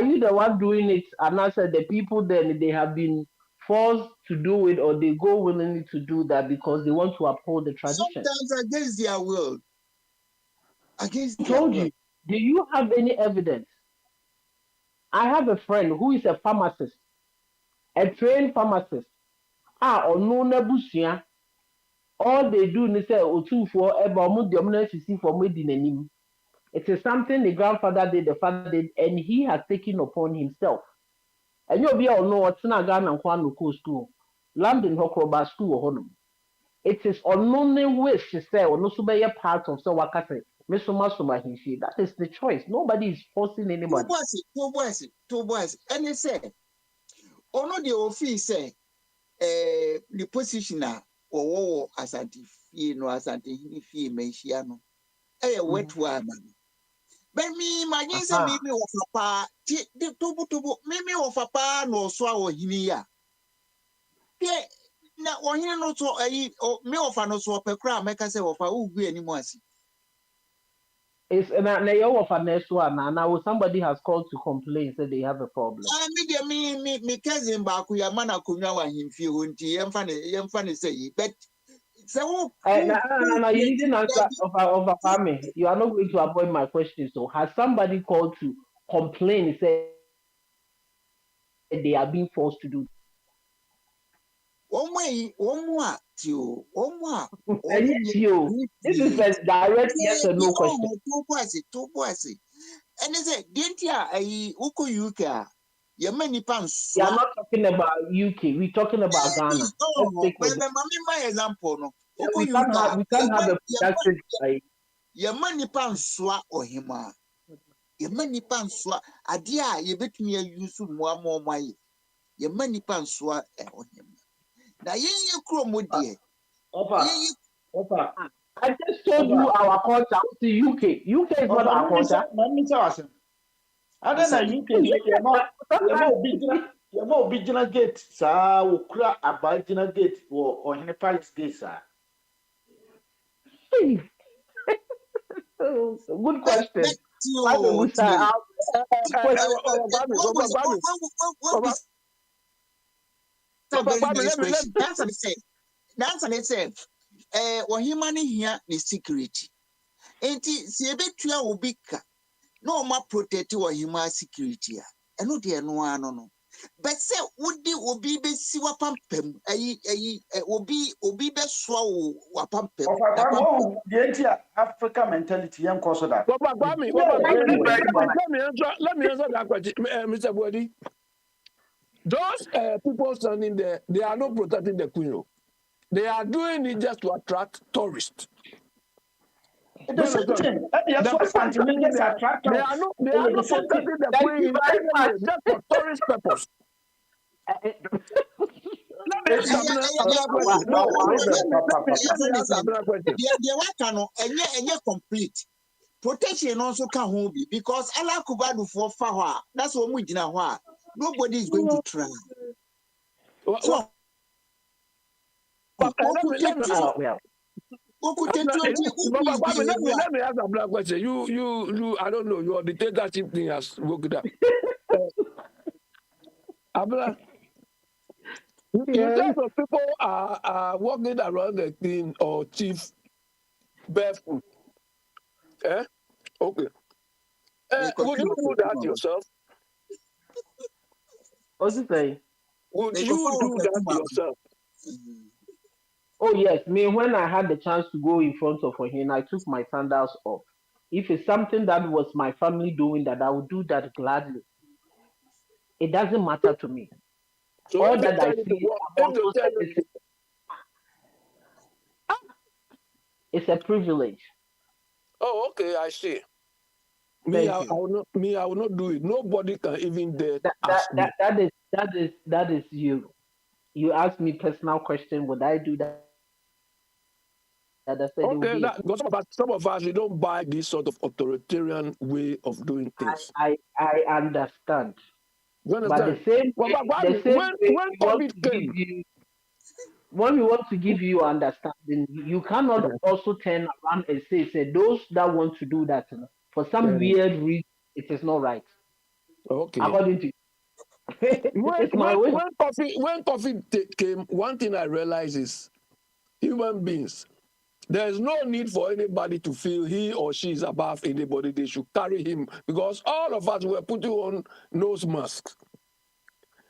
you the one doing it? And I said the people then they have been forced to do it, or they go willingly to do that because they want to uphold the tradition. Sometimes against their will. Told you. Do you have any evidence? I have a friend who is a pharmacist, a trained pharmacist. Or no nebusia. All they do is say, "Otu for eba dominant for medinanim." It is something the grandfather did, the father did, and he has taken upon himself. And you'll be all know what's not Ghana and Kwanuko school, London Hokroba school or Honum. It is unknown wish to say, or no subaya part of so wakase, Missuma Hishi. That is the choice. Nobody is forcing anybody. Two boys. And they say, oh no, the office say, the positioner or as a as a fee mention. Wet woman. But me, my niece and me of a pa, the tubu, maybe of a pa, no swallow here. Now, one here not so a me of an also per crown, make us say of a who be anymore. It's an nail of a next one, and now somebody has called to complain, said they have a problem. Me cousin Baku, your man, I could know him feel until I'm funny say, but. No, you didn't answer of a family. You are not going to avoid my question. So, has somebody called to complain, say they are being forced to do? One more. This is a direct yes or no question. Two boys. And they say, didn't you, Uko Yuka? Your many pounds. We are not talking about UK. We're talking about Ghana. My example, no. We can't have a production. Your money pounds swap or him. Yɛma nipa nsoa adeɛ a yɛbɛtumi ayusu mmoa ma ɔmo ayɛ. Yɛma nipa nsoa ɛwɔ hɛm. Na yɛnyɛ kurom deɛ. I just told you our culture. The UK is not our culture. Let me tell you. I don't know UK say you're more original gate, sir. We crack about original gate or any palace gate, sir. Good question. That's an answer. Wahimani here is security. Enti Siebetua Ubika. No more protect Wahima security. And no dear no. But say would be siwa pampem obi be swa wapampem. The Africa mentality young cause of that. Let me answer that question, Mr. Bodi. Those people standing there, they are not protecting the Queen. They are doing it just to attract tourists. The same thing. They are not protecting the Queen in any way, just for tourist purpose. Complete. Protection also can be because Allah Kubadu for Fawa. That's what we did now. Nobody is going to try. So, let me ask a black question. You, I don't know, your dictatorship thing has worked up. Abla, you say some people are walking around the thing or chief barefoot. Okay. Would you do that yourself? What's it say? Would you do that yourself? Oh yes, me when I had the chance to go in front of him, I took my sandals off. If it's something that was my family doing that, I would do that gladly. It doesn't matter to me. So all that I see, it's a privilege. Oh, okay, I see. I will not do it. Nobody can even dare ask me. That is you. You ask me personal question, would I do that? Okay, some of us we don't buy this sort of authoritarian way of doing things. I understand. You understand? But the same when we want to give you understanding, you cannot also turn around and say those that want to do that for some weird reason it is not right. Okay. According to when coffee came, one thing I realized is human beings. There is no need for anybody to feel he or she is above anybody. They should carry him because all of us were putting on nose masks.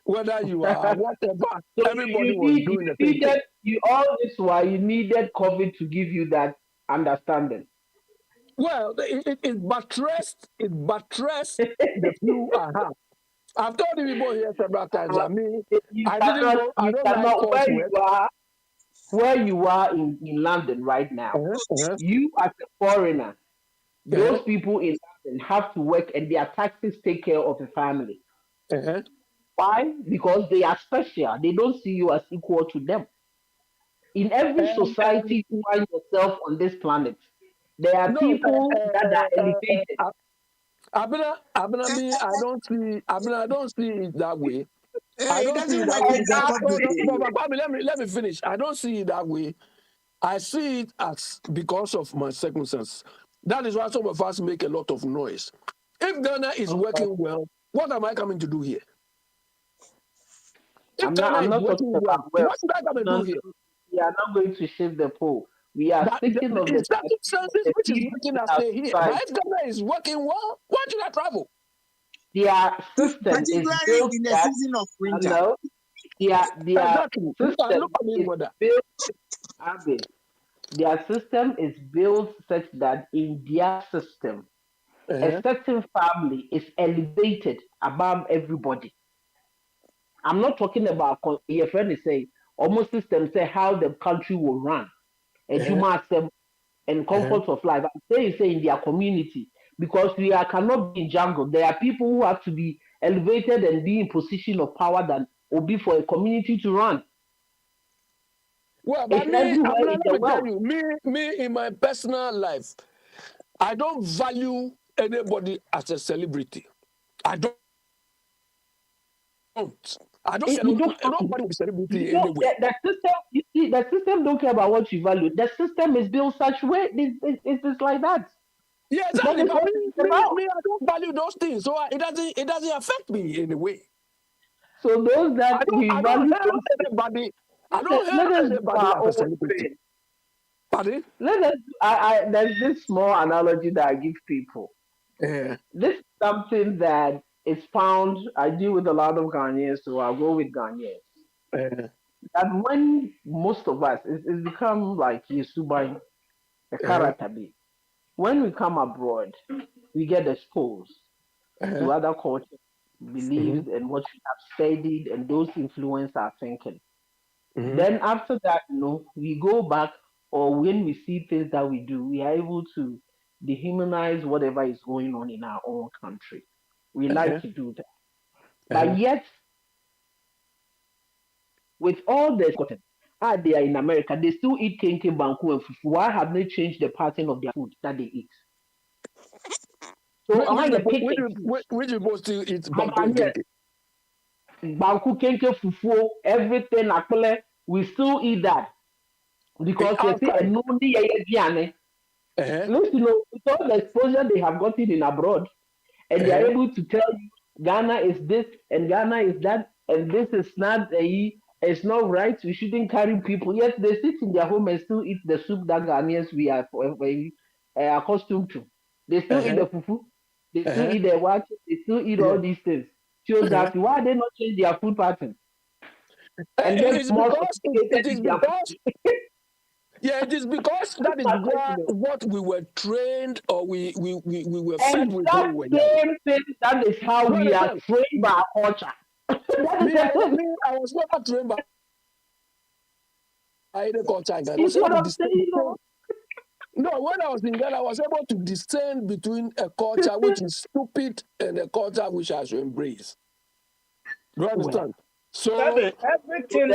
Whether you are whatever, so everybody was doing the same thing. All this while you needed COVID to give you that understanding. Well, it buttressed the flu I have. I've told the people here several times. I mean, I don't like where you are in London right now. You as a foreigner, those people in London have to work and their taxes take care of the family. Why? Because they are special. They don't see you as equal to them. In every society you find yourself on this planet, there are people that are elevated. Abena, I don't see it that way. Let me finish. I don't see it that way. I see it as because of my circumstances. That is why some of us make a lot of noise. If Ghana is working well, what am I coming to do here? I'm not talking about well. What should I come and do here? We are not going to shift the pole. We are thinking of the circumstances which is making us stay here. But if Ghana is working well, why should I travel? Their system is built in the season of winter. Their system is built such that in their system, a certain family is elevated above everybody. I'm not talking about your friend is saying almost system say how the country will run, and human and comfort of life. I'm saying in their community, because we cannot be in jungle. There are people who have to be elevated and be in position of power that will be for a community to run. Well, but It's me, everywhere in let the me tell world. you, me in my personal life, I don't value anybody as a celebrity. I don't. I don't. Nobody will be celebrity anyway. The system, you see, the system don't care about what you value. The system is built such way. It's just like that. Yeah, That exactly. is But what me, it's about. I don't value those things, so it doesn't affect me in a way. So those that we I value, don't hail anybody. I don't let hail us do anybody our as a own celebrity. thing. Pardon? Let us. There's this small analogy that I give people. Yeah. This is something that is found. I deal with a lot of Ghanaians, so I'll go with Ghanaians. And when most of us, it's become like Yesubai, a character be. When we come abroad, we get exposed to other cultures, beliefs, and what we have studied, and those influence our thinking. Then after that, we go back, or when we see things that we do, we are able to dehumanize whatever is going on in our own country. We like to do that. But yet, with all the they are in America, they still eat kenke, banku, and fufu. Why have they changed the pattern of their food that they eat? So which people still eat banku and kenke? Banku, kenke, fufu, everything, akpele, we still eat that. Because they say, and with all the exposure they have gotten in abroad, and they are able to tell you Ghana is this and Ghana is that, and this is not it's not right. We shouldn't carry people. Yes, they sit in their home and still eat the soup that Ghanaians we are accustomed to. They still eat the fufu. They still eat the what. They still eat all these things. So that why they not change their food pattern? And then it is because that is what we were trained or we were fed with. That is how we are trained by our culture. I was never trained by any culture. No, when I was in Ghana, I was able to discern between a culture which is stupid and a culture which I should embrace. Do you understand? So everything,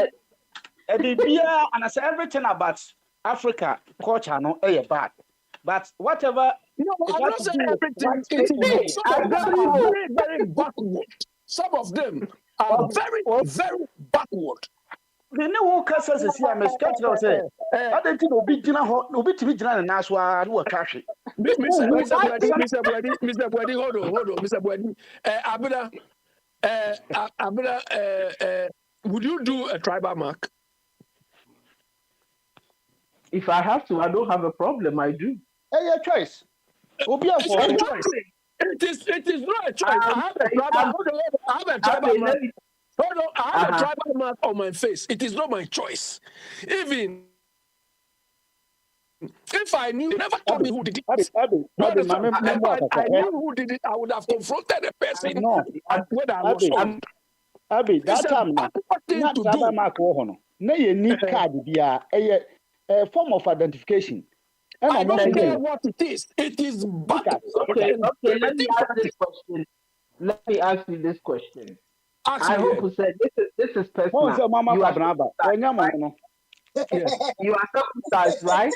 and I say everything about Africa culture is bad. But whatever. I'm not saying everything. Some of them are very, very backward. Some of them are very, very backward. The new cases is here. Mr. Say, I don't think Obi Jina and Naswa who are trashy. Mr. Bwedi, hold on, Mr. Bwedi. Abuna, would you do a tribal mark? If I have to, I don't have a problem. I do. Your choice. It is not a choice. I have a tribal mark. Hold on, I have a tribal mark on my face. It is not my choice. Even if I knew, never told me who did it. If I knew who did it, I would have confronted the person when I was on. That time, not tribal mark. No, you need card. A form of identification. I don't care what it is. It is bad. Okay. Let me ask this question. Let me ask you this question. I hope you said this is personal. You are circumcised, right?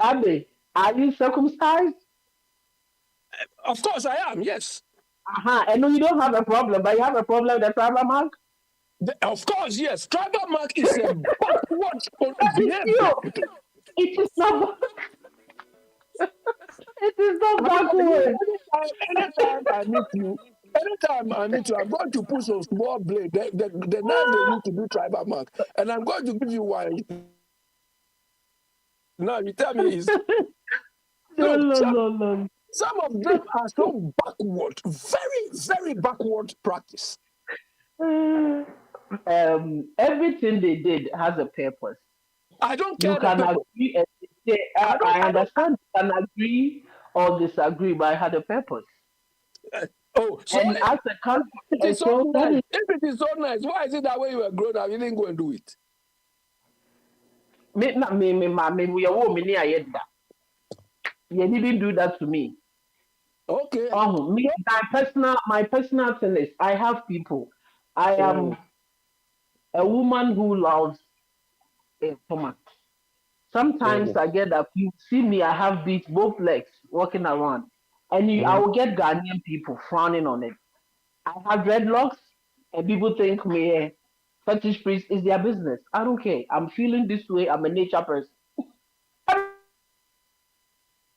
Abe, are you circumcised? Of course I am, yes. And you don't have a problem, but you have a problem with the tribal mark? Of course, yes. Tribal mark is a backward behavior. It is not. It is not backward. Anytime I meet you, I'm going to put some small blade. The knife they need to do tribal mark, and I'm going to give you one. Now you tell me is no. Some of them are so backward, very, very backward practice. Everything they did has a purpose. I don't care. You can agree and say, I understand you can agree or disagree, but I had a purpose. So and as a country, it is so nice. If it is so nice, why is it that when you were grown up, you didn't go and do it? You didn't do that to me. Okay. Oh, me, my personal thing is, I have people. I am a woman who loves tomato. Sometimes I get that you see me, I have both legs walking around, and I will get Ghanaian people frowning on it. I have dreadlocks, and people think me fetish priest is their business. I don't care. I'm feeling this way. I'm a nature person.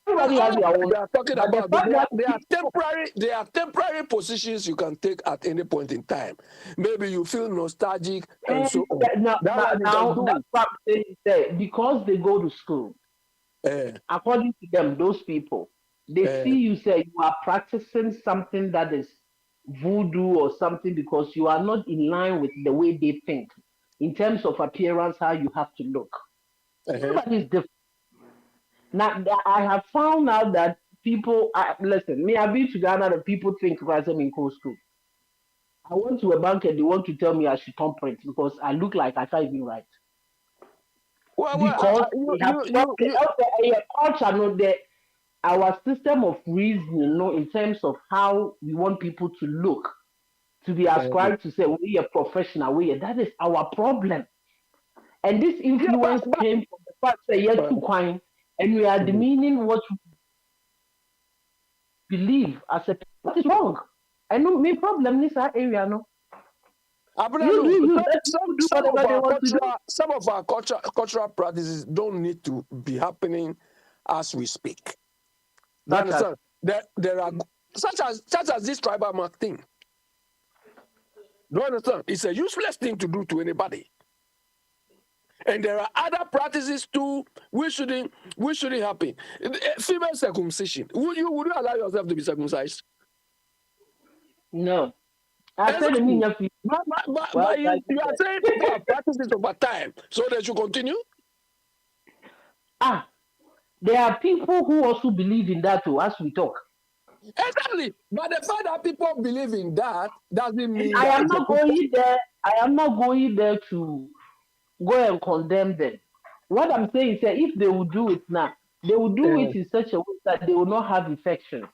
Everybody has their own. They are talking But the about fact that they are temporary positions you can take at any point in time. Maybe you feel nostalgic and so on. now that's what I'm saying is that because they go to school, according to them, those people, they see you say you are practicing something that is voodoo or something because you are not in line with the way they think in terms of appearance, how you have to look. Everybody is different. Now, I have found out that people, listen, me, I've been to Ghana, the people think I'm in school. I went to a bank and they want to tell me I should turn print because I look like I can't even write. Because our system of reasoning, in terms of how we want people to look, to be ascribed to say, we are professional, that is our problem. And this influence came from the fact that you're too quiet. And we are demeaning what we believe as a what is wrong. I know my problem is that area, no. Some of our cultural practices don't need to be happening as we speak. There are such as this tribal mark thing. Do you understand? It's a useless thing to do to anybody. And there are other practices too which shouldn't happen. Female circumcision. Would you allow yourself to be circumcised? No. But you are saying people have practiced it over time, so they should continue? There are people who also believe in that too, as we talk. Exactly. But the fact that people believe in that doesn't mean I am not going there to go and condemn them. What I'm saying is that if they will do it now, they will do it in such a way that they will not have infections.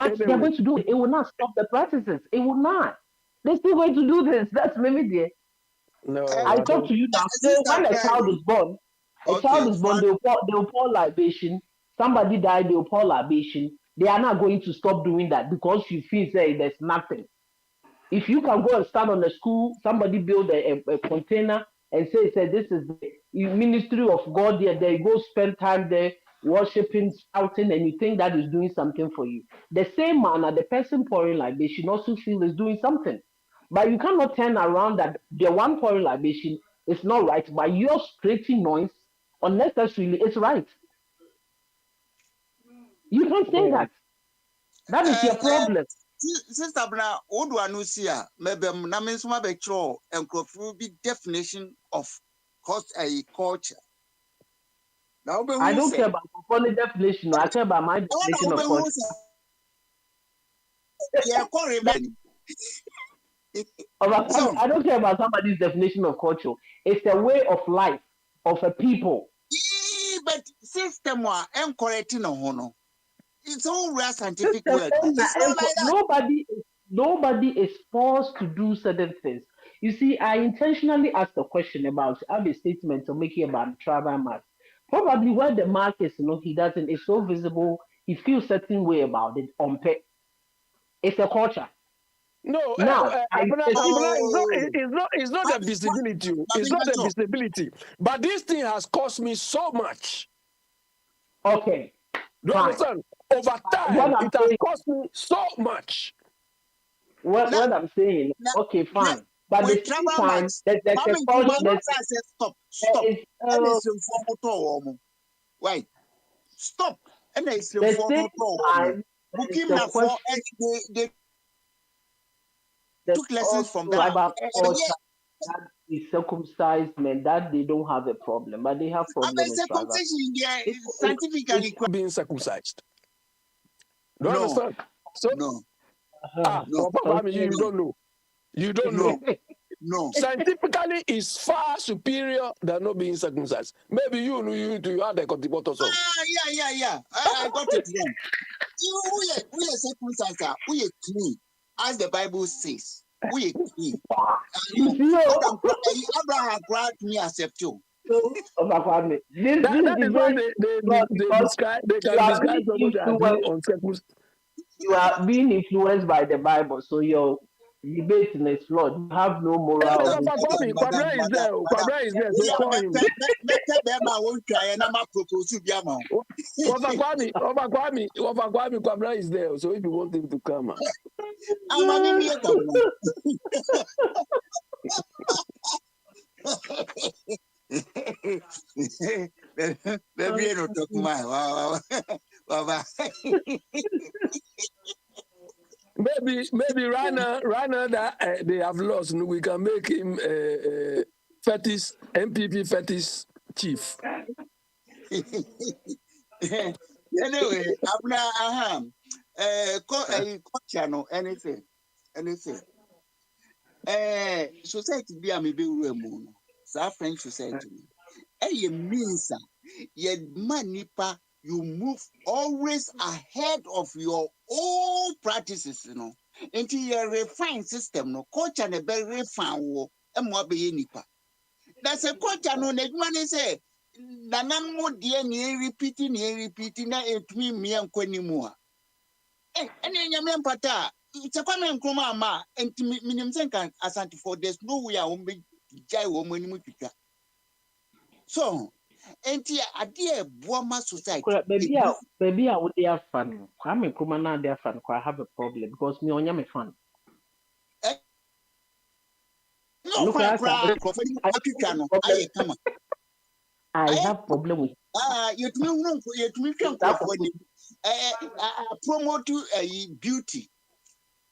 They're going to do it. It will not stop the practices. It will not. They're still going to do this. That's maybe there. No, I talk to you now. So when a child is born, they'll pour libation. Somebody died, they'll pour libation. They are not going to stop doing that because you feel say there's nothing. If you can go and stand on the school, somebody build a container and say this is the ministry of God there. They go spend time there worshiping, shouting, and you think that is doing something for you. The same manner, the person pouring libation also feel is doing something. But you cannot turn around that the one pouring libation is not right, but your creating noise unnecessarily is right. You can't say that. That is your problem. Sister Bra, Oduanusia, maybe Namisma Betro and Crofubi definition of culture. I don't care about the definition, I care about my definition of culture. I don't care about somebody's definition of culture. It's a way of life of a people. But system and correcting no. It's all real scientific work. Nobody is forced to do certain things. You see, I intentionally asked a question about have a statement to make it about tribal mark. Probably where the mark is, he doesn't. It's so visible. He feels certain way about it on pay. It's a culture. No, it's not a visibility. It's not a visibility. But this thing has cost me so much. Okay. Do you understand? Over time, it has cost me so much. What I'm saying, okay, fine. But the same time, there's a culture. Wait, stop. And they took lessons from that. Is circumcised men that they don't have a problem, but they have problems. It's scientifically being circumcised. Do you understand? So no. You don't know. You don't know. No. Scientifically, is far superior than not being circumcised. Maybe you had a contributor. Yeah. I got it wrong. We are circumcised. We are clean, as the Bible says. We are clean. Abraham cried to me accept you. That is why they can describe somebody as being uncircumcised. You are being influenced by the Bible, so your debate is flawed. You have no moral. Kwabra is there. Kwabra is there. So call him. Kwabra is there. So if you want him to come, maybe right now that they have lost, we can make him fetish MPP fetish chief. Anyway, channel anything. Society be a maybe room. So French society. It means manipa. You move always ahead of your own practices, you know. Into your refined system, no coach and a very refined and more be nipa. That's a coach and on one say, Nanan more dear near repeating, it me and Quenny more. And then your man pata, it's a common croma, and to minimum senkan as anti for there's no way I won't be jai woman. So, enti adie Buama society. Baby, I would have fun. Kwame Nkrumah now they fun. I have a problem because me on my fun. No, I have problem with. You promote beauty.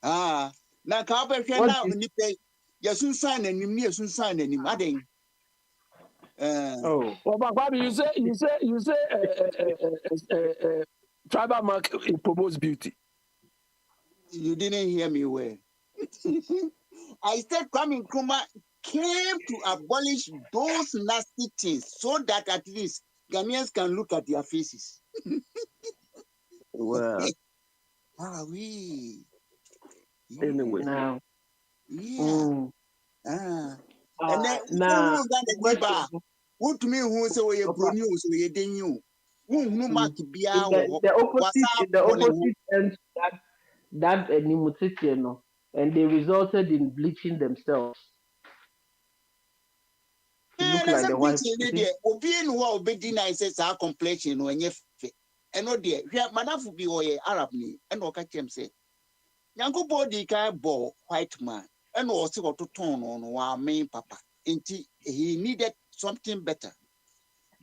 Now Kabe now nipe. Yasun sign and Yasun sign and Madden. You say tribal mark promotes beauty. You didn't hear me well. I said Kwame Nkrumah came to abolish those nasty things so that at least Ghanaians can look at their faces. Well, anyway. Now. Yeah. And then now, what to me who say we produce we den you. Who mark the opposite ends that animosity, no, and they resulted in bleaching themselves. To look like the white people. Obi who obedi na says our complexion when you and no dear, Manafu be or Arab ni, and Oka Chem say. Yanko body can ball white man. And also to turn on our main papa. He needed something better.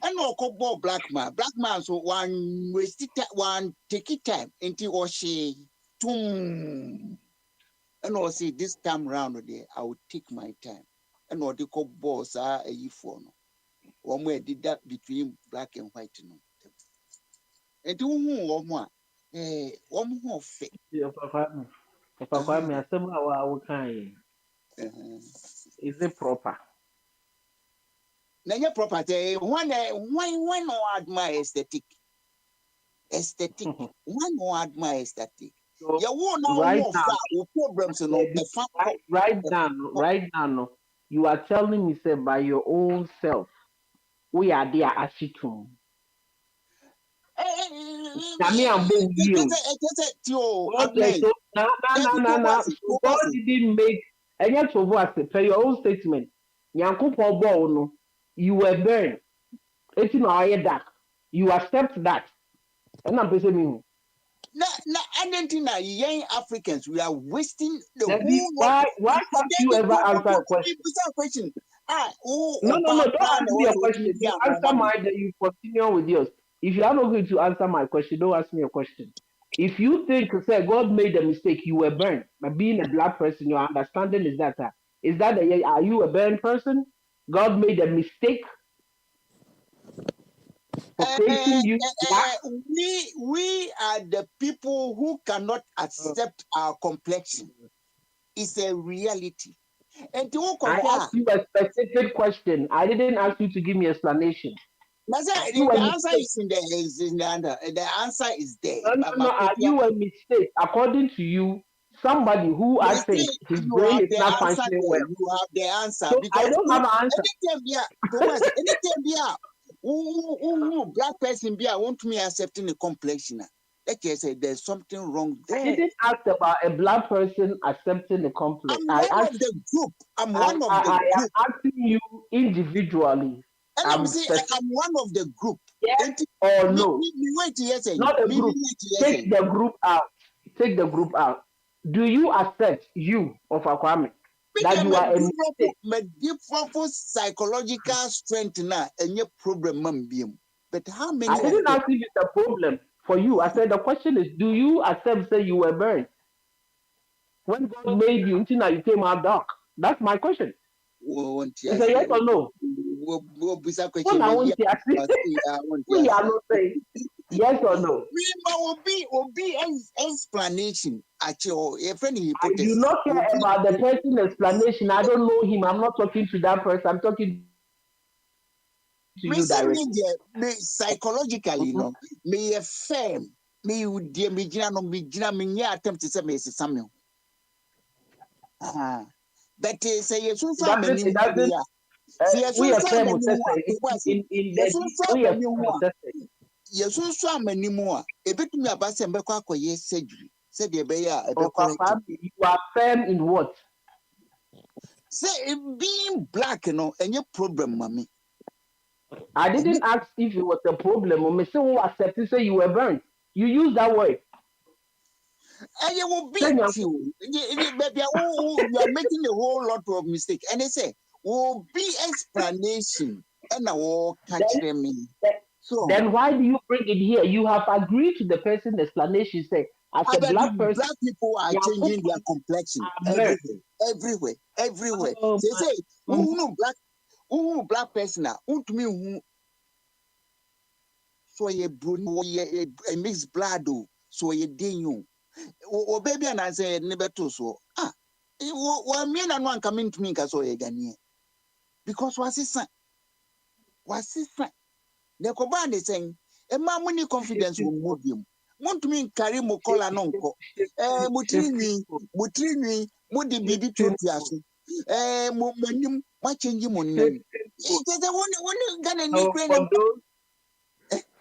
And no ball black man. Black man so one wasted one take it time into or she and I'll say this time round there I will take my time. And all the balls are a phone. One way did that between black and white. And two more one more fake. Papa Kwame, I said, "How can is it proper?" Now, property. One more admire aesthetic. One more admire aesthetic. So, you won't right know now, problems. Right now, you are telling me, say, by your own self, we are there as it too. God didn't make and yet for what per your own statement. Yankupo Bono, you were burned. It's in our dark. You accept that. And I'm saying, I don't think that young Africans we are wasting the whole. Why can't you ever answer a question? No, don't ask me a question. You answer mine, then you continue with yours. If you are not going to answer my question, don't ask me a question. If you think, say, God made a mistake, you were burned. By being a black person, your understanding is that, are you a burned person? God made a mistake for creating you. We are the people who cannot accept our complexion. It's a reality. And to I asked you a specific question. I didn't ask you to give me explanation. the You a answer mistake. is in the under. The answer is there. No. Are you a mistake? According to you, somebody who I think his You brain have is the not answer functioning there. well. You have the answer So because I don't have an answer. anytime we are Thomas, anytime we are black person be I want me accepting the complexion. Like I said, there's something wrong I there. didn't ask about a black person accepting the complex. I'm one of the group. I'm one of the I am group. asking you individually. And I'm saying I'm one of the group. Yes or no? Wait, yes, Not a group. Take the group out. Take the group out. Do you accept you of Akwame that you are a mistake? Different psychological strength now and your problem, but how many? I didn't ask if it's a problem for you. I said the question is, do you accept say you were burned when God made you until now you came out dark? That's my question. It's a yes or no? When I want we are not saying yes or no. We will be explanation at your friend hypothesis. I do not care about the person's explanation. I don't know him. I'm not talking to that person. I'm talking to you directly. Psychologically, you know, me a firm, me would dear me me attempt to say me Samuel. But say yes, so far many we are firm yes, so many more. A bit me about some back yes surgery. Said the bear. You are firm in what? Say being black, you know, and your problem, mommy. I didn't ask if it was a problem. Or me say who accepted say you were burned. You use that word. And you will beat you. Baby, you are making a whole lot of mistakes. And they say, will be explanation. And I will catch them in. So then why do you bring it here? You have agreed to the person's explanation. Say, as a black person, black people are changing their complexion everywhere. Oh, they say, who black person are, who to me who so a mixed blood, so a ding. O baby and I say never to so me and one coming to me so Ghanaian because was his son the command is saying a man money confidence will move him want to mean carry mo kola nonko mutrini mudi bibi to piaso mo manim ma change mo name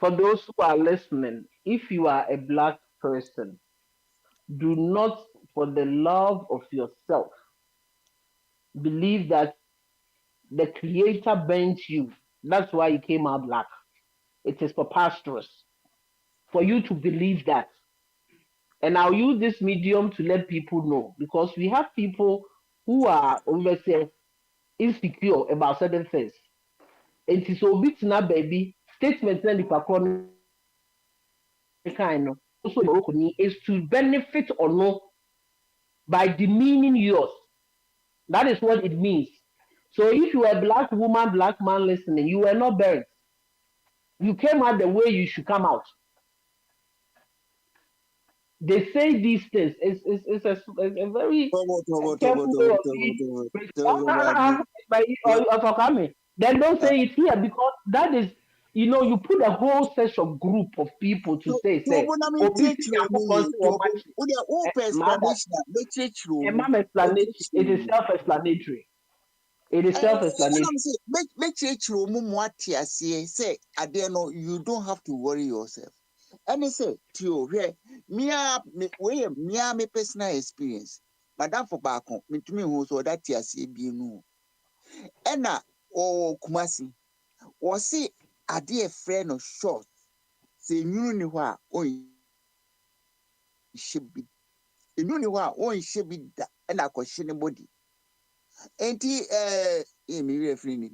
for those who are listening, if you are a black person, do not, for the love of yourself, believe that the Creator bent you. That's why you came out black. It is preposterous for you to believe that. And I'll use this medium to let people know, because we have people who are, let's say, insecure about certain things. It is so big now, baby. Statement is to benefit or no by demeaning yours. That is what it means. So if you are a black woman, black man listening, you were not burned. You came out the way you should come out. They say these things. It's a very careful way of then don't say it here, because that is, you put a whole set of group of people to say explanation. It is self-explanatory. It is self-explanatory. You don't have to worry yourself. And I say to you, me personal experience. Madam for back home, me to me who so that TSC be no. And Kumasi was see a dear friend of short. Say you know what should be. You know what should be that, and I question body. And me referring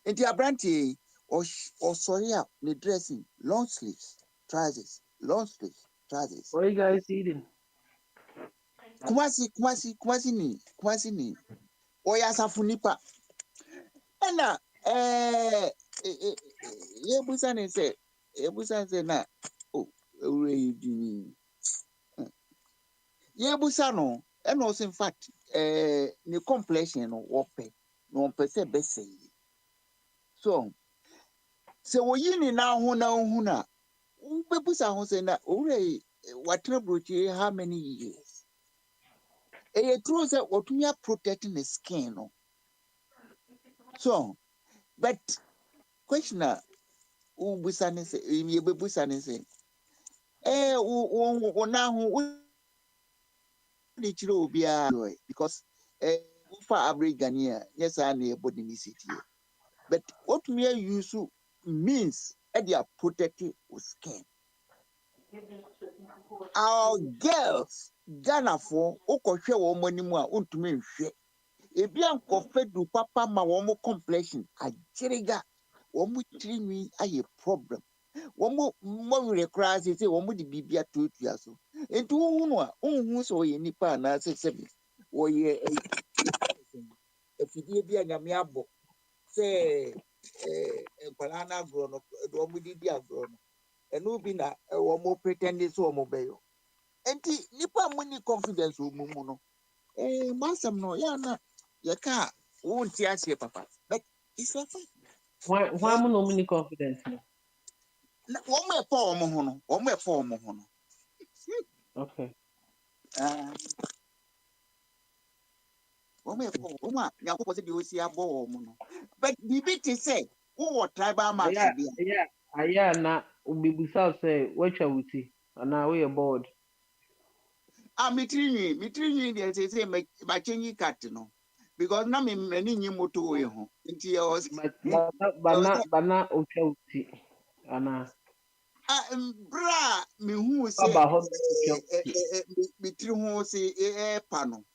and the brandy or sorry out the dressing long sleeves trousers. What are you guys eating? Kumasi ni oya safunipa ena yebusa say na ure yidi yebusa no ena also in fact ne complexion no wɔpɛ na wɔmpɛ sɛ bɛsɛ yi so sɛ wɔyi ne nan ho na ohu na wobɛbusa ho sɛ na owura yi watena burokyi how many years ɛyɛ true sɛ wɔtumi protect ne skin no so but question a wobusa ne sɛ yɛbɛbusa ne sɛ wo nan ho wode kyerɛ obiara because wofa average Ghanaian nyɛ saa na yɛbɔ de ne sitie but wotumi use means they are protecting your skin. Our girls, Ghana for Okoshe woman more untumi nhwe. Ebi ankofe du papa ma womo complexion a jeriga womo trinwi aye problem. Womo mo rekra say womo di bibia totua so. Enti wohunu a unhu so ye nipa na se wo ye efidie bia nyame abo say banana grow no do mo di agro no enu bi na wo mo pretend so mo beyo enti nipa mo ni confidence o mu no masam no ya na ye ka won ti ase papa but it's a fact why am no many confidence no wo mo e fa wo ho no wo mo e fa wo ho no okay Oma yakoko se di osi abo wo mu no but bibi te say wo tribal mark yeah aya na ubibusa say watcha wuti ana we board mitrinyi dey say ma change cat no because na me mani nyi moto we ho nti e was bana otwa wuti ana bra me hu say mitri hu say pa no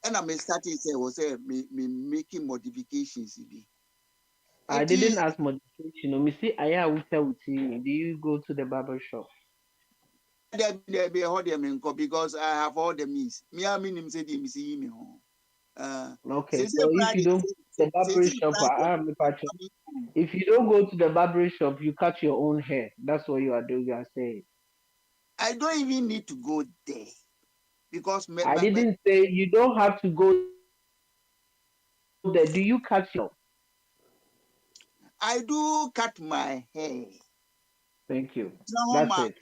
and I started say me making modifications. I didn't ask modification. Me see aya wuti. Do you go to the barber shop? There be hold them because I have all the means. Me I mean say me see me home. Okay, so if you don't go to the barber shop, if you don't go to the barber shop, you cut your own hair. That's what you are doing. You are saying. I don't even need to go there. Because I didn't say you don't have to go there. Do you cut your? I do cut my hair. Thank you. That's it.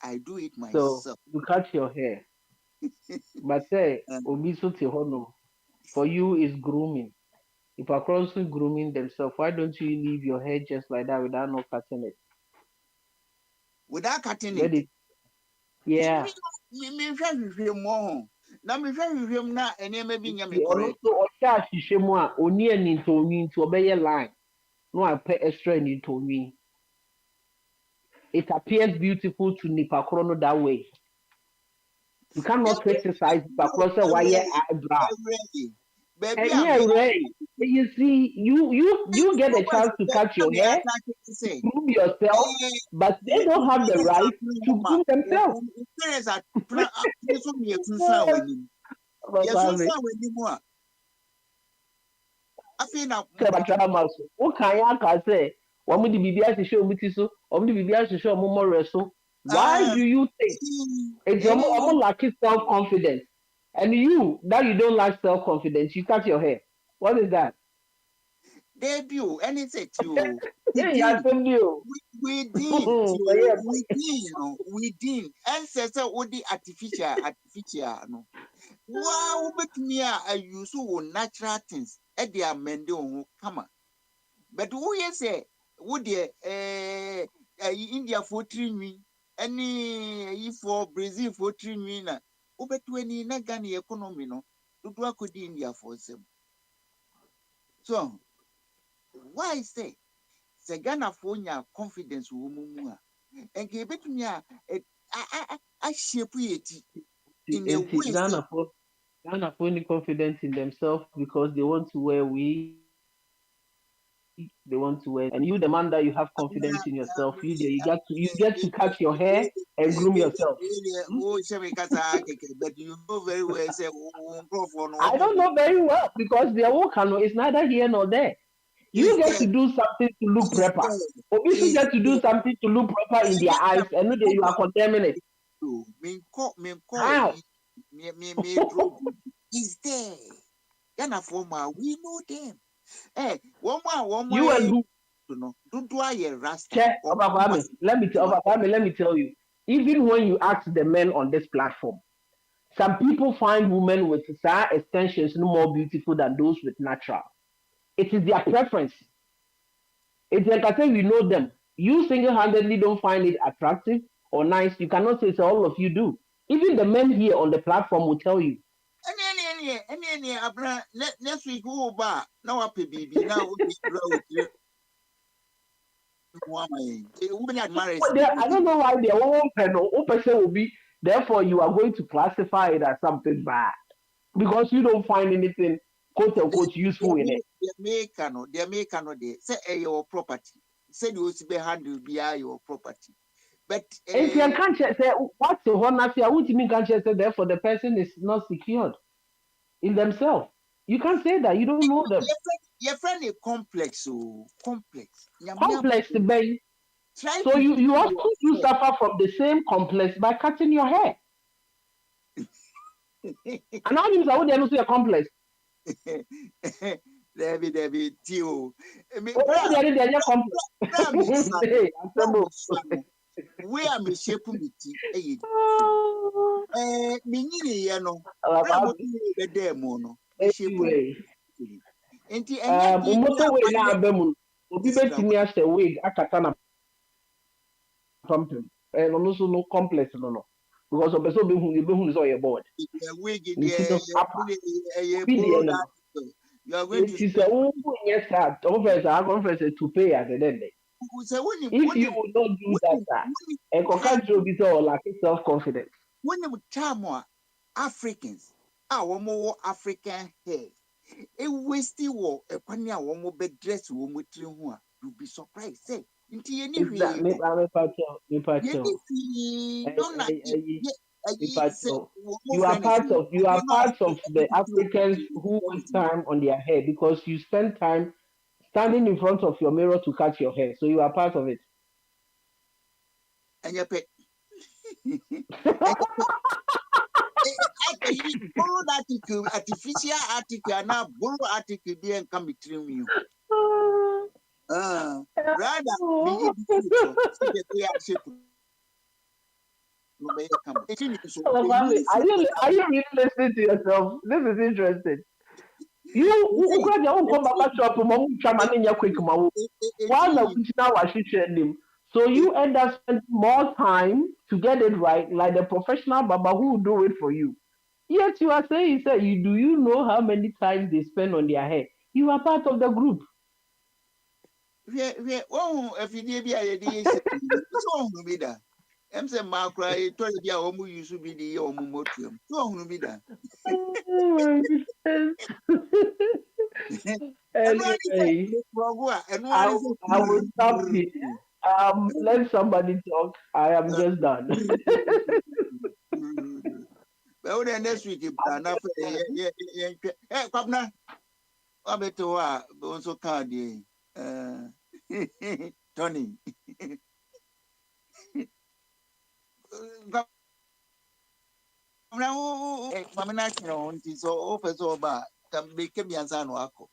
I do it myself. So you cut your hair. But say for you is grooming. If a person grooming themselves, why don't you leave your hair just like that without not cutting it? Without cutting it? Yeah. Me more. Na me na ene me bi nya me correct. So ocha hihwe mu a oni ani ntonwi nti obeye line. No I pay extra ni ntonwi. It appears beautiful to Nipakro no that way. You cannot criticize Nipakro say why eyebrow. You see, you get a chance to cut your hair, to groom yourself, but they don't have the right to groom themselves. Why do you think it's almost like self-confidence? And you, that you don't like self-confidence, you cut your hair. What is that? Debut, anything you. We did. Ancestor would be artificial. No. Wow, but me, I use natural things. Eddie Mendo, come on. But who you say, would you, India for 3 me, any for Brazil for 3 me? But when in a Ghana economy, no, do I could India for them. So, why say, Ghana for your confidence, woman, and give it to me a shape in a way. Ghana for any confidence in themselves because they want to wear wig. They want to wear, and you, the man that you have confidence in yourself, you get to cut your hair and groom yourself. But you know very well. I don't know very well because their work is neither here nor there. You get to do something to look proper. Obviously, get to do something to look proper in their eyes, and you are condemning it. How? me drove is there. Ghana former, we know them. One You more, and who? Don't why Rasta. Check, let me tell you. Even when you ask the men on this platform, some people find women with side extensions no more beautiful than those with natural. It is their preference. It's like I say, we know them. You single-handedly don't find it attractive or nice. You cannot say so all of you do. Even the men here on the platform will tell you. Next week, who ba now up baby now. I don't know why their own person will be. Therefore, you are going to classify it as something bad because you don't find anything quote unquote useful in it. They make say your property. Say you be handle be your property. But if you can't say what's the one I would mean can't say therefore the person is not secured in themselves. You can't say that. You don't know them. Your friend is complex. Complex, babe. So you also suffer from the same complex by cutting your hair. And how do you say a complex? Debbie, Tio. We are me shape with Minnie, you know, the demo. Anyway, motorway na abemu. Obi betimi ahye wig akata na pumping. And also no complex no. Because of person be hu so your board. Wig you are going to say yes sir, conference to pay at the end. If you would not do that, and control be all like self-confidence. When you time Africans, our more African hair, a wasty war, a panya one more bed dress woman you'll be surprised. Say, into any you are part of the Africans who waste time on their hair because you spend time standing in front of your mirror to cut your hair, so you are part of it. And you pay. Borrow article, artificial article, and now borrow article being come between you. Rather, are you really listening to yourself? This is interesting. You got your own combat shop, so you end up spending more time to get it right, like the professional baba who will do it for you. Yet you are saying, do you know how many times they spend on their hair? You are part of the group. If you did be a so be that. I'm saying, Mark, I told you, you should be the Omomotium. So be that. Anyway, I will stop here. Let somebody talk. I am just done. Well, then next week, Pabna, I bet you are also cardi. Tony. So offers over can make me as an wako.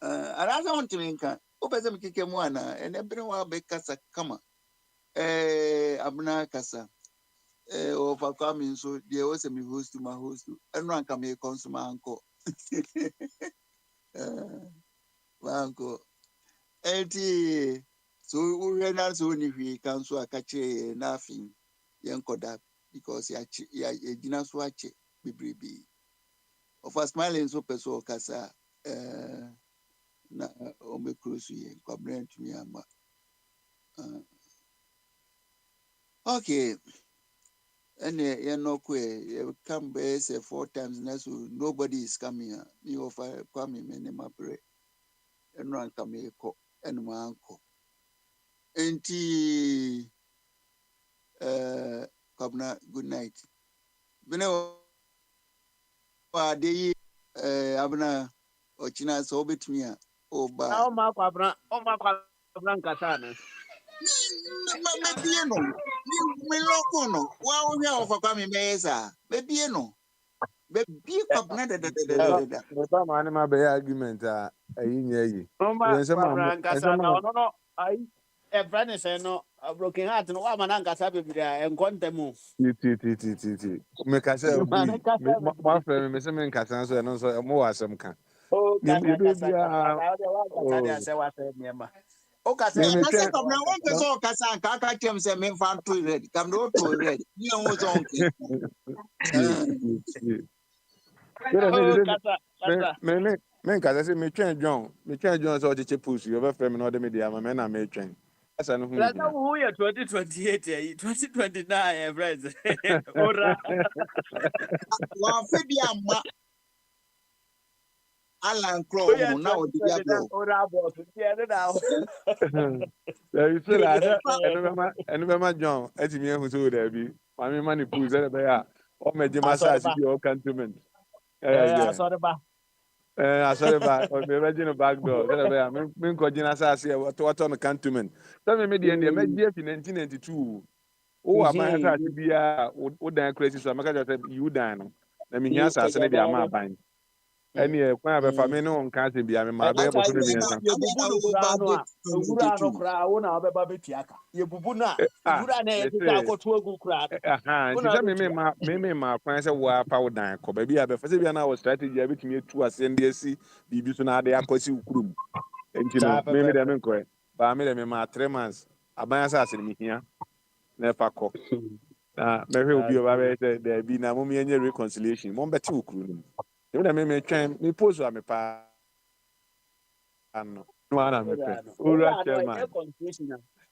And I don't think Opesa mkike mwana and everyone be kasa kama abna kasa over coming so there was a me host to my host and one can make consumer uncle uncle so we not so if we can so catch nothing yankoda because ya dina so ache bibribi of a smiling so peso kasa na omekrusu ye kwabren tumi ama okay and you know you come by say 4 times now so nobody is coming here me offer kwame me ne mapre eno anka me ko eno ma anko enti kwabna good night bene wa de abna ochina so betumi a oba o ma kwabra nkata na me Me loco no. Wow, we are for coming mesa. Baby no. Baby kwabna da. Ba ma ne ma be argument ayi nya yi. Mama, Ense ma ense Brankasa, ma no, I a friend is no, a broken heart, no one man got up and contemu. ti. Me ka say bui. Ma fa me se me nkasa so no so mo wasem ka. Oh, Ni me do bia I say what I remember. Oh, me Cassa, me I said, twen come now, one person can kaka tem say me fan to ready. Come no to ready. You know what's on. oh, Cassa. Me nkasa say me twen John so che push you be frame no de me dia ma me na me twen. Asa no hu That's hia. who we are 2028, 2029, friends. Ora. Wa fe bia ma Alan Crow no na o di ablo. Ora boss, yeah, now. There is still enu be ma John etimi ehu so there bi. Ma me ma ni push there be ya. O me je I saw the massage back. bi o cantonment. I Yeah. saw the back. I saw ba o me ready back door. There be ya me ko gina assase e what on cantonment. So me the end me die fi 1992. O aban assase bia o dan crazy so make just say you dan no. Na me hia assase ne dia ma aban. Eni e kwan abefa me no nka se bia me ma be bo so ne bia nsa. Ye bubu no kura no a ewura no kura wo na obeba betiaka ye bubu na ewura na ye tita akoto agu kura Nti se me ma kwan se wo apa wo dan ko ba bia befa se bia na wo strategy a betimi etu ase ndi esi bibi so na ade akosi ukurum. Nti no me de me nko ba me de me ma 3 months aban assase ne me hia na fa ko. Na me hwe obi o ba be se de bi na mo me enye reconciliation mo beti ukuru no. You know me twen me post wa me pa ano no ana me pe ura chairman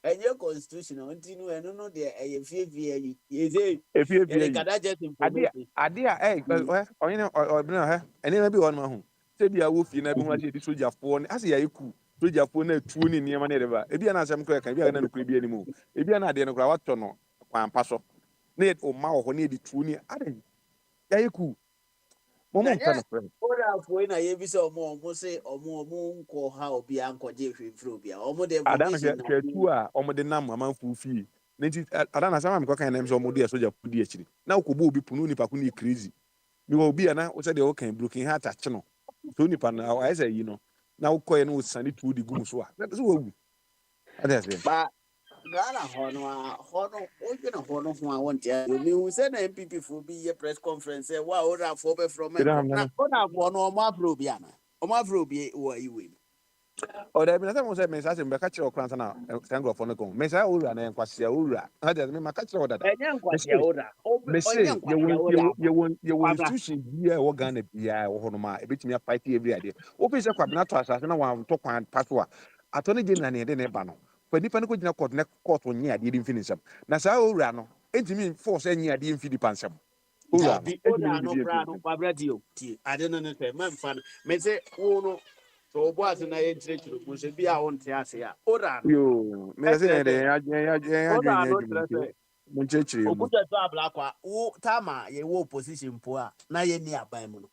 enye constitutional ntinu enu no de eye fiefie yi yeze efiefie kada just information ade onye obina he ene na bi won ma hu se bia wo fi na bi hu ase di sojafo ne ase ya eku sojafo na tuo ni niam na de ba ebi na asem ko kan bi na nukuri bi animu ebi na ade no kra wato no kwan pa so na o ma wo ho na di tuo ni ade ya eku Momo mfano friend. Ora foi na ye bi se omo se omo nko ha obi anko je hwefro obi omo de Adana information ke tu a omo de nam amanfu fi. Nti adana sama me kwakan na me so omo de soja pudi akiri. Na okobo obi punu nipa ku ni crazy. Mi wo obi ana o se de o kan broken heart ache no. So nipa na o ese yi no. Na ukoye no sani tu di gum so a. So wo. Ada se. Ba Ghana hono oje na hono ho a wonte a mi hu se na MPP fo bi ye press conference e wa ora fo be from me na ona fo no omo afro bi ana omo afro bi wo iwe O da bi na se mo se me sa se me ka kire okran na tangro fo no kon. Me sa owura na enkwase owura. Ada me ma ka kire odada. Enye nkwase owura. Me say ye won institution bi e wo Ghana bia wo hono ma e betimi a fight every day. O pe se kwabena to asase na wan to kwan pato a. Atoni general na e de ne ba no. Kwa nipa no ko gina court na court onye ade di mfini nsam na saa owura no entimi force enye ade mfidi pansam owura bi owura no bra no kwabra dio ti ade no ne te man fa me se wo no so obo ase na ye ntirechiro mo se bia wo nte ase ya owura no yo me se ne de ya mo nchechire mu okuta to abla kwa wo tama ye wo opposition po a na ye ni aban mu no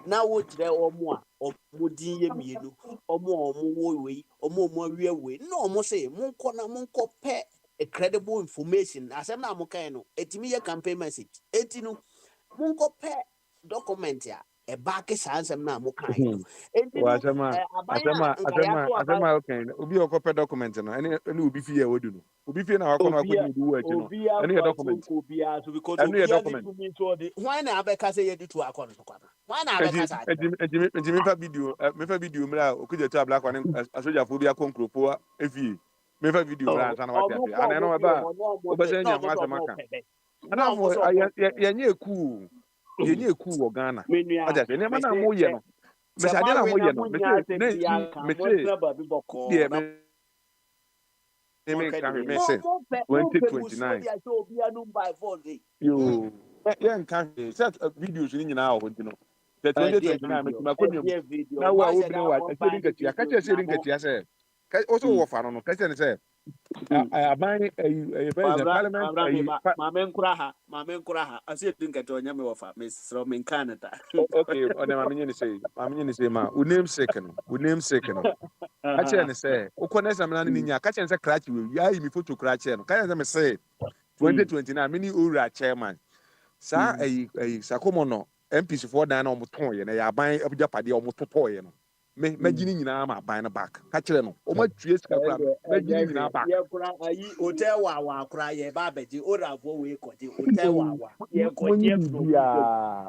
na wo kire omo a omo din ye mienu omo wo we omo awie we na omo say monko pe a credible information asem na mo kan no etimi ye campaign message etinu monko pe document ya e back sansem na mo kan no etinu asema okay obi okope document no ene obi fi ye wodu no obi fi na wakono akodi obi wo achi no ene ye document obi a so because obi a document so the why na abeka say ye di to akono to kwata why na abeka say enti me fa video mra okuja to abla kwa asoja fo bi akonkropo efi me fa video mra ansa na wati afi ana no ba obese nya ma semaka ana fo yenye eku wo Ghana aja se ne ma na mo ye no me sa de na mo ye no me se 2029 yo ye nka set videos ni nyina ho ntino 2029 me ma konyo na wa obi no wa ase ringati aka ase ringati ase also wo fa no ka se say abani parliament mame nkura ha ase ringati onya me wo fa me sro me Canada okay ona mame nyini say ma unem sick no ka che ne say ukọ na exam na ni nya ka che ne say crack we ya yi mi photo crack no ka che me say 2029 mini ura chairman sa sakomo no MPs for dan na omoton ye na ya ban abuja pade omototo ye no me magini nyina ma ban na back ka kire no o ma tue sika kra magini nyina back ye kura ayi hotel wa kura ye ba beji ora fo we koji hotel wa ye koji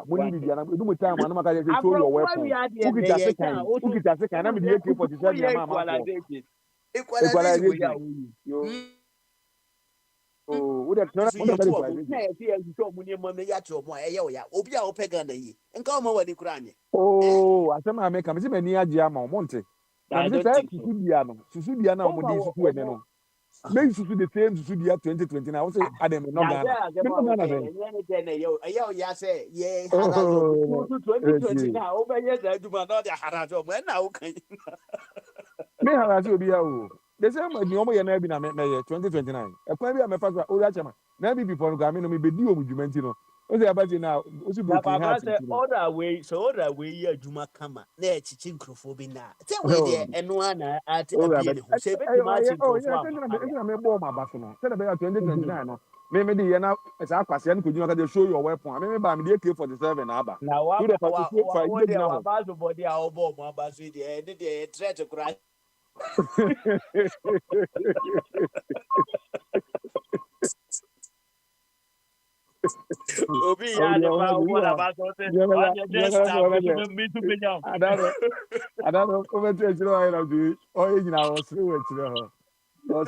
monyi bibia na edu mo time na maka je show your weapon ukita sekan na me dey AK47 ya ma equalization yo oh we dey try to obi a opega na yi nka o ma wani kura anye asema ameka me se mani age ama o monte na me say susu bia na o mo dey susu ene no make susu the same susu bia 2029 I say adam no Ghana ya say ye harajo 2029 o be ye da duma na dey harajo mo na o kan me harajo obi ya o the same ni omo ye na bi na me ye 2029 e kwa bi a me fa so o ya chema na bi before go me no me be di o mu dwumenti no o say abati na o si broken heart order way ya dwuma kama na e chichi nkrofo bi na say we dey eno ana at abi ne ho say be ma chi nkrofo a me bo ma ba so no say na be 2029 no me dey na sa kwase no kodwuma ka dey show your weapon me ba me dey AK47 na aba na wa ba so body a obo mo aba so dey e dey threat kura Obi ya de ba wala ba so te adaro ko me te chiro ai na bi o yi na o sire we chiro ho no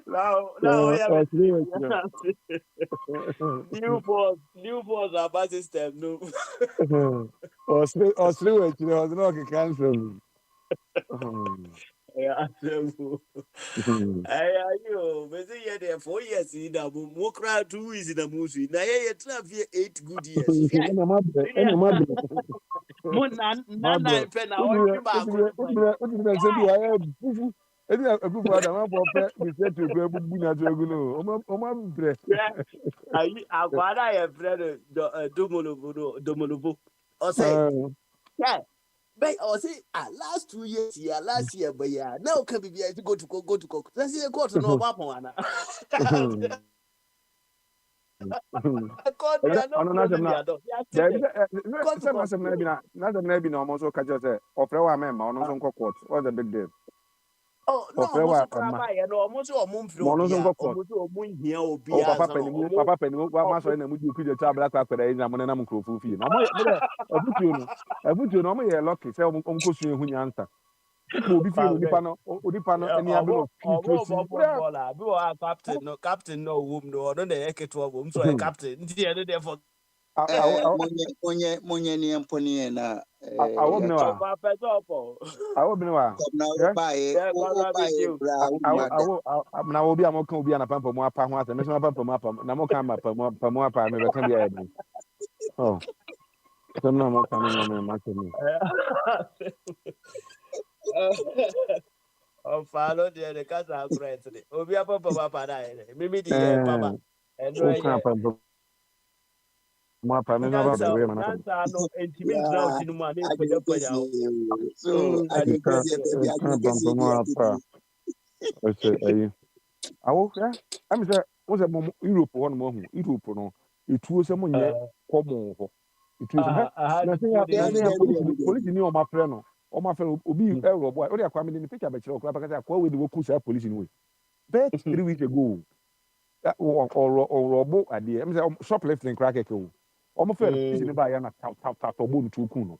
now ya new boss about system no o sire we chiro no ke cancel ayo me say ye there 4 years in da mo kra 2 weeks in da musu na ye traffic 8 good years mo na pe na o ti ba ko se bi aye bufu edi agufu adama for pe bi se to ko bubu na to egu no o ma bre ayi agwara ye bre domolobo o say yeah. But I say, last 2 years, last year, but yeah, now can be to go to cook. Let's see a quarter no about one. What's the big deal? Oh, no, almost Papa Penny, what master and you could tell black pepper is a money microphone fee. No more, I put you normally lucky, say, Uncle Swing when you answer. Will be feeling Udipano, any other captain, no womb, no, don't they echo 12 womb, so a captain, the other day for Monye ni mponi na I won't know. I will be one. I will be a more be a pump more power and Miss Papa Mapa, Namokama, Pamoapa, never can be able. Oh, some no more coming on me. Oh, follow the cat are great. Obi a papa, maybe the papa, and My family no no intimate now to money for the so I I'm say what's a mom Europe one more Europe no it was some ye common it was police ni o ma frɛ no o ma frɛ obi euro boy o dey kwame ni picture be kyerɛ okra because akwa we dey wo kusa police ni we but 3 weeks ago or robo ade I'm say shoplifting crack o omo fe police ni ba ya na tap obo ntu ku no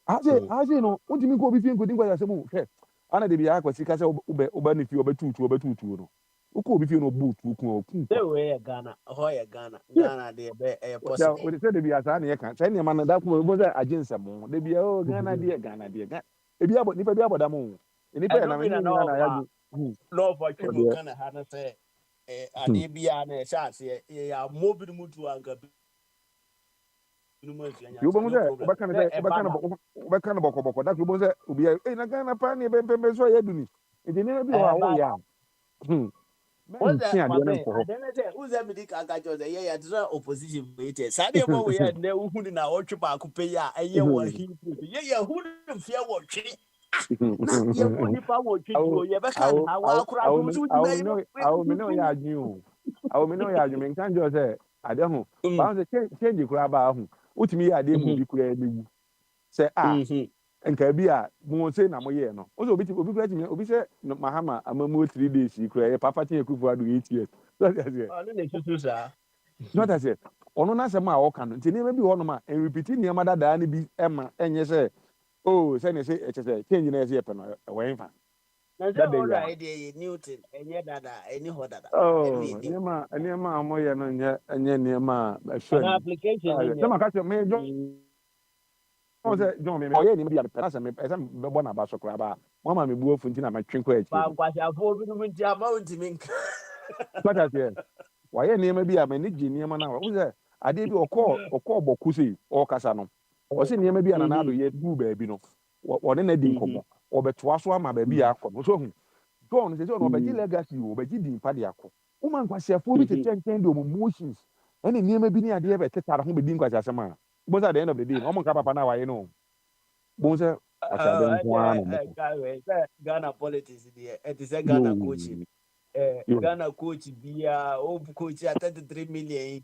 ase no o timi ko obi fi nkodi ngwa asem hwe ana de bia akwasi ka se oba ni fi obetutu no uko obi fi no butu ku ku they we Ghana Ghana de be e possible o de se de bia sa na ye kan se ne ma na da ko bo se agency mo de bia o Ghana de e bia bo ni fa bia boda mo ni pa na me ni na ya no for you Ghana ha na say ade bia na sha se ya mobile mutu anka you bo mo se obakana boko da ko bo se obi e na Ghana pa ni be so ya duni e de ne bi wa wo ya what's that then say who's that medic agajo say yeah the opposition wait sade mo we ya na hu ni na otwe ba ko pe ya eye wa hi yeah who fear what twi Na ye wo nipa wo twetwo ye be kan ha wa akura so so di bayi no. Me no ya adwin o. Me no ya adwin me kan jo say ade ho. Ba say change kura ba ho. Utimi ya ade mu bi kura ewu. Say nka bi a mo say na mo ye no. O so obi kura timi obi say Mahama amamu 3 days kura ye papa tin ekufu adu 8 years. Oh, no dey tutu sa. Not as it. Ono na se ma o kan. Nti ne bi wono ma en repeat ni ma dada ni bi ema enye say oh say ne say say change na say pe no we fa. Na say all right dey Newton enye dada eni ho dada. Oh, niema mo ye no enye niema An application enye. Say ma ka say me o say John me o ye ni bi a pe say me say be bo na ba so kra ba. Mama me bu ofu nti na ma twenko achi. Ba kwasha fo bi no nti ama ntimi nka. What I say? Why niema bi a me ni gi niema na wo say ade bi okọ boku sei o kasa no. O say niema bi a na do ye du ba bi no. Wo ne na di nkomo. Obeto so ama ba bi akọ. No so hu. John say no obeji legacy o obeji di mpa de akọ. Woman kwasiafo bi te ten do emotions. Ene niema bi ni ade be tetara ho be di nkwasiasem a. Bo say at the end of the day, omo nka papa na wa ye no. Bo say asade nko ano. Ghana politics there. It is a Ghana coaching. Ghana coach bia o coach at 33 million.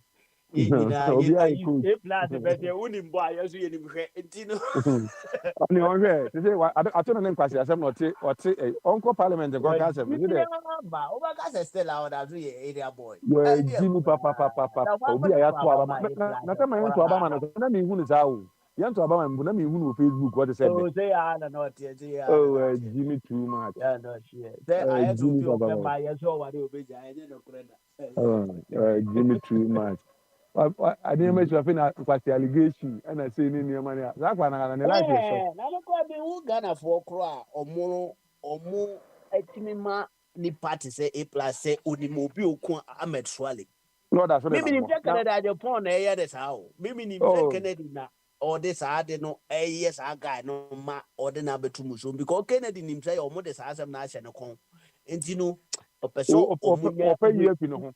Ye plan be unimbo ayesu ye nimhwe ntino. Oni onhwe say ato no nkwasi asem no te onko parliament go ka asem ni de ba o ba ka say Stella or that ye area boy. Ye jimi papa obi a ya to aba na te man to aba man na me hu ni sa o ye to aba man na me hu no Facebook what say oh say ya na not ye ya oh jimi too much yeah no share say I so feel ba ye so wa de obeja enye no kreda jimi too much I didn't make sure I was allegation and I say in your money. That's why I like it. Na ko be who Ghana for kro omo etimima ni party say A+ say onimobi okun Ahmed Swale. No, that's what Maybe in Canada Japan na hear this how. Maybe in Canada na or this ade no yes I guy no ma or the na betumu so because Kennedy nim say omo this asem na ahye ne kon. Enti no opeso open you no.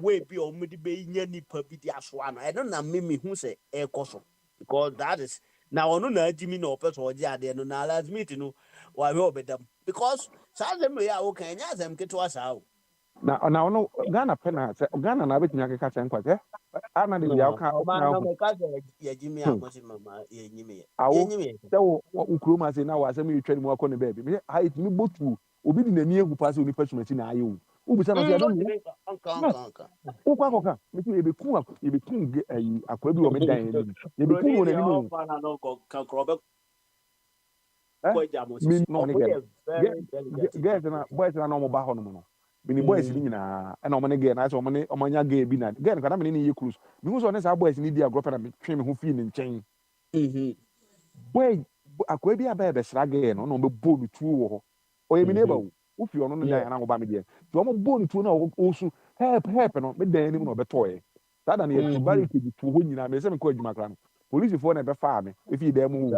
We be omudi be nya nipa bi di aso ano e no na me hu se e koso because that is now ono na adimi na opeso oje ade no na last meet no wa we obedam because say ya wo kan nya asem keto asa o na ono Ghana pena say Ghana na betumi akeka che nkwa se ana de ya ka na me ka ya jimi amosi mama ye nyime se wo ukroma se na wa asem yi twere mu akọ ne baby me ha itimi botu obi di na ni ehu pa se oni pasumati na aye o ubisa no se don anka ukwa koka meti ebeku ayi akwa bi o me dan ni ebeku won ani mo na no kan krobe ko jamo si no ni get na boys na no mo ba ho no no mini boys ni nyina na omo ne get na so omo nya get bi na get na me ni ye cruise mi hu so ne sa boys ni di agro na me twe me ho fi ni nchen boy akwa bi aba be sra get no be bolu tu wo ho o ye mi neighbor ufi ono no dan na go ba me de to omo bolu tu na o su help no me dan ni mo be toy that na ye barricade tu ho nyina me se me ko adwuma kra no police for na be fa me efi dem hu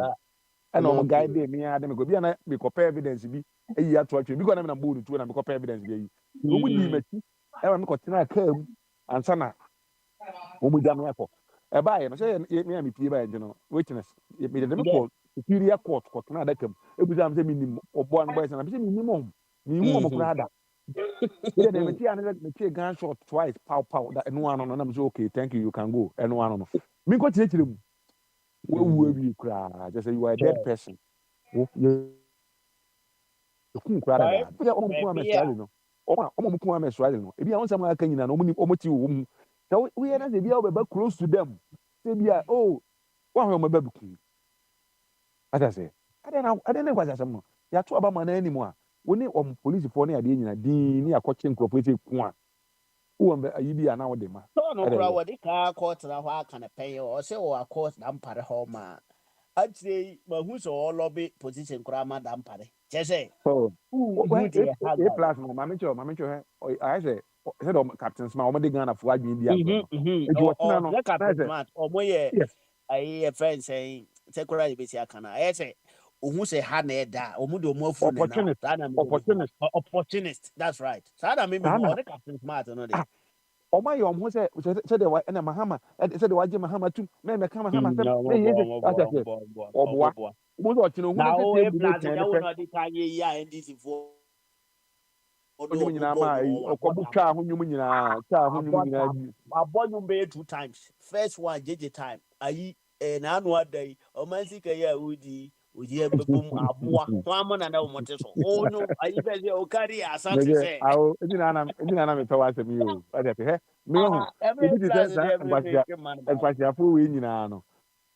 and omo guide me ya dem go bia na me copy evidence bi eyi ato atwe bi ko na me na bolu tu na me copy evidence bi eyi omo di machi e wa me ko tena kam ansa na omo jam ya ko e ba ye no se me me pie ba ye no witness me de me ko superior court na da kam e bu jam se me nim obo an boys na me se me nim om me hu omo kra da yeah, they me gun shot twice, pow. That no one on. I'm so okay. Thank you. You can go. And one on. Me go teach them. We cry. Just say you are a dead person. You couldn't cry. Yeah, no. No. If you want someone can you know, so we are not be close to them. Say, yeah, oh, one of my baby. As I say, I don't know what I said. You are too about money anymore. When the police for near the engine, the coaching cooperative one. Who am I be an hour de ma? So no crowd what the car court na wa can pay or say or court dampare home. I'd say, but who's all lobby position grandma dampare. Just say, oh, a plus, mamma, I say, head of Captain Small, my gun of what you did. Captain Smart, or more, I friend saying, Secretary Bessiacana. I say, who say Haneda, or Mudo more for opportunist. That's right. Sada maybe more the Captain Smart or not. Oh my, who said the white and a Mahama, and said the white Mahama too. May come Mahama. Most of you Now, know, a plus, and I will not decline ye and this for onye nyinaa maa yi ọkọbu kaa ho nwom nyinaa kaa ho nwom nyinaa bi. Abɔ nwom bɛyɛ 2 times. First one, JJ time. Ayi, n'ano ada yi, ɔman sika yi a wodi mbɛbom aboa. Wɔn amɔ nana wɔn te so. Ɔno, ayi bɛ sɛ ɔkari asante sɛ. Awo, ebi na ana mepɛ w'asɛm yi o. Ɔde ate hɛ, me ho. Ebi ti sɛ saa nkwasiafo wei nyinaa no.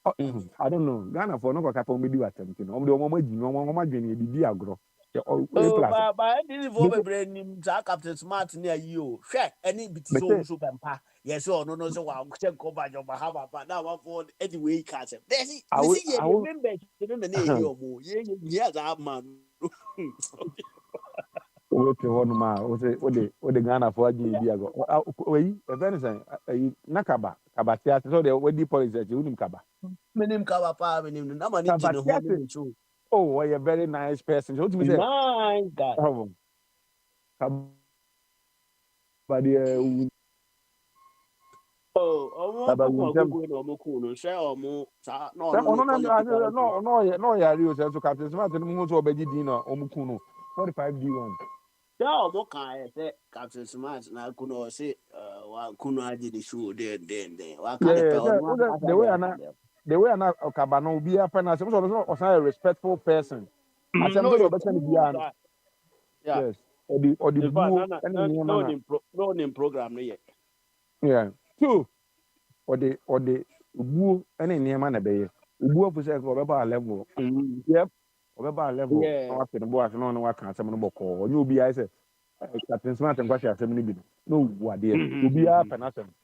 I don't know. Ghana for no kɔkapa wɔn bɛdi w'asɛm ti no. Wɔn de wɔn agyi no, wɔn adwene ebibi agorɔ. Ba ɛdi fo bebree nim saa Captain Smart ne ayi o. Hwɛ ɛni biti so nso bɛmpa. Yɛsɛ ɔno no sɛ wa kyɛ nkɔba jɔba ha papa. Na wa fɔ ɛdi wei ka sɛm. Dɛsi misi yɛ yɛ members no na eyi ɔmo. Yɛ yɛ saa man. Wote hɔ nom a wode Ghana fo agye ebi agorɔ. Oyi ɛfɛ ne sɛn ayi na kaba te ase sɛ ɔde wadi politics akyi wonim kaba. Menim kaba paa menim no na ma ne gye ne ho ne nso. Oh, you're a very nice person. So, nice guy. No, yeah, so Captain Smart and Moon to Betty Dino, Omukuno, 45 D1. Yeah, okay, Captain Smart, and I could say, Kuno did the show there. The way I'm not a cabano be up and I suppose also a respectful person. I said, yes, or the no name program yet. Yeah, two or the woo any near man a bay. Woo of says over level. Yep, over level. After the boy, no one can summon a book or you'll be, I said, Captain Smart and Quasha 70. No, what dear, you'll be up and nothing.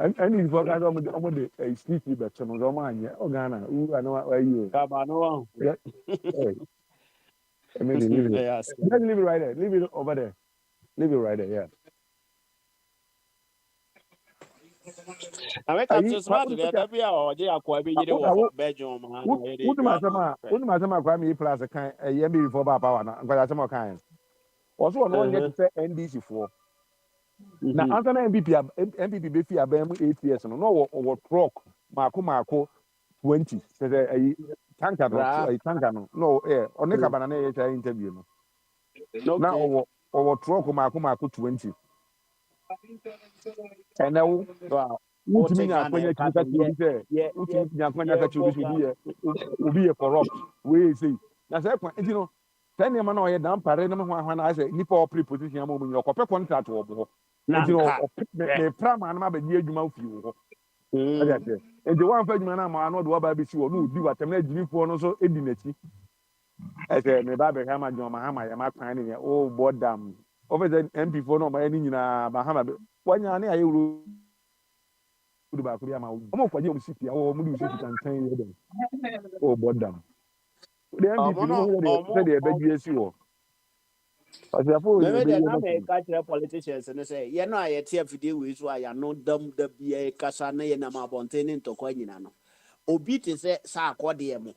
And if I got on with a sleepy but some of the man, oh Ghana, I know where you are. Yeah. Maybe leave it right there. Leave it over there. Leave it right there, yeah. I make Captain Smart together. We are Belgium. Who my Grammy Plus a kind a year before Papa, and got some kind. Also, on one to say NDC for. Now, after MPP be fear them 8 years, no over truck, Marco 20. Says a tanker, no, on the banana interview. Now, over truck, Marco 20. And now, what mean I when you be a corrupt way say. That's it, you know. 10 years man or down parade when I say Nipo preposition moment your copy contract or the pram and my dear you mouth you. And the one for man, I'm not what I be sure no do what I'm not doing for no so edinity. I said, me baby hammer John Mahama, I'm not finding it. Oh, board damn. Over the MP for no by any Bahama. One year I will do back to the amount. I'm for you, city, or Moody City can 10 years. Oh, board damn. The MVP said they beg you. Maybe they not make cultural politicians and they say, you know, I tear video with why I know dumb the BA Casane and I'm abontaining to Coinano. Obit is a Sarquadium.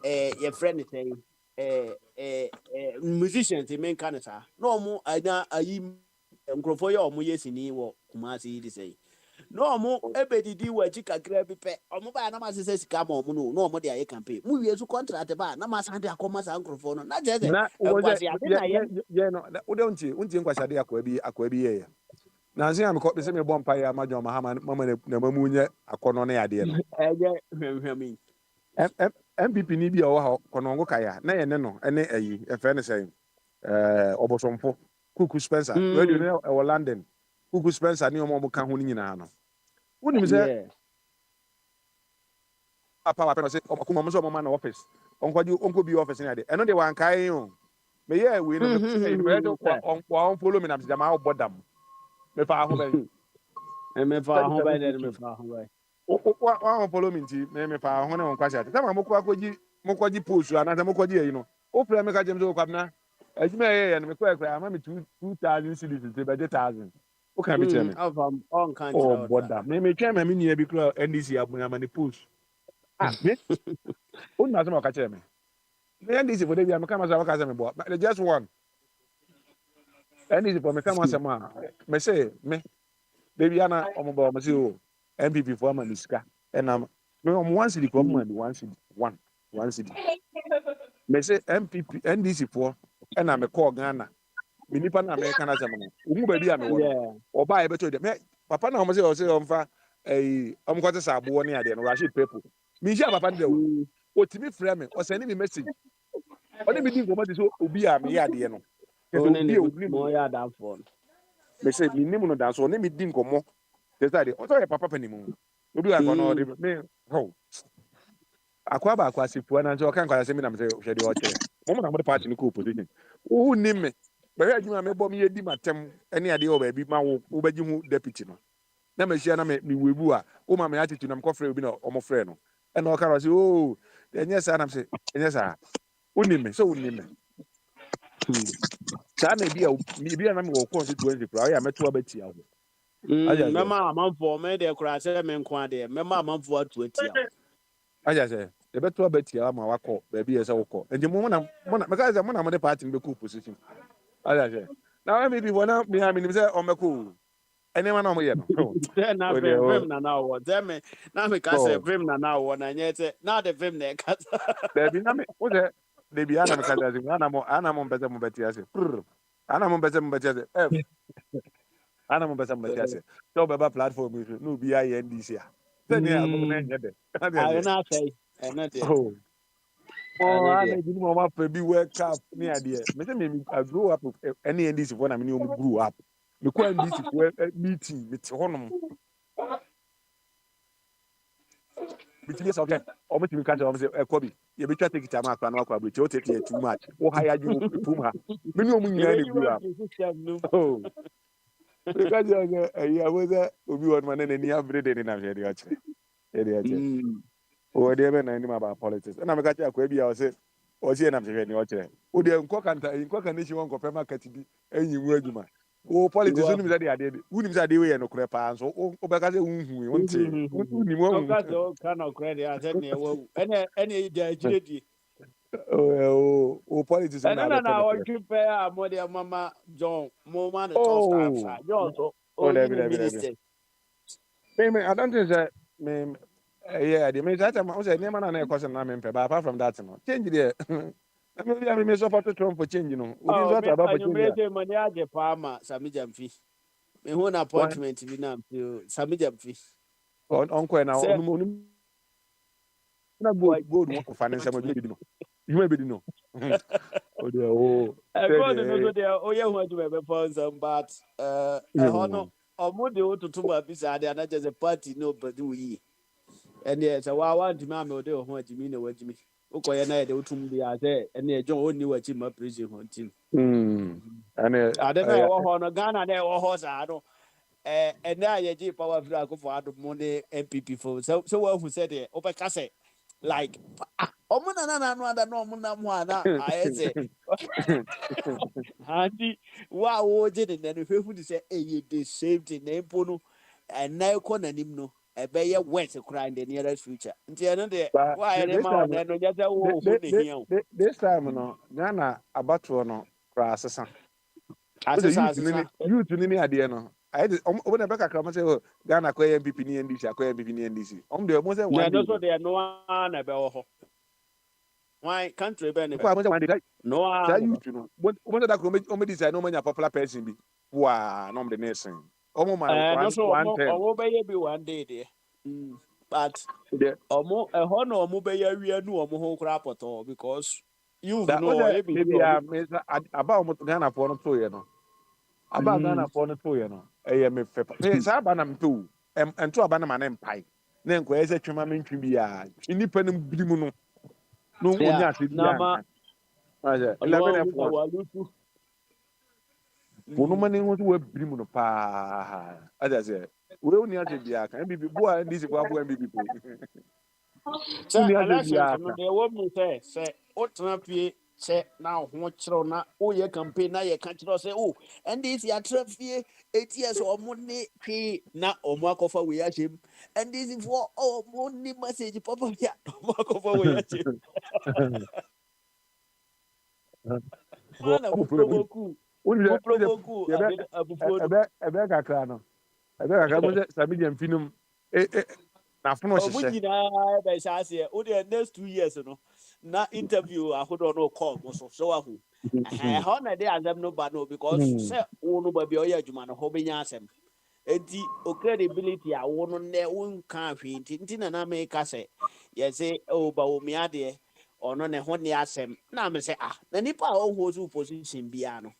Your friend is saying, musicians in main Canada. No more, I know, I am Grofoya or Muyesini or Kumasi, say. No more, everybody do what you can grab a pet. Or mobile numbers says, come on, no more, they can pay. Movie as a contract about Namas and their commas and microphone. Not just yeah, no, don't you? Wouldn't you question the Aquabi? Now, see, I'm caught the same bomb pie, Major Mahaman, Mamma, Namamunia, a corner idea. MPP Nibia or Conongo Kaya, nay, no, and a fairness saying, Obosompo, Cuckoo Spencer, where you know, or London. Who Spencer near Momo Kahunina. Wouldn't you say? Papa said, Okuma's man office. Uncle be office in a day. Another one, Kayo. May I win on follow me up to the mouth bottom. Me far home. And me far home by them. One follow me, me far home on Quasha. Tell Mokoji push, another Mokoji, you know. Open Meka James Okabna. As may and me quick, I'm 2,000 cities, about 8,000. What can I be telling me? Oh, what that? Maybe came a mini because NDC up when I'm on the push. Who knows what catch me? The NDC for the come as I was about, but just one. NDC for me come as a man. Me say, me, baby Anna, about Monsieur MPP for Maniska, and I'm one city government, one city, one. 1 cedi me say MPP NDC for na me call Ghana me nipa na America na zaman umu ba bia me wo no Yeah. oba e beto de me papa na omo say o say omfa omkwate sabo ne ade no Rashid Pepo me share papa de wo otimi frɛ me o send me message o ne me di ngomo de so obi a me ya ade no Oh, so then obi the e obi more mu yeah that phone. me say me nim no dan so o ne me di ngomo de say o so papa panimu obi a ko no de me ho akwa ba akwa sifua na nso kan kwala se mi na me say hwe de o kire mo na mo de party ni ko opposition wo nim me ba hwe adwuma me bɔ me yedi matem ene ade o ba bi ma wo ba gi hu deputy no na me hia na me webu a o ma me attitude na me ko frɛ obi na o mo frɛ no ena o ka ro say oh enye sa na me say enye sa wo nim me so wo nim me sa na bi a na me wo constituency pra ya meto abatia ho aja se Mema amanfo me de kura se me nko ade. Mema amanfo atu atia. aja se de beto abatia ma wakɔ ba bi ye se wokɔ enti mo na me ka say mo na mo de party be ko opposition aja se na me bi bona me ha me nim say o meko ene ma na mo ye no Then na o de o vim na na wo. Then me na me ka se so vim na na wo na nyete. Na de vim na e ka. there be na me o de bi ana me ka say ana mo beze mo betia se ana mo beze mo betia se ana mo beze mo betia se so be ba platform you no bi aye ndc a se ni ago na nye de I na say. Na de. oh oh Na ana de. bi mo ma fa bi wake up ni ade me say me I grow up with any ndc for na me ni o grew up me ko ndc for meeting me te honom bitimi say okay o mo timi kancha o mo say ekobi ye betwa take it am akwa na akwa bridge o take it too much o higher you pum ha me ni o mo nyina na grew up oh because I was obi one man na ni every day na me dey actually o dey be na ni about politics na me ka cha akwa bia o say na me ni o chere o dey nko kan ni shi won ko pe market bi enyi mu adwuma o politics uni mi say dey ade uni mi say dey we no kure pa so o be ka say unhu wonte uni mu O ka so kind of credit as any wo. Any de jiredi. o politics na Na be pe na no wo kure twipe a mo de mama John mo man the top oh star. John so oh o there yi be ni there be minister. me I don't think that me yeah the me that I say name na question na me but apart from that no change there me support Trump for change no obi Oh, so me about for change anyumere mani age palma Sami Jamfi. Me hu na one appointment bi na mpio Sami Jamfi. on ko na Say onu na what gold won ko finance am bi no you be no oh there oh say God no so there there o ye hu adu be pon some but e ho no omo de otutu ba bi sa de na just a party no but we and yes wa want me am o de ho adimi na wajimi. Ukoye na ye de otum bi a say and ye John oni wachi ma prison ho team. and Ade na e wo ho no Ghana na e wo ho sa no ɛnɛ a yɛgye power firi akofo adom mu ne MPP fo sɛ woahu sɛ deɛ wobɛka sɛ like ɔmo nana no ada na ɔmo nam ho a na ayɛ sɛ anti wo a wogye ne nɛ no hwɛhu de sɛ ɛyɛ the same thing na mpo no ɛnɛ kɔ n'anim no ɛbɛyɛ wet koraa in the nearest future nti ɛno deɛ but wo a yɛde this ma wo time nɛ no nyɛ sɛ wo ho ne hia wo this time no Ghana abatoɔ no kra asesa o say asesa youth ni ade no I did obo na be kakra mo say Ghana ko MPP ni NDC akọ MPP ni NDC de mo say na one day ɛno so deɛ no a na ɛbɛwɔ hɔ why country bɛ ne ko mo say one day no a say youth no mo say that ko me decide no mo nya popular person bi wa no the nation omo ma no so one term ɔmo bɛyɛ bi one day deɛ but the ɔmo ɛhɔ na ɔmo bɛyɛ awia nu ɔmo ho koraa pɔtɔ because youth that no o say ɔyɛ bi maybe ɔmo me aba omo Ghana for no to ye no aba Ghana for no to ye no me fe say aba na me to ento aba na ma na mpai na nko ye say twema me ntwi bi a nipa no bi mu no yeah onya ase bi na ma anka aje ɔno 11 ahu F sɛ was walutu wono mane ho so wabiri mu no paa aja se we uni ase bi aka mbb bo a ndisi bo afo mbb pe sɛ uni ase bi elections no aka deɛ ɛwɔ mu sɛ wotena fie sɛ na ho kyerɛw na woyɛ campaign na yɛka kyerɛw sɛ o ndc atena fie ɛtiɛ sɛ ɔmo ne hwee na ɔmo akɔfa wei ahyɛ mu ndc foɔ ɔmo ne message papa bi a ɔmo akɔfa wei ahyɛ mu ana bo mo problem provoke uni mo de provoke ebe abufuo no ebe kakra no ebe kakra mo se sabi jam finum na fono Omu hyehyɛ nyinaa bɛ hyɛ aseɛ. O de next 2 years no. Na interview ahodoɔ no kɔ mo so. So ahu. Ɛhɔ na de asɛm no ba no because sɛ wo no ba bi ɔyɛ adwuma no hɔ bɛnya asɛm. Enti o credibility a wo no nɛ wo nka hwee nti na na meka sɛ yɛse o ba wo mi adeɛ ɔno ne ho ne asɛm na me sɛ na nipa a ɔho so position bia no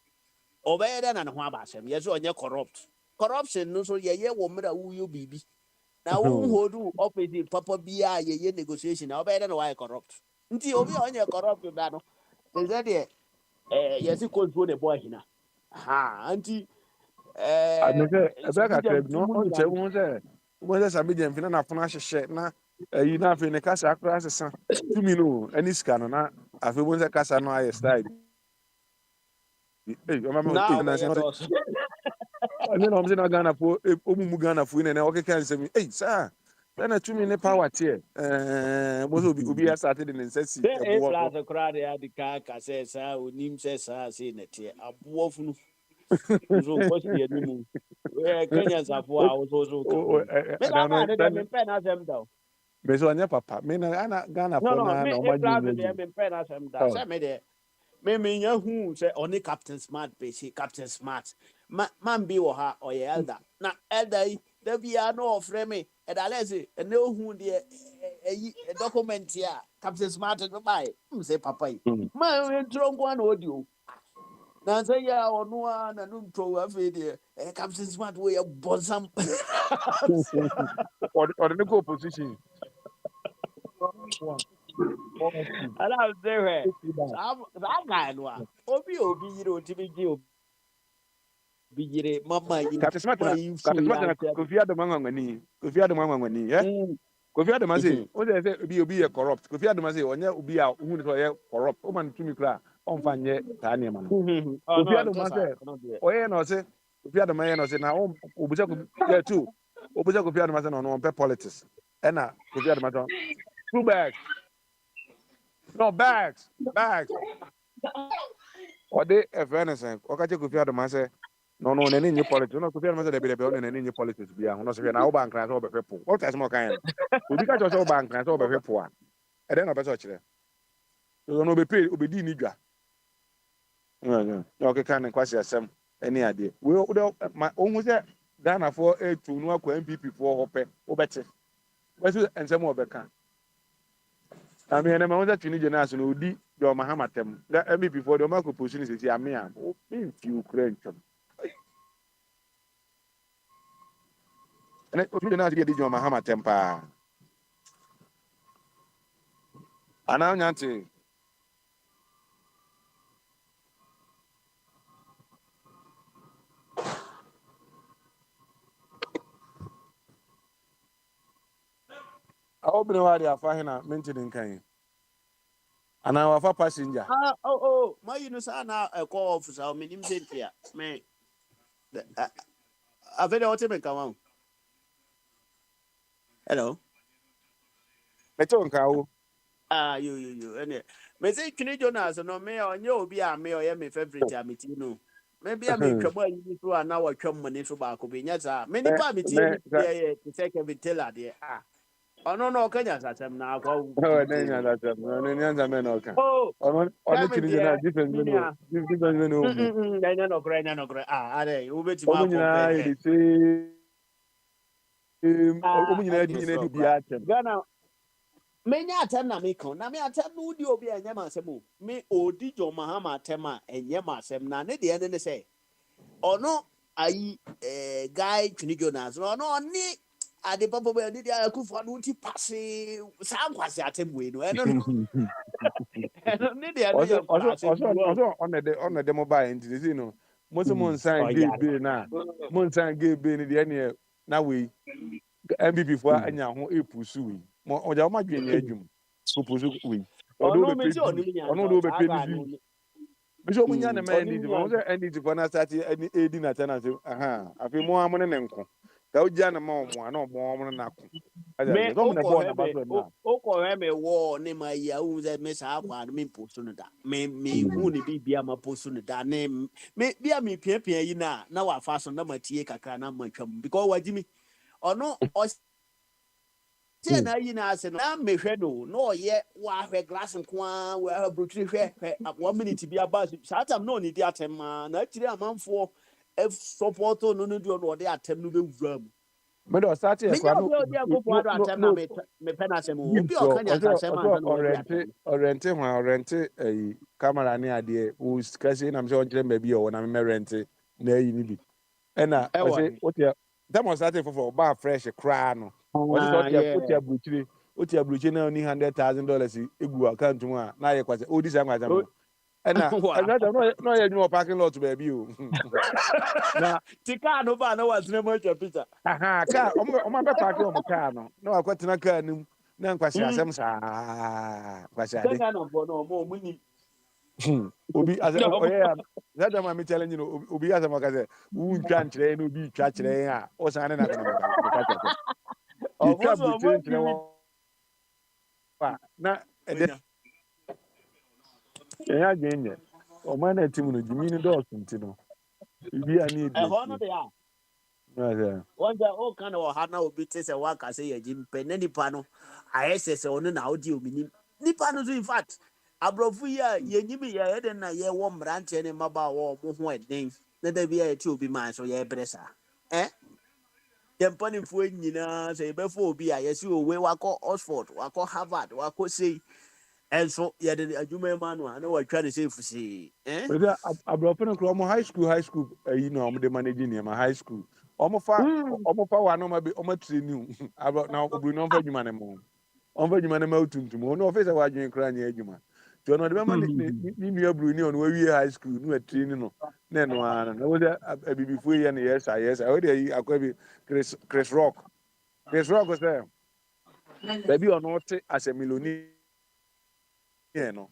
ɔbɛyɛ dɛ na ne ho aba asɛm yɛse ɔnyɛ corruption no so yɛyɛ wɔ mmerɛ a woyɛ biribi na wo do office papa bia yɛyɛ negotiation na ɔbɛyɛ dɛ na wayɛ corrupt nti obi a ɔnyɛ corrupt da no sɛ deɛ yɛse control the boy hina nti ano sɛ ɛbɛ kakra bi no ɔnkyɛ wo sɛ Samija mfina na fono ahyehyɛ na ayi na afei ne kasa akora asesa tumi no ani sika no na afei wo sɛ kasa no ayɛ style ɛne na ɔm sɛ na Ghanafoɔ ɔmumu Ghanafoɔ yi na ɔkeka nsɛm saa na tumi ne power teɛ mo sɛ obi asate de ne nsa si ɛboɔ so koraa de ade ka sɛ saa onim sɛ saa sei na teɛ aboɔ funu so nkɔsi anim Kenya safoɔ a wososo mempɛ no asɛm da me sɛ ɔnyɛ papa me na ana Ghanafoɔ na ɔmagye deɛ mempɛ no asɛm da sɛ me deɛ menya hu sɛ ɔne Captain Smart bɛsi Captain Smart man bi wɔ ha ɔyɛ elder na elder yi da biara na ɔfrɛ me ɛda lɛ sɛ ɛnɛ ohu deɛ ɛyi document a Captain Smart no bae sɛ papa yi ma nturo nko na ɔdi o na sɛ yɛ ɔno a na no ntro afei deɛ Captain Smart wo yɛ bɔnsam ɔde ne kɔ opposition ala sɛ hwɛ saa guy no a obi yere otimi gye obi yere mama yi Captain Smart na Kofi Adam anwanwani Kofi Adam say o sɛ obi yɛ corrupt Kofi Adam say ɔnyɛ obi a hu ne sɛ ɔyɛ corrupt o man tumi kra ɔmfa nyɛ taa nneɛma no Kofi Adam sɛ ɔyɛ na ɔsɛ Kofi Adam yɛ na ɔsɛ na obusa Kofi Adam sɛ na ɔno ɔmpɛ politics ɛna Kofi Adam sɛ 2 bags no bags ɔde ɛfɛ ne sɛ ɔka kyɛ Kofi Adam sɛ no n'ani nye politics no Kofi Adam sɛ dɛbi ɔno n'ani nye politics bia ho no sɛ na wo ba nkran sɛ ɔbɛhwɛ po ɔka sɛ mo kan obi ka kyerɛ sɛ wo ba nkran sɛ ɔbɛhwɛ po a ɛdɛn na ɔbɛ sɛ ɔkyerɛ no obedi ni dwa na ɔkeka ne kwasi asɛm ɛne adeɛ we ɔhu sɛ Ghanafoɔ etu no akɔ MPP foɔ hɔ pɛ wobɛte wɔsi nsɛm ɔbɛka na me ene ma wɔn twini gyina aso no odi de ɔma ha matem da MPP foɔ de ɔma akɔ position sisi ame a o mfi ukra ntwam ene obi na adi de ɔma ha matem pa ana nyante Obìnrin wa de afa hena mention nkan ana wafa passenger ma yi no sa na call officer o minim sentia me avele o te me kawan hello meto nkan o you ene me say twini Jonas no me onye obi a me oye me favorite amiti no me bia me twamo ayi so ana wa twam mane so ba ko be nya sa me nipa amiti ye te Kevin Taylor de no Kenya satem na akwa Kenya satem no nyanza me no ka twini Jonas different no no are wo beti ma ko nyina di bia atem Ghana menya atem na me kon na me atem no di obi anya ma asem o me odi John Mahama atem a enye ma asem na ne de ne say ono ayi guy twini Jonas no oni ade papa be ade dia Akufo no ti passe sa nkwase atem we no eno ne dia no also on the mobile nti no mo se mo nsan gbe ni de ne na we MPP fo anya ho epusu we mo oja ma dwe nya adwum pusu we ono do be pe ni bi so mo nya na ma ndi mo se ndi fo na start edi na tenant afi mo amone ne nko ka ujia na ma omo na omo na ko me o me wo ne ma ya hu ze me sa akwa me post no da me hu ne bibia ma post no da ne me bia me piapia yi na wa fa so na matie kakra na matwam because wajimi ono Tia na yi na ase na mehwe no ye wa hwe glass nko we ha brutri hwe 1 minute bi aba satam no ni di atem na akire amanfo support no no di no de atem no be wura mu. Me do start e kwa no Obi akofo ado atem na me pena asem obi okanya asem na no orente ho orente camera ni ade o skase na me se onjere ma bi o na me rente na yi ni bi ena o se o te demonstrate for ba fresh cry no o se o te abruchire na ni $100,000 egu account mu a na ye kwase o di sa kwase mo ena no ye nyu parking lot ba bi o na tika no ba na wasne mo twa pizza aha ka o ma be parking o mo car no na akwatena car nim na nkwase asem sa kwase ade na no mo muni obi as oya that time I'm telling you obi as am kaze wu ntwa nkyere na obi twa kyerɛ a o san na kana ka ka o twa bu kyerɛ wo pa na ede ya genya o ma na timu no jimi ni do sunti no ibi ani edi ho no de ya wanda o kana o ha na obi te se wa ka se ye jimpe na nipa no ayesese ono na odi ominim nipa no so in fact abrofu ya yenyimi ya eden na ye wo mrante ne maba wo mo ho eden na da bia ye ti obi man so ye bresa yempani fu nyina se be fu obi a ye si owe wakọ Oxford wakọ Harvard wakọ sei enso ye de adwuma manual na watwa ne sei fusi abrofu no kro mo high school ayi no mo de manage ni ma high school omo fa wa no ma be omo training abro na obru no fa adwuma ne mo onfa adwuma ne ma utuntum ono officer wa adwun kra nya adwuma to no de be ma ni nua bru ni ono wi high school no training no na no ana na wo de abibifu ye ne yes o de yi akwa bi Chris Rock say baby ono te as a millionaire no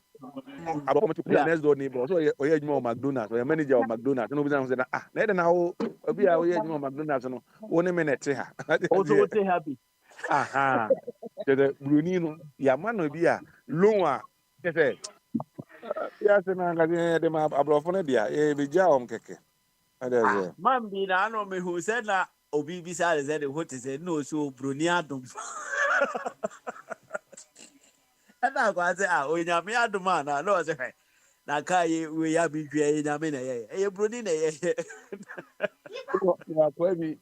abo mo to next door neighbor so o ye adwuma o McDonald's o ye manager o McDonald's no bi say na na de na wo obi a o ye adwuma o McDonald's no wo ne me na te ha o so te happy aha the Bruni no ya man obi a loan a say ya se na ga de ma abrofo na dia e be ja om keke adeze man bi na no me who said na obi bi say say what is it no so Bruni adom ana kwa say onya me adom na no say na kai we ya bi hwe nya me na ye Bruni na ye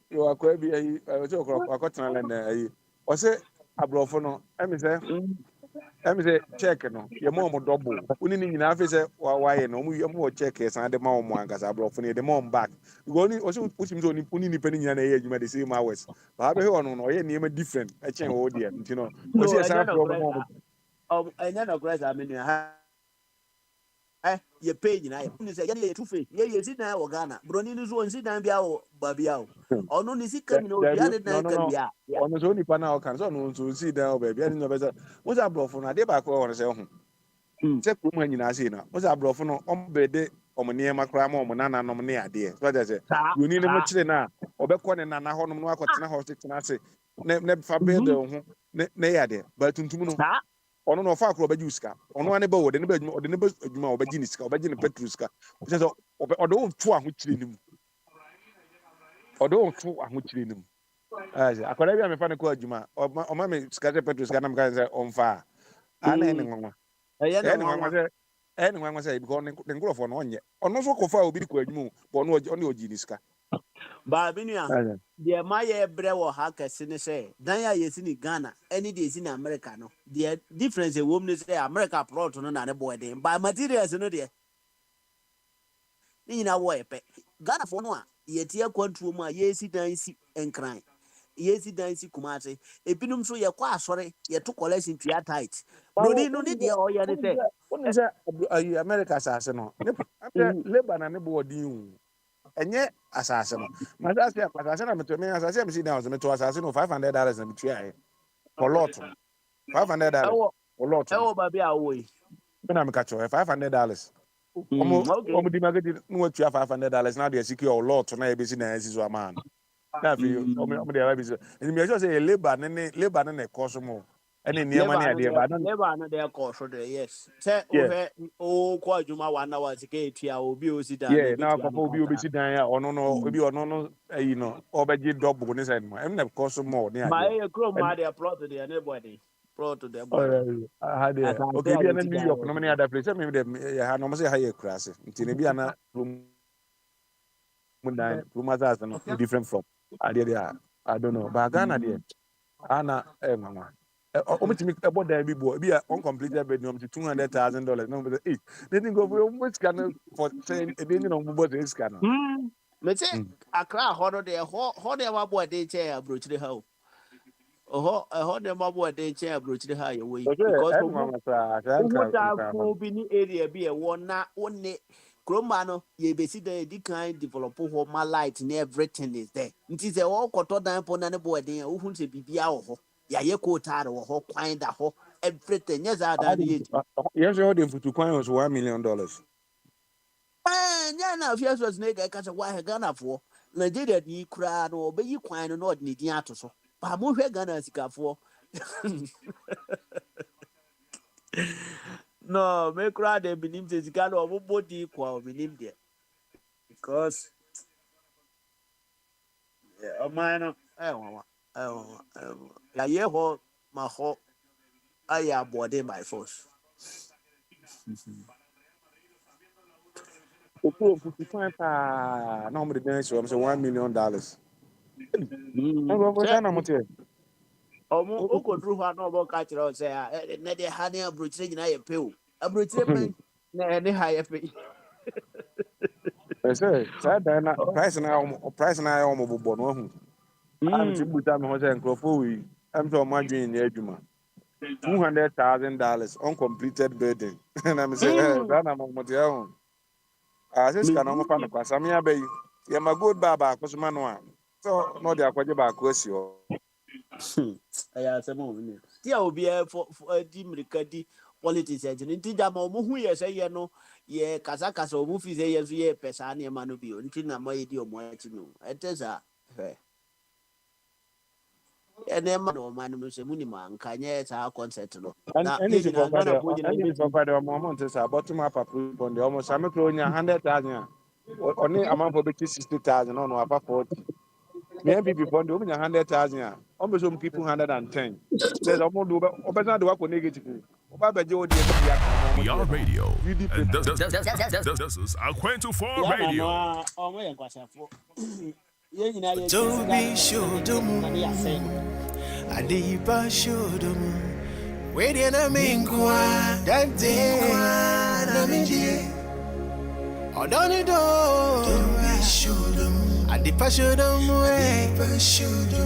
you are kwa bi ayi o se okro akotena le na ayi o se abrofo no emi say check no ye mo double uni ni nyina afi say wa ye no mo check e san de ma mo angasa abrofo no de mo back go ni o se utim so ni uni ni pani nyina na ye adwuma the same hours ba be he ono no ye ni different e chen wo de nti no o se san problem mo enya no grace amenu ha ye pay nyina ye ni say ye two face ye si na wo Ghana broni ni so nsi dan bia wo ba bia wo ono ni sika nyina obi ade na ka bia ono so ni pa na o kan so no so si dan ba bia ni no be say wo sa brofo na de ba ko won say ho se kuma nyina say na wo sa brofo no o be de o mo ne makra ma o mo nana no ne ade so that say yoni ne mo kire na obekọ ne nana ho no no akọtena ho tena say ne fa be de ho ne ya de ba tuntum no ono no fa akro ba juska ono ane ba wo de ne ba adwuma oba gi ni ska oba gi ne petruska so so odo tu aho kire nim odo tu aho kire nim akwara bi a me fa ne ko adwuma o ma me ska petruska na me ka say on fa ana ene nwanwa ene nwanwa say because ne ngrofo no onye ono so ko fa obi ko adwuma bo no ogi ni ska ba binua de ma ye bre wo ha kase ne say dan ya yesi ni Ghana any de yesi ni America no the difference e wom ne say America plot no na ne boy den ba materials no de ni na wo epe Ghana fo no a ye tie kwantuo mu a yesi dan si enkran yesi dan si kumase ebinum so ye kwa asore ye to collection tia tight brodi no ne de o ye ne say woni say America asase no labor na ne bo odin enye asase no ma asase na meto me asase me si down so meto asase no $500 na metu aye for lot $500 for lot ba bia wo yi me na me ka cho $500 omo di magadi no watu $500 na de secure lot na e be si na esi so amana na fi omo de ba bi so ni me say labor ne cost mo ɛne nneɛma ne adeɛ ba labor no dey call so there yes say o kwa adwuma 1 hour sika etua obi o si dan yeah na papa obi obesi dan a ɔno no obi ɔno no ayi no ɔbɛgye double ne side no ɛm na cost more ne adeɛ ma e kro ma dey plot there anybody plot there boy ha dey okay bi na New York no me other place me dem ha no mo say ha ye kurase nti ne bi na Rumazas no different from adeɛ I don't know but Ghana there ana mama omitimi ebo dan bi bo bi a uncompleted bedroom to $200,000 no be eh they think of almost can for saying e dey no bo dey scan me say Accra ho dey ho dey ma bo dey che abrochire ha o ho dey ma bo dey che abrochire ha ye we because who be ni area bi e wo na one Kroma no ye besi the kind develop ho ma light and everything is there. Nti se wo koto dan po na ne bo den wo hu se bibia wo ho. Ya ye ko tare wo ho kwan da ho everything. Yes ada ye. Yes you dey futu kwan was $1 million. Nya na fias was ne ga say why Ghana for Nigeria ni kura no be yi kwan no ordinary din ato so. Ba mo hwe Ghana sikafo. No, me cry they believe the kind of body equal believe there. Because yeah, man, I hear ho my ho I am body by force. Oku fine pa na mo de den so am say $1 million. Omo okodru ho na obo ka kire o say na de ha ne abrochire nyina ye pe o abrochire pen na ne ha ye pe say na price na omo bobo no hu am ti buta me ho say nkrofo wi am so ma dwen ni adwuma $200,000 uncompleted building na me say na mo te ho say ska na mo fa na kwasa me abai ye ma good baba akosoma no a so no de akwaje ba akosi o aya se mo ni ti a obi for di mirika di politics agent nti da ma omo hu ye se ye no ye kasa omo fi se ye so ye pesa na ma no bi o nti na ma ye di omo achi no etesa ene ma no ma no se mu ni ma nka nye sa concert no na ni for father omo nte sa bottom up on the almost am kro nya 100,000 oni amount be 60,000 no afa 40 me MPP fund o nya 100,000 almost some people 110 there's almost do obesa do wa negative oba beje o dey We are radio and this is Aquento4 radio. Omo yen kwasafo ye nyina ye Toby shodomu Adipa shodomu Wedi na mingwa Dante na minjie Odoni do Toby shodomu Adipa shodomu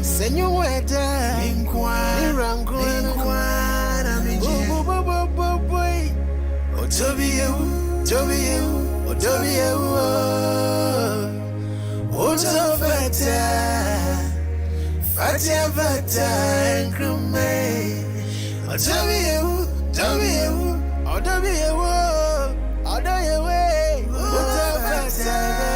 Senyo weta Mingwa Mingwa na minjie Boy Toby you Oto fata nkrume Odobiyewu Oto fata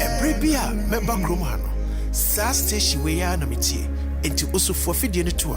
Ebribia memba kroma no Sa station we ya na metie enti osofo fidie ne to